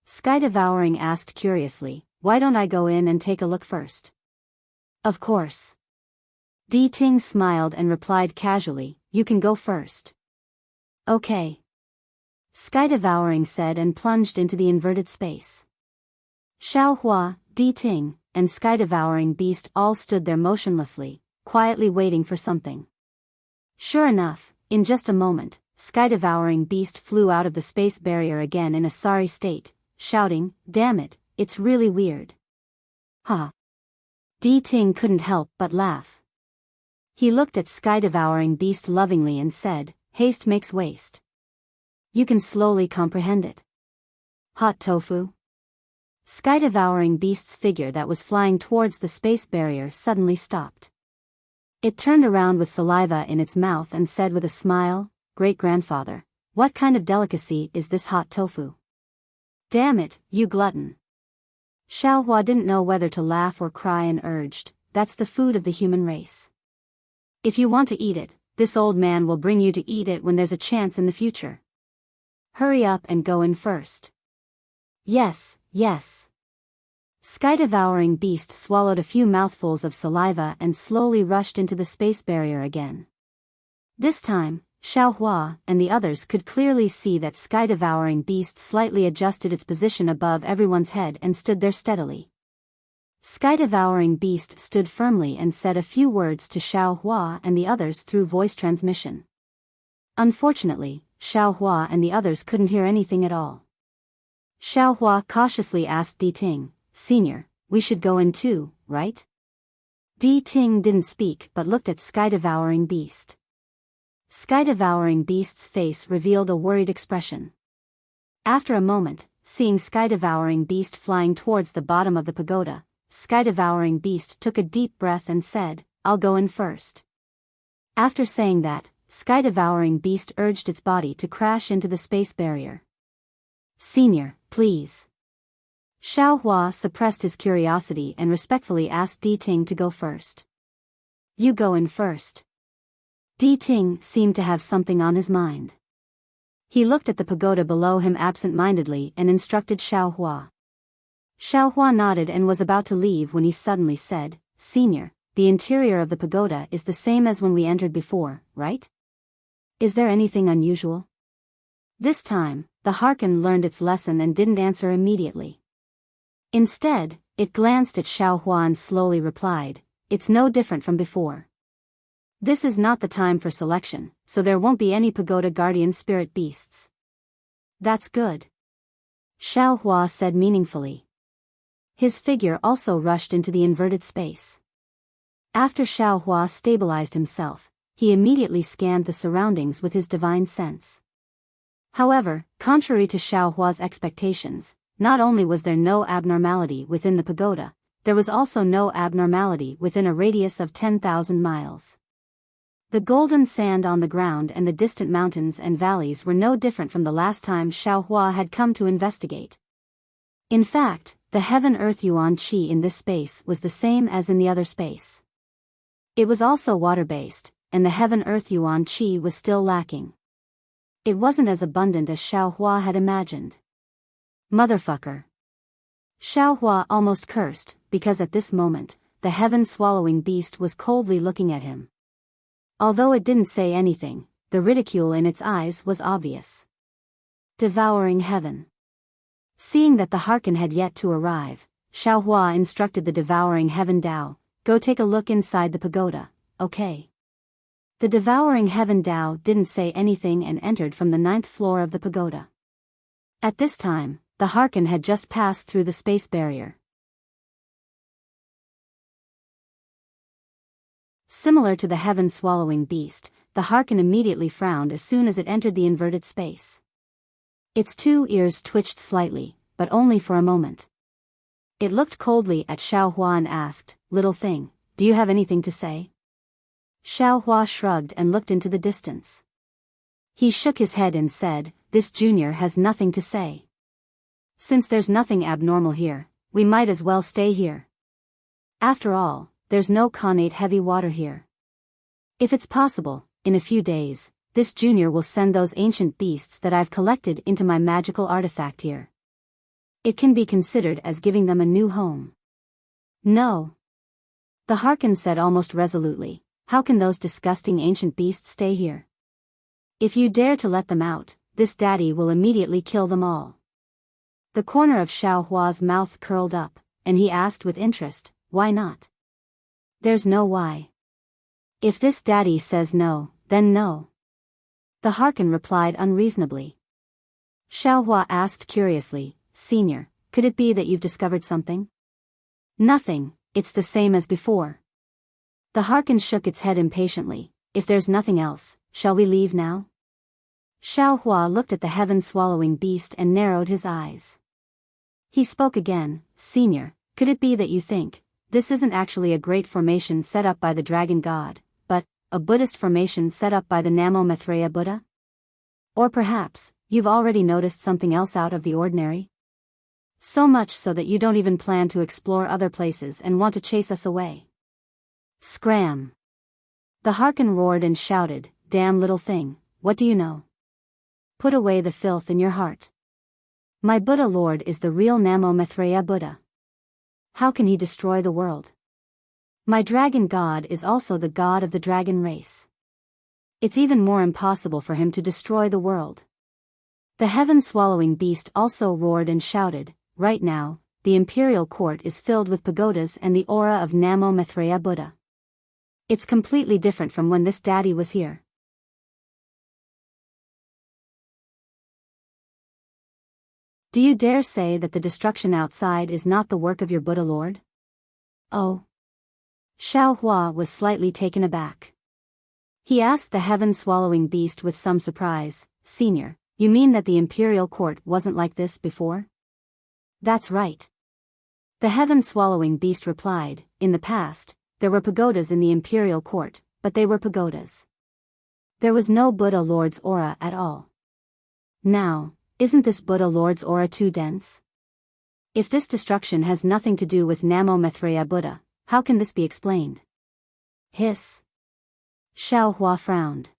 Sky Devouring asked curiously, why don't I go in and take a look first? Of course. Di Ting smiled and replied casually, you can go first. Okay. Sky Devouring said and plunged into the inverted space. Xiao Hua, Di Ting, and Sky Devouring Beast all stood there motionlessly, quietly waiting for something. Sure enough, in just a moment, Sky Devouring Beast flew out of the space barrier again in a sorry state, shouting, damn it, it's really weird. Ha. Di Ting couldn't help but laugh. He looked at Sky Devouring Beast lovingly and said, haste makes waste. You can slowly comprehend it. Hot tofu. Sky Devouring Beast's figure that was flying towards the space barrier suddenly stopped. It turned around with saliva in its mouth and said with a smile, Great-grandfather, what kind of delicacy is this hot tofu? Damn it, you glutton. Xiao Hua didn't know whether to laugh or cry and urged, that's the food of the human race. If you want to eat it, this old man will bring you to eat it when there's a chance in the future. Hurry up and go in first. Yes, yes. Sky Devouring Beast swallowed a few mouthfuls of saliva and slowly rushed into the space barrier again. This time, Xiao Hua and the others could clearly see that Sky Devouring Beast slightly adjusted its position above everyone's head and stood there steadily. Sky Devouring Beast stood firmly and said a few words to Xiao Hua and the others through voice transmission. Unfortunately, Xiao Hua and the others couldn't hear anything at all. Xiao Hua cautiously asked Di Ting, Senior, we should go in too, right? Di Ting didn't speak but looked at Sky Devouring Beast. Sky Devouring Beast's face revealed a worried expression. After a moment, seeing Sky Devouring Beast flying towards the bottom of the pagoda, Sky Devouring Beast took a deep breath and said, I'll go in first. After saying that, Sky Devouring Beast urged its body to crash into the space barrier. Senior, please. Xiao Hua suppressed his curiosity and respectfully asked Di Ting to go first. You go in first. Di Ting seemed to have something on his mind. He looked at the pagoda below him absent-mindedly and instructed Xiao Hua. Xiao Hua nodded and was about to leave when he suddenly said, Senior, the interior of the pagoda is the same as when we entered before, right? Is there anything unusual? This time, the Harken learned its lesson and didn't answer immediately. Instead, it glanced at Xiao Hua and slowly replied, it's no different from before. This is not the time for selection, so there won't be any pagoda guardian spirit beasts. That's good. Xiao Hua said meaningfully. His figure also rushed into the inverted space. After Xiao Hua stabilized himself, he immediately scanned the surroundings with his divine sense. However, contrary to Xiao Hua's expectations, not only was there no abnormality within the pagoda, there was also no abnormality within a radius of 10,000 miles. The golden sand on the ground and the distant mountains and valleys were no different from the last time Xiao Hua had come to investigate. In fact, the heaven-earth yuan qi in this space was the same as in the other space. It was also water-based, and the heaven-earth yuan qi was still lacking. It wasn't as abundant as Xiaohua had imagined. Motherfucker. Xiaohua almost cursed, because at this moment, the heaven-swallowing beast was coldly looking at him. Although it didn't say anything, the ridicule in its eyes was obvious. Devouring heaven. Seeing that the Harkin had yet to arrive, Xiaohua instructed the devouring heaven Dao, "Go take a look inside the pagoda, okay?" The devouring heaven Dao didn't say anything and entered from the 9th floor of the pagoda. At this time, the Harkin had just passed through the space barrier. Similar to the heaven-swallowing beast, the Harkin immediately frowned as soon as it entered the inverted space. Its 2 ears twitched slightly, but only for a moment. It looked coldly at Xiaohua and asked, "Little thing, do you have anything to say?" Xiaohua shrugged and looked into the distance. He shook his head and said, "This junior has nothing to say. Since there's nothing abnormal here, we might as well stay here. After all, there's no connate heavy water here. If it's possible, in a few days, this junior will send those ancient beasts that I've collected into my magical artifact here. It can be considered as giving them a new home." "No," the Harkin said almost resolutely, "how can those disgusting ancient beasts stay here? If you dare to let them out, this daddy will immediately kill them all." The corner of Xiaohua's mouth curled up, and he asked with interest, "Why not?" "There's no why. If this daddy says no, then no," the Harkin replied unreasonably. Xiaohua asked curiously, "Senior, could it be that you've discovered something?" "Nothing, it's the same as before." The Harkin shook its head impatiently. "If there's nothing else, shall we leave now?" Xiaohua looked at the heaven-swallowing beast and narrowed his eyes. He spoke again, "Senior, could it be that you think this isn't actually a great formation set up by the dragon god, but a Buddhist formation set up by the Namo Maitreya Buddha? Or perhaps, you've already noticed something else out of the ordinary? So much so that you don't even plan to explore other places and want to chase us away." Scram! The Harkin roared and shouted, "Damn little thing, what do you know? Put away the filth in your heart. My Buddha Lord is the real Namo Maitreya Buddha. How can he destroy the world? My dragon god is also the god of the dragon race. It's even more impossible for him to destroy the world." The heaven-swallowing beast also roared and shouted, "Right now, the imperial court is filled with pagodas and the aura of Namo Maitreya Buddha. It's completely different from when this daddy was here. Do you dare say that the destruction outside is not the work of your Buddha Lord?" "Oh." Xiaohua was slightly taken aback. He asked the heaven-swallowing beast with some surprise, "Senior, you mean that the imperial court wasn't like this before?" "That's right." The heaven-swallowing beast replied, "In the past, there were pagodas in the imperial court, but they were pagodas. There was no Buddha Lord's aura at all. Now, isn't this Buddha Lord's aura too dense? If this destruction has nothing to do with Namo Maitreya Buddha, how can this be explained?" "Hiss." Xiaohua frowned.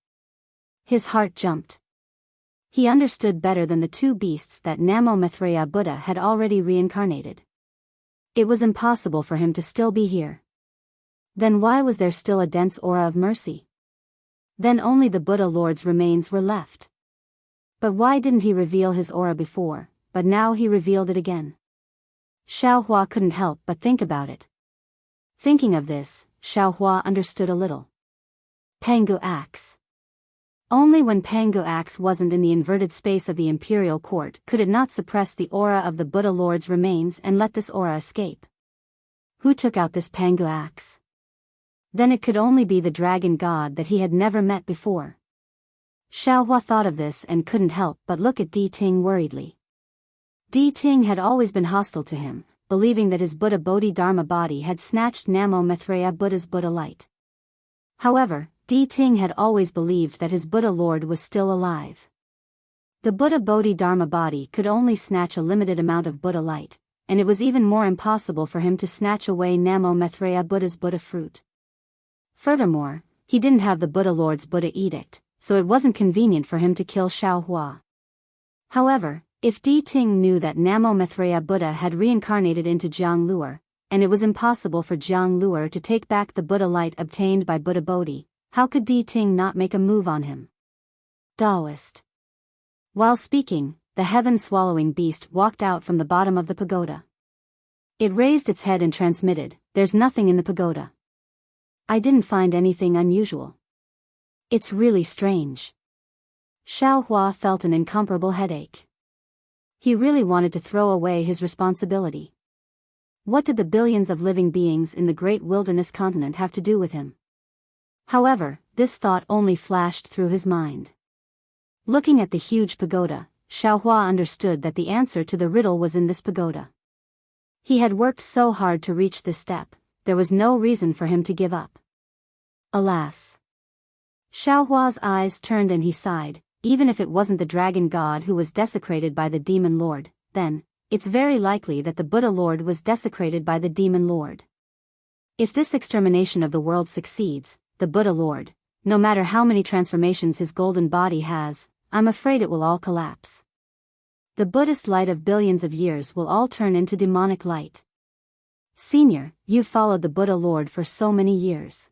His heart jumped. He understood better than the 2 beasts that Namo Maitreya Buddha had already reincarnated. It was impossible for him to still be here. Then why was there still a dense aura of mercy? Then only the Buddha Lord's remains were left. But why didn't he reveal his aura before, but now he revealed it again? Xiaohua couldn't help but think about it. Thinking of this, Xiaohua understood a little. Pangu axe. Only when Pangu axe wasn't in the inverted space of the imperial court could it not suppress the aura of the Buddha Lord's remains and let this aura escape. Who took out this Pangu axe? Then it could only be the dragon god that he had never met before. Xiaohua thought of this and couldn't help but look at Di Ting worriedly. Di Ting had always been hostile to him, believing that his Buddha Bodhidharma body had snatched Namo Maitreya Buddha's Buddha light. However, Di Ting had always believed that his Buddha Lord was still alive. The Buddha Bodhi-Dharma body could only snatch a limited amount of Buddha light, and it was even more impossible for him to snatch away Namo Maitreya Buddha's Buddha fruit. Furthermore, he didn't have the Buddha Lord's Buddha edict, so it wasn't convenient for him to kill Xiaohua. However, if Di Ting knew that Namo Maitreya Buddha had reincarnated into Jiang Luer, and it was impossible for Jiang Luer to take back the Buddha light obtained by Buddha Bodhi, how could Di Ting not make a move on him? Taoist. While speaking, the heaven-swallowing beast walked out from the bottom of the pagoda. It raised its head and transmitted, "There's nothing in the pagoda. I didn't find anything unusual. It's really strange." Xiaohua felt an incomparable headache. He really wanted to throw away his responsibility. What did the billions of living beings in the great wilderness continent have to do with him? However, this thought only flashed through his mind. Looking at the huge pagoda, Xiaohua understood that the answer to the riddle was in this pagoda. He had worked so hard to reach this step, there was no reason for him to give up. Alas! Xiaohua's eyes turned and he sighed. Even if it wasn't the dragon god who was desecrated by the demon lord, then, it's very likely that the Buddha Lord was desecrated by the demon lord. If this extermination of the world succeeds, the Buddha Lord, no matter how many transformations his golden body has, I'm afraid it will all collapse. The Buddhist light of billions of years will all turn into demonic light. Senior, you've followed the Buddha Lord for so many years.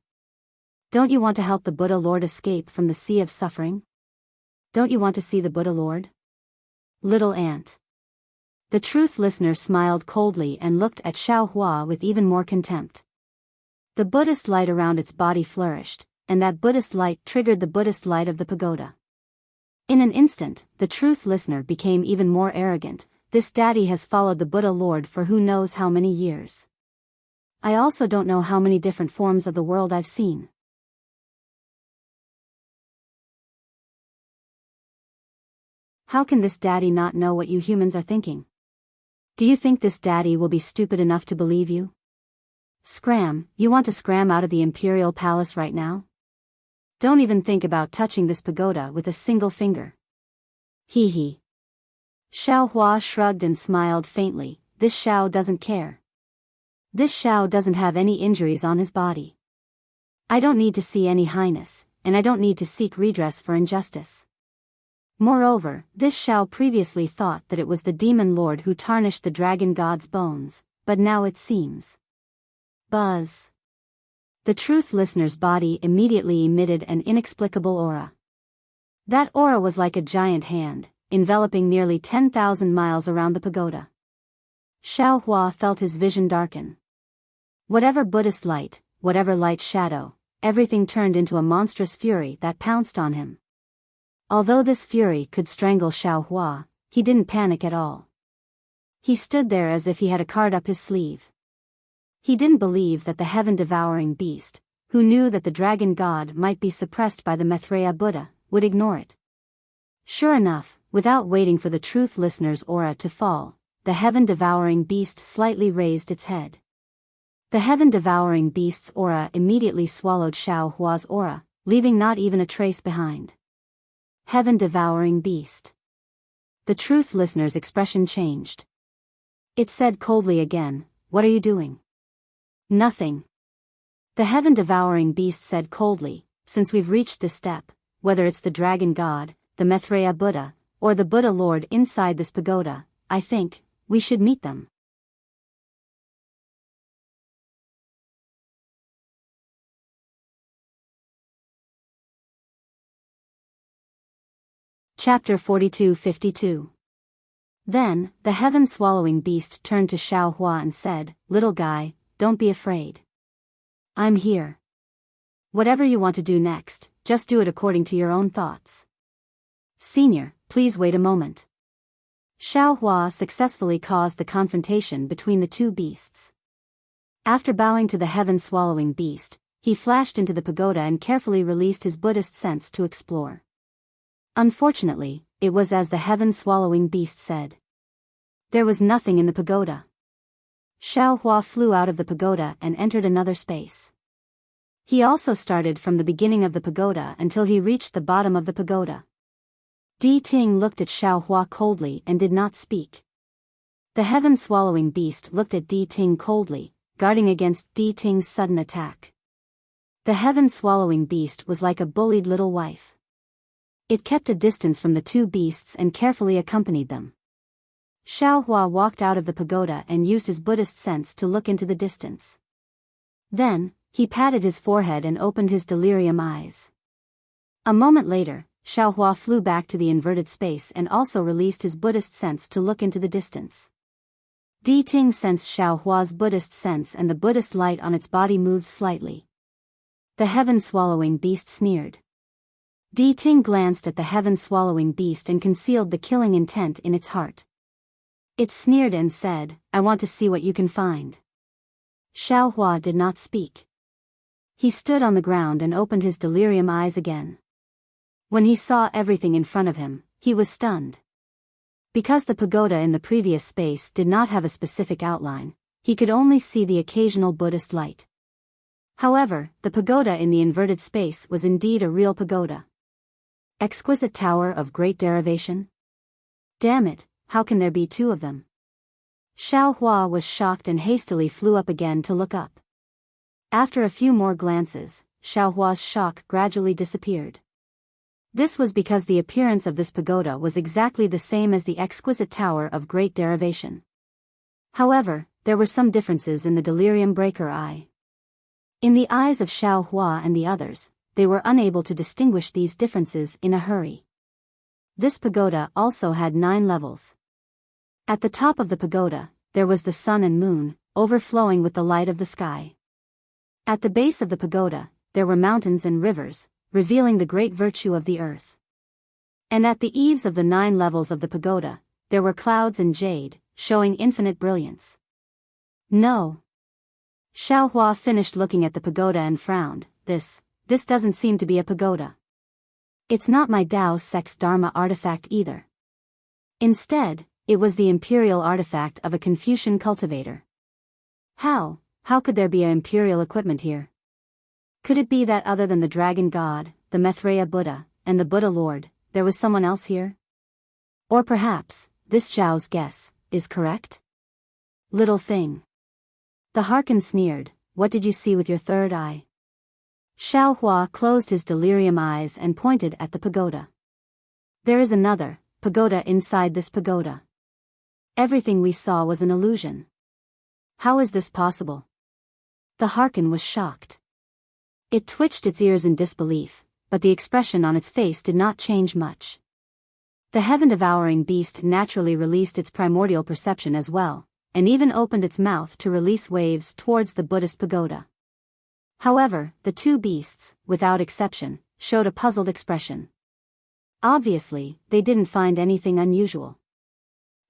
Don't you want to help the Buddha Lord escape from the sea of suffering? Don't you want to see the Buddha Lord? Little ant. The truth listener smiled coldly and looked at Xiaohua with even more contempt. The Buddhist light around its body flourished, and that Buddhist light triggered the Buddhist light of the pagoda. In an instant, the truth listener became even more arrogant. This daddy has followed the Buddha Lord for who knows how many years. I also don't know how many different forms of the world I've seen. How can this daddy not know what you humans are thinking? Do you think this daddy will be stupid enough to believe you? Scram, you want to scram out of the imperial palace right now? Don't even think about touching this pagoda with a single finger. Hee hee. Xiaohua shrugged and smiled faintly. This Xiao doesn't care. This Xiao doesn't have any injuries on his body. I don't need to see any highness, and I don't need to seek redress for injustice. Moreover, this Xiao previously thought that it was the demon lord who tarnished the dragon god's bones, but now it seems. Buzz. The truth listener's body immediately emitted an inexplicable aura. That aura was like a giant hand, enveloping nearly 10,000 miles around the pagoda. Xiaohua felt his vision darken. Whatever Buddhist light, whatever light shadow, everything turned into a monstrous fury that pounced on him. Although this fury could strangle Xiaohua, he didn't panic at all. He stood there as if he had a card up his sleeve. He didn't believe that the heaven-devouring beast, who knew that the dragon god might be suppressed by the Maitreya Buddha, would ignore it. Sure enough, without waiting for the truth listener's aura to fall, the heaven-devouring beast slightly raised its head. The heaven-devouring beast's aura immediately swallowed Xiaohua's aura, leaving not even a trace behind. Heaven-devouring beast. The truth listener's expression changed. It said coldly again, "What are you doing?" "Nothing." The heaven-devouring beast said coldly, "Since we've reached this step, whether it's the dragon god, the Maitreya Buddha, or the Buddha Lord inside this pagoda, I think we should meet them." Chapter 42-52. Then, the heaven-swallowing beast turned to Xiaohua and said, "Little guy, don't be afraid. I'm here. Whatever you want to do next, just do it according to your own thoughts. Senior, please wait a moment." Xiaohua successfully caused the confrontation between the two beasts. After bowing to the heaven-swallowing beast, he flashed into the pagoda and carefully released his Buddhist sense to explore. Unfortunately, it was as the heaven-swallowing beast said. There was nothing in the pagoda. Xiaohua flew out of the pagoda and entered another space. He also started from the beginning of the pagoda until he reached the bottom of the pagoda. Di Ting looked at Xiao Hua coldly and did not speak. The heaven-swallowing beast looked at Di Ting coldly, guarding against Di Ting's sudden attack. The heaven-swallowing beast was like a bullied little wife. It kept a distance from the two beasts and carefully accompanied them. Xiao Hua walked out of the pagoda and used his Buddhist sense to look into the distance. Then, he patted his forehead and opened his delirium eyes. A moment later, Xiao Hua flew back to the inverted space and also released his Buddhist sense to look into the distance. Di Ting sensed Xiao Hua's Buddhist sense and the Buddhist light on its body moved slightly. The heaven-swallowing beast sneered. Di Ting glanced at the heaven-swallowing beast and concealed the killing intent in its heart. It sneered and said, "I want to see what you can find." Xiao Hua did not speak. He stood on the ground and opened his delirium eyes again. When he saw everything in front of him, he was stunned. Because the pagoda in the previous space did not have a specific outline, he could only see the occasional Buddhist light. However, the pagoda in the inverted space was indeed a real pagoda. Exquisite tower of great derivation? Damn it, how can there be two of them? Xiao Hua was shocked and hastily flew up again to look up. After a few more glances, Xiao Hua's shock gradually disappeared. This was because the appearance of this pagoda was exactly the same as the exquisite tower of great derivation. However, there were some differences in the delirium breaker eye. In the eyes of Xiao Hua and the others, they were unable to distinguish these differences in a hurry. This pagoda also had 9 levels. At the top of the pagoda, there was the sun and moon, overflowing with the light of the sky. At the base of the pagoda, there were mountains and rivers, revealing the great virtue of the earth. And at the eaves of the 9 levels of the pagoda, there were clouds and jade, showing infinite brilliance. No. Xiao Hua finished looking at the pagoda and frowned. This doesn't seem to be a pagoda. It's not my Dao Sex Dharma artifact either. Instead, it was the imperial artifact of a Confucian cultivator. How could there be imperial equipment here? Could it be that other than the dragon god, the Maitreya Buddha, and the Buddha Lord, there was someone else here? Or perhaps, this Zhao's guess is correct? Little thing. The Harkin sneered, "What did you see with your third eye?" Xiao Hua closed his delirium eyes and pointed at the pagoda. "There is another pagoda inside this pagoda. Everything we saw was an illusion. How is this possible?" The Harkin was shocked. It twitched its ears in disbelief, but the expression on its face did not change much. The heaven-devouring beast naturally released its primordial perception as well, and even opened its mouth to release waves towards the Buddhist pagoda. However, the two beasts, without exception, showed a puzzled expression. Obviously, they didn't find anything unusual.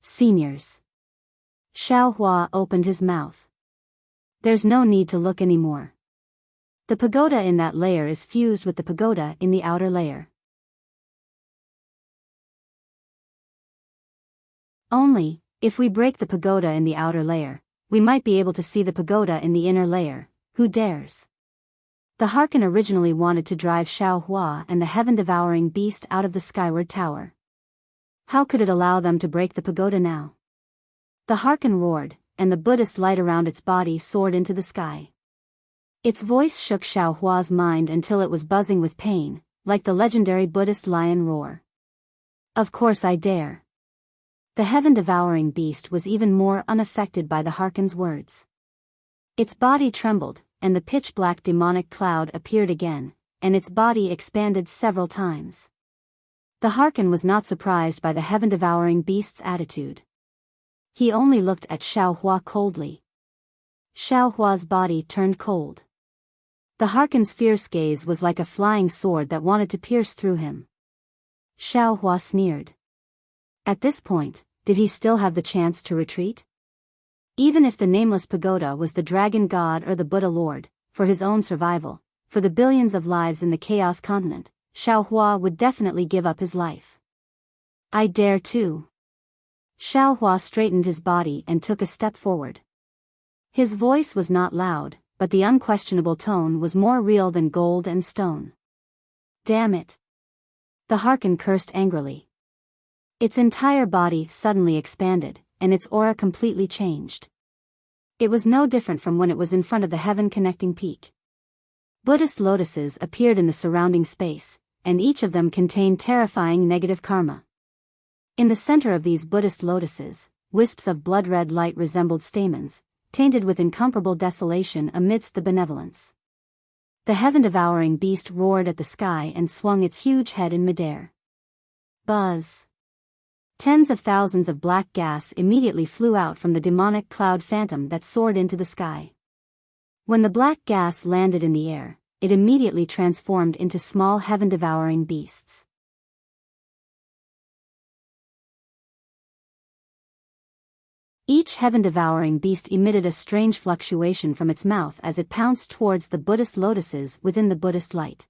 Seniors. Xiao Hua opened his mouth. There's no need to look anymore. The pagoda in that layer is fused with the pagoda in the outer layer. Only, if we break the pagoda in the outer layer, we might be able to see the pagoda in the inner layer. Who dares? The Harkin originally wanted to drive Xiao Hua and the heaven-devouring beast out of the skyward tower. How could it allow them to break the pagoda now? The Harkin roared, and the Buddhist light around its body soared into the sky. Its voice shook Xiao Hua's mind until it was buzzing with pain, like the legendary Buddhist lion roar. Of course I dare. The heaven-devouring beast was even more unaffected by the Harkin's words. Its body trembled, and the pitch-black demonic cloud appeared again, and its body expanded several times. The Harkin was not surprised by the heaven-devouring beast's attitude. He only looked at Xiao Hua coldly. Xiao Hua's body turned cold. The Harkin's fierce gaze was like a flying sword that wanted to pierce through him. Xiao Hua sneered. At this point, did he still have the chance to retreat? Even if the nameless pagoda was the dragon god or the Buddha Lord, for his own survival, for the billions of lives in the Chaos Continent, Xiao Hua would definitely give up his life. I dare too. Xiao Hua straightened his body and took a step forward. His voice was not loud, but the unquestionable tone was more real than gold and stone. Damn it. The Harkin cursed angrily. Its entire body suddenly expanded, and its aura completely changed. It was no different from when it was in front of the heaven-connecting peak. Buddhist lotuses appeared in the surrounding space, and each of them contained terrifying negative karma. In the center of these Buddhist lotuses, wisps of blood-red light resembled stamens, tainted with incomparable desolation amidst the benevolence. The heaven-devouring beast roared at the sky and swung its huge head in midair. Buzz! Tens of thousands of black gas immediately flew out from the demonic cloud phantom that soared into the sky. When the black gas landed in the air, it immediately transformed into small heaven-devouring beasts. Each heaven-devouring beast emitted a strange fluctuation from its mouth as it pounced towards the Buddhist lotuses within the Buddhist light.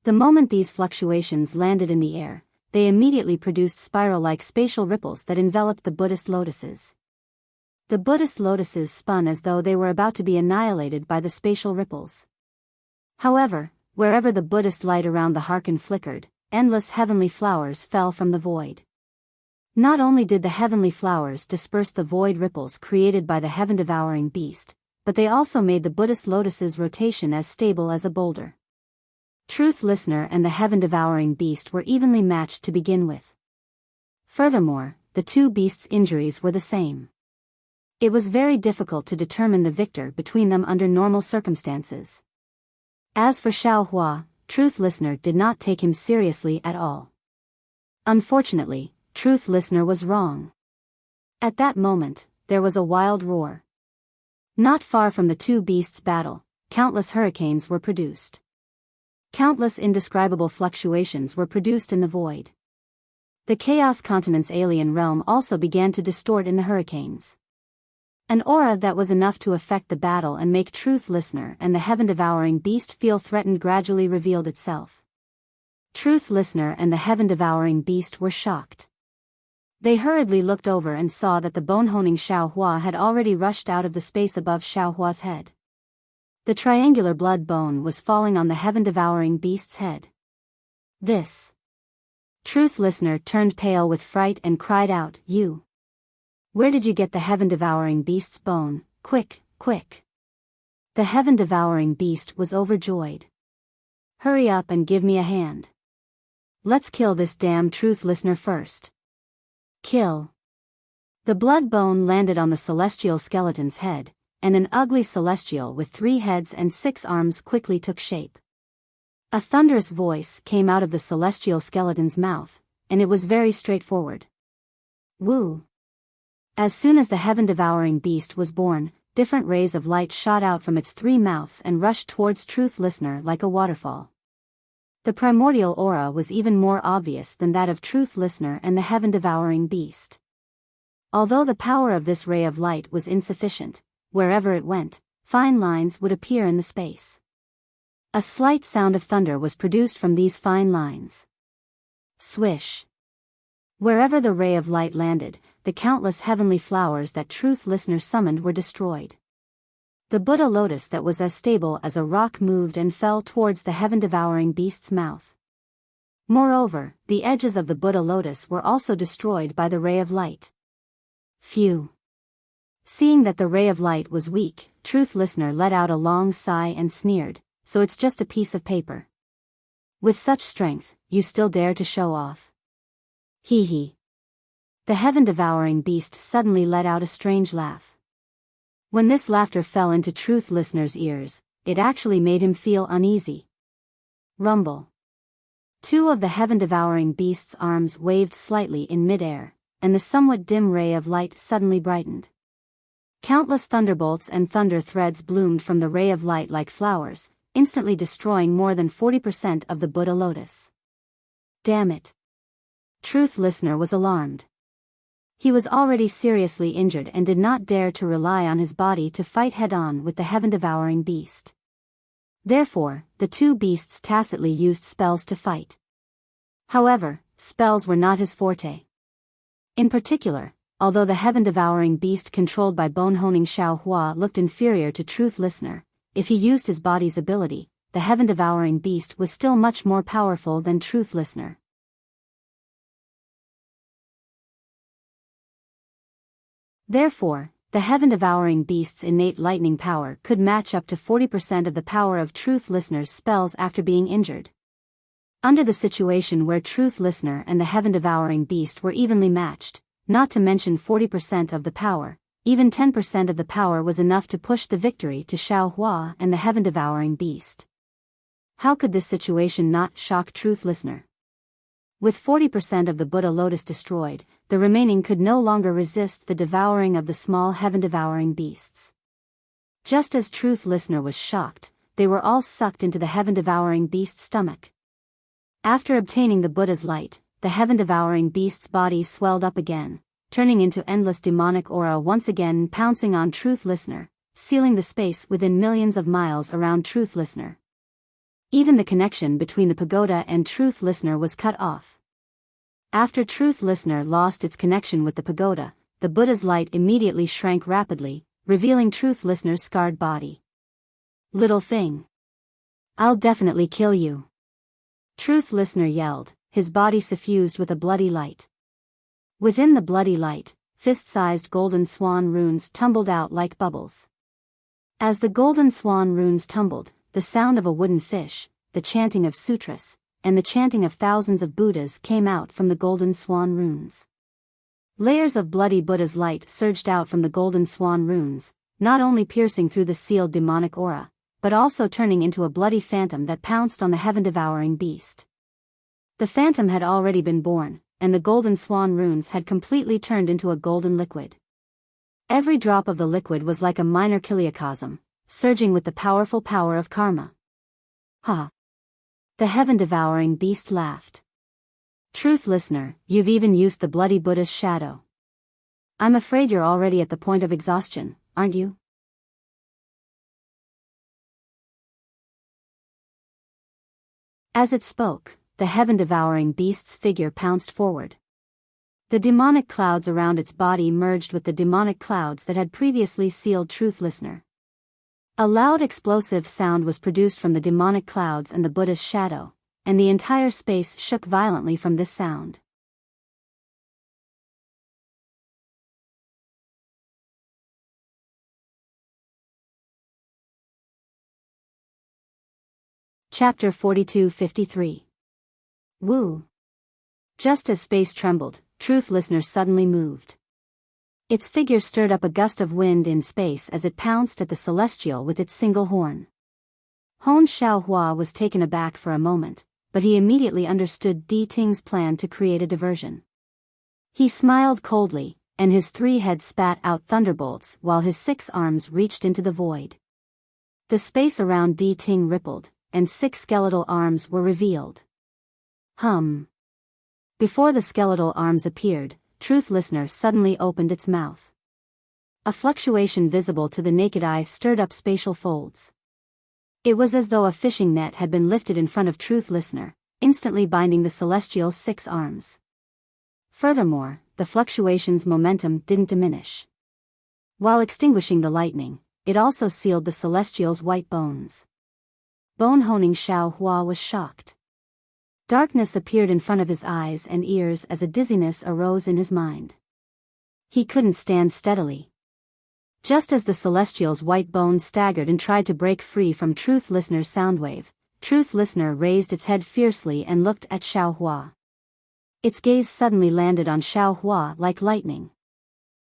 The moment these fluctuations landed in the air, they immediately produced spiral-like spatial ripples that enveloped the Buddhist lotuses. The Buddhist lotuses spun as though they were about to be annihilated by the spatial ripples. However, wherever the Buddhist light around the Harkan flickered, endless heavenly flowers fell from the void. Not only did the heavenly flowers disperse the void ripples created by the heaven-devouring beast, but they also made the Buddhist lotus's rotation as stable as a boulder. Truth Listener and the heaven-devouring beast were evenly matched to begin with. Furthermore, the two beasts' injuries were the same. It was very difficult to determine the victor between them under normal circumstances. As for Xiaohua, Truth Listener did not take him seriously at all. Unfortunately, Truth Listener was wrong. At that moment, there was a wild roar. Not far from the two beasts' battle, countless hurricanes were produced. Countless indescribable fluctuations were produced in the void. The Chaos Continent's alien realm also began to distort in the hurricanes. An aura that was enough to affect the battle and make Truth Listener and the heaven-devouring beast feel threatened gradually revealed itself. Truth Listener and the heaven-devouring beast were shocked. They hurriedly looked over and saw that the bone-honing Xiaohua had already rushed out of the space above Xiaohua's head. The triangular blood bone was falling on the heaven-devouring beast's head. This. Truth Listener turned pale with fright and cried out, "You! Where did you get the heaven-devouring beast's bone? Quick, quick!" The heaven-devouring beast was overjoyed. "Hurry up and give me a hand. Let's kill this damn Truth Listener first." Kill. The blood bone landed on the celestial skeleton's head, and an ugly celestial with 3 heads and 6 arms quickly took shape. A thunderous voice came out of the celestial skeleton's mouth, and it was very straightforward. Woo! As soon as the heaven-devouring beast was born, different rays of light shot out from its 3 mouths and rushed towards Truth Listener like a waterfall. The primordial aura was even more obvious than that of Truth Listener and the heaven-devouring beast. Although the power of this ray of light was insufficient, wherever it went, fine lines would appear in the space. A slight sound of thunder was produced from these fine lines. Swish! Wherever the ray of light landed, the countless heavenly flowers that Truth Listener summoned were destroyed. The Buddha lotus that was as stable as a rock moved and fell towards the heaven-devouring beast's mouth. Moreover, the edges of the Buddha lotus were also destroyed by the ray of light. Phew! Seeing that the ray of light was weak, Truth Listener let out a long sigh and sneered, "So it's just a piece of paper. With such strength, you still dare to show off. Hee hee." The heaven-devouring beast suddenly let out a strange laugh. When this laughter fell into Truth Listener's ears, it actually made him feel uneasy. Rumble. 2 of the heaven-devouring beast's arms waved slightly in midair, and the somewhat dim ray of light suddenly brightened. Countless thunderbolts and thunder threads bloomed from the ray of light like flowers, instantly destroying more than 40% of the Buddha lotus. Damn it! Truth Listener was alarmed. He was already seriously injured and did not dare to rely on his body to fight head-on with the heaven-devouring beast. Therefore, the two beasts tacitly used spells to fight. However, spells were not his forte. In particular, although the heaven-devouring beast controlled by bone-honing Xiaohua looked inferior to Truth Listener, if he used his body's ability, the heaven-devouring beast was still much more powerful than Truth Listener. Therefore, the heaven-devouring beast's innate lightning power could match up to 40% of the power of Truth Listener's spells after being injured. Under the situation where Truth Listener and the heaven-devouring beast were evenly matched, not to mention 40% of the power, even 10% of the power was enough to push the victory to Xiaohua and the heaven-devouring beast. How could this situation not shock Truth Listener? With 40% of the Buddha lotus destroyed, the remaining could no longer resist the devouring of the small heaven-devouring beasts. Just as Truth Listener was shocked, they were all sucked into the heaven-devouring beast's stomach. After obtaining the Buddha's light, the heaven-devouring beast's body swelled up again, turning into endless demonic aura once again pouncing on Truth Listener, sealing the space within millions of miles around Truth Listener. Even the connection between the pagoda and Truth Listener was cut off. After Truth Listener lost its connection with the pagoda, the Buddha's light immediately shrank rapidly, revealing Truth Listener's scarred body. "Little thing. I'll definitely kill you," Truth Listener yelled, his body suffused with a bloody light. Within the bloody light, fist-sized golden swan runes tumbled out like bubbles. As the golden swan runes tumbled, the sound of a wooden fish, the chanting of sutras, and the chanting of thousands of Buddhas came out from the golden swan runes. Layers of bloody Buddha's light surged out from the golden swan runes, not only piercing through the sealed demonic aura, but also turning into a bloody phantom that pounced on the heaven-devouring beast. The phantom had already been born, and the golden swan runes had completely turned into a golden liquid. Every drop of the liquid was like a minor kiliacosm, surging with the powerful power of karma. Ha! The heaven-devouring beast laughed. "Truth Listener, you've even used the bloody Buddha's shadow. I'm afraid you're already at the point of exhaustion, aren't you?" As it spoke, the heaven-devouring beast's figure pounced forward. The demonic clouds around its body merged with the demonic clouds that had previously sealed Truth Listener. A loud explosive sound was produced from the demonic clouds and the Buddha's shadow, and the entire space shook violently from this sound. Chapter 42-53. Wu. Just as space trembled, Truth Listener suddenly moved. Its figure stirred up a gust of wind in space as it pounced at the celestial with its single horn. Hon Xiaohua was taken aback for a moment, but he immediately understood Di Ting's plan to create a diversion. He smiled coldly, and his 3 heads spat out thunderbolts while his 6 arms reached into the void. The space around Di Ting rippled, and 6 skeletal arms were revealed. Before the skeletal arms appeared, Truth Listener suddenly opened its mouth. A fluctuation visible to the naked eye stirred up spatial folds. It was as though a fishing net had been lifted in front of Truth Listener, instantly binding the celestial's 6 arms. Furthermore, the fluctuation's momentum didn't diminish. While extinguishing the lightning, it also sealed the celestial's white bones. Bone-honing Xiaohua was shocked. Darkness appeared in front of his eyes and ears as a dizziness arose in his mind. He couldn't stand steadily. Just as the celestial's white bones staggered and tried to break free from Truth Listener's soundwave, Truth Listener raised its head fiercely and looked at Xiaohua. Its gaze suddenly landed on Xiaohua like lightning.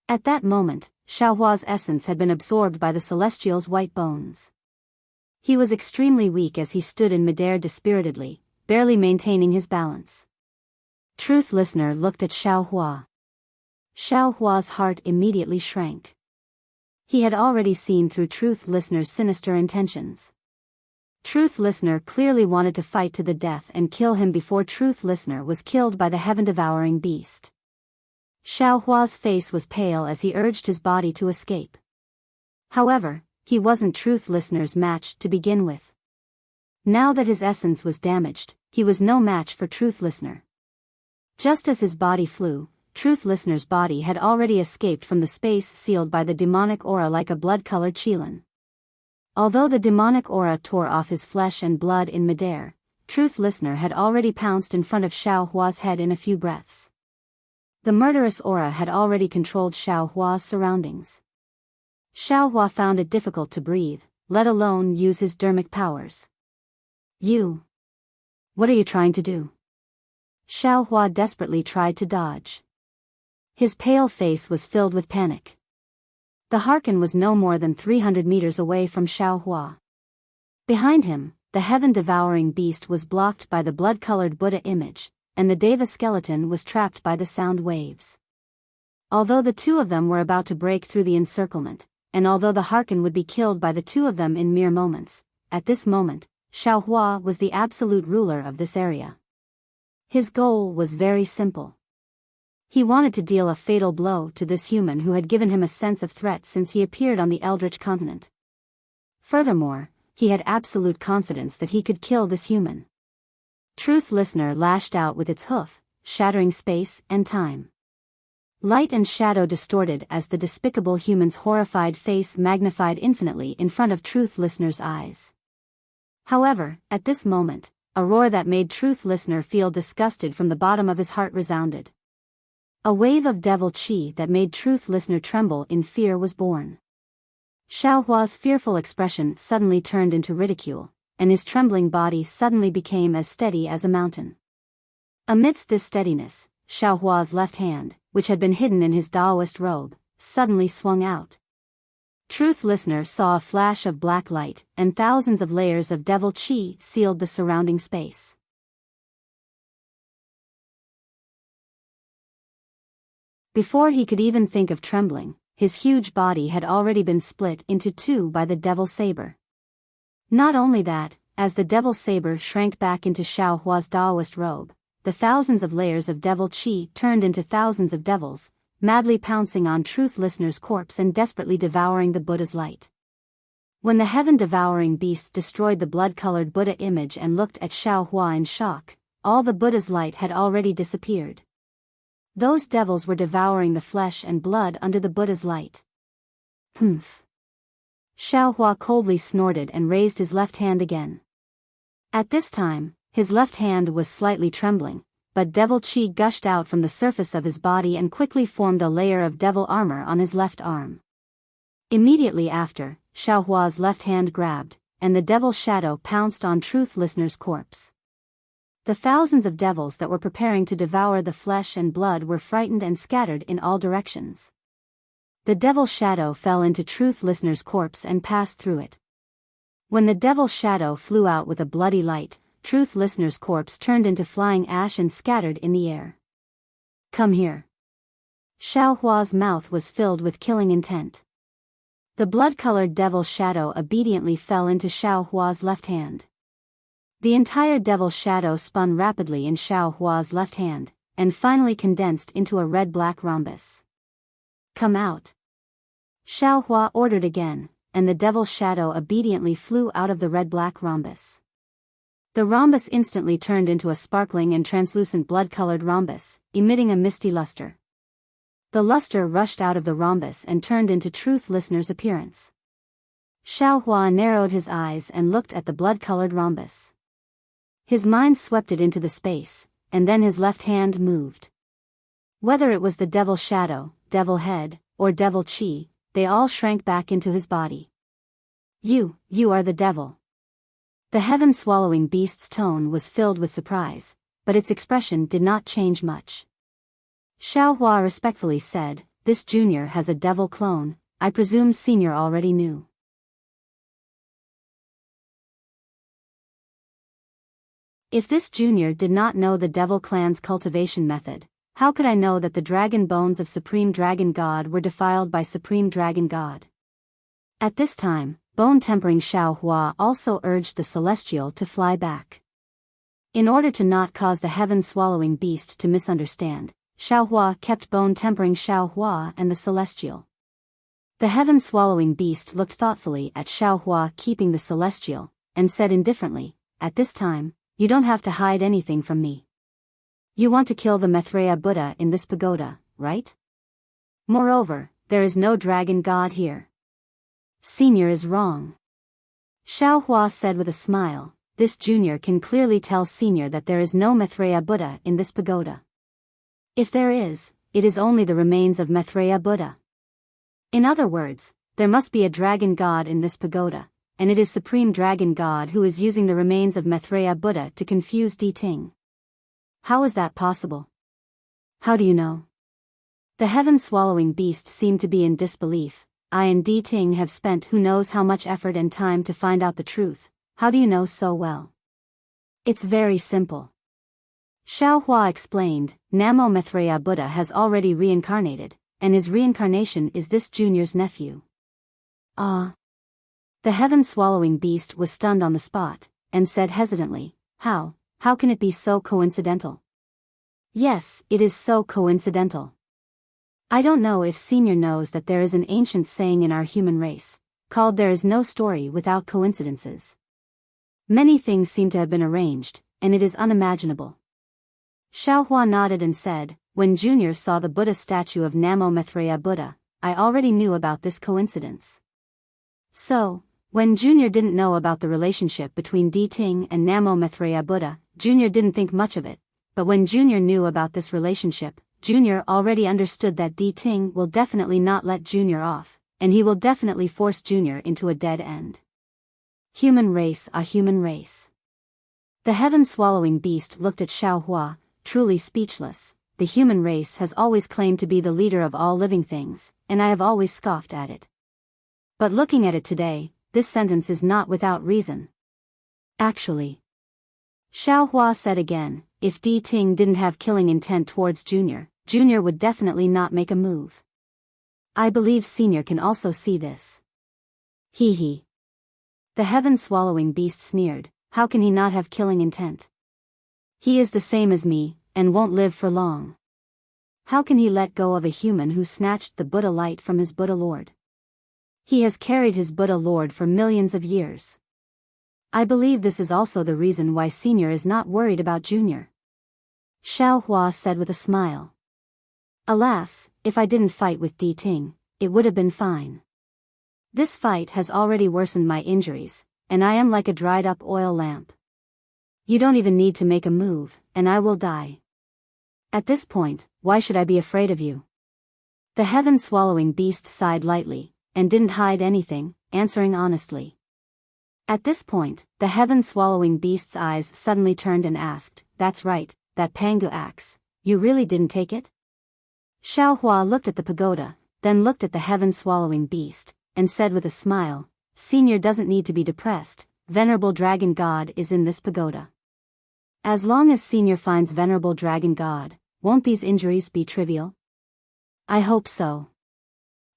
At that moment, Xiaohua's essence had been absorbed by the celestial's white bones. He was extremely weak as he stood in midair dispiritedly, barely maintaining his balance. Truth Listener looked at Xiaohua. Xiaohua's heart immediately shrank. He had already seen through Truth Listener's sinister intentions. Truth Listener clearly wanted to fight to the death and kill him before Truth Listener was killed by the heaven-devouring beast. Xiaohua's face was pale as he urged his body to escape. However, he wasn't Truth Listener's match to begin with. Now that his essence was damaged, he was no match for Truth Listener. Just as his body flew, Truth Listener's body had already escaped from the space sealed by the demonic aura like a blood-colored qilin. Although the demonic aura tore off his flesh and blood in midair, Truth Listener had already pounced in front of Xiaohua's head in a few breaths. The murderous aura had already controlled Xiao Hua's surroundings. Xiao Hua found it difficult to breathe, let alone use his dermic powers. You. What are you trying to do? Xiao Hua desperately tried to dodge. His pale face was filled with panic. The Harken was no more than 300 meters away from Xiao Hua. Behind him, the heaven-devouring beast was blocked by the blood-colored Buddha image, and the Deva skeleton was trapped by the sound waves. Although the two of them were about to break through the encirclement, and although the Harken would be killed by the two of them in mere moments, at this moment, Xiao Hua was the absolute ruler of this area. His goal was very simple. He wanted to deal a fatal blow to this human who had given him a sense of threat since he appeared on the Eldritch continent. Furthermore, he had absolute confidence that he could kill this human. Truth Listener lashed out with its hoof, shattering space and time. Light and shadow distorted as the despicable human's horrified face magnified infinitely in front of Truth Listener's eyes. However, at this moment, a roar that made Truth Listener feel disgusted from the bottom of his heart resounded. A wave of devil chi that made Truth Listener tremble in fear was born. Xiao Hua's fearful expression suddenly turned into ridicule, and his trembling body suddenly became as steady as a mountain. Amidst this steadiness, Xiao Hua's left hand, which had been hidden in his Taoist robe, suddenly swung out. Truth Listener saw a flash of black light, and thousands of layers of devil chi sealed the surrounding space. Before he could even think of trembling, his huge body had already been split into two by the devil saber. Not only that, as the devil saber shrank back into Xiao Hua's Taoist robe, the thousands of layers of devil chi turned into thousands of devils, madly pouncing on Truth Listener's corpse and desperately devouring the Buddha's light. When the heaven-devouring beast destroyed the blood-colored Buddha image and looked at Xiao Hua in shock, all the Buddha's light had already disappeared. Those devils were devouring the flesh and blood under the Buddha's light. Humph. Xiao Hua coldly snorted and raised his left hand again. At this time, his left hand was slightly trembling, but devil chi gushed out from the surface of his body and quickly formed a layer of devil armor on his left arm. Immediately after, Xiao Hua's left hand grabbed, and the devil shadow pounced on Truth Listener's corpse. The thousands of devils that were preparing to devour the flesh and blood were frightened and scattered in all directions. The devil shadow fell into Truth Listener's corpse and passed through it. When the devil shadow flew out with a bloody light, Truth Listener's corpse turned into flying ash and scattered in the air. Come here. Xiao Hua's mouth was filled with killing intent. The blood-colored devil shadow obediently fell into Xiao Hua's left hand. The entire devil shadow spun rapidly in Xiao Hua's left hand, and finally condensed into a red-black rhombus. Come out. Xiao Hua ordered again, and the devil shadow obediently flew out of the red-black rhombus. The rhombus instantly turned into a sparkling and translucent blood-colored rhombus, emitting a misty luster. The luster rushed out of the rhombus and turned into Truth Listener's appearance. Xiao Hua narrowed his eyes and looked at the blood-colored rhombus. His mind swept it into the space, and then his left hand moved. Whether it was the devil shadow, devil head, or devil chi, they all shrank back into his body. You are the devil. The heaven-swallowing beast's tone was filled with surprise, but its expression did not change much. Xiao Hua respectfully said, "This junior has a devil clone, I presume senior already knew." If this junior did not know the Devil Clan's cultivation method, how could I know that the dragon bones of Supreme Dragon God were defiled by Supreme Dragon God? At this time, bone-tempering Xiao Hua also urged the Celestial to fly back. In order to not cause the heaven-swallowing beast to misunderstand, Xiao Hua kept bone-tempering Xiao Hua and the Celestial. The heaven-swallowing beast looked thoughtfully at Xiao Hua keeping the Celestial, and said indifferently, "At this time, you don't have to hide anything from me. You want to kill the Maitreya Buddha in this pagoda, right? Moreover, there is no dragon god here." Senior is wrong. Xiao Hua said with a smile, "This junior can clearly tell senior that there is no Maitreya Buddha in this pagoda. If there is, it is only the remains of Maitreya Buddha. In other words, there must be a dragon god in this pagoda, and it is Supreme Dragon God who is using the remains of Maitreya Buddha to confuse Di Ting. How is that possible? How do you know? The heaven-swallowing beast seemed to be in disbelief. I and Di Ting have spent who knows how much effort and time to find out the truth. How do you know so well? It's very simple. Xiao Hua explained, Namo Maitreya Buddha has already reincarnated, and his reincarnation is this junior's nephew. Ah. The heaven-swallowing beast was stunned on the spot, and said hesitantly, How can it be so coincidental? Yes, it is so coincidental. I don't know if Senior knows that there is an ancient saying in our human race, called there is no story without coincidences. Many things seem to have been arranged, and it is unimaginable. Xiao Hua nodded and said, When Junior saw the Buddha statue of Namo Maitreya Buddha, I already knew about this coincidence. So, when Junior didn't know about the relationship between Di Ting and Namo Maitreya Buddha, Junior didn't think much of it, but when Junior knew about this relationship, Junior already understood that Di Ting will definitely not let Junior off, and he will definitely force Junior into a dead end. Human race, a human race. The heaven-swallowing beast looked at Xiao Hua, truly speechless. The human race has always claimed to be the leader of all living things, and I have always scoffed at it. But looking at it today, this sentence is not without reason. Actually, Xiao Hua said again, if Di Ting didn't have killing intent towards Junior, Junior would definitely not make a move. I believe Senior can also see this. Hee hee. The heaven-swallowing beast sneered, how can he not have killing intent? He is the same as me, and won't live for long. How can he let go of a human who snatched the Buddha light from his Buddha Lord? He has carried his Buddha Lord for millions of years. I believe this is also the reason why Senior is not worried about Junior. Xiao Hua said with a smile. Alas, if I didn't fight with Di Ting, it would have been fine. This fight has already worsened my injuries, and I am like a dried-up oil lamp. You don't even need to make a move, and I will die. At this point, why should I be afraid of you? The heaven-swallowing beast sighed lightly, and didn't hide anything, answering honestly. At this point, the heaven-swallowing beast's eyes suddenly turned and asked, That's right, that Pangu axe, you really didn't take it? Xiao Hua looked at the pagoda, then looked at the heaven-swallowing beast, and said with a smile, Senior doesn't need to be depressed, Venerable Dragon God is in this pagoda. As long as Senior finds Venerable Dragon God, won't these injuries be trivial? I hope so.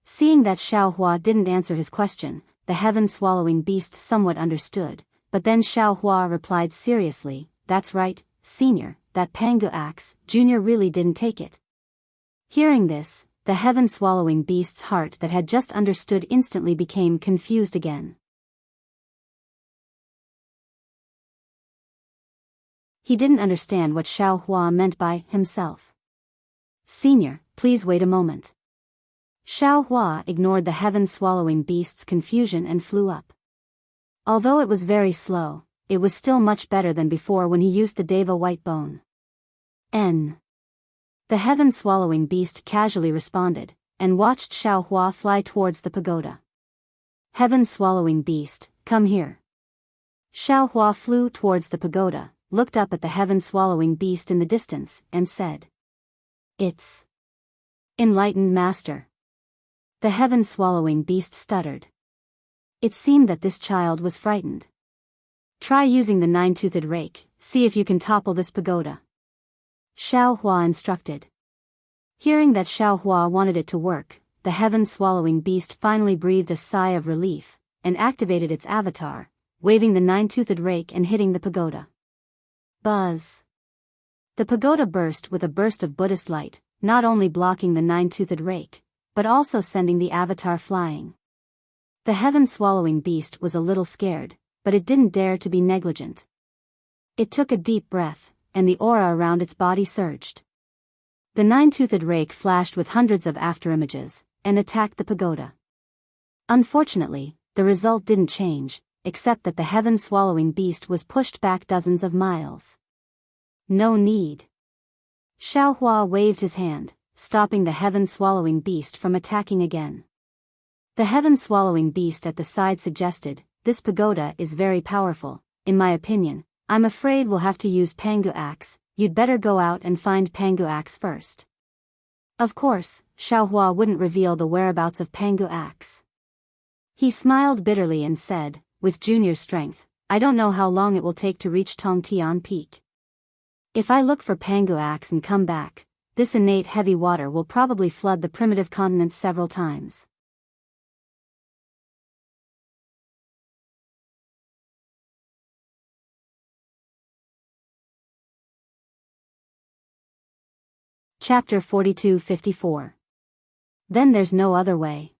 Seeing that Xiao Hua didn't answer his question, the heaven-swallowing beast somewhat understood, but then Xiao Hua replied seriously, That's right, Senior, that Pangu axe, Junior really didn't take it. Hearing this, the heaven-swallowing beast's heart that had just understood instantly became confused again. He didn't understand what Xiao Hua meant by himself. Senior, please wait a moment. Xiao Hua ignored the heaven-swallowing beast's confusion and flew up. Although it was very slow, it was still much better than before when he used the Deva white bone. N. The heaven-swallowing beast casually responded, and watched Xiao Hua fly towards the pagoda. Heaven-swallowing beast, come here. Xiao Hua flew towards the pagoda, looked up at the heaven-swallowing beast in the distance, and said, It's Enlightened Master. The heaven-swallowing beast stuttered. It seemed that this child was frightened. Try using the nine-toothed rake, see if you can topple this pagoda. Xiao Hua instructed. Hearing that Xiao Hua wanted it to work, the heaven-swallowing beast finally breathed a sigh of relief, and activated its avatar, waving the nine-toothed rake and hitting the pagoda. Buzz! The pagoda burst with a burst of Buddhist light, not only blocking the nine-toothed rake, but also sending the avatar flying. The heaven-swallowing beast was a little scared, but it didn't dare to be negligent. It took a deep breath, and the aura around its body surged. The nine-toothed rake flashed with hundreds of afterimages, and attacked the pagoda. Unfortunately, the result didn't change, except that the heaven-swallowing beast was pushed back dozens of miles. No need. Xiao Hua waved his hand, stopping the heaven-swallowing beast from attacking again. The heaven-swallowing beast at the side suggested, "This pagoda is very powerful, in my opinion. I'm afraid we'll have to use Pangu axe. You'd better go out and find Pangu axe first." Of course, Xiaohua wouldn't reveal the whereabouts of Pangu axe. He smiled bitterly and said, "With Junior's strength, I don't know how long it will take to reach Tongtian Peak. If I look for Pangu axe and come back, this innate heavy water will probably flood the primitive continents several times." Chapter 42-54. Then there's no other way.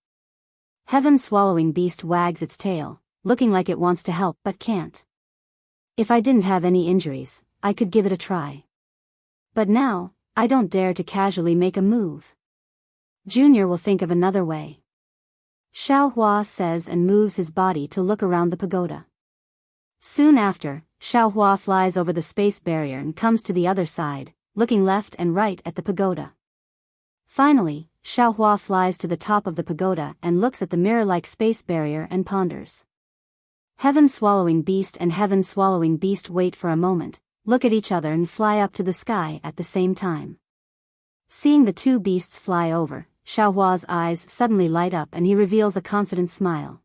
Heaven-swallowing beast wags its tail, looking like it wants to help but can't. If I didn't have any injuries, I could give it a try. But now, I don't dare to casually make a move. Junior will think of another way. Xiaohua says and moves his body to look around the pagoda. Soon after, Xiaohua flies over the space barrier and comes to the other side, looking left and right at the pagoda. Finally, Xiaohua flies to the top of the pagoda and looks at the mirror-like space barrier and ponders. Heaven-swallowing beast and heaven-swallowing beast wait for a moment, look at each other and fly up to the sky at the same time. Seeing the two beasts fly over, Xiaohua's eyes suddenly light up and he reveals a confident smile.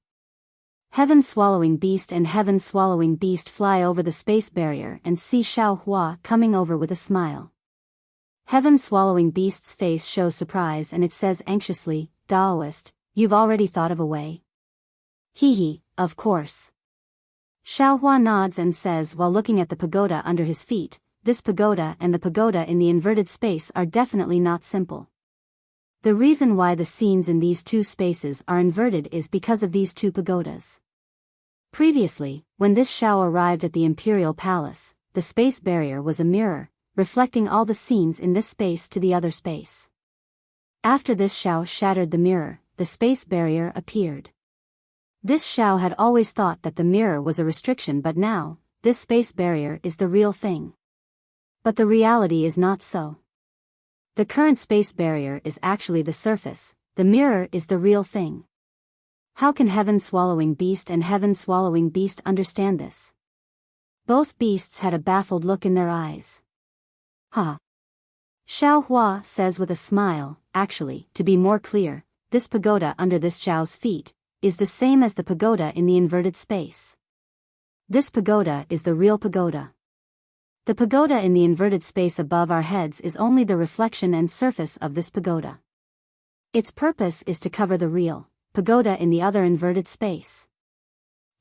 Heaven-swallowing beast and heaven-swallowing beast fly over the space barrier and see Xiaohua coming over with a smile. Heaven-swallowing beast's face shows surprise and it says anxiously, "Daoist, you've already thought of a way?" "Hee, of course." Xiaohua nods and says while looking at the pagoda under his feet, "This pagoda and the pagoda in the inverted space are definitely not simple. The reason why the scenes in these two spaces are inverted is because of these two pagodas. Previously, when this Xiao arrived at the Imperial Palace, the space barrier was a mirror, reflecting all the scenes in this space to the other space. After this Xiao shattered the mirror, the space barrier appeared. This Xiao had always thought that the mirror was a restriction, but now, this space barrier is the real thing. But the reality is not so. The current space barrier is actually the surface, the mirror is the real thing. How can heaven-swallowing beast and heaven-swallowing beast understand this?" Both beasts had a baffled look in their eyes. "Ha!" Xiaohua says with a smile, "Actually, to be more clear, this pagoda under this Xiao's feet is the same as the pagoda in the inverted space. This pagoda is the real pagoda. The pagoda in the inverted space above our heads is only the reflection and surface of this pagoda. Its purpose is to cover the real pagoda in the other inverted space.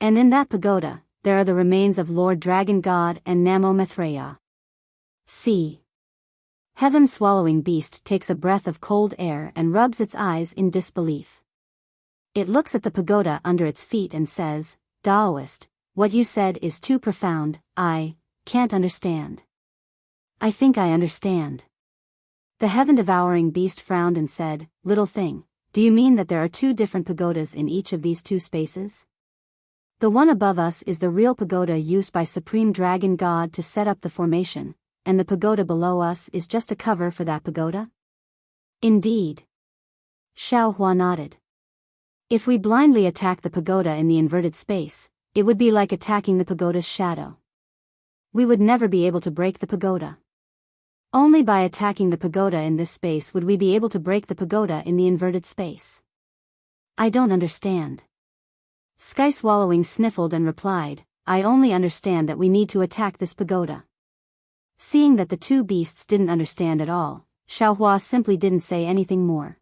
And in that pagoda, there are the remains of Lord Dragon God and Namo Maitreya." See. Heaven-swallowing beast takes a breath of cold air and rubs its eyes in disbelief. It looks at the pagoda under its feet and says, "Daoist, what you said is too profound, I can't understand." "I think I understand." The heaven-devouring beast frowned and said, "Little thing, do you mean that there are two different pagodas in each of these two spaces? The one above us is the real pagoda used by Supreme Dragon God to set up the formation, and the pagoda below us is just a cover for that pagoda?" "Indeed." Xiaohua nodded. "If we blindly attack the pagoda in the inverted space, it would be like attacking the pagoda's shadow. We would never be able to break the pagoda. Only by attacking the pagoda in this space would we be able to break the pagoda in the inverted space." "I don't understand." Sky-swallowing sniffled and replied, "I only understand that we need to attack this pagoda." Seeing that the two beasts didn't understand at all, Xiaohua simply didn't say anything more.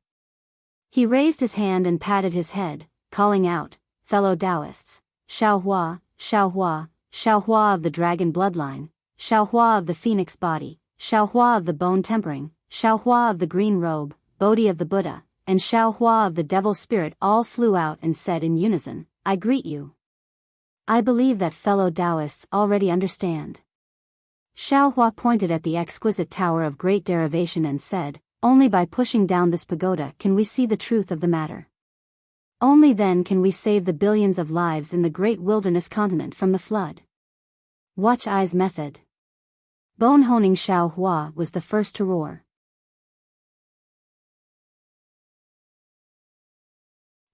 He raised his hand and patted his head, calling out, "Fellow Taoists, Xiaohua, Xiaohua, Xiaohua of the dragon bloodline, Xiaohua of the phoenix body, Xiaohua of the bone tempering, Xiaohua of the green robe, Bodhi of the Buddha, and Xiaohua of the devil spirit all flew out and said in unison, 'I greet you.' I believe that fellow Taoists already understand." Xiaohua pointed at the exquisite tower of great derivation and said, "Only by pushing down this pagoda can we see the truth of the matter. Only then can we save the billions of lives in the great wilderness continent from the flood." Watch Eyes Method. Bone-honing Xiaohua was the first to roar.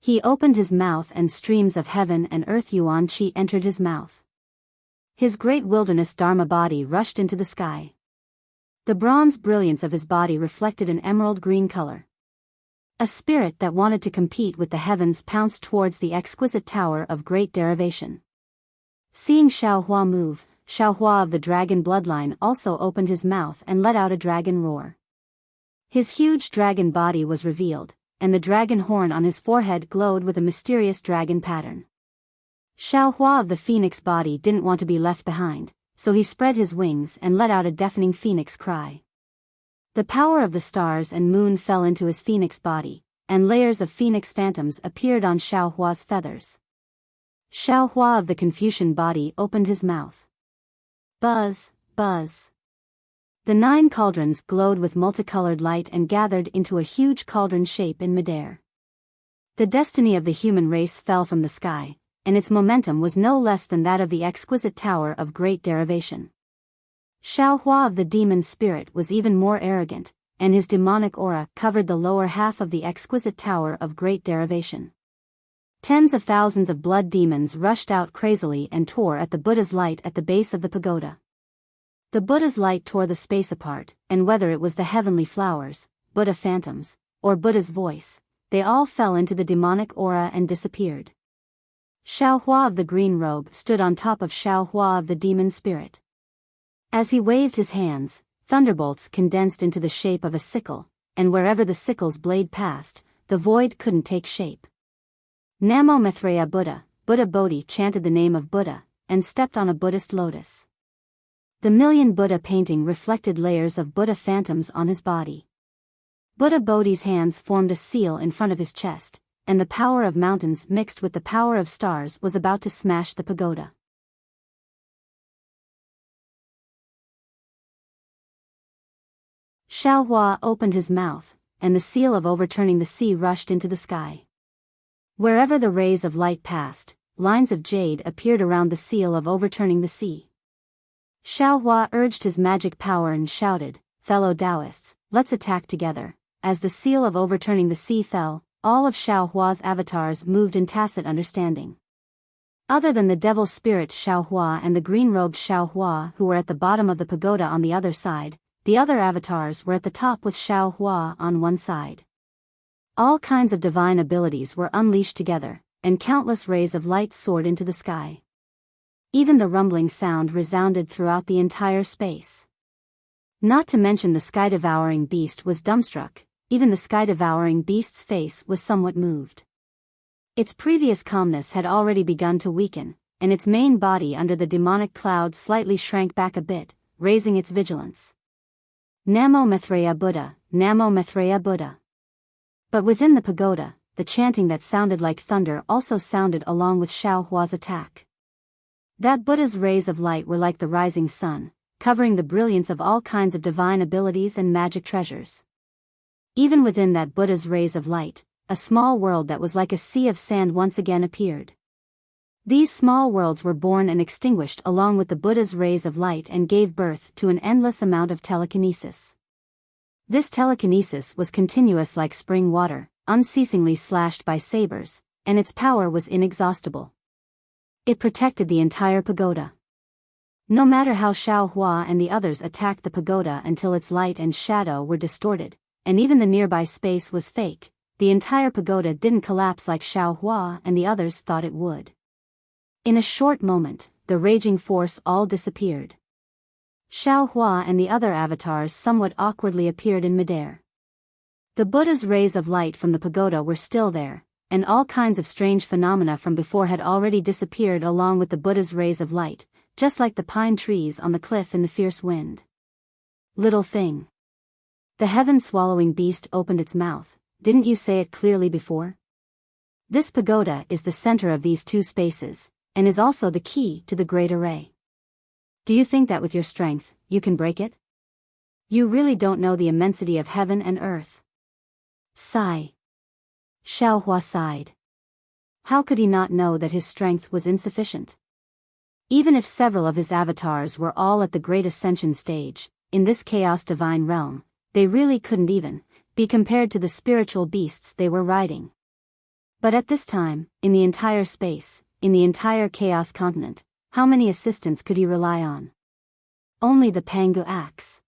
He opened his mouth and streams of heaven and earth yuan qi entered his mouth. His great wilderness dharma body rushed into the sky. The bronze brilliance of his body reflected an emerald green color. A spirit that wanted to compete with the heavens pounced towards the exquisite tower of great derivation. Seeing Xiaohua move, Xiaohua of the dragon bloodline also opened his mouth and let out a dragon roar. His huge dragon body was revealed, and the dragon horn on his forehead glowed with a mysterious dragon pattern. Xiaohua of the phoenix body didn't want to be left behind, so he spread his wings and let out a deafening phoenix cry. The power of the stars and moon fell into his phoenix body, and layers of phoenix phantoms appeared on Xiaohua's feathers. Xiaohua of the Confucian body opened his mouth. Buzz, buzz. The 9 cauldrons glowed with multicolored light and gathered into a huge cauldron shape in midair. The destiny of the human race fell from the sky, and its momentum was no less than that of the exquisite tower of great derivation. Xiaohua of the demon spirit was even more arrogant, and his demonic aura covered the lower half of the exquisite tower of great derivation. Tens of thousands of blood demons rushed out crazily and tore at the Buddha's light at the base of the pagoda. The Buddha's light tore the space apart, and whether it was the heavenly flowers, Buddha phantoms, or Buddha's voice, they all fell into the demonic aura and disappeared. Xiaohua of the green robe stood on top of Xiaohua of the demon spirit. As he waved his hands, thunderbolts condensed into the shape of a sickle, and wherever the sickle's blade passed, the void couldn't take shape. Namo Maitreya Buddha, Buddha Bodhi chanted the name of Buddha, and stepped on a Buddhist lotus. The million Buddha painting reflected layers of Buddha phantoms on his body. Buddha Bodhi's hands formed a seal in front of his chest, and the power of mountains mixed with the power of stars was about to smash the pagoda. Xiaohua opened his mouth, and the seal of overturning the sea rushed into the sky. Wherever the rays of light passed, lines of jade appeared around the seal of overturning the sea. Xiaohua urged his magic power and shouted, "Fellow Taoists, let's attack together." As the seal of overturning the sea fell, all of Xiaohua's avatars moved in tacit understanding. Other than the devil spirit Xiaohua and the green-robed Xiaohua who were at the bottom of the pagoda on the other side, the other avatars were at the top with Xiaohua on one side. All kinds of divine abilities were unleashed together, and countless rays of light soared into the sky. Even the rumbling sound resounded throughout the entire space. Not to mention the sky-devouring beast was dumbstruck, even the sky-devouring beast's face was somewhat moved. Its previous calmness had already begun to weaken, and its main body under the demonic cloud slightly shrank back a bit, raising its vigilance. Namo Maitreya Buddha, Namo Maitreya Buddha. But within the pagoda, the chanting that sounded like thunder also sounded along with Xiaohua's attack. That Buddha's rays of light were like the rising sun, covering the brilliance of all kinds of divine abilities and magic treasures. Even within that Buddha's rays of light, a small world that was like a sea of sand once again appeared. These small worlds were born and extinguished along with the Buddha's rays of light and gave birth to an endless amount of telekinesis. This telekinesis was continuous like spring water, unceasingly slashed by sabers, and its power was inexhaustible. It protected the entire pagoda. No matter how Xiaohua and the others attacked the pagoda until its light and shadow were distorted, and even the nearby space was fake, the entire pagoda didn't collapse like Xiaohua and the others thought it would. In a short moment, the raging force all disappeared. Xiaohua and the other avatars somewhat awkwardly appeared in midair. The Buddha's rays of light from the pagoda were still there, and all kinds of strange phenomena from before had already disappeared along with the Buddha's rays of light, just like the pine trees on the cliff in the fierce wind. Little thing. The heaven-swallowing beast opened its mouth. Didn't you say it clearly before? This pagoda is the center of these two spaces, and is also the key to the great array. Do you think that with your strength, you can break it? You really don't know the immensity of heaven and earth. Sigh. Xiaohua sighed. How could he not know that his strength was insufficient? Even if several of his avatars were all at the great ascension stage, in this chaos divine realm, they really couldn't even be compared to the spiritual beasts they were riding. But at this time, in the entire space, in the entire Chaos continent, how many assistants could he rely on? Only the Pangu axe.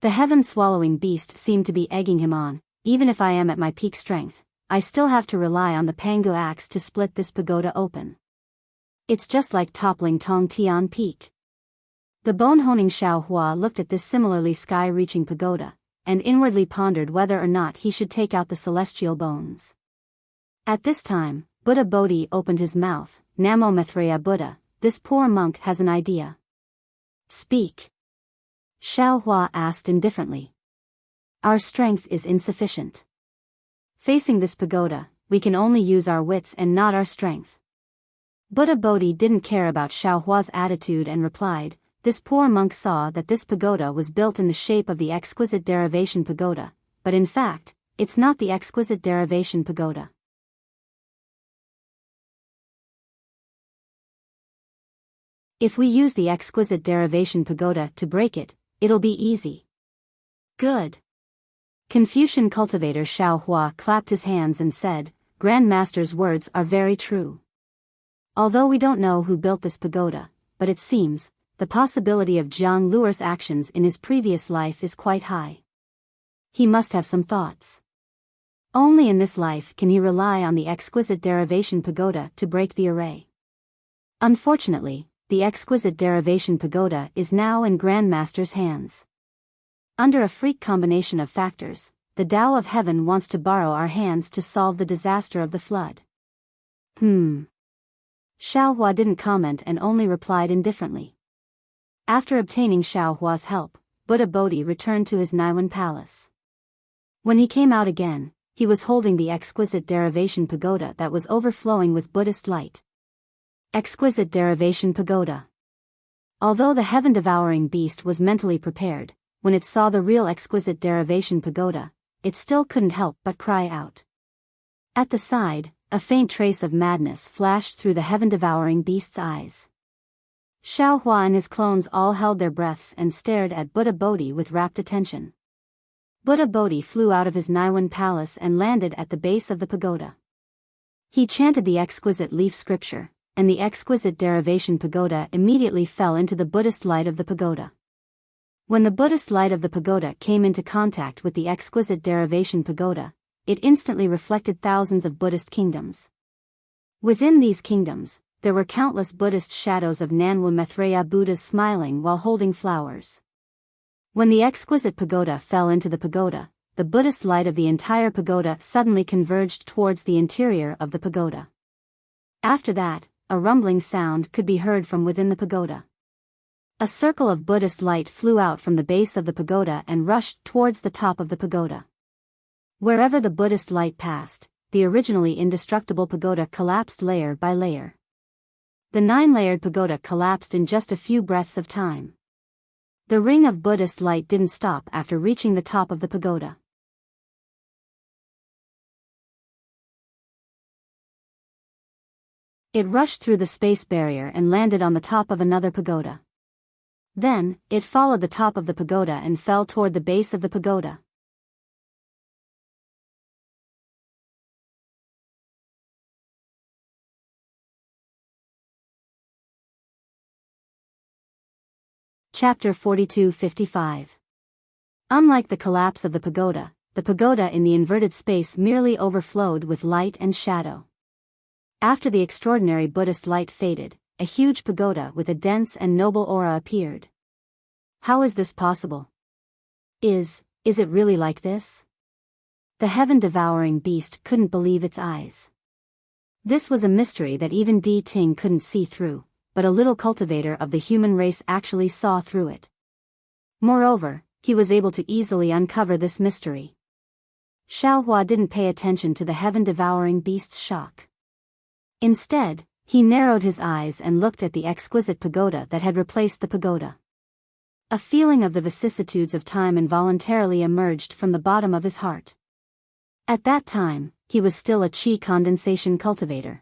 The heaven-swallowing beast seemed to be egging him on. Even if I am at my peak strength, I still have to rely on the Pangu axe to split this pagoda open. It's just like toppling Tong Tian Peak. The bone-honing Xiao Hua looked at this similarly sky-reaching pagoda, and inwardly pondered whether or not he should take out the celestial bones. At this time, Buddha Bodhi opened his mouth. Namo Maitreya Buddha, this poor monk has an idea. Speak. Xiao Hua asked indifferently. Our strength is insufficient. Facing this pagoda, we can only use our wits and not our strength. Buddha Bodhi didn't care about Xiao Hua's attitude and replied, this poor monk saw that this pagoda was built in the shape of the exquisite derivation pagoda, but in fact, it's not the exquisite derivation pagoda. If we use the exquisite derivation pagoda to break it, it'll be easy. Good. Confucian cultivator Xiao Hua clapped his hands and said, Grand Master's words are very true. Although we don't know who built this pagoda, but it seems, the possibility of Jiang Luer's actions in his previous life is quite high. He must have some thoughts. Only in this life can he rely on the exquisite derivation pagoda to break the array. Unfortunately, the exquisite derivation pagoda is now in Grand Master's hands. Under a freak combination of factors, the Tao of Heaven wants to borrow our hands to solve the disaster of the flood. Xiao Hua didn't comment and only replied indifferently. After obtaining Xiao Hua's help, Buddha Bodhi returned to his Naiwan palace. When he came out again, he was holding the exquisite derivation pagoda that was overflowing with Buddhist light. Exquisite derivation pagoda. Although the heaven-devouring beast was mentally prepared, when it saw the real exquisite derivation pagoda, it still couldn't help but cry out. At the side, a faint trace of madness flashed through the heaven-devouring beast's eyes. Xiao Hua and his clones all held their breaths and stared at Buddha Bodhi with rapt attention. Buddha Bodhi flew out of his Naiwan palace and landed at the base of the pagoda. He chanted the exquisite leaf scripture, and the exquisite derivation pagoda immediately fell into the Buddhist light of the pagoda. When the Buddhist light of the pagoda came into contact with the exquisite derivation pagoda, it instantly reflected thousands of Buddhist kingdoms. Within these kingdoms, there were countless Buddhist shadows of Nanwu Maitreya Buddhas smiling while holding flowers. When the exquisite pagoda fell into the pagoda, the Buddhist light of the entire pagoda suddenly converged towards the interior of the pagoda. After that, a rumbling sound could be heard from within the pagoda. A circle of Buddhist light flew out from the base of the pagoda and rushed towards the top of the pagoda. Wherever the Buddhist light passed, the originally indestructible pagoda collapsed layer by layer. The 9-layered pagoda collapsed in just a few breaths of time. The ring of Buddhist light didn't stop after reaching the top of the pagoda. It rushed through the space barrier and landed on the top of another pagoda. Then, it followed the top of the pagoda and fell toward the base of the pagoda. Chapter 42-55. Unlike the collapse of the pagoda in the inverted space merely overflowed with light and shadow. After the extraordinary Buddhist light faded, a huge pagoda with a dense and noble aura appeared. How is this possible? Is it really like this? The heaven-devouring beast couldn't believe its eyes. This was a mystery that even Di Ting couldn't see through, but a little cultivator of the human race actually saw through it. Moreover, he was able to easily uncover this mystery. Xiao Hua didn't pay attention to the heaven-devouring beast's shock. Instead, he narrowed his eyes and looked at the exquisite pagoda that had replaced the pagoda. A feeling of the vicissitudes of time involuntarily emerged from the bottom of his heart. At that time, he was still a qi condensation cultivator.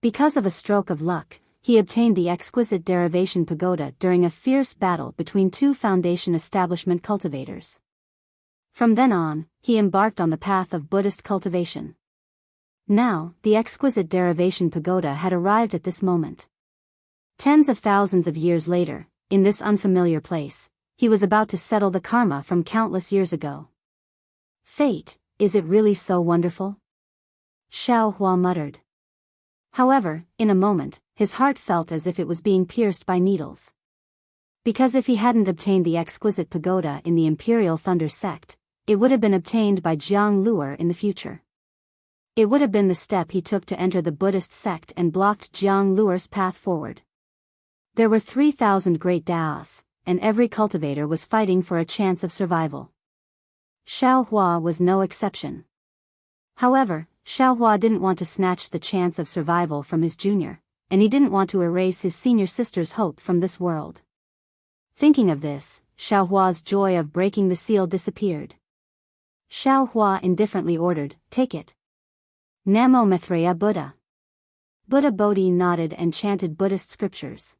Because of a stroke of luck, he obtained the exquisite derivation pagoda during a fierce battle between two foundation establishment cultivators. From then on, he embarked on the path of Buddhist cultivation. Now, the exquisite derivation pagoda had arrived at this moment. Tens of thousands of years later, in this unfamiliar place, he was about to settle the karma from countless years ago. Fate, is it really so wonderful? Xiao Hua muttered. However, in a moment, his heart felt as if it was being pierced by needles. Because if he hadn't obtained the exquisite pagoda in the Imperial Thunder sect, it would have been obtained by Jiang Luer in the future. It would have been the step he took to enter the Buddhist sect and blocked Jiang Luer's path forward. There were 3,000 great Daos, and every cultivator was fighting for a chance of survival. Xiao Hua was no exception. However, Xiao Hua didn't want to snatch the chance of survival from his junior, and he didn't want to erase his senior sister's hope from this world. Thinking of this, Xiao Hua's joy of breaking the seal disappeared. Xiao Hua indifferently ordered, "Take it." Namo Maitreya Buddha. Buddha Bodhi nodded and chanted Buddhist scriptures.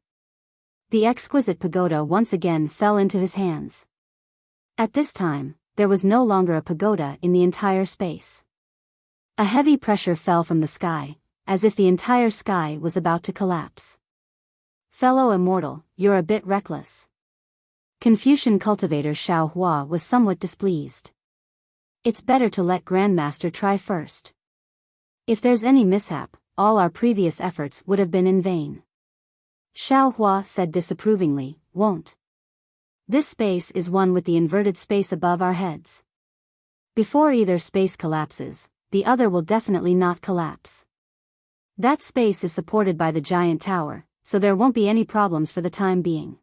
The exquisite pagoda once again fell into his hands. At this time, there was no longer a pagoda in the entire space. A heavy pressure fell from the sky, as if the entire sky was about to collapse. Fellow Immortal, you're a bit reckless. Confucian cultivator Xiao Hua was somewhat displeased. It's better to let Grandmaster try first. If there's any mishap, all our previous efforts would have been in vain. Xiao Hua said disapprovingly, "Won't. This space is one with the inverted space above our heads. Before either space collapses, the other will definitely not collapse. That space is supported by the giant tower, so there won't be any problems for the time being."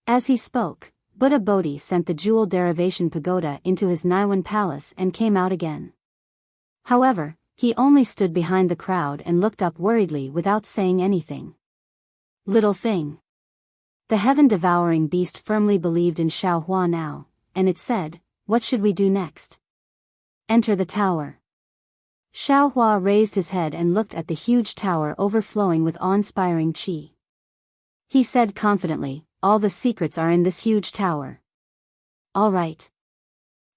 As he spoke, Buddha Bodhi sent the jewel derivation pagoda into his Naiwan palace and came out again. However, he only stood behind the crowd and looked up worriedly without saying anything. Little thing. The heaven-devouring beast firmly believed in Xiao Hua now, and it said, "What should we do next?" "Enter the tower." Xiao Hua raised his head and looked at the huge tower overflowing with awe-inspiring qi. He said confidently, "All the secrets are in this huge tower." "All right."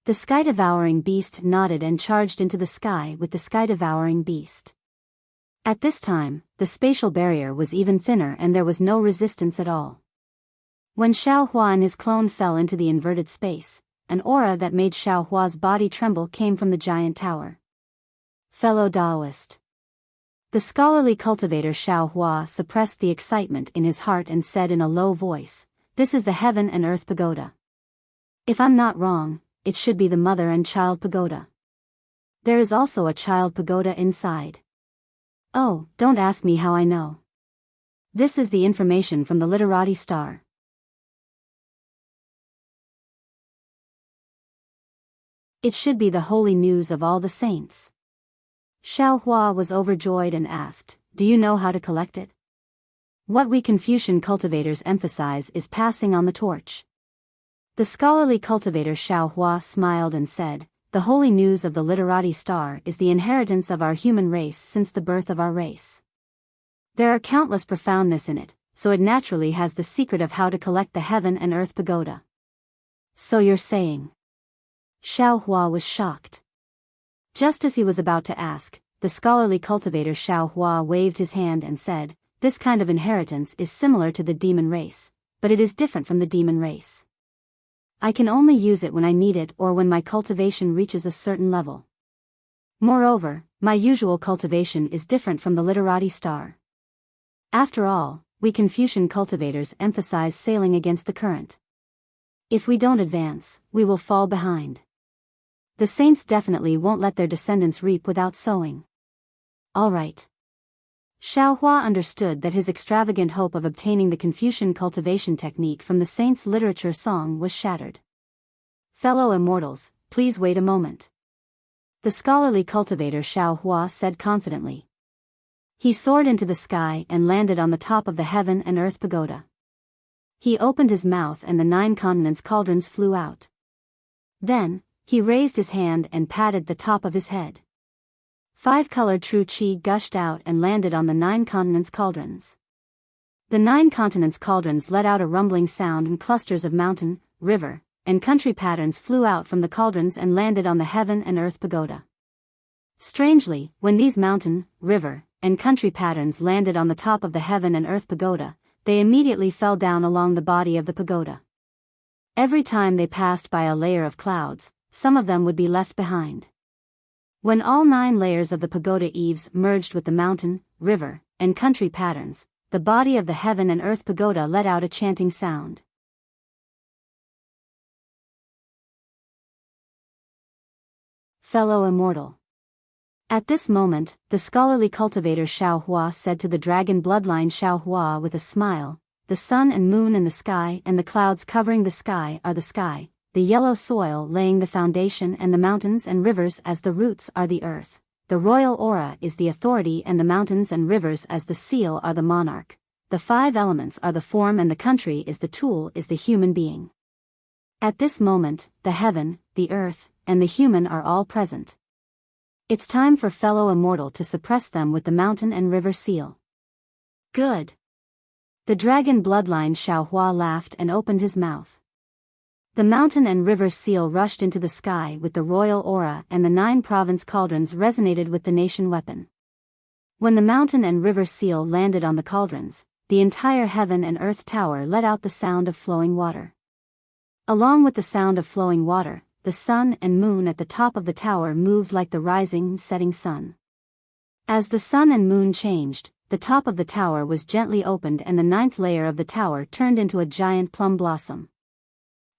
The sky-devouring beast nodded and charged into the sky with the sky-devouring beast. At this time, the spatial barrier was even thinner and there was no resistance at all. When Xiao Hua and his clone fell into the inverted space, an aura that made Xiao Hua's body tremble came from the giant tower. Fellow Taoist. The scholarly cultivator Xiao Hua suppressed the excitement in his heart and said in a low voice, "This is the heaven and earth pagoda. If I'm not wrong, it should be the mother and child pagoda. There is also a child pagoda inside. Oh, don't ask me how I know. This is the information from the literati star." It should be the holy news of all the saints. Xiao Hua was overjoyed and asked, "Do you know how to collect it?" What we Confucian cultivators emphasize is passing on the torch. The scholarly cultivator Xiao Hua smiled and said, "The holy news of the literati star is the inheritance of our human race since the birth of our race. There are countless profoundness in it, so it naturally has the secret of how to collect the heaven and earth pagoda." "So you're saying?" Xiao Hua was shocked. Just as he was about to ask, the scholarly cultivator Xiao Hua waved his hand and said, "This kind of inheritance is similar to the demon race, but it is different from the demon race. I can only use it when I need it or when my cultivation reaches a certain level. Moreover, my usual cultivation is different from the literati star. After all, we Confucian cultivators emphasize sailing against the current. If we don't advance, we will fall behind. The saints definitely won't let their descendants reap without sowing." All right. Xiao Hua understood that his extravagant hope of obtaining the Confucian cultivation technique from the saints' literature song was shattered. "Fellow immortals, please wait a moment." The scholarly cultivator Xiao Hua said confidently. He soared into the sky and landed on the top of the heaven and earth pagoda. He opened his mouth and the 9 continents cauldrons flew out. Then, he raised his hand and patted the top of his head. 5-colored true qi gushed out and landed on the 9 continents cauldrons. The 9 continents cauldrons let out a rumbling sound and clusters of mountain, river, and country patterns flew out from the cauldrons and landed on the heaven and earth pagoda. Strangely, when these mountain, river, and country patterns landed on the top of the heaven and earth pagoda, they immediately fell down along the body of the pagoda. Every time they passed by a layer of clouds, some of them would be left behind. When all 9 layers of the pagoda eaves merged with the mountain, river, and country patterns, the body of the heaven and earth pagoda let out a chanting sound. Fellow Immortal. At this moment, the scholarly cultivator Xiao Hua said to the dragon bloodline Xiao Hua with a smile, "The sun and moon in the sky and the clouds covering the sky are the sky, the yellow soil laying the foundation and the mountains and rivers as the roots are the earth. The royal aura is the authority and the mountains and rivers as the seal are the monarch. The 5 elements are the form and the country is the tool is the human being." At this moment, the heaven, the earth, and the human are all present. It's time for fellow immortal to suppress them with the mountain and river seal. Good. The dragon bloodline Xiao Hua laughed and opened his mouth. The mountain and river seal rushed into the sky with the royal aura and the 9 province cauldrons resonated with the nation weapon. When the mountain and river seal landed on the cauldrons, the entire heaven and earth tower let out the sound of flowing water. Along with the sound of flowing water, the sun and moon at the top of the tower moved like the rising and setting sun. As the sun and moon changed, the top of the tower was gently opened and the 9th layer of the tower turned into a giant plum blossom.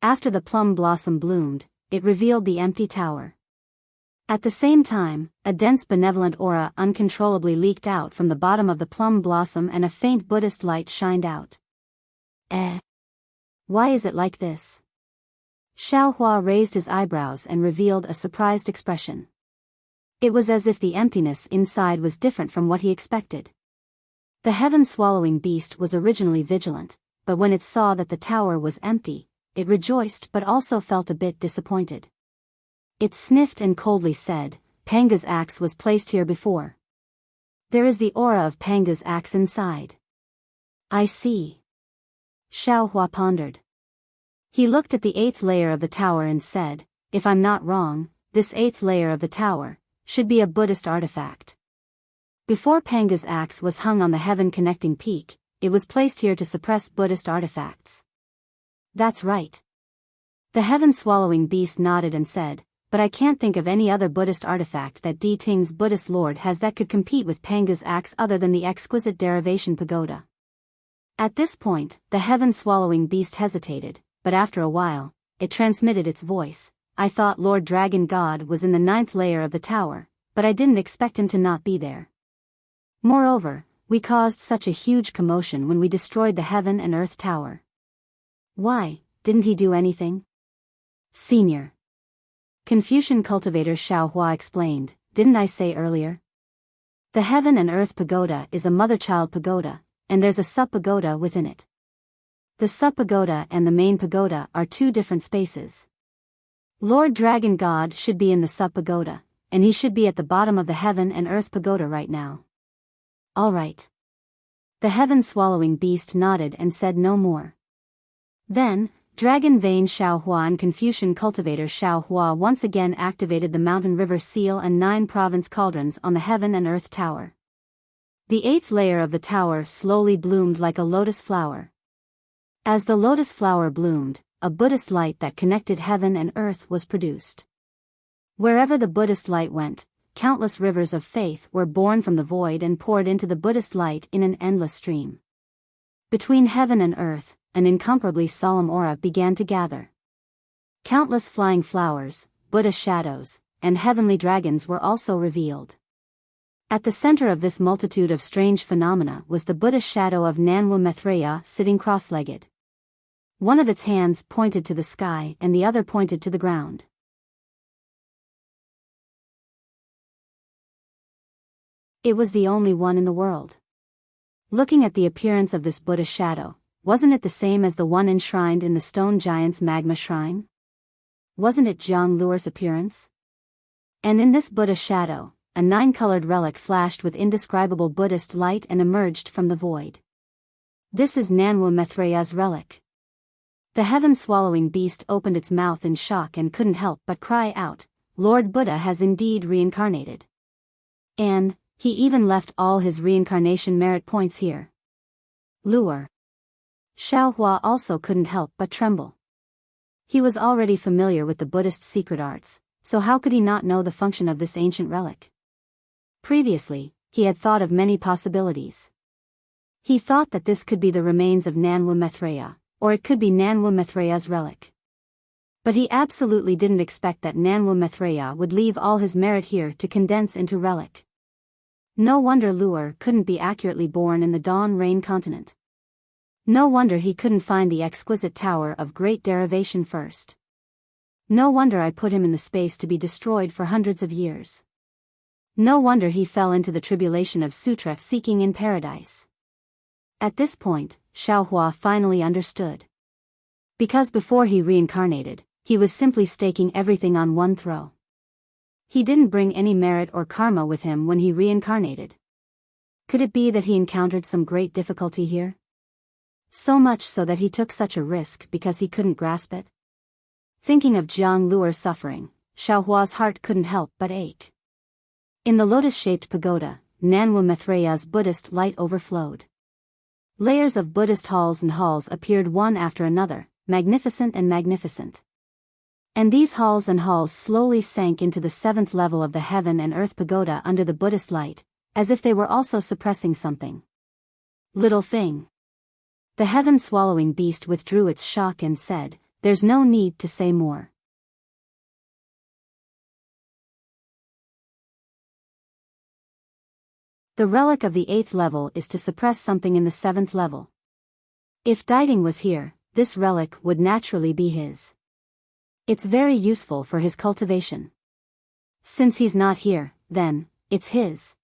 After the plum blossom bloomed, it revealed the empty tower. At the same time, a dense benevolent aura uncontrollably leaked out from the bottom of the plum blossom and a faint Buddhist light shined out. Why is it like this? Xiao Hua raised his eyebrows and revealed a surprised expression. It was as if the emptiness inside was different from what he expected. The heaven-swallowing beast was originally vigilant, but when it saw that the tower was empty, it rejoiced but also felt a bit disappointed. It sniffed and coldly said, "Panga's axe was placed here before. There is the aura of Panga's axe inside." "I see." Xiao Hua pondered. He looked at the 8th layer of the tower and said, "If I'm not wrong, this 8th layer of the tower should be a Buddhist artifact. Before Panga's axe was hung on the heaven-connecting peak, it was placed here to suppress Buddhist artifacts." "That's right." The heaven-swallowing beast nodded and said, "But I can't think of any other Buddhist artifact that Di Ting's Buddhist lord has that could compete with Panga's axe other than the exquisite derivation pagoda." At this point, the heaven-swallowing beast hesitated, but after a while, it transmitted its voice. "I thought Lord Dragon God was in the 9th layer of the tower, but I didn't expect him to not be there. Moreover, we caused such a huge commotion when we destroyed the heaven and earth tower." "Why, didn't he do anything?" Senior Confucian cultivator Xiao Hua explained, "Didn't I say earlier? The heaven and earth pagoda is a mother-child pagoda, and there's a sub-pagoda within it. The sub-pagoda and the main pagoda are 2 different spaces. Lord Dragon God should be in the sub-pagoda, and he should be at the bottom of the heaven and earth pagoda right now." "All right." The heaven-swallowing beast nodded and said no more. Then, Dragon Vein Xiao Hua and Confucian cultivator Xiao Hua once again activated the mountain river seal and 9 province cauldrons on the heaven and earth tower. The 8th layer of the tower slowly bloomed like a lotus flower. As the lotus flower bloomed, a Buddhist light that connected heaven and earth was produced. Wherever the Buddhist light went, countless rivers of faith were born from the void and poured into the Buddhist light in an endless stream. Between heaven and earth, an incomparably solemn aura began to gather. Countless flying flowers, Buddha shadows, and heavenly dragons were also revealed. At the center of this multitude of strange phenomena was the Buddha shadow of Nanwu Maitreya sitting cross-legged. One of its hands pointed to the sky and the other pointed to the ground. It was the only one in the world. Looking at the appearance of this Buddha shadow, wasn't it the same as the one enshrined in the stone giant's magma shrine? Wasn't it Zhang Luer's appearance? And in this Buddha shadow, a 9-colored relic flashed with indescribable Buddhist light and emerged from the void. "This is Nanwu Maitreya's relic." The heaven-swallowing beast opened its mouth in shock and couldn't help but cry out, "Lord Buddha has indeed reincarnated." And he even left all his reincarnation merit points here. Lure. Xiaohua also couldn't help but tremble. He was already familiar with the Buddhist secret arts, so how could he not know the function of this ancient relic? Previously, he had thought of many possibilities. He thought that this could be the remains of Nanwu Maitreya, or it could be Nanwu Maitreya's relic. But he absolutely didn't expect that Nanwu Maitreya would leave all his merit here to condense into relic. No wonder Lure couldn't be accurately born in the Dawn Rain continent. No wonder he couldn't find the exquisite tower of great derivation first. No wonder I put him in the space to be destroyed for hundreds of years. No wonder he fell into the tribulation of sutra seeking in paradise. At this point, Xiaohua finally understood. Because before he reincarnated, he was simply staking everything on one throw. He didn't bring any merit or karma with him when he reincarnated. Could it be that he encountered some great difficulty here? So much so that he took such a risk because he couldn't grasp it? Thinking of Jiang Luer's suffering, Xiaohua's heart couldn't help but ache. In the lotus-shaped pagoda, Nanwu Maitreya's Buddhist light overflowed. Layers of Buddhist halls and halls appeared one after another, magnificent and magnificent. And these halls and halls slowly sank into the 7th level of the heaven and earth pagoda under the Buddhist light, as if they were also suppressing something. Little thing. The heaven-swallowing beast withdrew its shock and said, "There's no need to say more." The relic of the 8th level is to suppress something in the 7th level. If Diding was here, this relic would naturally be his. It's very useful for his cultivation. Since he's not here, then, it's his.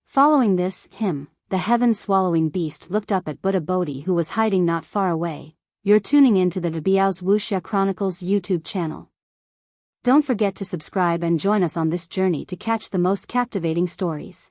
Following this, the heaven-swallowing beast looked up at Buddha Bodhi, who was hiding not far away. You're tuning in to the Biyao's Wuxia Chronicles YouTube channel. Don't forget to subscribe and join us on this journey to catch the most captivating stories.